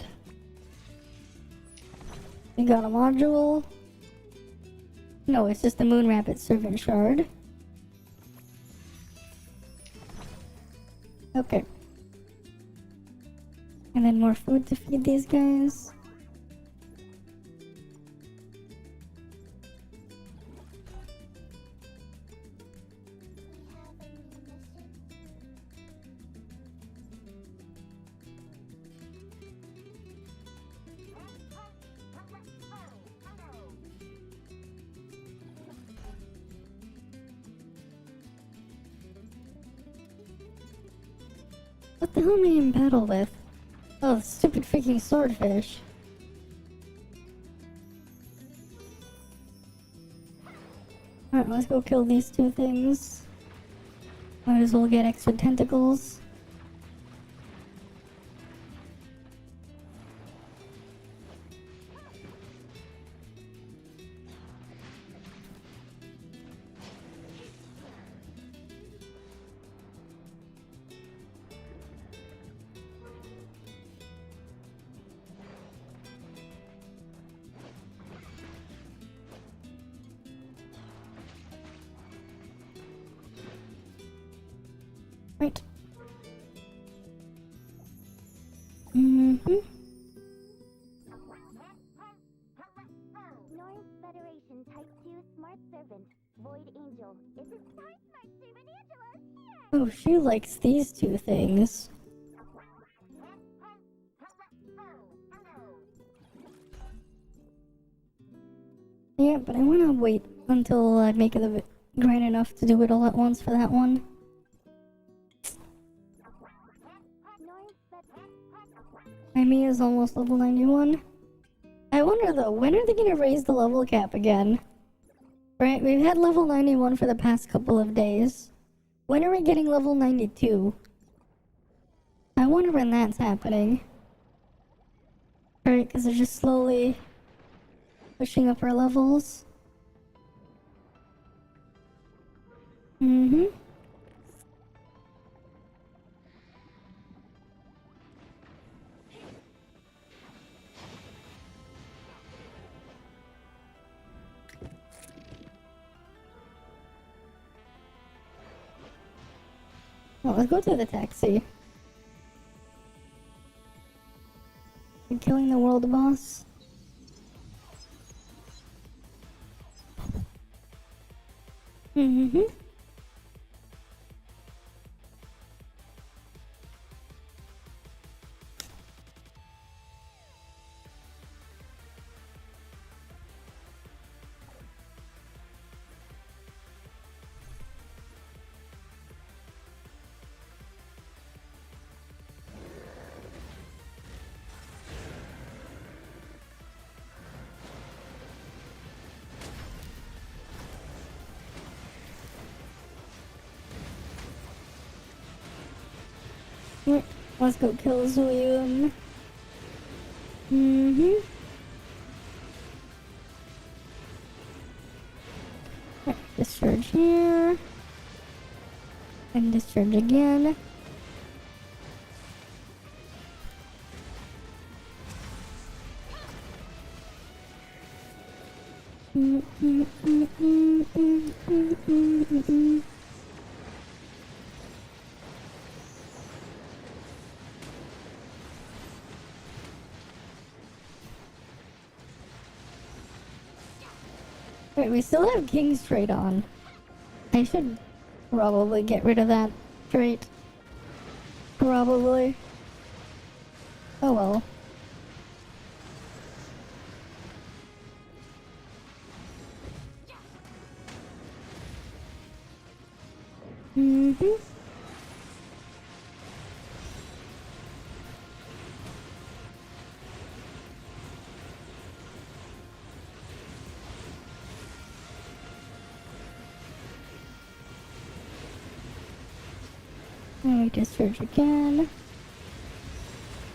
We got a module. No, it's just the Moon Rapid Servant Shard. Okay. And then more food to feed these guys. What the hell am I in battle with? Oh, the stupid freaking swordfish. Alright, let's go kill these 2 things. Might as well get extra tentacles. Right. Mm-hmm. North Federation Type 2 Smart Servant, Void Angel, is a Smart Servant Angela. Oh, she likes these two things. Yeah, but I wanna wait until I make it grand enough to do it all at once for that one. Amy is almost level 91. I wonder though, when are they gonna raise the level cap again? Right, we've had level 91 for the past couple of days. When are we getting level 92? I wonder when that's happening. Right, because they're just slowly pushing up our levels. Mm-hmm. Well, let's go to the taxi. We're killing the world boss. Mm-hmm. Right, let's go kill Zoom. Mm-hmm. Right, discharge here. And discharge again. Wait, we still have King's Trait on. I should probably get rid of that trait. Probably. Oh well. Mm-hmm. Let me discharge again.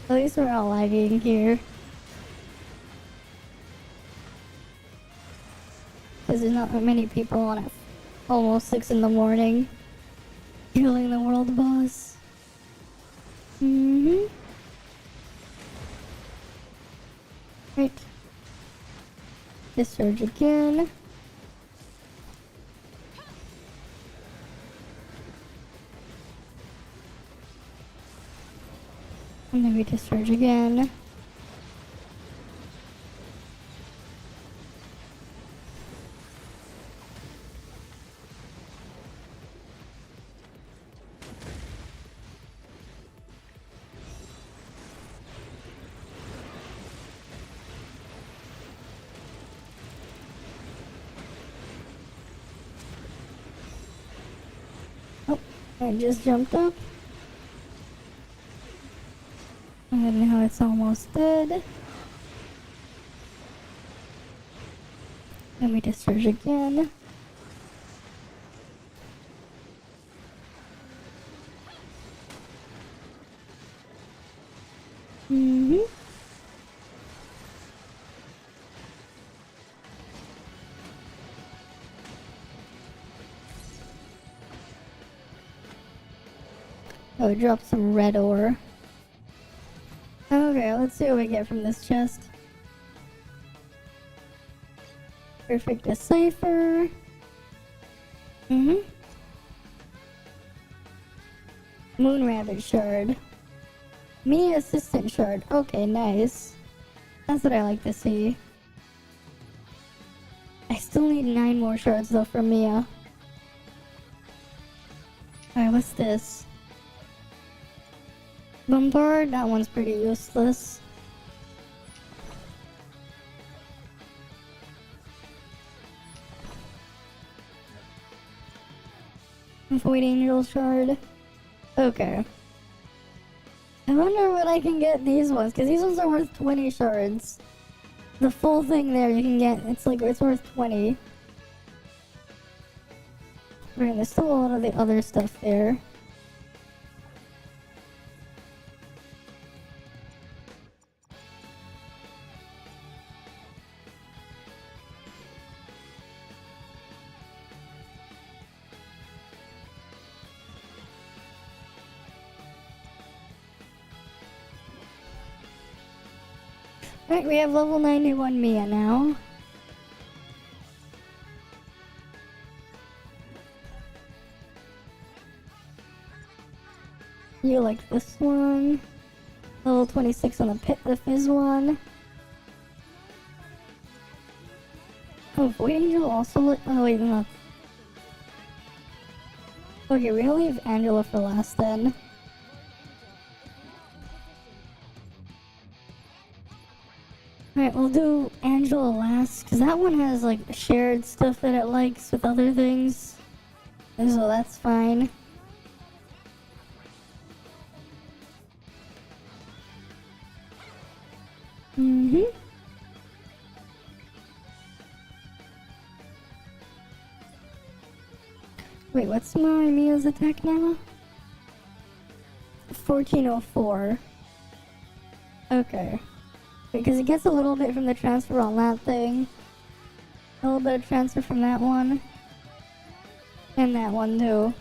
At least we're all lagging here. Because there's not many people on it. Almost 6 in the morning. Killing the world boss. Mm-hmm. Right. Discharge again. And then we discharge again. Oh, I just jumped up. And now it's almost dead. Let me discharge again. Mm-hmm. Oh, drop some red ore. Okay, let's see what we get from this chest. Perfect decipher. Mm-hmm. Moon Rabbit shard. Mini Assistant shard. Okay, nice. That's what I like to see. I still need 9 more shards though for Mia. Alright, what's this? Bombard? That one's pretty useless. Void Angel shard. Okay. I wonder what I can get these ones, because these ones are worth 20 shards. The full thing there you can get, it's worth 20. Right, there's still a lot of the other stuff there. Right, we have level 91 Mia now. You like this one. Level 26 on the Fizz one. Oh, Void Angel also oh wait, no. Okay, we'll leave Angela for last then. Alright, we'll do Angela last, because that one has like shared stuff that it likes with other things. And so that's fine. Wait, what's my Mia's attack now? 1404. Okay. Because it gets a little bit from the transfer on that thing. A little bit of transfer from that one. And that one too.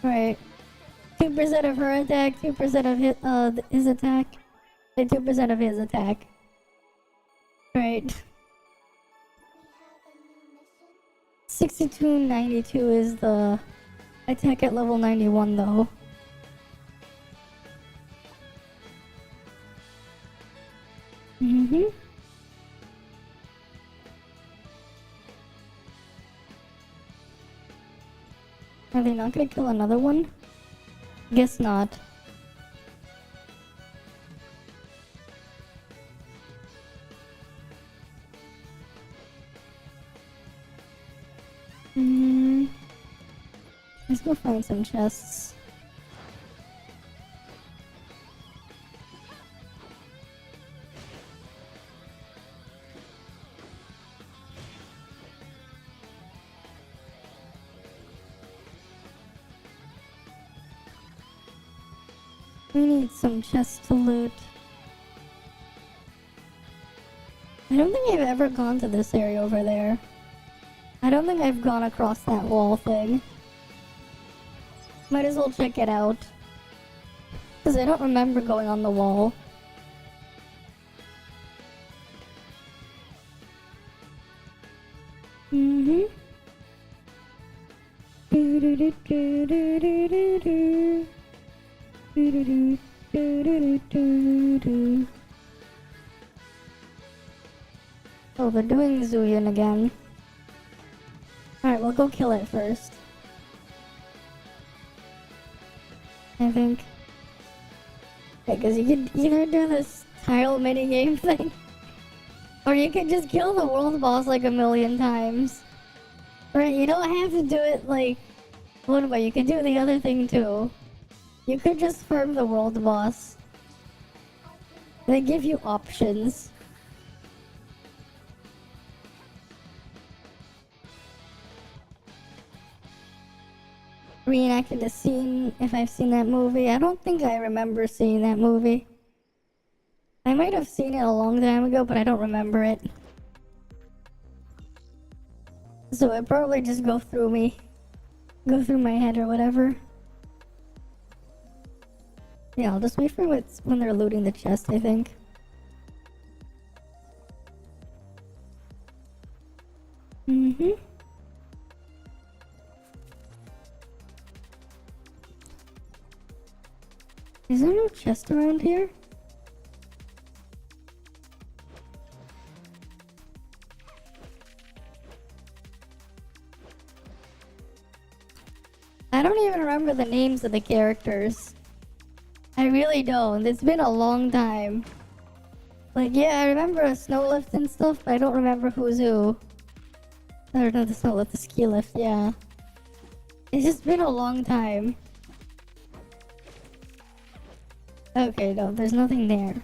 Right. 2% of her attack, 2% of his attack, and 2% of his attack. Right. 6292 is the attack at level 91 though. Are they not gonna kill another one? Guess not. Let's go find some chests. We need some chests to loot. I don't think I've ever gone to this area over there. I don't think I've gone across that wall thing. Might as well check it out. Because I don't remember going on the wall. Oh, they're doing Zuyan again. Alright, we'll go kill it first. I think. Because you could either do this tile minigame thing, or you could just kill the world boss like a million times. Right, you don't have to do it like one way, you can do the other thing too. You could just farm the world boss. They give you options. Reenacted a scene, if I've seen that movie. I don't think I remember seeing that movie. I might have seen it a long time ago, but I don't remember it. So it probably just go through me. Go through my head or whatever. Yeah, I'll just wait for when they're looting the chest, I think. Mm-hmm. Is there no chest around here? I don't even remember the names of the characters. I really don't. It's been a long time. Like, yeah, I remember a snow lift and stuff, but I don't remember who's who. Or not the snow lift, the ski lift, yeah. It's just been a long time. Okay, no, there's nothing there.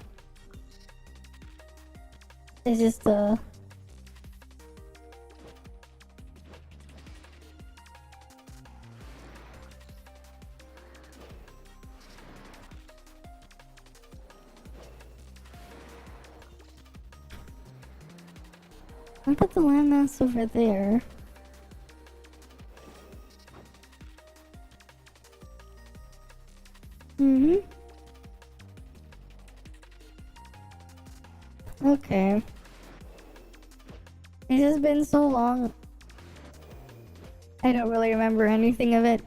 It's just, I put the landmass over there. Okay. It's just been so long. I don't really remember anything of it.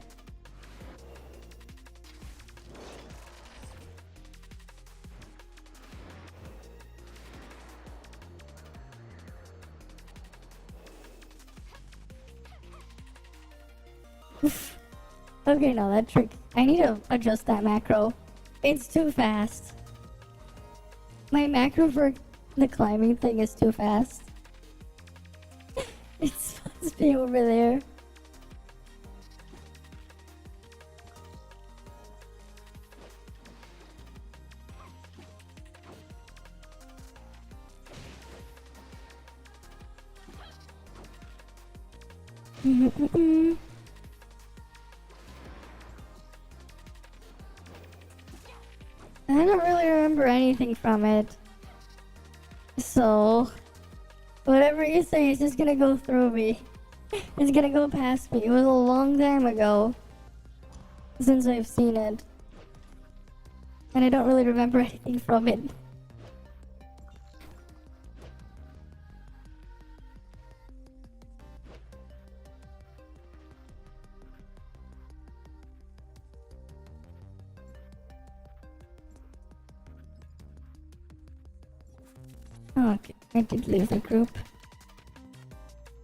Okay, no, that trick. I need to adjust that macro. It's too fast. My macro for the climbing thing is too fast. It's supposed to be over there. I don't really remember anything from it. So, whatever you say is just gonna go through me. It's gonna go past me. It was a long time ago since I've seen it. And I don't really remember anything from it. Okay, I did leave the group.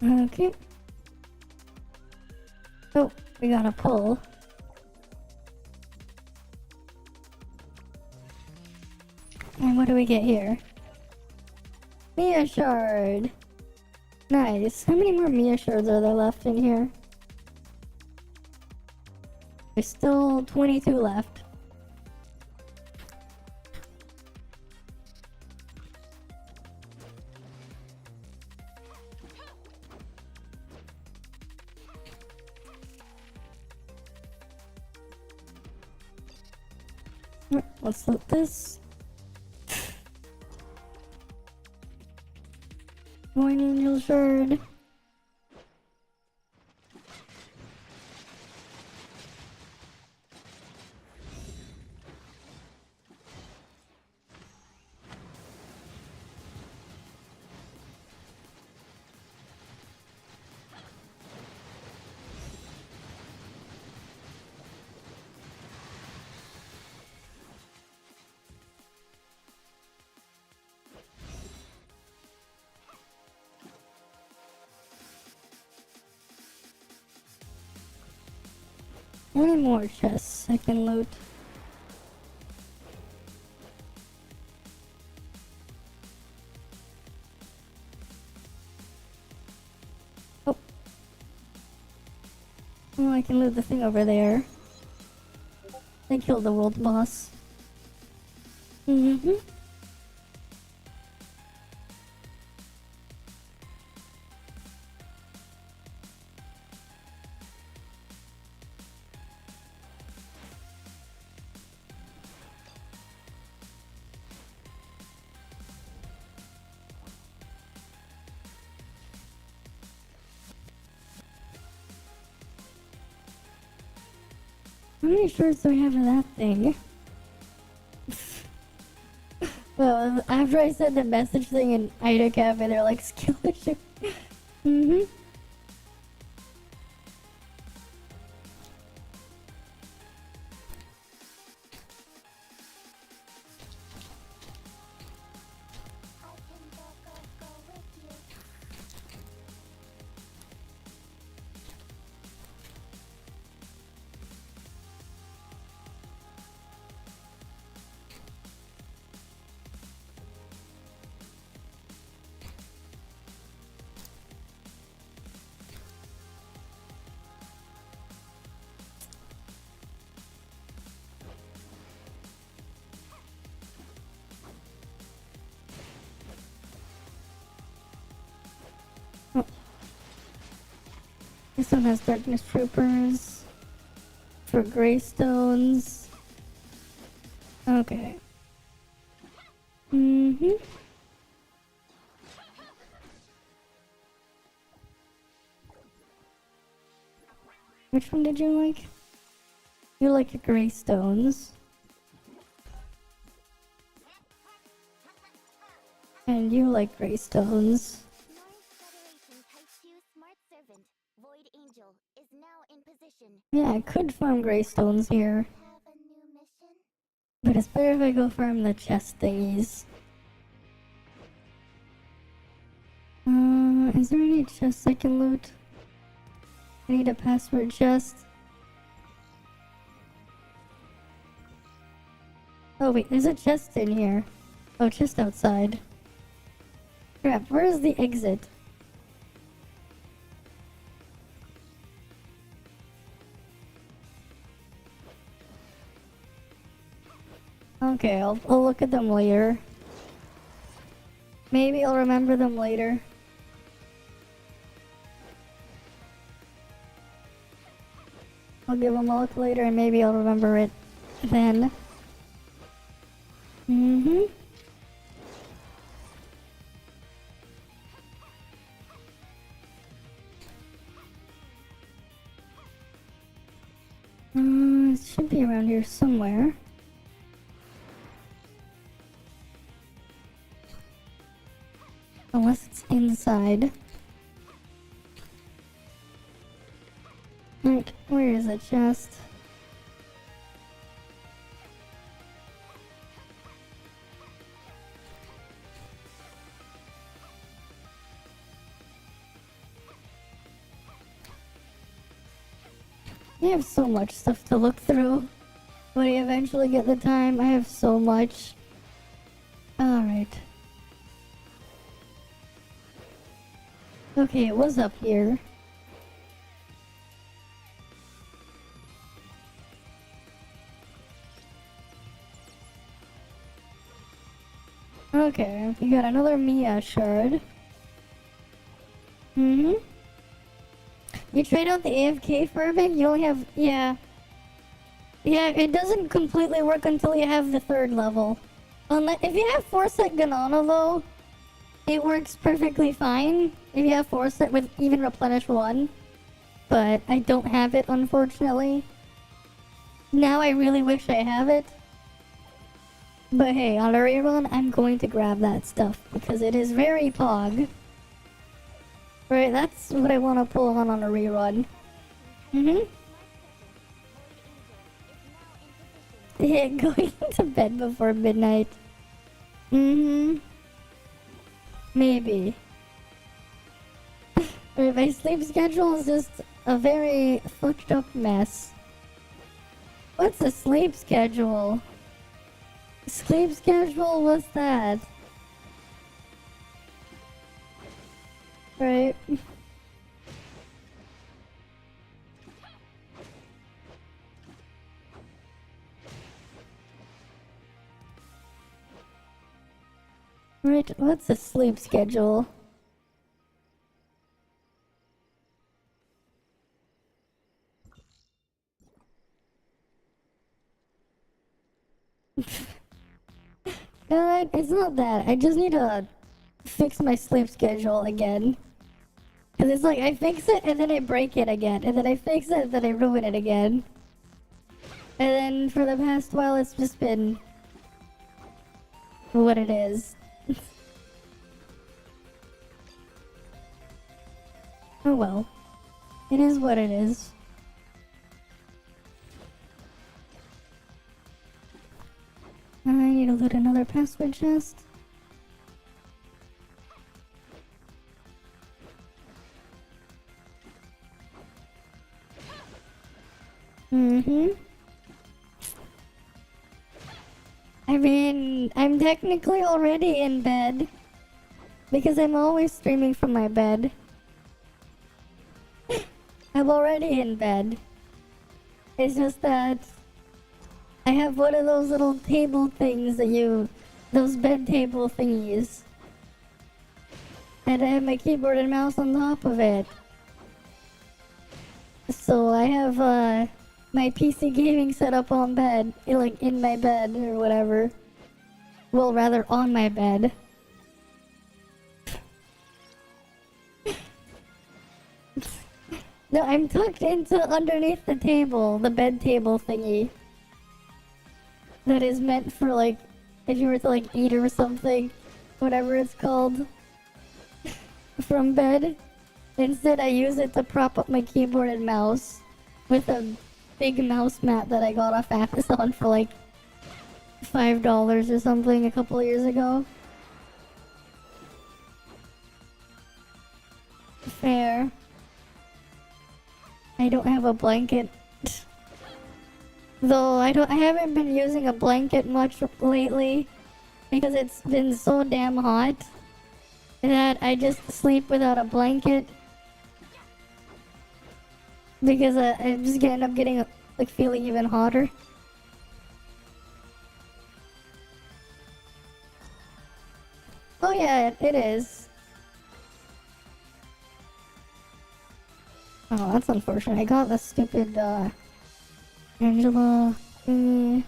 Okay. Oh, we got a pull. And what do we get here? Mia shard. Nice. How many more Mia shards are there left in here? There's still 22 left. Let's loot this. One angel shard. How many more chests I can loot? Oh. Oh, I can loot the thing over there. They killed the world boss. Mm-hmm. How many shards do I have of that thing? Well, after I said the message thing in Ida Cafe, they're like, skill issue. Mm-hmm. This one has Darkness Troopers. For Greystones. Okay. Which one did you like? You like Greystones. And you like Greystones. Void Angel is now in position. Yeah, I could farm Greystones here. Have a new mission? But it's better if I go farm the chest thingies. Is there any chests I can loot? I need a password chest. Oh wait, there's a chest in here. Oh, chest outside. Crap, where is the exit? Okay, I'll look at them later. Maybe I'll remember them later. I'll give them a look later and maybe I'll remember it then. It should be around here somewhere. Unless it's inside. Like, where is the chest? I have so much stuff to look through. When I eventually get the time, I have so much. Alright. Okay, it was up here. Okay, we got another Mia shard. You tried out the AFK farming? You only have... Yeah. Yeah, it doesn't completely work until you have the 3rd level. If you have Forset Ganana though, it works perfectly fine. If you have Forset with even Replenish 1. But I don't have it, unfortunately. Now I really wish I have it. But hey, on a rerun, I'm going to grab that stuff because it is very pog. Right, that's what I want to pull on a rerun. Yeah, going to bed before midnight. Maybe. Right, my sleep schedule is just a very fucked up mess. What's a sleep schedule? Sleep schedule? What's that? Right. Right, what's a sleep schedule? God, it's not that. I just need to fix my sleep schedule again. Cause it's like, I fix it and then I break it again. And then I fix it and then I ruin it again. And then for the past while, it's just been what it is. Oh well. It is what it is. I need to loot another password chest. I mean, I'm technically already in bed. Because I'm always streaming from my bed. I'm already in bed. It's just that I have one of those little table things that those bed table thingies. And I have my keyboard and mouse on top of it. So I have my PC gaming set up on bed, like in my bed or whatever. Well, rather on my bed. No, I'm tucked into underneath the table, the bed table thingy. That is meant for like, if you were to like eat or something, whatever it's called, from bed. Instead, I use it to prop up my keyboard and mouse with a big mouse mat that I got off Amazon for like $5 or something a couple of years ago. Fair. I don't have a blanket. Though I haven't been using a blanket much lately because it's been so damn hot that I just sleep without a blanket because I'm just gonna end up getting like feeling even hotter. Oh yeah, it is. Oh, that's unfortunate. I got the stupid Angela. Where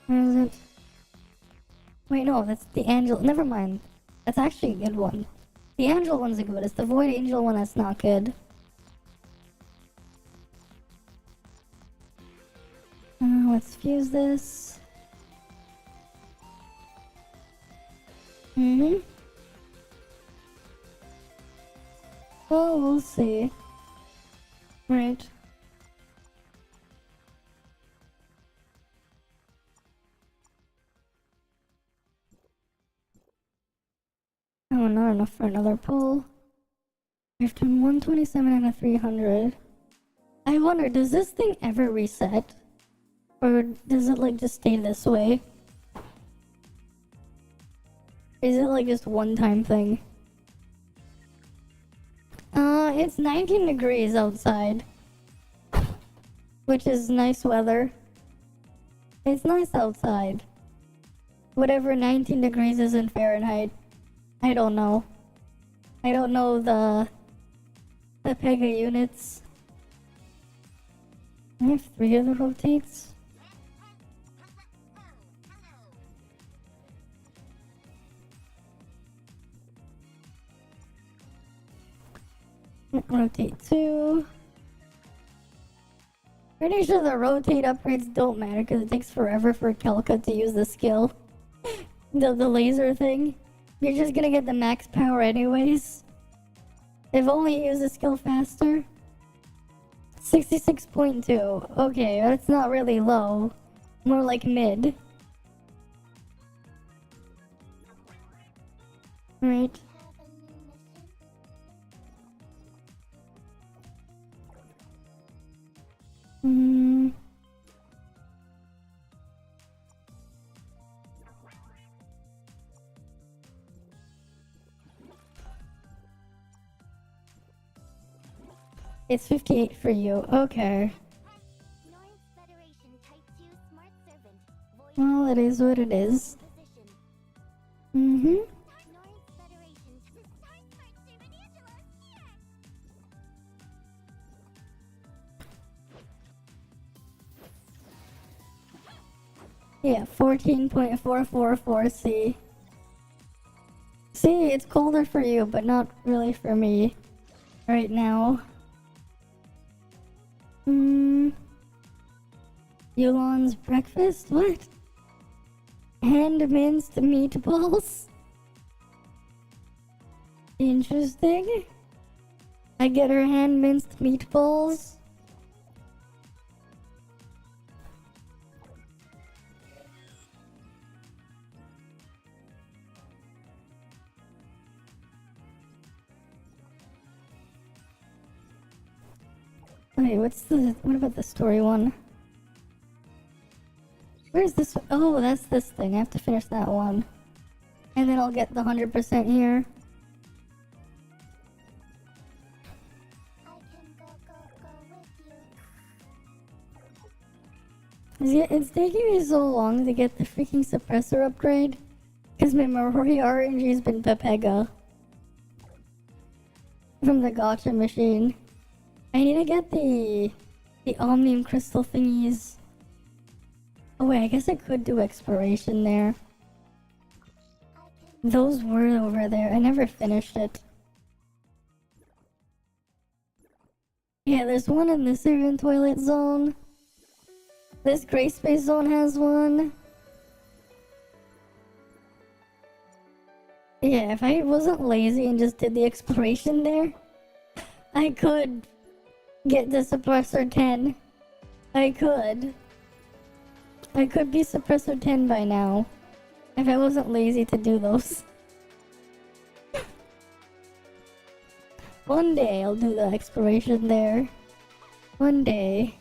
is it? Wait, no, that's the Angel. Never mind. That's actually a good one. The Angel one's a good. It's the Void Angel one that's not good. Let's fuse this. Well, we'll see. Right. Oh, not enough for another pull. I've done 127 and a 300. I wonder, does this thing ever reset? Or does it like just stay this way? Is it like just one time thing? It's 19 degrees outside. Which is nice weather. It's nice outside. Whatever 19 degrees is in Fahrenheit. I don't know. I don't know the Pega units. I have 3 of the rotates. Rotate 2. Pretty sure the rotate upgrades don't matter because it takes forever for Kelka to use the skill. the laser thing. You're just gonna get the max power anyways. If only you use the skill faster. 66.2. Okay, that's not really low. More like mid. Right. It's 58 for you. Okay. Well, it is what it is. Yeah, 14.444C. See, it's colder for you, but not really for me right now. Yulan's breakfast? What? Hand minced meatballs? Interesting. I get her hand minced meatballs. Wait, what about the story one? Where's this? Oh, that's this thing. I have to finish that one. And then I'll get the 100% here. It's taking me so long to get the freaking suppressor upgrade. Because my Mori RNG has been Pepega. from the gotcha machine. I need to get the omnium crystal thingies. Oh wait, I guess I could do exploration there. Those were over there. I never finished it. Yeah, there's one in the Syrian toilet zone. This gray space zone has one. Yeah, if I wasn't lazy and just did the exploration there, I could get the suppressor 10. I could be suppressor 10 by now. If I wasn't lazy to do those. One day I'll do the exploration there. One day.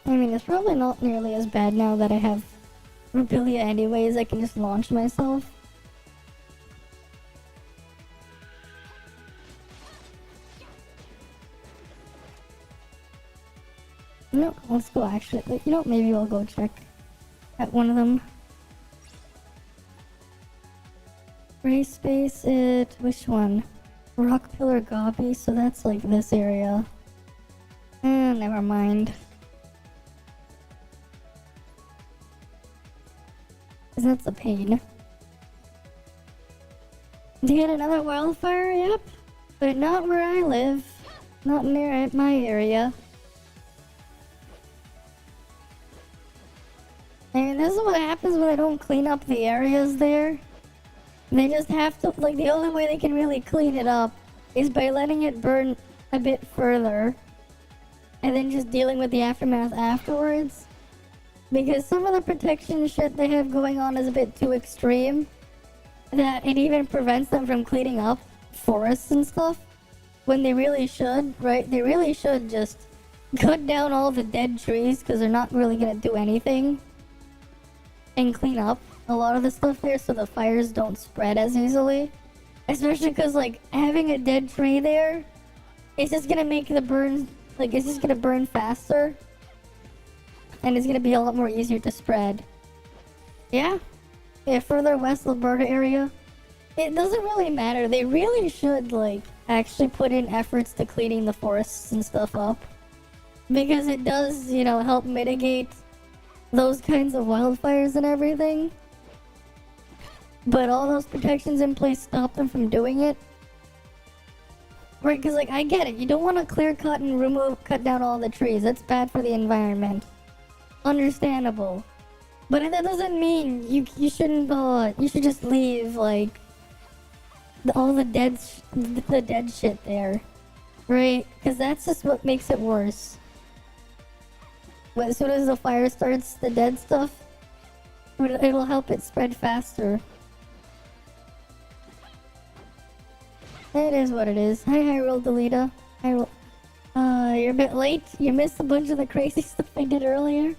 I mean, it's probably not nearly as bad now that I have Rubilia anyways. I can just launch myself. No, let's go actually. You know, maybe we'll go check at one of them. Gray space it. Which one? Rock Pillar Gobi, so that's like this area. Never mind. Cause that's a pain. To get another wildfire? Yep. But not where I live. Not near my area. I mean, this is what happens when they don't clean up the areas there. They just have to, like, the only way they can really clean it up is by letting it burn a bit further. And then just dealing with the aftermath afterwards. Because some of the protection shit they have going on is a bit too extreme. That it even prevents them from cleaning up forests and stuff. When they really should, right? They really should just cut down all the dead trees because they're not really gonna do anything. And clean up a lot of the stuff there so the fires don't spread as easily. Especially because, like, having a dead tree there, it's just gonna make the burn, like, it's just gonna burn faster. And it's gonna be a lot more easier to spread. Yeah? Yeah, further west Alberta area. It doesn't really matter. They really should, like, actually put in efforts to cleaning the forests and stuff up. Because it does, you know, help mitigate those kinds of wildfires and everything. But all those protections in place stop them from doing it. Right, because, like, I get it. You don't want to clear cut and cut down all the trees. That's bad for the environment. Understandable. But that doesn't mean you shouldn't, you should just leave, like, all the dead shit there. Right? Because that's just what makes it worse. As soon as the fire starts, the dead stuff, it'll help it spread faster. It is what it is. Hi, Hyrule Delita. You're a bit late. You missed a bunch of the crazy stuff I did earlier.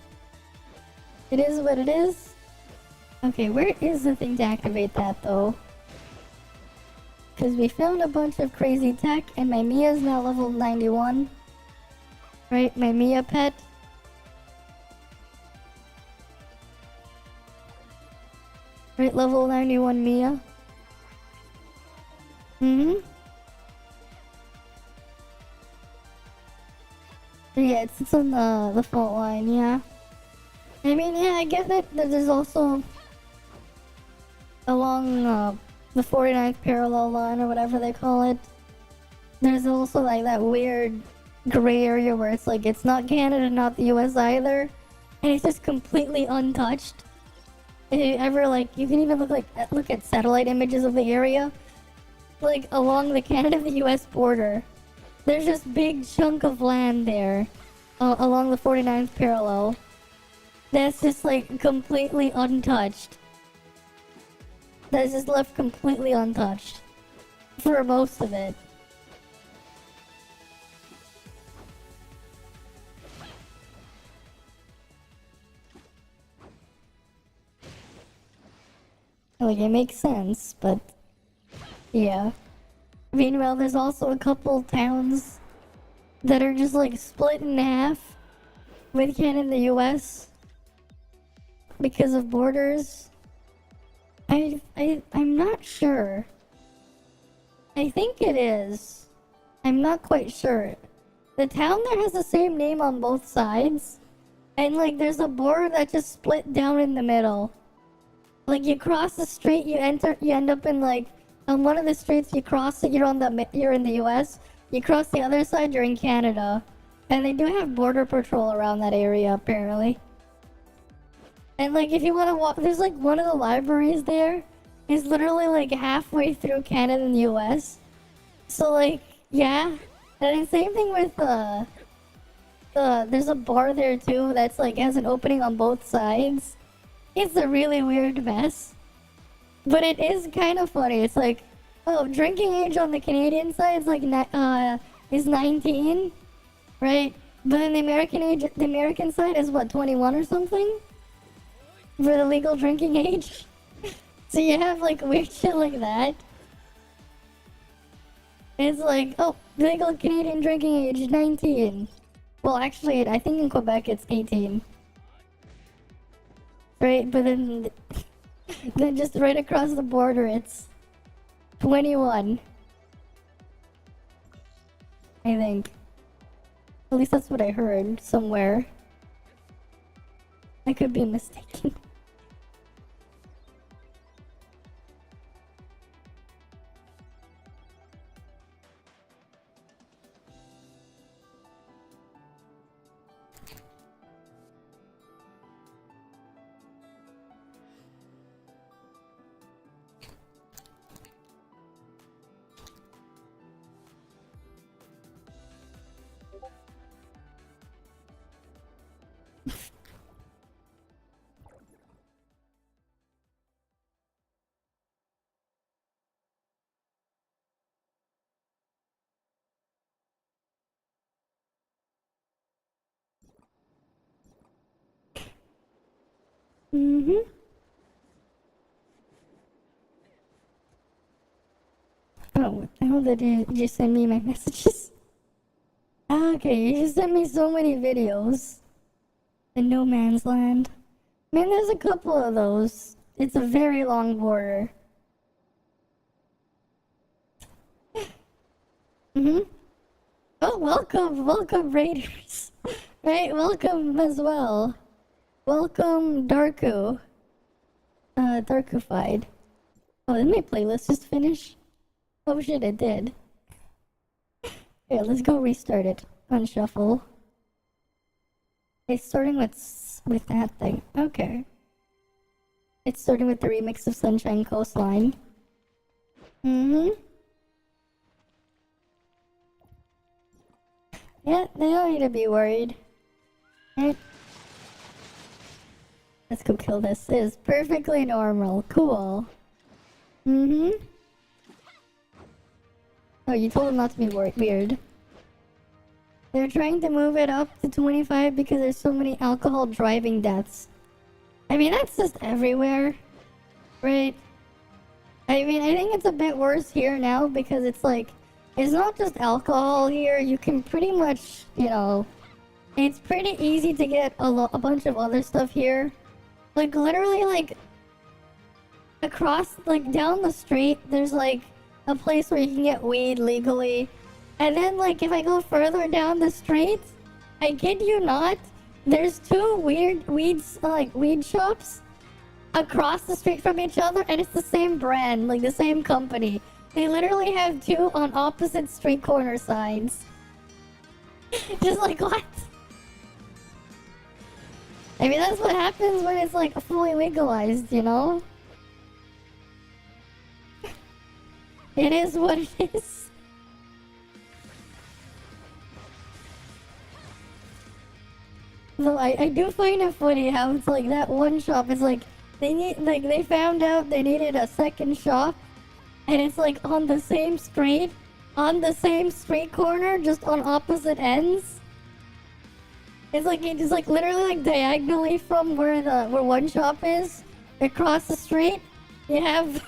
It is what it is. Okay, where is the thing to activate that, though? Because we found a bunch of crazy tech, and my Mia's now level 91. Right, my Mia pet. Right, level 91 Mia. Mm-hmm. Yeah, it's on the fault line, yeah. I mean, yeah, I get that there's also along the 49th parallel line or whatever they call it. There's also like that weird gray area where it's like it's not Canada, not the US either, and it's just completely untouched. If you ever like, you can even look at satellite images of the area, like along the Canada-the US border. There's just big chunk of land there, along the 49th parallel. That's just like completely untouched. That's just left completely untouched. For most of it. Like, it makes sense, but yeah. Meanwhile, there's also a couple towns that are just like split in half. with Canada and the US because of borders. I'm not sure. I think it is. I'm not quite sure. The town there has the same name on both sides. And like there's a border that just split down in the middle. Like you cross the street, you end up in like on one of the streets you cross it, you're in the US. You cross the other side, you're in Canada. And they do have border patrol around that area apparently. And like if you want to walk, there's like one of the libraries there is literally like halfway through Canada and the US. So like yeah. And then same thing with there's a bar there too that's like has an opening on both sides. It's a really weird mess. But it is kind of funny. It's like, oh, drinking age on the Canadian side is like is 19, right? But in the American side is what, 21 or something? For the legal drinking age. So you have like weird shit like that. It's like, oh, legal Canadian drinking age 19. Well, actually, I think in Quebec it's 18. Right, but then just right across the border it's 21. I think. At least that's what I heard somewhere. I could be mistaken. Mm-hmm. Oh, what the hell did you send me my messages? Okay, you just sent me so many videos. In No Man's Land. Man, there's a couple of those. It's a very long border. Mm-hmm. Oh, welcome Raiders. Right, welcome as well. Welcome Darku. Darkufied. Oh, did my playlist just finish? Oh shit, it did. Here, let's go restart it. Unshuffle. It's starting with that thing. Okay. It's starting with the remix of Sunshine Coastline. Mm-hmm. Yeah, they don't need to be worried. Right? Let's go kill this. It is perfectly normal. Cool. Mm-hmm. Oh, you told them not to be weird. They're trying to move it up to 25 because there's so many alcohol driving deaths. I mean, that's just everywhere, right? I mean, I think it's a bit worse here now because it's like, it's not just alcohol here. You can pretty much, you know, it's pretty easy to get a bunch of other stuff here. Like, literally, like, across, like, down the street, there's, like, a place where you can get weed legally. And then, like, if I go further down the street, I kid you not, there's two weird weed shops across the street from each other, and it's the same brand, like, the same company. They literally have two on opposite street corner signs. Just like, what? I mean, that's what happens when it's, like, fully legalized, you know? It is what it is. So I do find it funny how it's like that one shop is like, they found out they needed a second shop, and it's like on the same street corner, just on opposite ends. It's like literally like diagonally from where one shop is, across the street, you have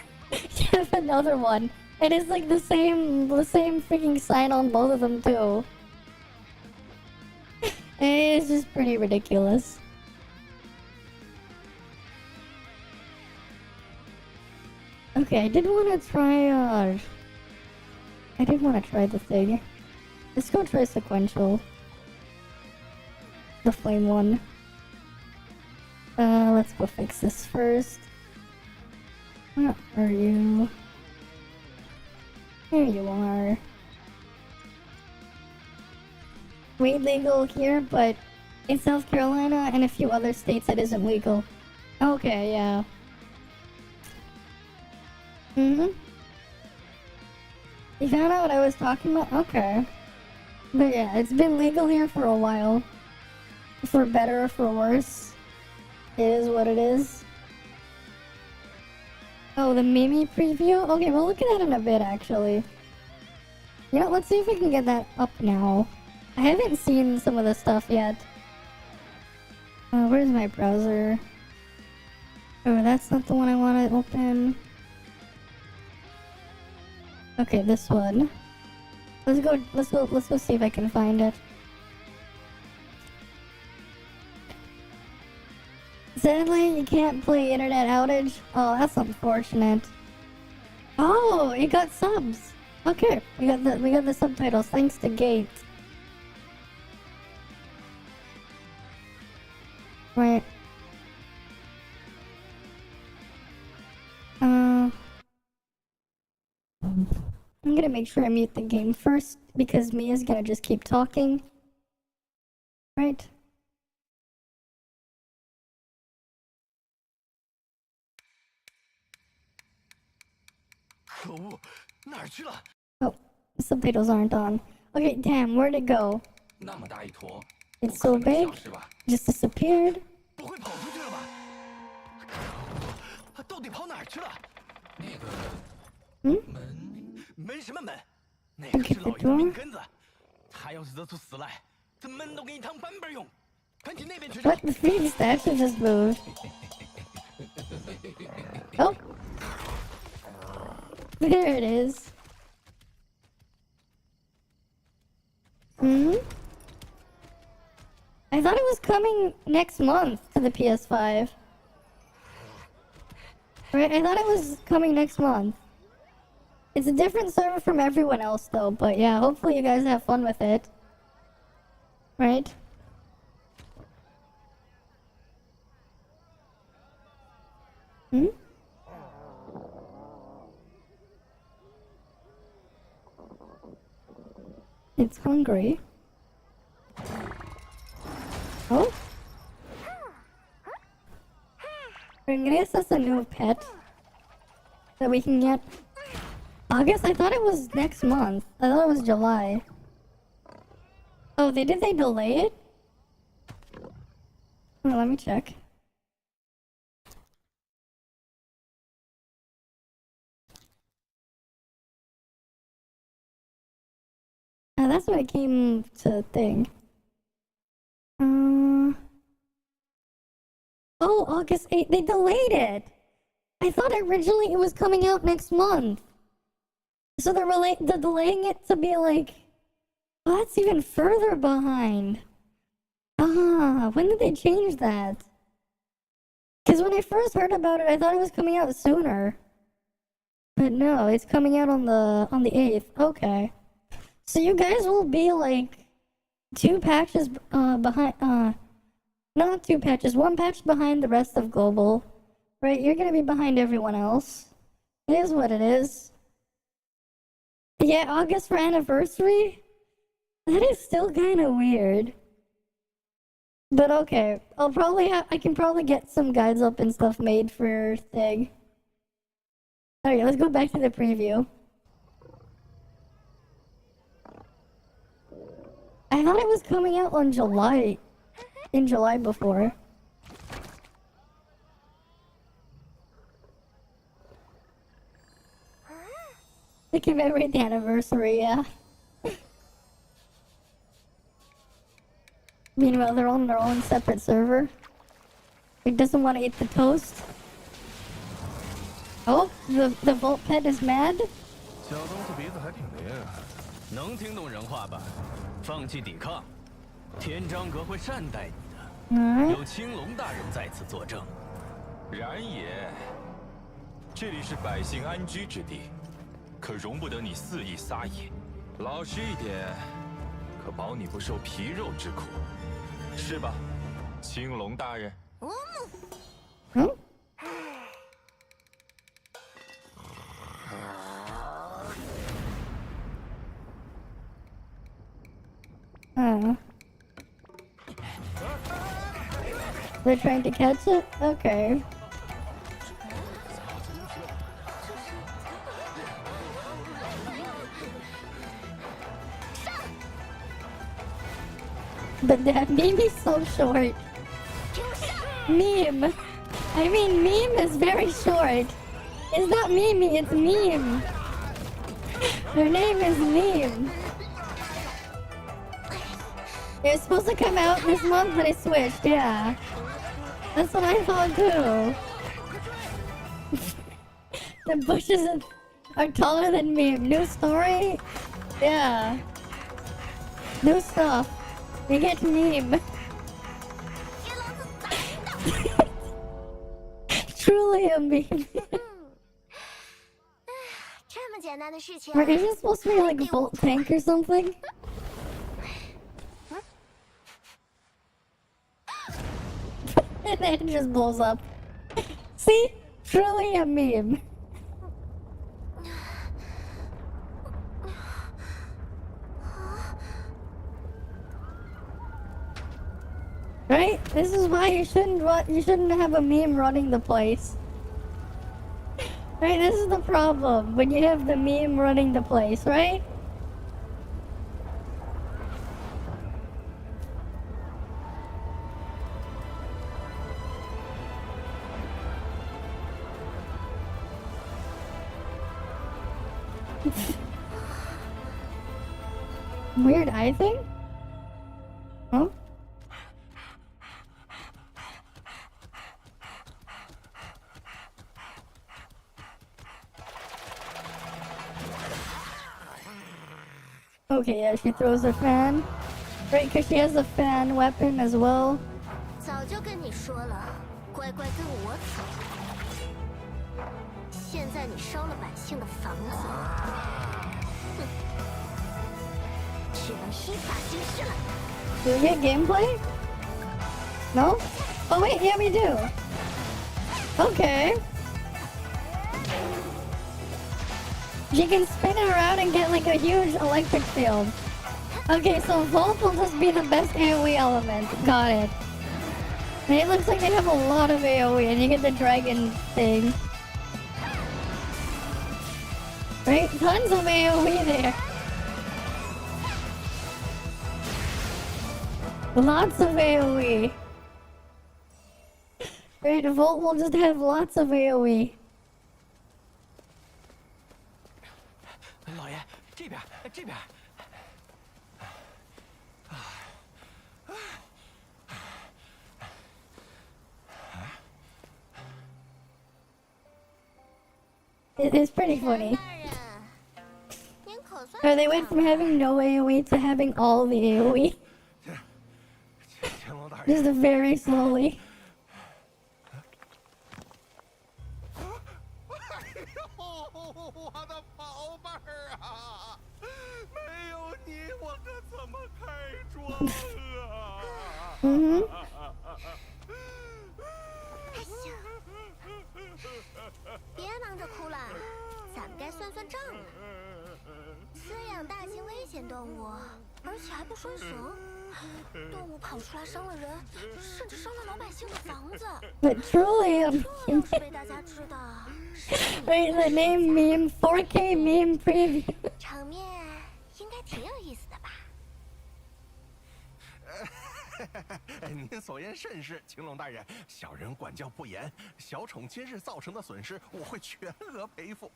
another one, and it's like the same freaking sign on both of them too. It's just pretty ridiculous. Okay, I did want to try, I did want to try the thing. Let's go try sequential. The flame one. Let's go fix this first. Where are you? There you are. Weed legal here, but in South Carolina and a few other states it isn't legal. Okay, yeah. You found out what I was talking about? Okay. But yeah, it's been legal here for a while. For better or for worse. It is what it is. Oh, the Mimi preview? Okay, we'll look at that in a bit, actually. You know, let's see if we can get that up now. I haven't seen some of the stuff yet. Where's my browser? Oh, that's not the one I want to open. Okay, this one. Let's go see if I can find it. Sadly, you can't play internet outage. Oh, that's unfortunate. Oh, it got subs. Okay, we got the subtitles thanks to Gate. Right. I'm gonna make sure I mute the game first because Mia's gonna just keep talking. Right. Oh, the subtitles aren't on. Okay, damn, where'd it go? It's so big, just disappeared. Hmm? Okay, the door. What? The freaking statue just moved. Oh! There it is. I thought it was coming next month to the PS5. Right, I thought it was coming next month. It's a different server from everyone else though, but yeah, hopefully you guys have fun with it. Right? It's hungry. Oh? I guess that's a new pet that we can get. August? I thought it was next month. I thought it was July. Oh, did they delay it? Oh, let me check. That's what it came to thing. Oh, August 8th. They delayed it. I thought originally it was coming out next month. So they're delaying it to be like... Oh, that's even further behind. When did they change that? Because when I first heard about it, I thought it was coming out sooner. But no, it's coming out on the 8th. Okay. So you guys will be like 2 patches behind, not 2 patches, 1 patch behind the rest of Global. Right, you're gonna be behind everyone else. It is what it is. Yeah, August for anniversary? That is still kinda weird. But okay, I can probably get some guides up and stuff made for Thing. Okay, let's go back to the preview. I thought it was coming out on July. In July before. They commemorate the anniversary, yeah. Meanwhile, they're on their own separate server. It doesn't want to eat the toast. Oh, the Volt Pet is mad? 小东西鼻子还挺灵，能听懂人话吧？放弃抵抗。天章阁会善待你的，嗯，有青龙大人在此作证。然也，这里是百姓安居之地，可容不得你肆意撒野。老实一点，可保你不受皮肉之苦，是吧，青龙大人？嗯，嗯。They're trying to catch it? Okay. But that meme is so short. Meme. I mean, meme is very short. It's not Mimi, it's meme. Her name is Meme. It was supposed to come out this month, but it switched, yeah. That's what I thought too. The bushes are taller than Meme. New story? Yeah. New stuff. We get Meme. Truly a meme. 这么简单的事情。 Is this supposed to be like a Volt tank or something? And then it just blows up. See? Truly a meme. Right? This is why you shouldn't have a meme running the place. Right? This is the problem when you have the meme running the place, right? Weird eye thing? Huh? Okay, yeah, she throws a fan. Right, because she has a fan weapon as well. 早就跟你说了，乖乖跟我走。现在你烧了百姓的房子，哼，只能依法行事了。 Do we get gameplay? No? Oh wait, yeah we do. Okay. She can spin it around and get like a huge electric field. Okay, so Volt will just be the best AoE element. Got it. And it looks like they have a lot of AoE and you get the dragon thing. Right? Tons of AoE there. Lots of AoE. Right, Volt will just have lots of AoE. 老爷，这边，这边。It's pretty funny. 大人，您可算 Or they went from having no AoE to having all the AoE. 青龙大人， Just very slowly. 我的宝贝儿啊！没有你，我可怎么开庄啊？Mm-hmm. 哎呀，别忙着哭了，咱们该算算账了。饲养大型危险动物，而且还不拴绳，动物跑出来伤了人，甚至伤了老百姓的房子， But truly, 这要是被大家知道， right, the name meme, 4K meme preview. 场面应该挺有意思的吧？您所言甚是，青龙大人。小人管教不严，小宠今日造成的损失，我会全额赔付。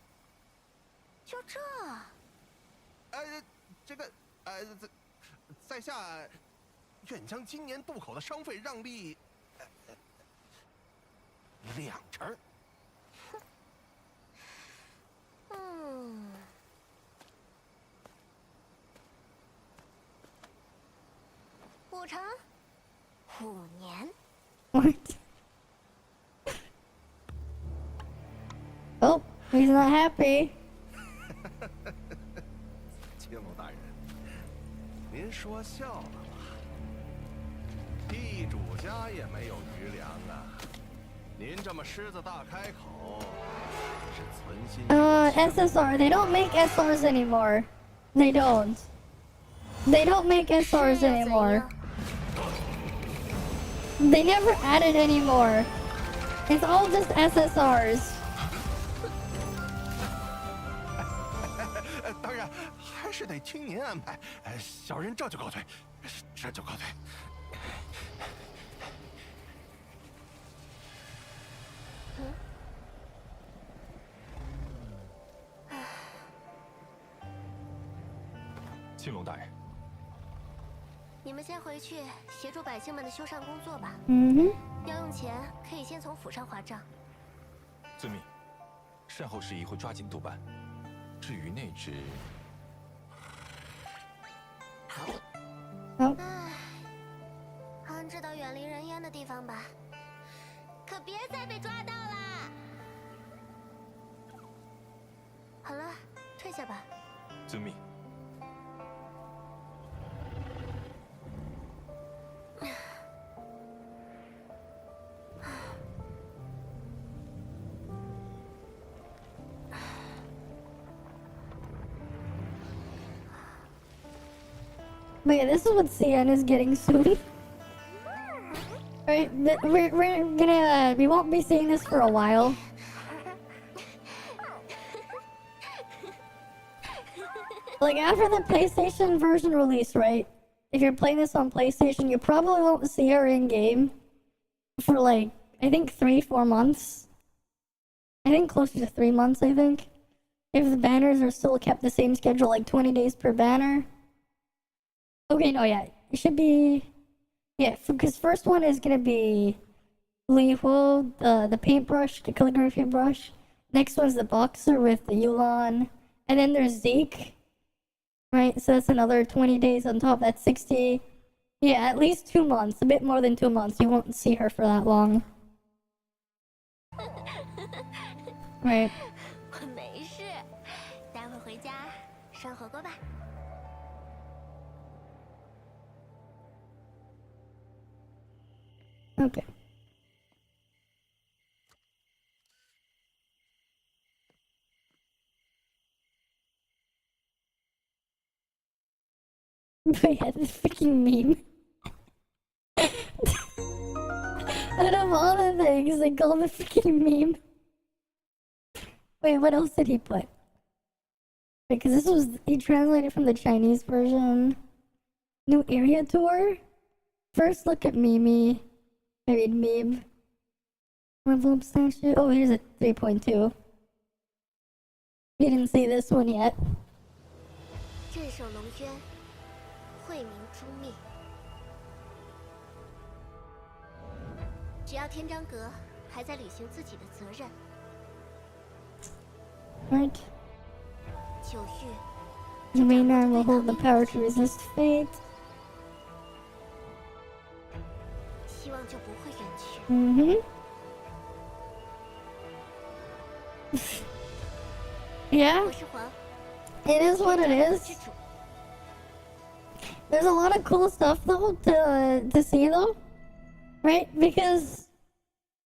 就这，这个，在下愿将今年渡口的商费让利2成。嗯。我补偿5年。 What? Oh, he's not happy. 青龙大人，您说笑了吧？地主家也没有余粮啊！您这么狮子大开口，是存心。SSR. They don't make SRs anymore. They don't. They don't make SRs anymore. They never added anymore. It's all just SSRs. 当然还是得听您安排。小人这就告退，这就告退。青龙大人，你们先回去协助百姓们的修缮工作吧。要用钱可以先从府上划账。遵命。善后事宜会抓紧督办。至于那只……安置到远离人烟的地方吧，可别再被抓到啦。好了，退下吧。遵命。But yeah, this is what CN is getting soon. Right, we won't be seeing this for a while. Like after the PlayStation version release, right? If you're playing this on PlayStation, you probably won't see her in game for like, I think 3-4 months. I think closer to 3 months, I think. If the banners are still kept the same schedule, like 20 days per banner. Okay, no, yeah, it should be, yeah, because first one is gonna be Li Hu, the paintbrush, the calligraphy brush. Next one's the boxer with the Yulan, and then there's Zeke, right? So that's another 20 days on top. That's 60. Yeah, at least 2 months, a bit more than 2 months. You won't see her for that long. Right. 我没事，待会儿回家涮火锅吧。Okay. But yeah, this freaking meme. Out of all the things, they call the freaking meme. Wait, what else did he put? Because this was, he translated from the Chinese version. New area tour? First look at Mimi. I mean, meme. Level up statue. Oh, here's a 3.2. We didn't see this one yet. 镇守龙渊，惠民诛灭。只要天章阁还在履行自己的责任， Right. 九域 The mainland will hold the power to resist fate. 希望就不会远去。 Yeah, 我是皇， it is what it 之 is. 主。 There's a lot of cool stuff though to see though, right? Because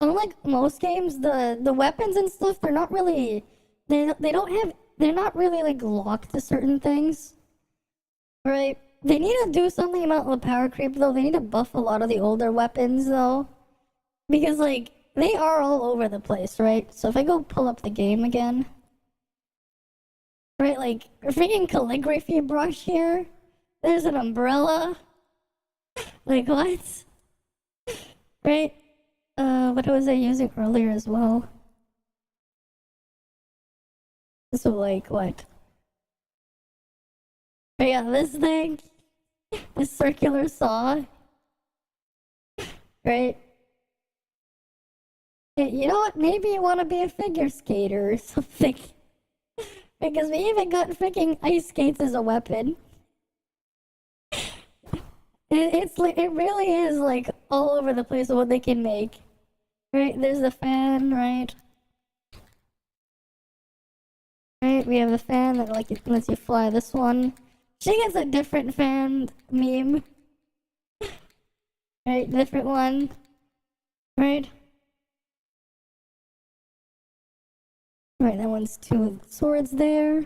unlike most games, the weapons and stuff, they're not really, they're not really like locked to certain things, right? They need to do something about the power creep though. They need to buff a lot of the older weapons though, because like they are all over the place, right? So if I go pull up the game again, right, like a freaking calligraphy brush here. There's an umbrella. Like what? Right? What was I using earlier as well? So like what? But yeah, this thing. This circular saw. Right? Hey, you know what? Maybe you want to be a figure skater or something. Because we even got freaking ice skates as a weapon. It's like, it really is like all over the place of what they can make. Right, there's the fan, right? Right, we have the fan that like it lets you fly. This one, she gets a different fan meme. Right, different one. Right. Right, that one's two swords there.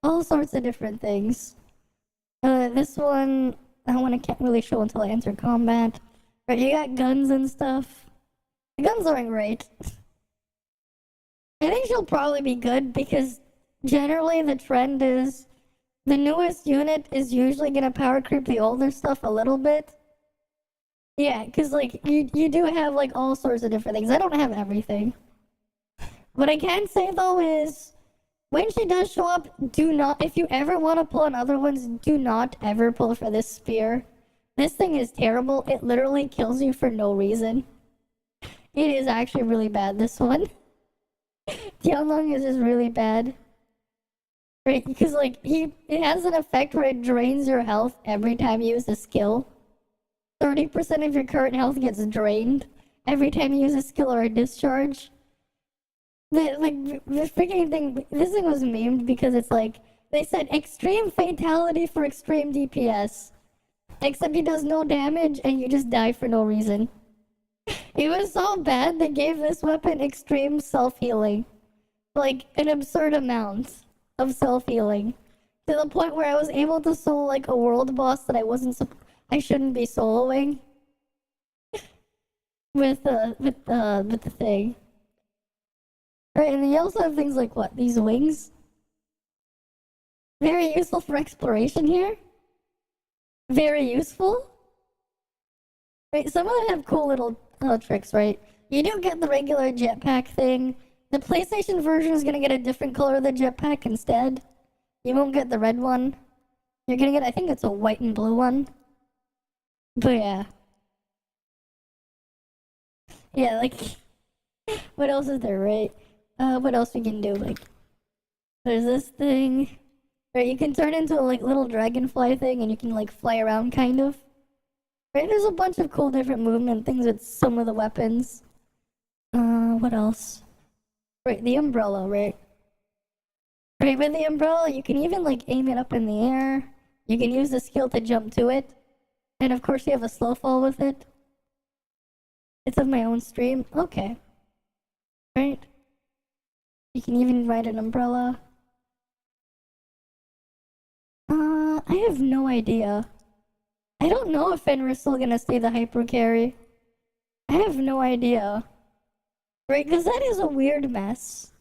All sorts of different things. This one, that one I can't really show until I enter combat. Right, you got guns and stuff. The guns aren't great. I think she'll probably be good because generally the trend is the newest unit is usually gonna power creep the older stuff a little bit. Yeah, because like you do have like all sorts of different things. I don't have everything. What I can say though is when she does show up, do not, if you ever want to pull on other ones, do not ever pull for this spear. This thing is terrible. It literally kills you for no reason. It is actually really bad, this one. Tianlong is just really bad. Right, because like it has an effect where it drains your health every time you use a skill. 30% of your current health gets drained every time you use a skill or a discharge. The freaking thing, this thing was memed because it's like, they said extreme fatality for extreme DPS. Except he does no damage and you just die for no reason. It was so bad they gave this weapon extreme self-healing. Like, an absurd amount of self-healing. To the point where I was able to solo like a world boss that I shouldn't be soloing. with the thing. Right, and then you also have things like what? These wings? Very useful for exploration here. Very useful. Right, some of them have cool little tricks, right? You do get the regular jetpack thing. The PlayStation version is gonna get a different color of the jetpack instead. You won't get the red one. You're gonna get, I think it's a white and blue one. But yeah. Yeah, like, what else is there, right? What else we can do? Like, there's this thing. Right, you can turn into a like little dragonfly thing and you can like fly around kind of. Right, there's a bunch of cool different movement things with some of the weapons. What else? Right, the umbrella, right? Right, with the umbrella, you can even like aim it up in the air. You can use the skill to jump to it. And of course you have a slow fall with it. It's of my own stream. Okay. Right. You can even ride an umbrella. I have no idea. I don't know if Fenrir's still gonna stay the hyper carry. I have no idea. Right, because that is a weird mess.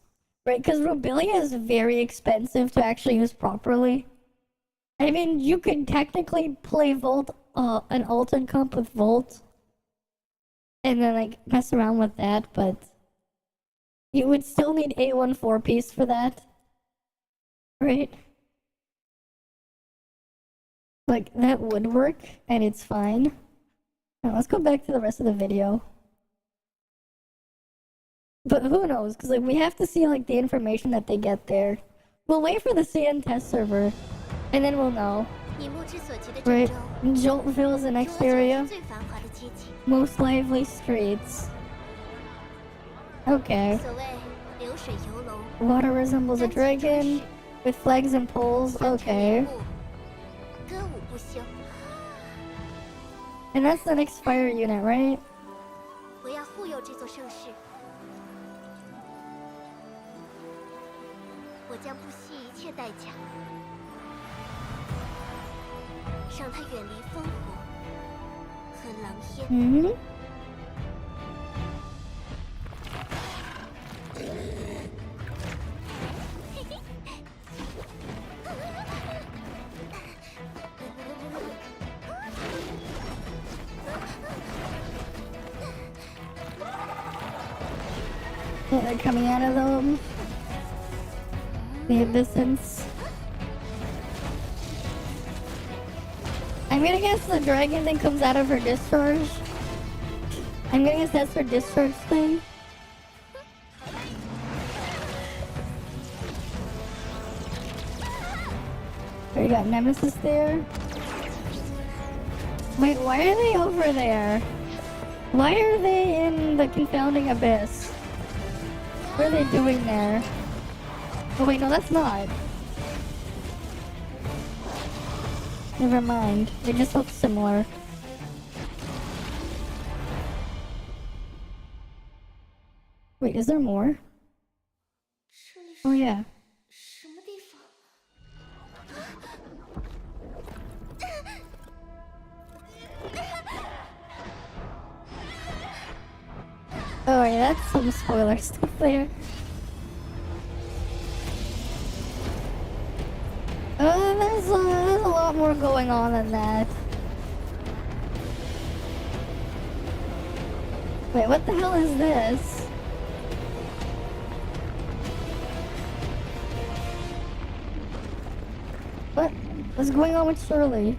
Right, because Robilia is very expensive to actually use properly. I mean, you could technically play Volt, an altered comp with Volt. And then, like, mess around with that, but you would still need A1 4-piece for that. Right? Like, that would work, and it's fine. Now, let's go back to the rest of the video. But who knows, because like, we have to see like the information that they get there. We'll wait for the CN test server, and then we'll know. Right, Joltville is the next area. Most lively streets. Okay. Water resembles a dragon, with flags and poles, okay. And that's the next fire unit, right? Mm-hmm. Yeah, they're coming out of them. The abyssins. I'm gonna guess the dragon thing comes out of her discharge. I'm gonna guess that's her discharge thing. We got Nemesis there. Wait, why are they over there? Why are they in the confounding abyss? What are they doing there? Oh wait, no, that's not. Never mind. They just look similar. Wait, is there more? 这里 Oh 是 yeah. 什么地方？ Oh yeah, that's some spoiler stuff there. There's a lot more going on than that. Wait, what the hell is this? What's going on with Shirley?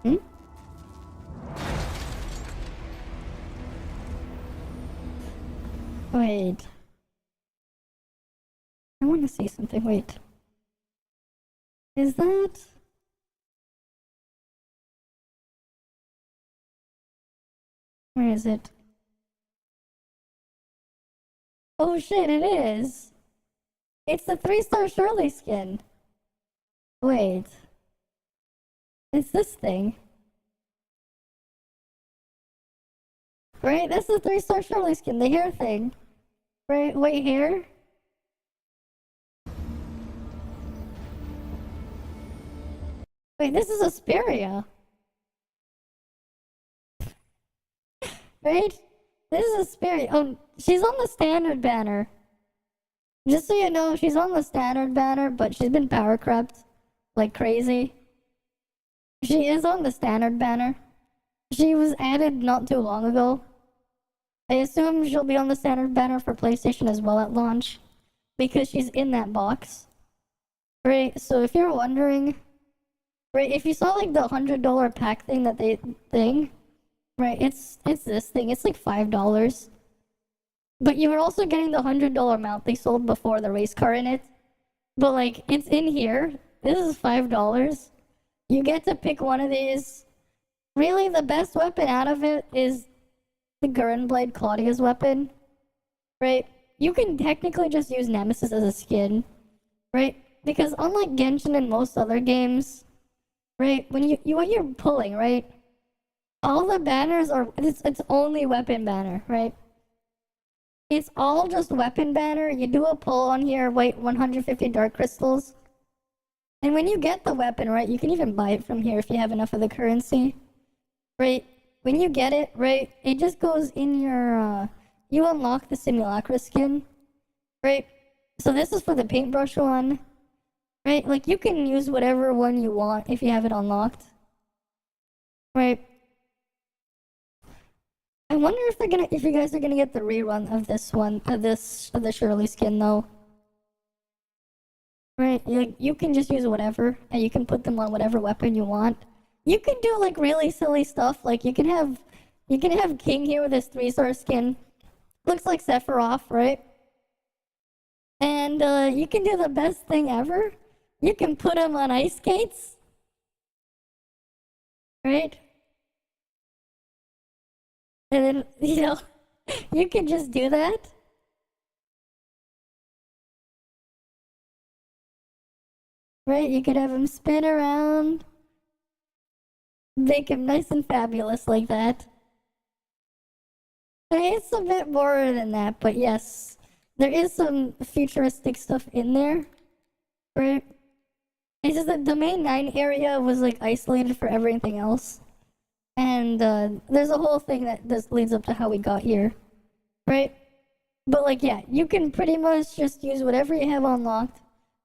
Hmm? Wait. I want to see something. Wait. Is that... Where is it? Oh shit, it is! It's the 3-star Shirley skin! Wait. It's this thing. Right? That's the 3-star Shirley skin, the hair thing. Right? White hair? Wait, this is Asperia. Right? This is Asperia. Oh, she's on the standard banner. Just so you know, she's on the standard banner, but she's been power crept like crazy. She is on the standard banner. She was added not too long ago. I assume she'll be on the standard banner for PlayStation as well at launch, because she's in that box. Right, so if you're wondering, right, if you saw like the $100 pack thing that right, it's this thing, it's like $5. But you were also getting the $100 mount they sold before, the race car in it. But like, it's in here. This is $5. You get to pick one of these. Really, the best weapon out of it is the Gurren Blade Claudia's weapon. Right? You can technically just use Nemesis as a skin. Right? Because unlike Genshin and most other games, right, when what you're pulling, right? All the banners are, it's only weapon banner, right? It's all just weapon banner. You do a pull on here, wait 150 dark crystals. And when you get the weapon, right, you can even buy it from here if you have enough of the currency. Right? When you get it, right, it just goes in your, you unlock the Simulacra skin. Right? So this is for the paintbrush one. Right? Like, you can use whatever one you want if you have it unlocked. Right? I wonder if you guys are gonna get the rerun of this one, of the Shirley skin though. Right, you can just use whatever, and you can put them on whatever weapon you want. You can do like really silly stuff, like you can have King here with his 3-star skin. Looks like Sephiroth, right? And you can do the best thing ever. You can put him on ice skates. Right? And then, you know, you can just do that. Right? You could have him spin around. Make him nice and fabulous like that. It's a bit more than that, but yes. There is some futuristic stuff in there. Right? It's just that the main 9 area was like isolated for everything else. And there's a whole thing that this leads up to how we got here, right? But like, yeah, you can pretty much just use whatever you have unlocked.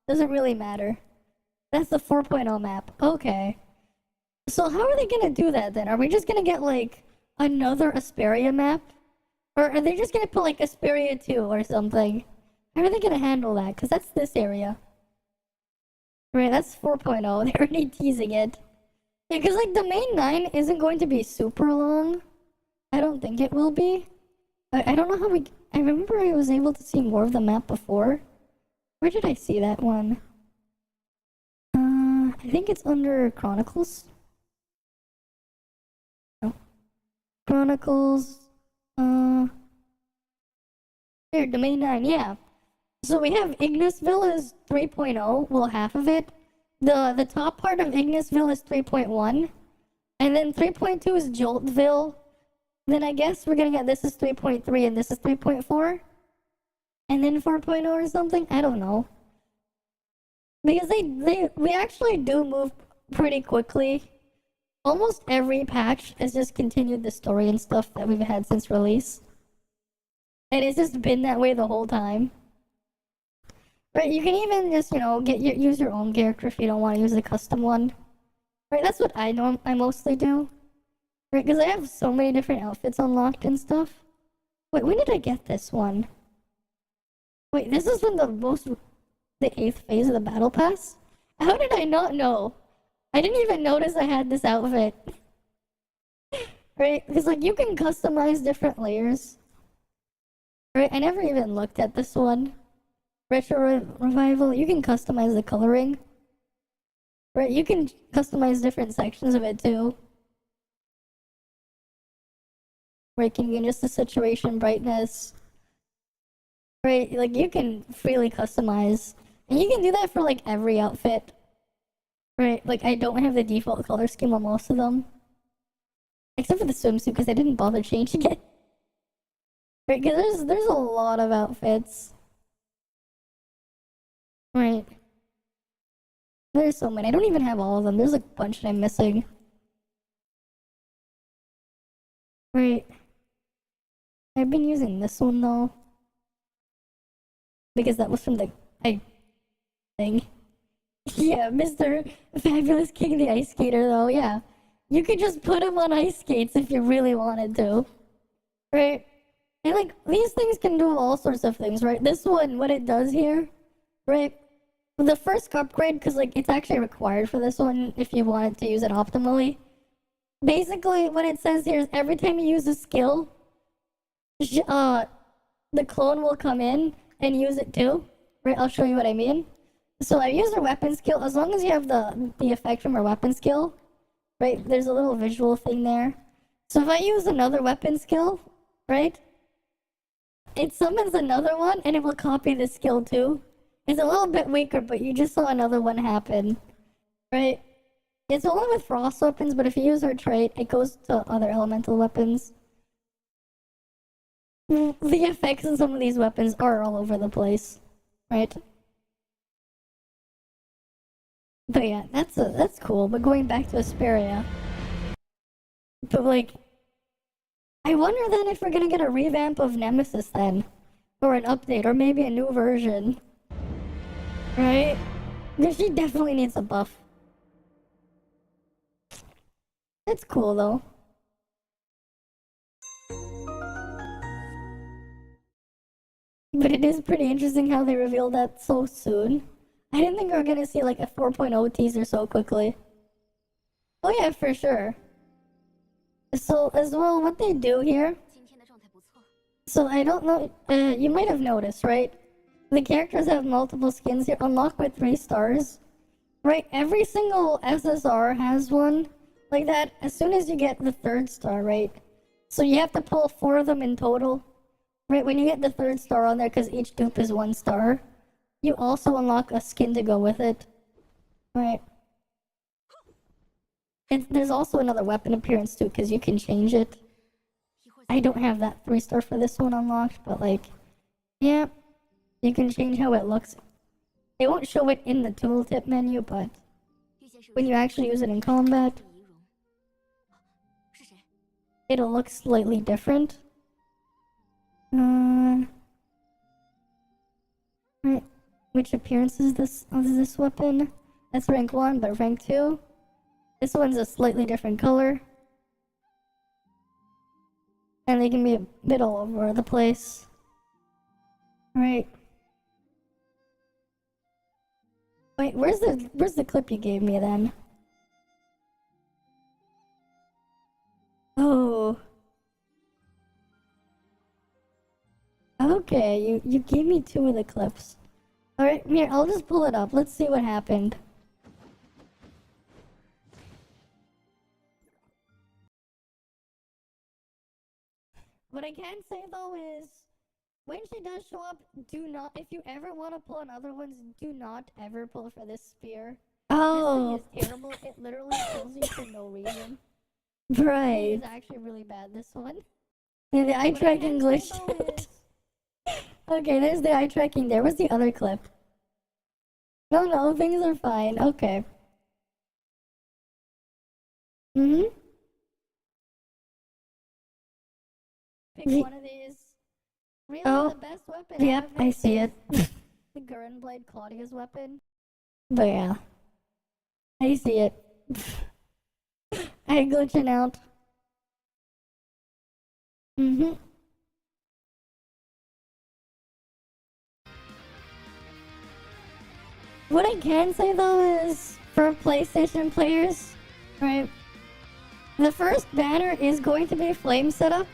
Doesn't really matter. That's the 4.0 map. Okay. So how are they gonna do that then? Are we just gonna get like another Asperia map? Or are they just gonna put like Asperia 2 or something? How are they gonna handle that? Because that's this area. Right, that's 4.0. They're already teasing it. Yeah, because, like, the main 9 isn't going to be super long. I don't think it will be. I don't know how we... I remember I was able to see more of the map before. Where did I see that one? I think it's under Chronicles. No. Chronicles. Here, Domain 9, yeah. So we have Ignisville is 3.0, well, half of it. The top part of Ignisville is 3.1. And then 3.2 is Joltville. Then I guess we're gonna get this is 3.3 and this is 3.4. And then 4.0 or something? I don't know. Because we actually do move pretty quickly. Almost every patch has just continued the story and stuff that we've had since release. And it's just been that way the whole time. Right, you can even just, you know, use your own character if you don't want to use a custom one. Right, that's what I mostly do. Right, because I have so many different outfits unlocked and stuff. Wait, when did I get this one? Wait, this is from the 8th phase of the battle pass? How did I not know? I didn't even notice I had this outfit. Right, because like you can customize different layers. Right, I never even looked at this one. Retro Revival, you can customize the coloring. Right, you can customize different sections of it too. Right, you can just the saturation, brightness. Right, like you can freely customize. And you can do that for like every outfit. Right, like I don't have the default color scheme on most of them. Except for the swimsuit, because I didn't bother changing it. Right, because there's a lot of outfits. Right. There's so many. I don't even have all of them. There's a bunch that I'm missing. Right. I've been using this one though. Because that was from the thing. Yeah, Mr. Fabulous King the Ice Skater though, yeah. You could just put him on ice skates if you really wanted to. Right? And like, these things can do all sorts of things, right? This one, what it does here, right? The first upgrade, because like, it's actually required for this one if you wanted to use it optimally. Basically, what it says here is every time you use a skill, the clone will come in and use it too. Right, I'll show you what I mean. So I use a weapon skill, as long as you have the effect from our weapon skill, right, there's a little visual thing there. So if I use another weapon skill, right, it summons another one and it will copy the skill too. It's a little bit weaker, but you just saw another one happen, right? It's only with frost weapons, but if you use her trait, it goes to other elemental weapons. The effects in some of these weapons are all over the place, right? But yeah, that's cool. But going back to Asperia, but like, I wonder then if we're gonna get a revamp of Nemesis then, or an update, or maybe a new version, right? Because she definitely needs a buff. It's cool though. But it is pretty interesting how they revealed that so soon. I didn't think we were gonna see like a 4.0 teaser so quickly. Oh yeah, for sure. So as well, what they do here. So I don't know, you might have noticed, right? The characters have multiple skins here, unlocked with 3 stars. Right, every single SSR has one like that as soon as you get the 3rd star, right? So you have to pull 4 of them in total. Right, when you get the 3rd star on there, because each dupe is 1 star, you also unlock a skin to go with it. Right. There's also another weapon appearance too, because you can change it. I don't have that 3 star for this one unlocked, but like, yeah, you can change how it looks. It won't show it in the tooltip menu, but when you actually use it in combat, it'll look slightly different. Right. Which appearance is this weapon? That's rank 1, but rank 2. This one's a slightly different color. And they can be a bit all over the place. Right. Wait, where's the clip you gave me then? Oh. Okay, you gave me 2 of the clips. Alright, here, I'll just pull it up. Let's see what happened. What I can say though is, when she does show up, do not, if you ever want to pull on other ones, do not ever pull for this spear. Oh. This thing is terrible. It literally kills you for no reason. Right. It is actually really bad, this one. Yeah, the eye tracking glitch. Okay, there's the eye tracking there. What's the other clip? No, things are fine. Okay. Pick one of these. Really, Oh. the best weapon. Yep, I see it. The Gurren Blade Claudia's weapon. But yeah. I see it. I glitching out. What I can say though is, for PlayStation players, right? The first banner is going to be flame setup.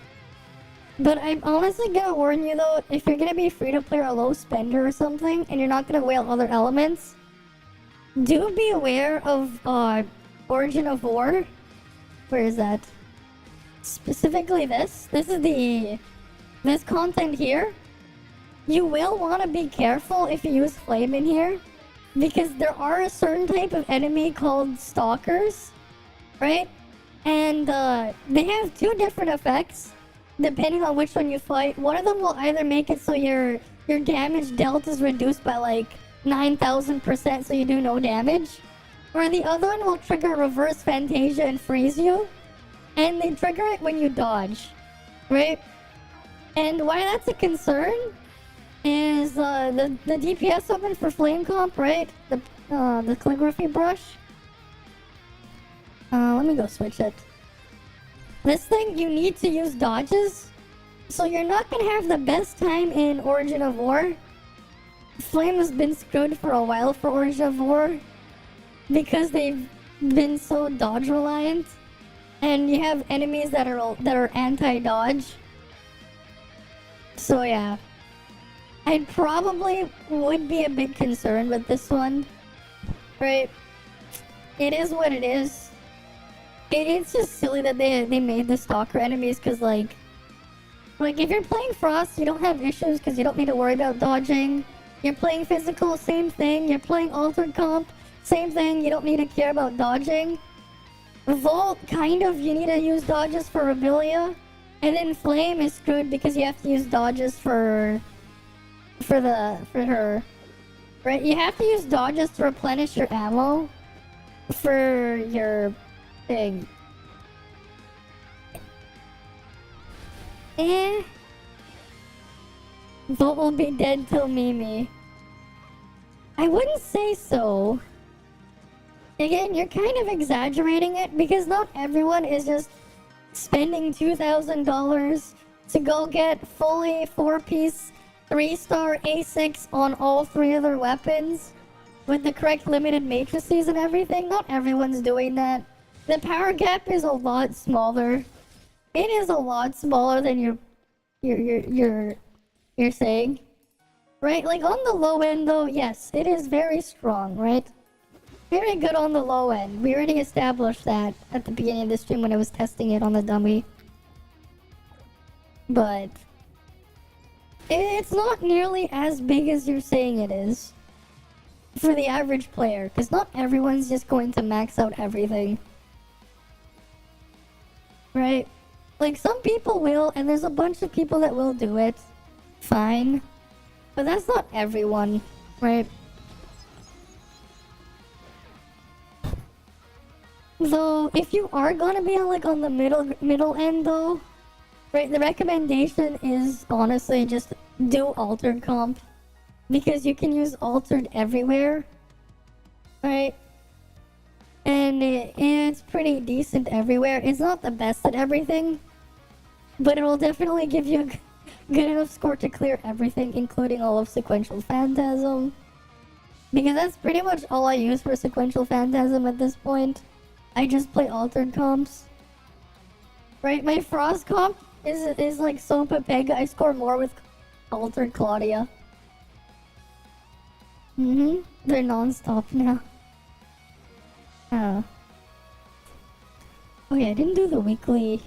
But I'm honestly gonna warn you though, if you're gonna be free to play or a low spender or something, and you're not gonna whale other elements, do be aware of Origin of War. Where is that? Specifically this. This content here. You will want to be careful if you use flame in here, because there are a certain type of enemy called stalkers, right? And they have two different effects depending on which one you fight. One of them will either make it so your damage dealt is reduced by like 9,000% so you do no damage, or the other one will trigger reverse Fantasia and freeze you, and they trigger it when you dodge, right? And why that's a concern is the DPS weapon for flame comp, right? The calligraphy brush. Let me go switch it. This thing, you need to use dodges, so you're not gonna have the best time in Origin of War. Flame has been screwed for a while for Origin of War, because they've been so dodge reliant, and you have enemies that are anti-dodge. So yeah, I probably would be a bit concerned with this one, right? It is what it is. It's just silly that they made the stalker enemies, because like if you're playing Frost, you don't have issues because you don't need to worry about dodging. You're playing physical, same thing. You're playing altered comp, same thing. You don't need to care about dodging. Vault, kind of, you need to use dodges for Rebellia, and then Flame is screwed because you have to use dodges for her. Right? You have to use dodges to replenish your ammo for your thing. Vault will be dead till Mimi. I wouldn't say so. Again, you're kind of exaggerating it, because not everyone is just spending $2,000 to go get fully 4-piece 3-star A6 on all 3 of their weapons with the correct limited matrices and everything. Not everyone's doing that. The power gap is a lot smaller. It is a lot smaller than you're saying. Right? Like on the low end though, yes, it is very strong, right? Very good on the low end. We already established that at the beginning of the stream when I was testing it on the dummy. But it's not nearly as big as you're saying it is for the average player, because not everyone's just going to max out everything. Right? Like some people will, and there's a bunch of people that will do it. Fine. But that's not everyone, right? So if you are gonna be like on the middle end though, right, the recommendation is honestly just do altered comp, because you can use altered everywhere, right? And it's pretty decent everywhere. It's not the best at everything, but it will definitely give you a good enough score to clear everything, including all of Sequential Phantasm, because that's pretty much all I use for Sequential Phantasm at this point. I just play altered comps. Right, my Frost comp is like so Pepega. I score more with altered Claudia. They're non-stop now. Oh yeah, I didn't do the weekly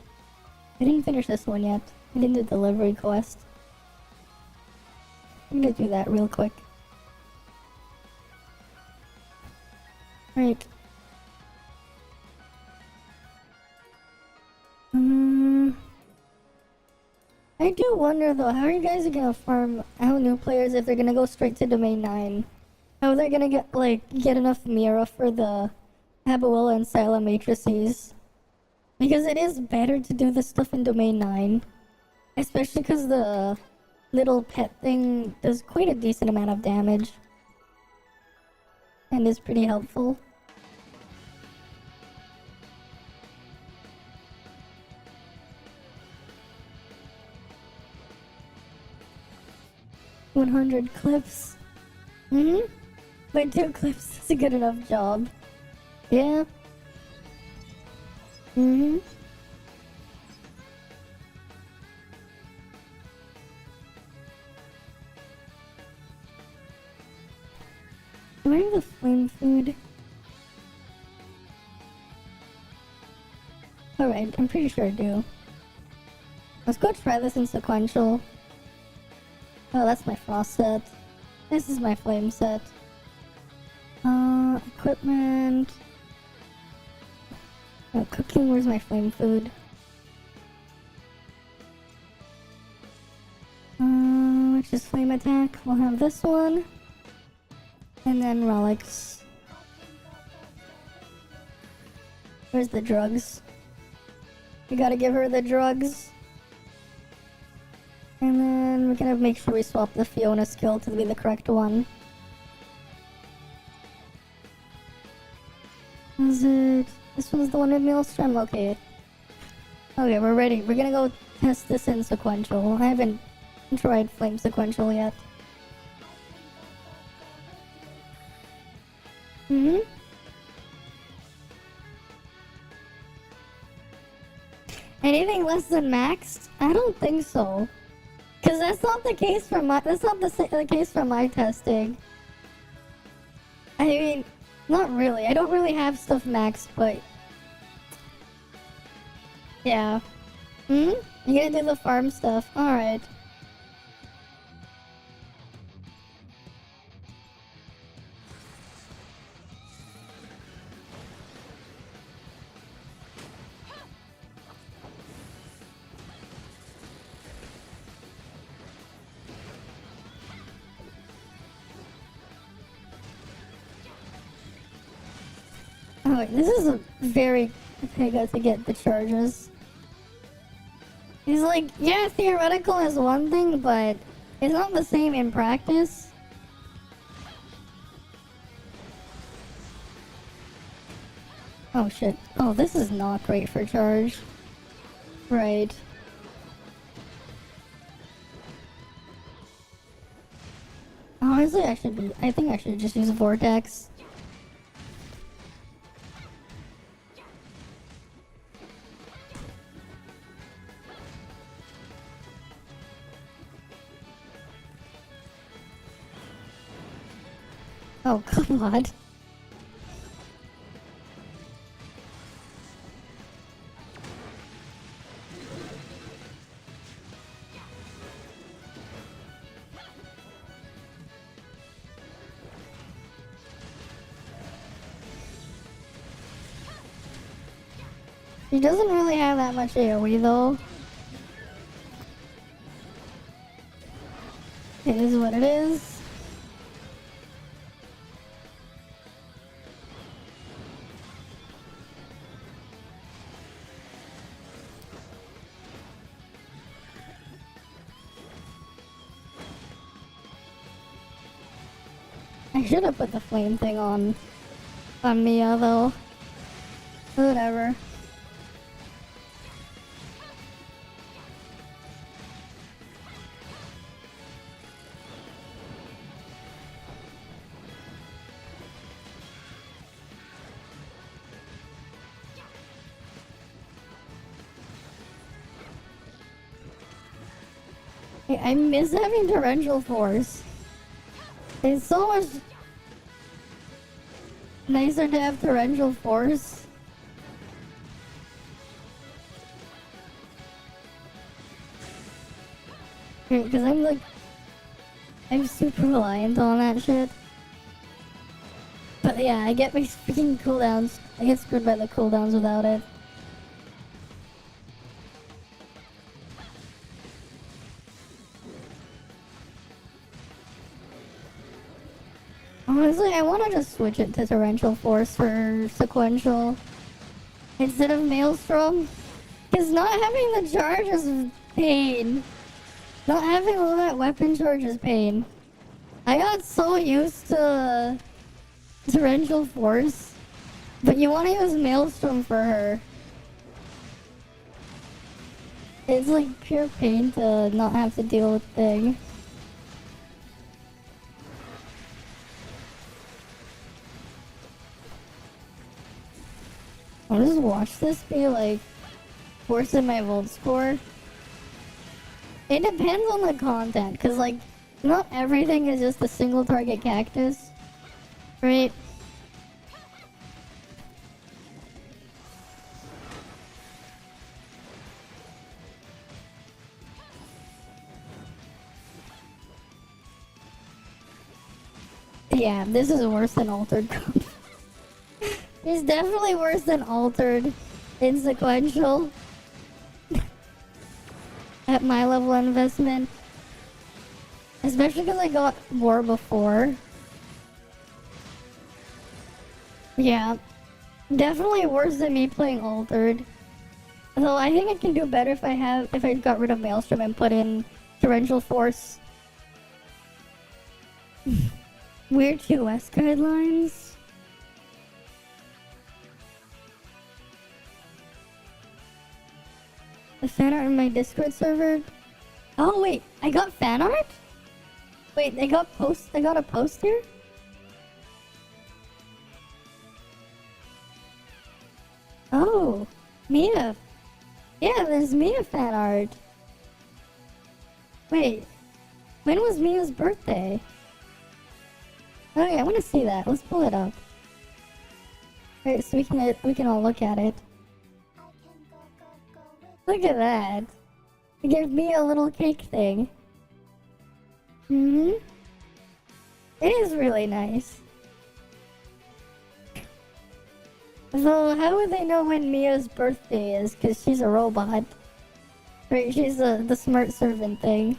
I didn't finish this one yet. I didn't do the delivery quest. I'm gonna do that real quick. Right. I do wonder though, how are you guys gonna farm out new players if they're gonna go straight to domain 9? How are they gonna get enough Mira for the Abuela and Sila matrices? Because it is better to do this stuff in domain 9. Especially because the little pet thing does quite a decent amount of damage. And is pretty helpful. $100 clips. But 2 clips is a good enough job. Yeah. Do I have the flame food? Alright, I'm pretty sure I do. Let's go try this in sequential. Oh, that's my frost set. This is my flame set. Equipment. Oh, cooking, where's my flame food? Which is flame attack. We'll have this one. And then relics. Where's the drugs? We gotta give her the drugs. And then we're gonna make sure we swap the Fiona skill to be the correct one. Is it? This one's the one with Maelstrom? Okay. Okay, we're ready. We're gonna go test this in sequential. I haven't tried flame sequential yet. Anything less than maxed? I don't think so. Cause that's not the case for my. That's not the case for my testing. I mean, not really. I don't really have stuff maxed, but yeah. You gonna do the farm stuff? All right. Oh, wait, this is a very big to get the charges. He's like, yeah, theoretical is one thing, but it's not the same in practice. Oh shit. Oh, this is not great for charge. Right. Honestly, I think I should just use Vortex. Oh, come on. He doesn't really have that much AoE though. It is what it is. I should have put the flame thing on Mia though. Whatever. Hey, I miss having torrential force. It's so much nicer to have torrential force. Because I'm super reliant on that shit. But yeah, I get my freaking cooldowns. I get screwed by the cooldowns without it. Honestly, I want to just switch it to Torrential Force for sequential instead of Maelstrom. Because not having the charge is pain. Not having all that weapon charge is pain. I got so used to Torrential Force, but you want to use Maelstrom for her. It's like pure pain to not have to deal with thing. I'll just watch this be like forcing my Volt score. It depends on the content, cause like not everything is just a single target cactus, right? Yeah, this is worse than Altered. It's definitely worse than Altered in sequential. At my level of investment. Especially because I got more before. Yeah. Definitely worse than me playing Altered. Though I think I can do better if I got rid of Maelstrom and put in Torrential Force. Weird QS guidelines. The fan art in my Discord server? Oh wait, I got fan art? Wait, I got a post here? Oh, Mia. Yeah, there's Mia fan art. Wait, when was Mia's birthday? Okay, I want to see that. Let's pull it up. Alright, so we can all look at it. Look at that. It gave me a little cake thing. It is really nice. So how would they know when Mia's birthday is? Because she's a robot. Right, she's the smart servant thing.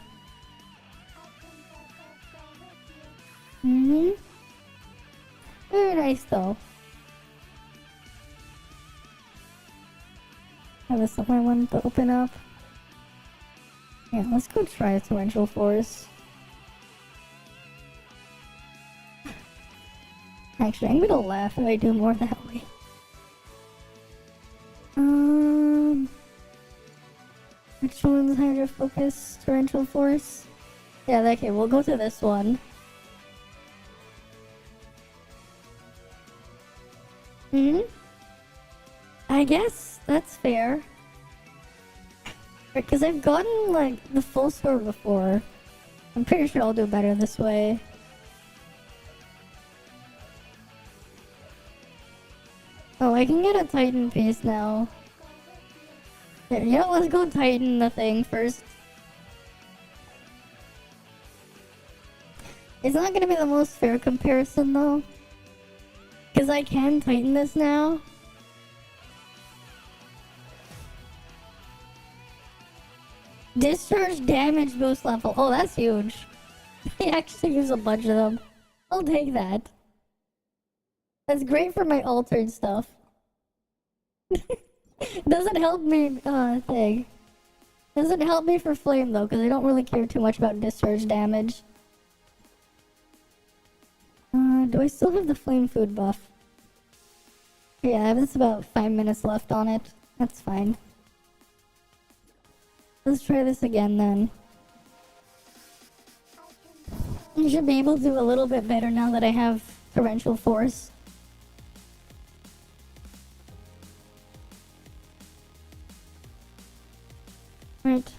Very nice though. That was something I wanted to open up. Yeah, let's go try Torrential Force. Actually, I'm gonna laugh if I do more that way. Which one's Hydro Focus? Torrential Force? Yeah, okay, we'll go to this one. I guess that's fair. Because I've gotten, like, the full score before. I'm pretty sure I'll do better this way. Oh, I can get a Titan piece now. Yeah, let's go Titan the thing first. It's not gonna be the most fair comparison, though. Because I can Titan this now. Discharge damage boost level. Oh, that's huge. I actually use a bunch of them. I'll take that. That's great for my altered stuff. Doesn't help me, thing. Doesn't help me for flame though, because I don't really care too much about discharge damage. Do I still have the flame food buff? Yeah, that's about 5 minutes left on it. That's fine. Let's try this again then. I should be able to do a little bit better now that I have Torrential Force. Right.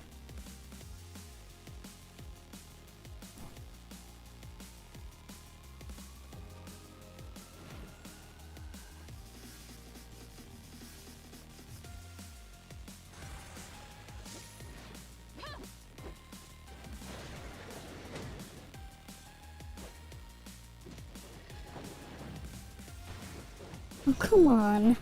Oh, come on.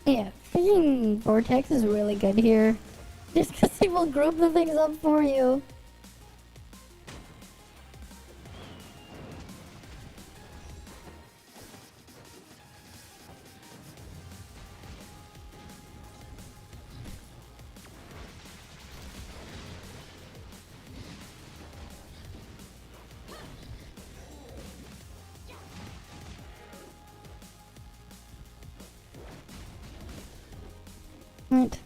Yeah, freaking Vortex is really good here. Just because he will group the things up for you. Right.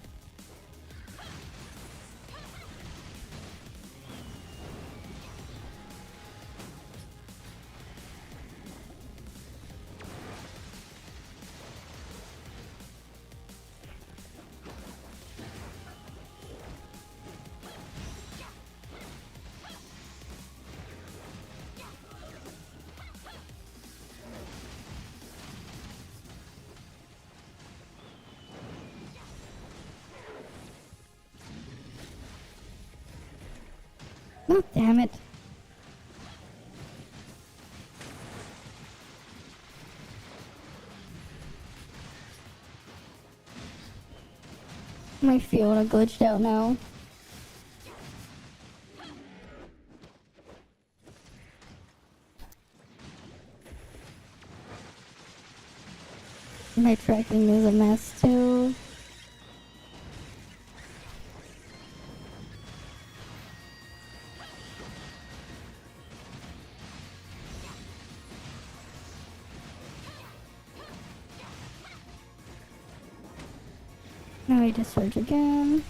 Oh, damn it. My Fiona glitched out now. My tracking is a mess too. Now I just search again.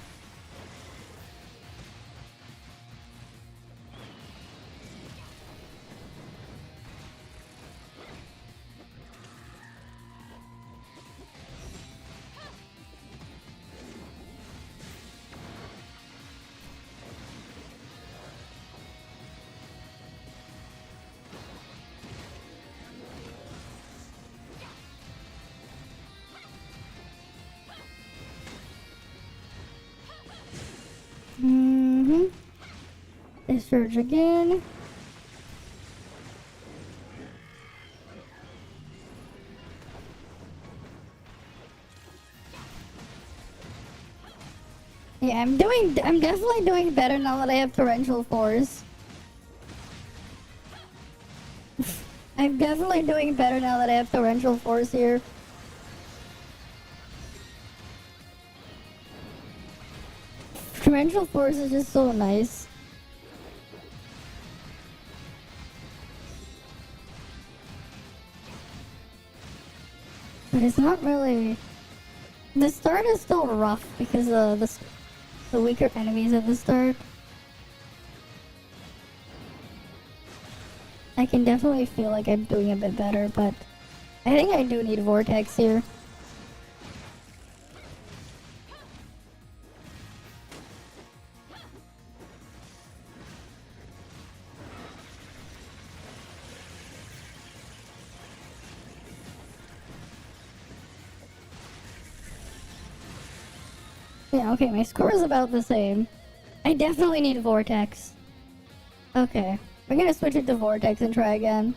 I search again. Yeah, I'm definitely doing better now that I have torrential force. I'm definitely doing better now that I have torrential force here. Torrential force is just so nice. But it's not really... The start is still rough because of the weaker enemies at the start. I can definitely feel like I'm doing a bit better, but I think I do need Vortex here. Yeah, okay, my score is about the same. I definitely need Vortex. Okay, we're gonna switch it to Vortex and try again.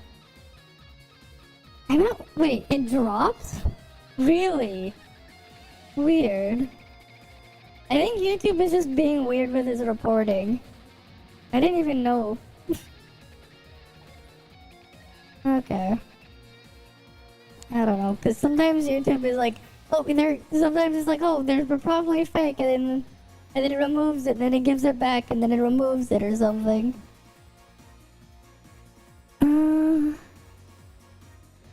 I'm not... Wait, it drops? Really? Weird. I think YouTube is just being weird with its reporting. I didn't even know. Okay. I don't know, because sometimes YouTube is like, oh, sometimes it's like, oh, they're probably fake, and then it removes it, then it gives it back, and then it removes it or something. So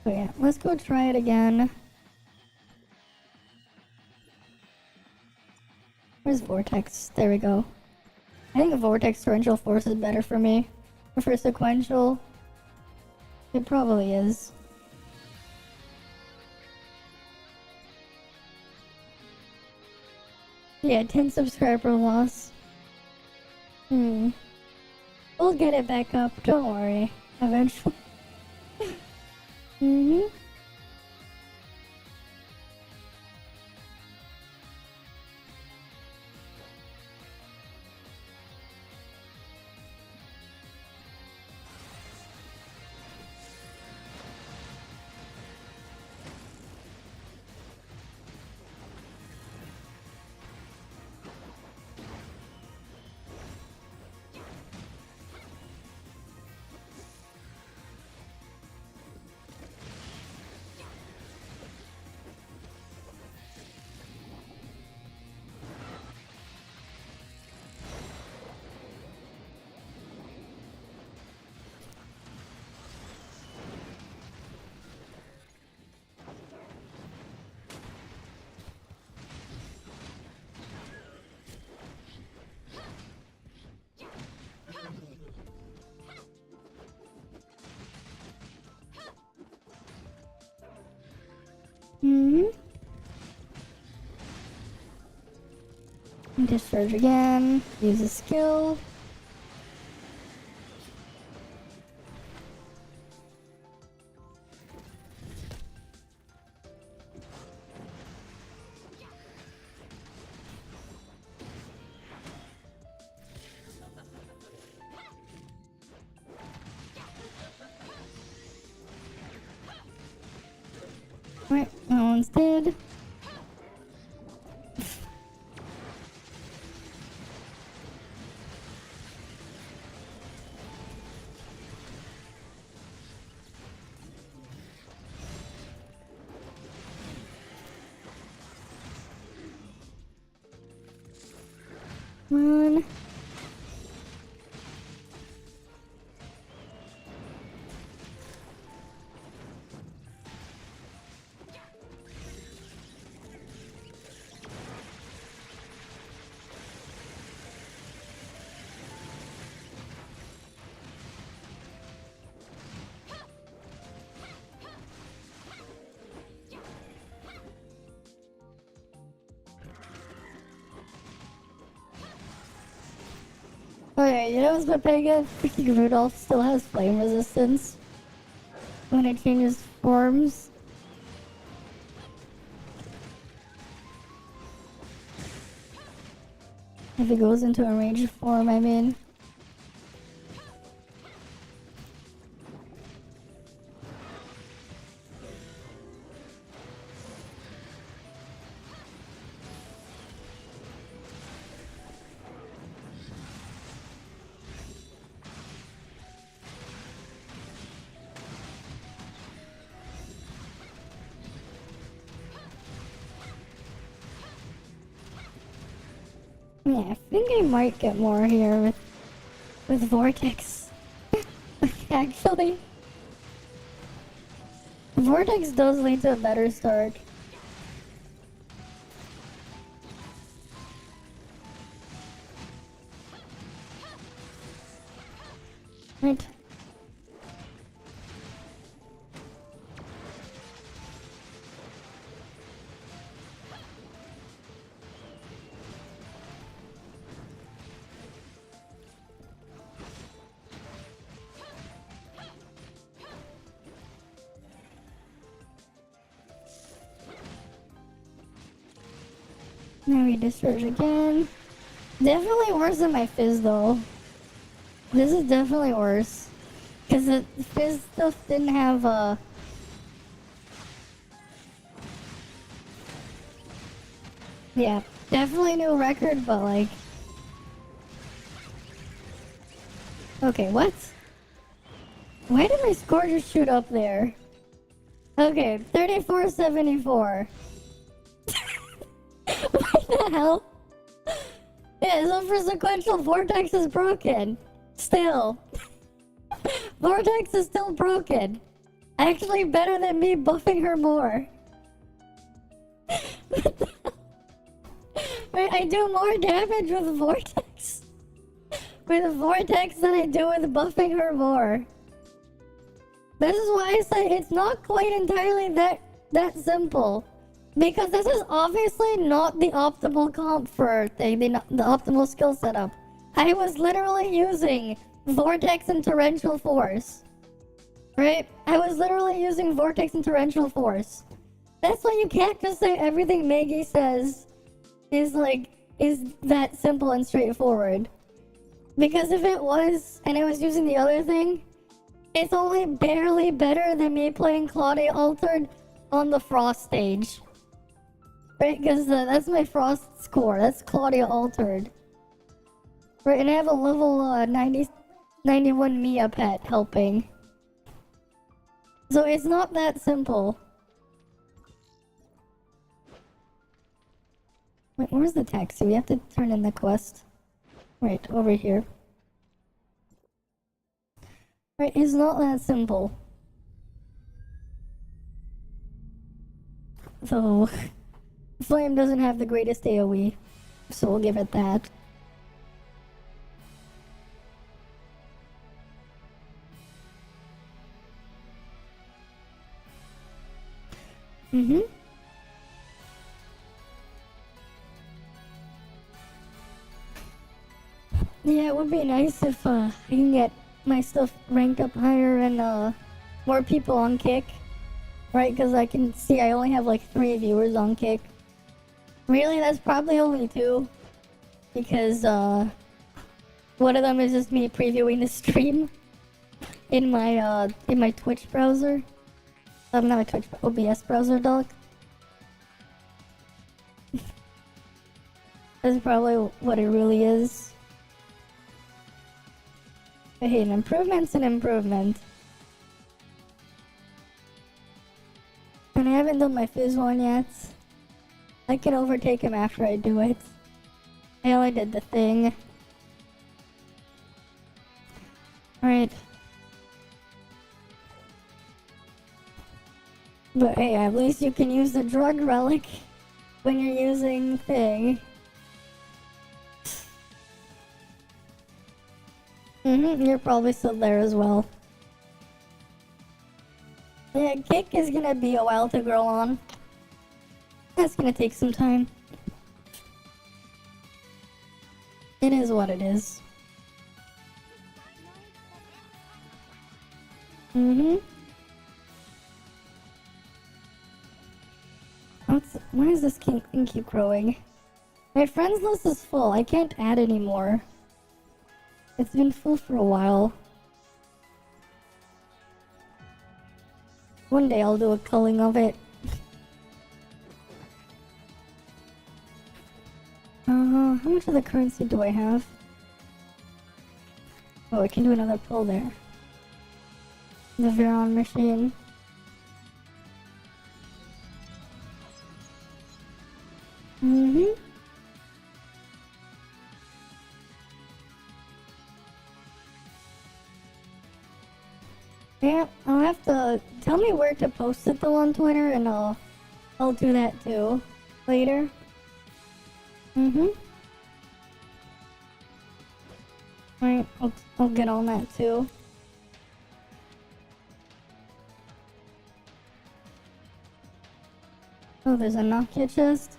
yeah, let's go try it again. Where's Vortex? There we go. I think Vortex Torrential Force is better for me. Or for sequential. It probably is. Yeah, 10 subscriber loss. We'll get it back up, don't worry. Eventually. Mm-hmm. Discharge again. Use a skill. Right, that one's dead. One. Okay, you know what's but Pega? Freaking Rudolph still has flame resistance when it changes forms. If it goes into a ranged form, I mean. Yeah, I think I might get more here with Vortex. Actually, Vortex does lead to a better start. Right. Now we discharge again. Definitely worse than my Fizz though. This is definitely worse. Because the Fizz stuff didn't have a... Yeah, definitely new record, but like... Okay, what? Why did my score just shoot up there? Okay, 3474. What the hell? Yeah, so for sequential, Vortex is broken. Still. Vortex is still broken. Actually better than me buffing her more. Wait, I do more damage with Vortex. With Vortex than I do with buffing her more. This is why I say it's not quite entirely that simple. Because this is obviously not the optimal comp for thing, the optimal skill setup. I was literally using Vortex and Torrential Force. Right? I was literally using Vortex and Torrential Force. That's why you can't just say everything Maggie says is that simple and straightforward. Because if it was, and I was using the other thing, it's only barely better than me playing Claudia Altered on the Frost stage. Right, because that's my Frost score. That's Claudia Altered. Right, and I have a level 91 Mia pet helping. So it's not that simple. Wait, where's the taxi? We have to turn in the quest. Right, over here. Right, it's not that simple. So... Flame doesn't have the greatest AoE, so we'll give it that. Yeah, it would be nice if I can get my stuff ranked up higher and more people on Kick. Right, because I can see I only have like 3 viewers on Kick. Really, that's probably only 2. Because one of them is just me previewing the stream in my Twitch browser. Not my Twitch, OBS browser, dog. That's probably what it really is. But hey, an improvement's an improvement. And I haven't done my Fizz one yet. I can overtake him after I do it. I only did the thing. Right. But hey, at least you can use the drug relic when you're using thing. You're probably still there as well. Yeah, Kick is gonna be a while to grow on. That's gonna take some time. It is what it is. Why is this thing keep growing? My friends list is full. I can't add anymore. It's been full for a while. One day I'll do a culling of it. How much of the currency do I have? Oh, I can do another pull there. The Veron machine. Yeah, I'll have to tell me where to post it though on Twitter, and I'll do that too later. Right, I'll get on that too. Oh, there's a Nokia chest.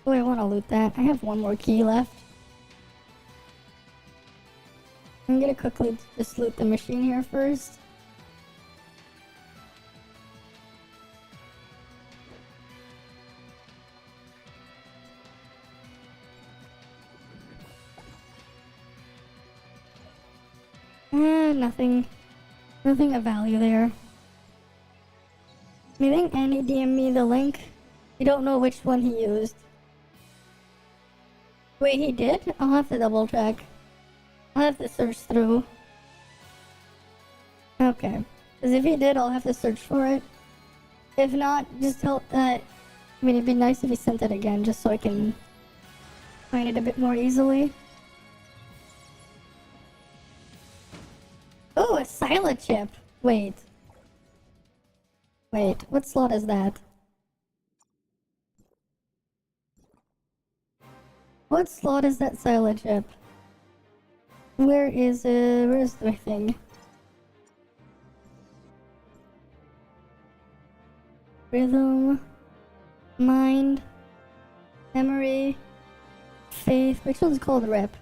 Oh, I want to loot that. I have one more key left. I'm gonna quickly just loot the machine here first. Nothing of value there. I think Andy DM'd me the link. I don't know which one he used. Wait, he did? I'll have to double check. I'll have to search through. Okay. Because if he did, I'll have to search for it. If not, just tell that. I mean, it'd be nice if he sent it again, just so I can find it a bit more easily. Oh, a Sila chip. Wait, what slot is that? What slot is that Sila chip? Where's the thing? Rhythm, mind, memory, faith. Which one's called rep?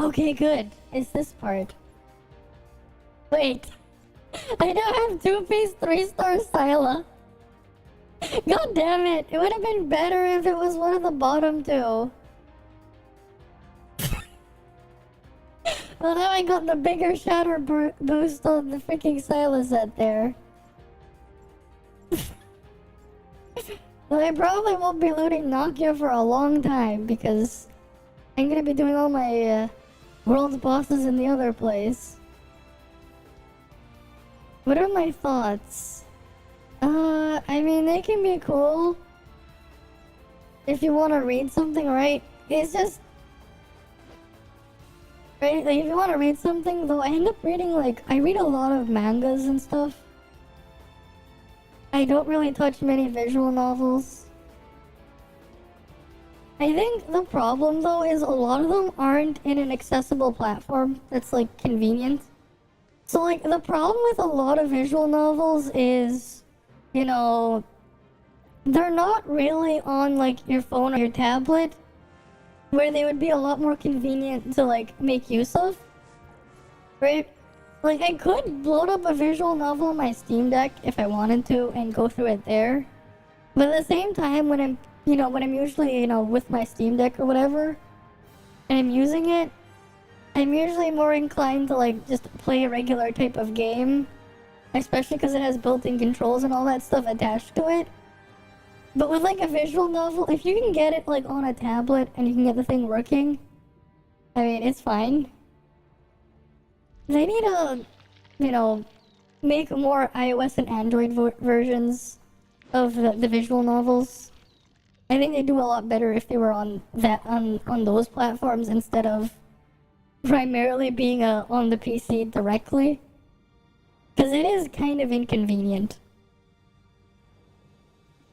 Okay, good. It's this part. Wait. I don't have 2-piece 3-star Sila. God damn it. It would have been better if it was one of the bottom 2. Well, now I got the bigger shatter boost on the freaking Sila set there. Well, I probably won't be looting Nokia for a long time because I'm gonna be doing all my world's bosses in the other place. What are my thoughts? I mean, they can be cool if you want to read something, right? It's just... Right, like, if you want to read something, though, I end up reading, like, I read a lot of mangas and stuff. I don't really touch many visual novels. I think the problem, though, is a lot of them aren't in an accessible platform that's, like, convenient. So, like, the problem with a lot of visual novels is, you know, they're not really on like your phone or your tablet, where they would be a lot more convenient to like make use of, right? Like I could load up a visual novel on my Steam Deck if I wanted to and go through it there, but at the same time, when I'm usually with my Steam Deck or whatever, and I'm using it, I'm usually more inclined to like just play a regular type of game, especially because it has built-in controls and all that stuff attached to it. But with like a visual novel, if you can get it like on a tablet and you can get the thing working, I mean, it's fine. They need to, make more iOS and Android versions of the visual novels. I think they do a lot better if they were on those platforms instead of primarily being on the PC directly. Because it is kind of inconvenient.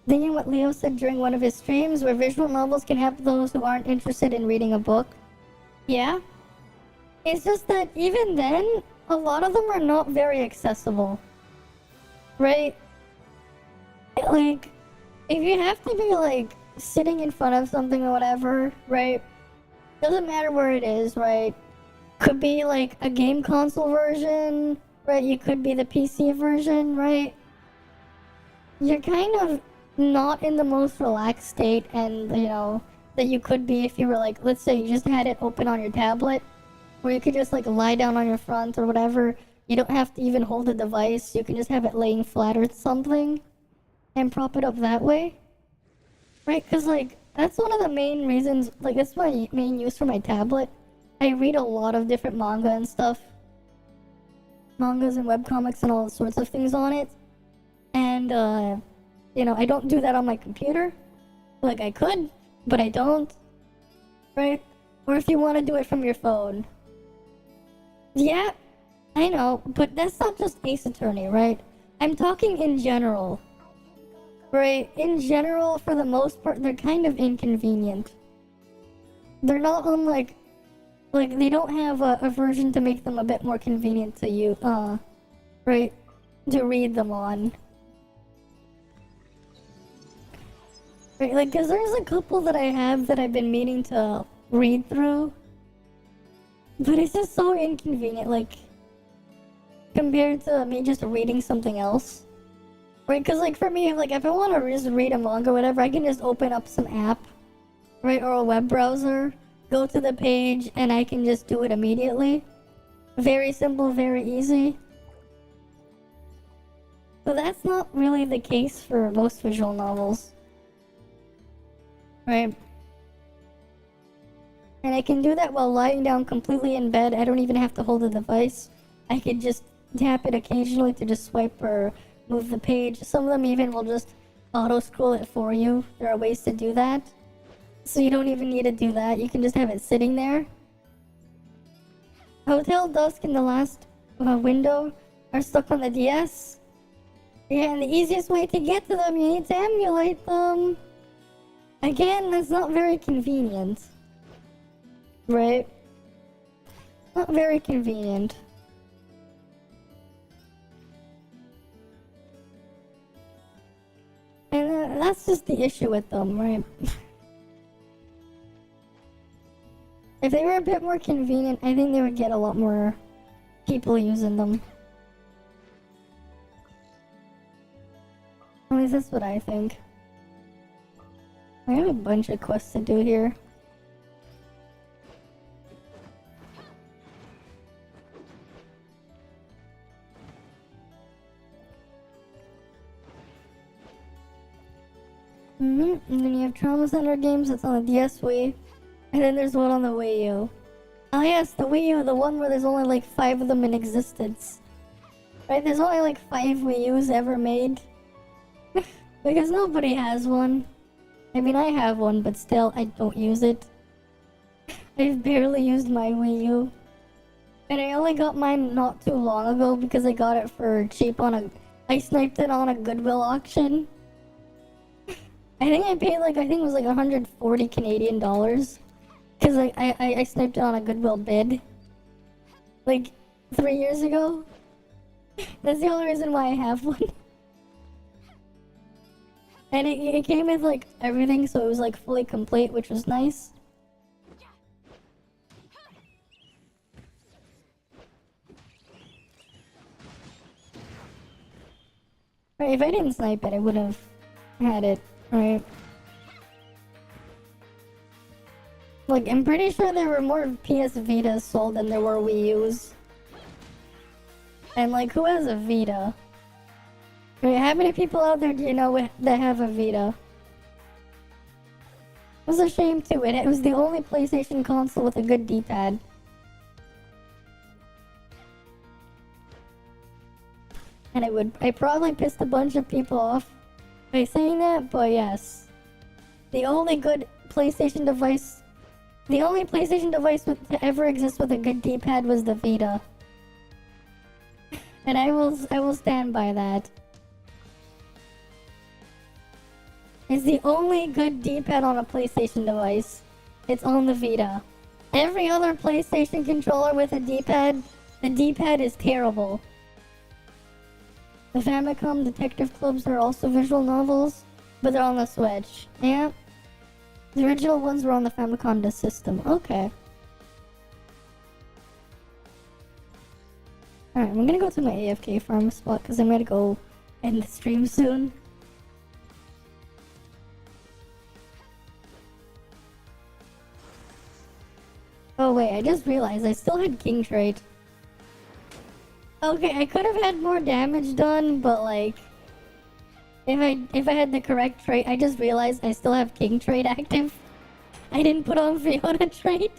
Thinking what Leo said during one of his streams, where visual novels can help those who aren't interested in reading a book. Yeah. It's just that even then, a lot of them are not very accessible. Right? Like, if you have to be like sitting in front of something or whatever, right? Doesn't matter where it is, right? Could be like a game console version, right? You could be the PC version, right? You're kind of not in the most relaxed state, and that you could be if you were like, let's say you just had it open on your tablet, where you could just like lie down on your front or whatever. You don't have to even hold the device. You can just have it laying flat or something and prop it up that way, right? Because like that's one of the main reasons, like that's my main use for my tablet. I read a lot of different manga and stuff, mangas and webcomics and all sorts of things on it, and I don't do that on my computer. Like I could, but I don't, right? Or if you want to do it from your phone. Yeah, I know, but that's not just Ace Attorney, right? I'm talking in general, right? In general, for the most part, they're kind of inconvenient. They're not on like they don't have a version to make them a bit more convenient to you, right? To read them on. Right, like, cause there's a couple that I have that I've been meaning to read through, but it's just so inconvenient, like, compared to me just reading something else. Right, cause like for me, like if I want to just read a manga or whatever, I can just open up some app, right, or a web browser, go to the page, and I can just do it immediately. Very simple, very easy. But that's not really the case for most visual novels. Right? And I can do that while lying down completely in bed. I don't even have to hold the device. I could just tap it occasionally to just swipe or move the page. Some of them even will just auto-scroll it for you. There are ways to do that. So you don't even need to do that. You can just have it sitting there. Hotel Dusk and the last window are stuck on the DS. Yeah, and the easiest way to get to them, you need to emulate them. Again, that's not very convenient. Right? Not very convenient. And that's just the issue with them, right? If they were a bit more convenient, I think they would get a lot more people using them. At least that's what I think. I have a bunch of quests to do here. And then you have Trauma Center games that's on the DS Wii. And then there's one on the Wii U. Oh yes, the Wii U, the one where there's only like 5 of them in existence. Right, there's only like 5 Wii U's ever made. Because nobody has one. I mean, I have one, but still, I don't use it. I've barely used my Wii U. And I only got mine not too long ago because I got it for cheap I sniped it on a Goodwill auction. I think I paid I think it was like 140 Canadian dollars. Because I sniped it on a Goodwill bid. Like, 3 years ago. That's the only reason why I have one. And it came with like everything, so it was like fully complete, which was nice. Right, if I didn't snipe it, I would have had it, right? Like, I'm pretty sure there were more PS Vitas sold than there were Wii U's. And like, who has a Vita? Right, how many people out there do you know that have a Vita? It was a shame too. It was the only PlayStation console with a good D-pad. And I probably pissed a bunch of people off by saying that, but yes. The only PlayStation device to ever exist with a good D-pad was the Vita. And I will stand by that. It's the only good D-pad on a PlayStation device. It's on the Vita. Every other PlayStation controller with a D-pad, the D-pad is terrible. The Famicom Detective Clubs are also visual novels, but they're on the Switch. Yeah. The original ones were on the Famicom Disk System. Okay. Alright, I'm gonna go to my AFK farm spot because I'm gonna go end the stream soon. Oh wait, I just realized I still had King trait. Okay, I could have had more damage done, but like, if I had the correct trait, I just realized I still have King trait active. I didn't put on Fiona trait.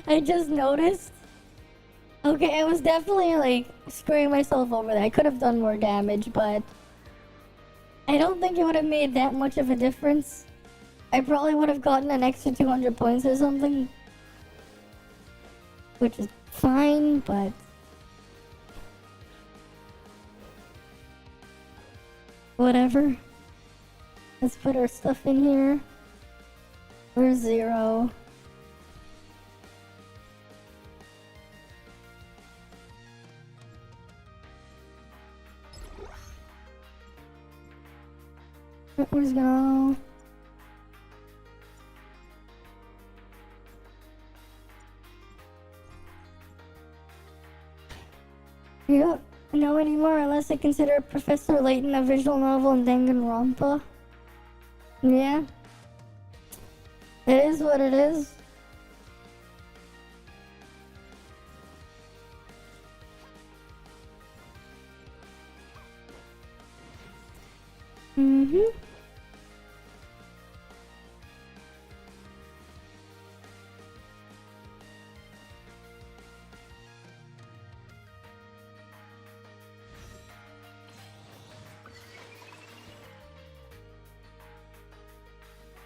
I just noticed. Okay, I was definitely like screwing myself over there. I could have done more damage, but I don't think it would have made that much of a difference. I probably would have gotten an extra 200 points or something, which is fine, but whatever. Let's put our stuff in here. We're 0. Where's go? You don't know anymore unless I consider Professor Layton a visual novel and Danganronpa. Yeah. It is what it is. Mm-hmm.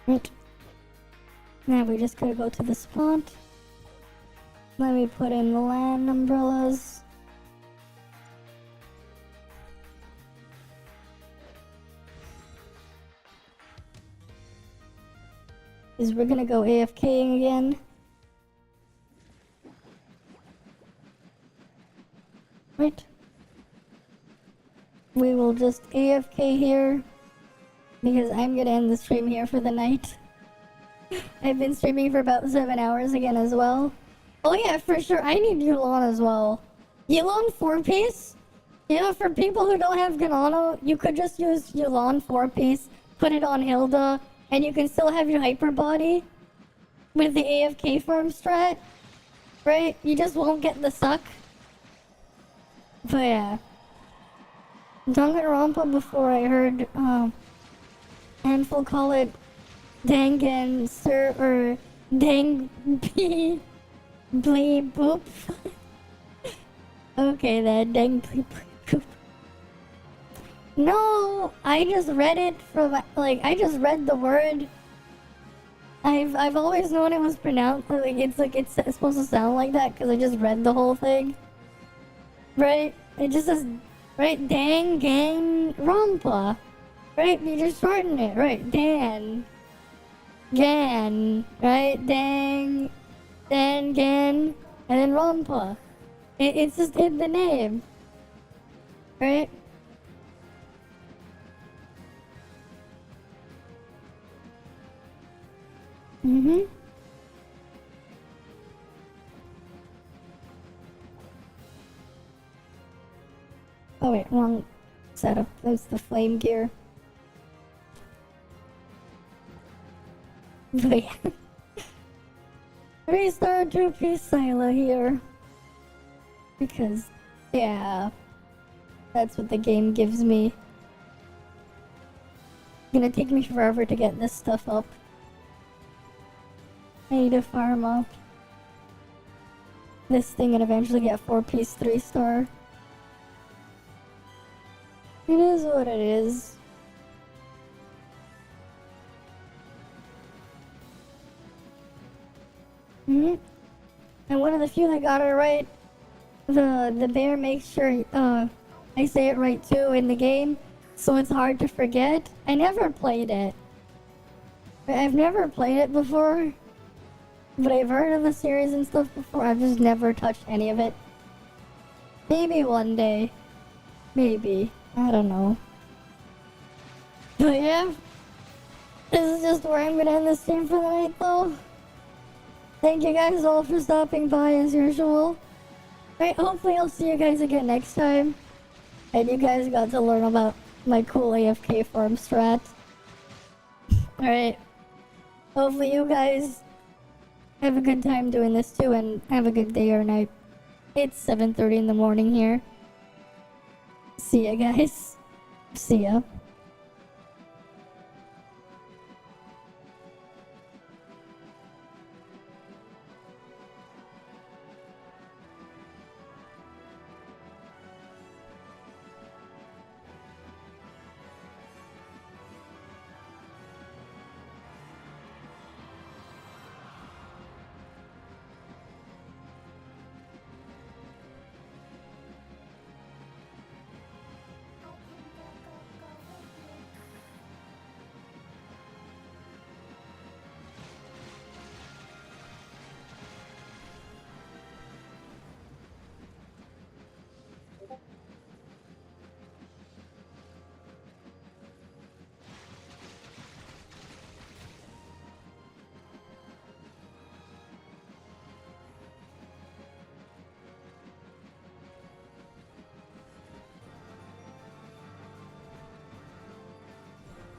Right. Now we just gotta go to the spot. Let me put in the land umbrellas. Because we're gonna go AFKing again. Right. We will just AFK here. Because I'm gonna end the stream here for the night. I've been streaming for about 7 hours again as well. Oh yeah, for sure, I need Yulon as well. Yulon 4-piece? Yeah, for people who don't have Ganano, you could just use Yulon 4-piece, put it on Hilda, and you can still have your hyper body with the AFK farm strat. Right? You just won't get the suck. But yeah. Danganronpa before I heard, Handful call it Dangan Sir or Dang Blee Boop. Okay then, Dang Blee Boop. No, I just read it from I just read the word. I've always known it was pronounced it's supposed to sound like that because I just read the whole thing. Right? It just says right Dangan Rompa. Right, you just shorten it, right? Dan. Gan. Right? Dang. Dan, Gan. And then Rompa. It's just in the name. Right? Mm-hmm. Oh wait, wrong setup. That's the flame gear. But yeah. 3-star 2-piece Scylla here. Because, yeah. That's what the game gives me. It's gonna take me forever to get this stuff up. I need to farm up this thing and eventually get 4-piece 3-star. It is what it is. And one of the few that got it right, the bear makes sure I say it right too in the game, so it's hard to forget. I never played it. I've never played it before, but I've heard of the series and stuff before. I've just never touched any of it. Maybe one day. Maybe. I don't know. But yeah, this is just where I'm gonna end the stream for the night though. Thank you guys all for stopping by as usual. Right, hopefully I'll see you guys again next time. And you guys got to learn about my cool AFK farm strat. Alright. Hopefully you guys have a good time doing this too and have a good day or night. It's 7:30 in the morning here. See ya guys. See ya.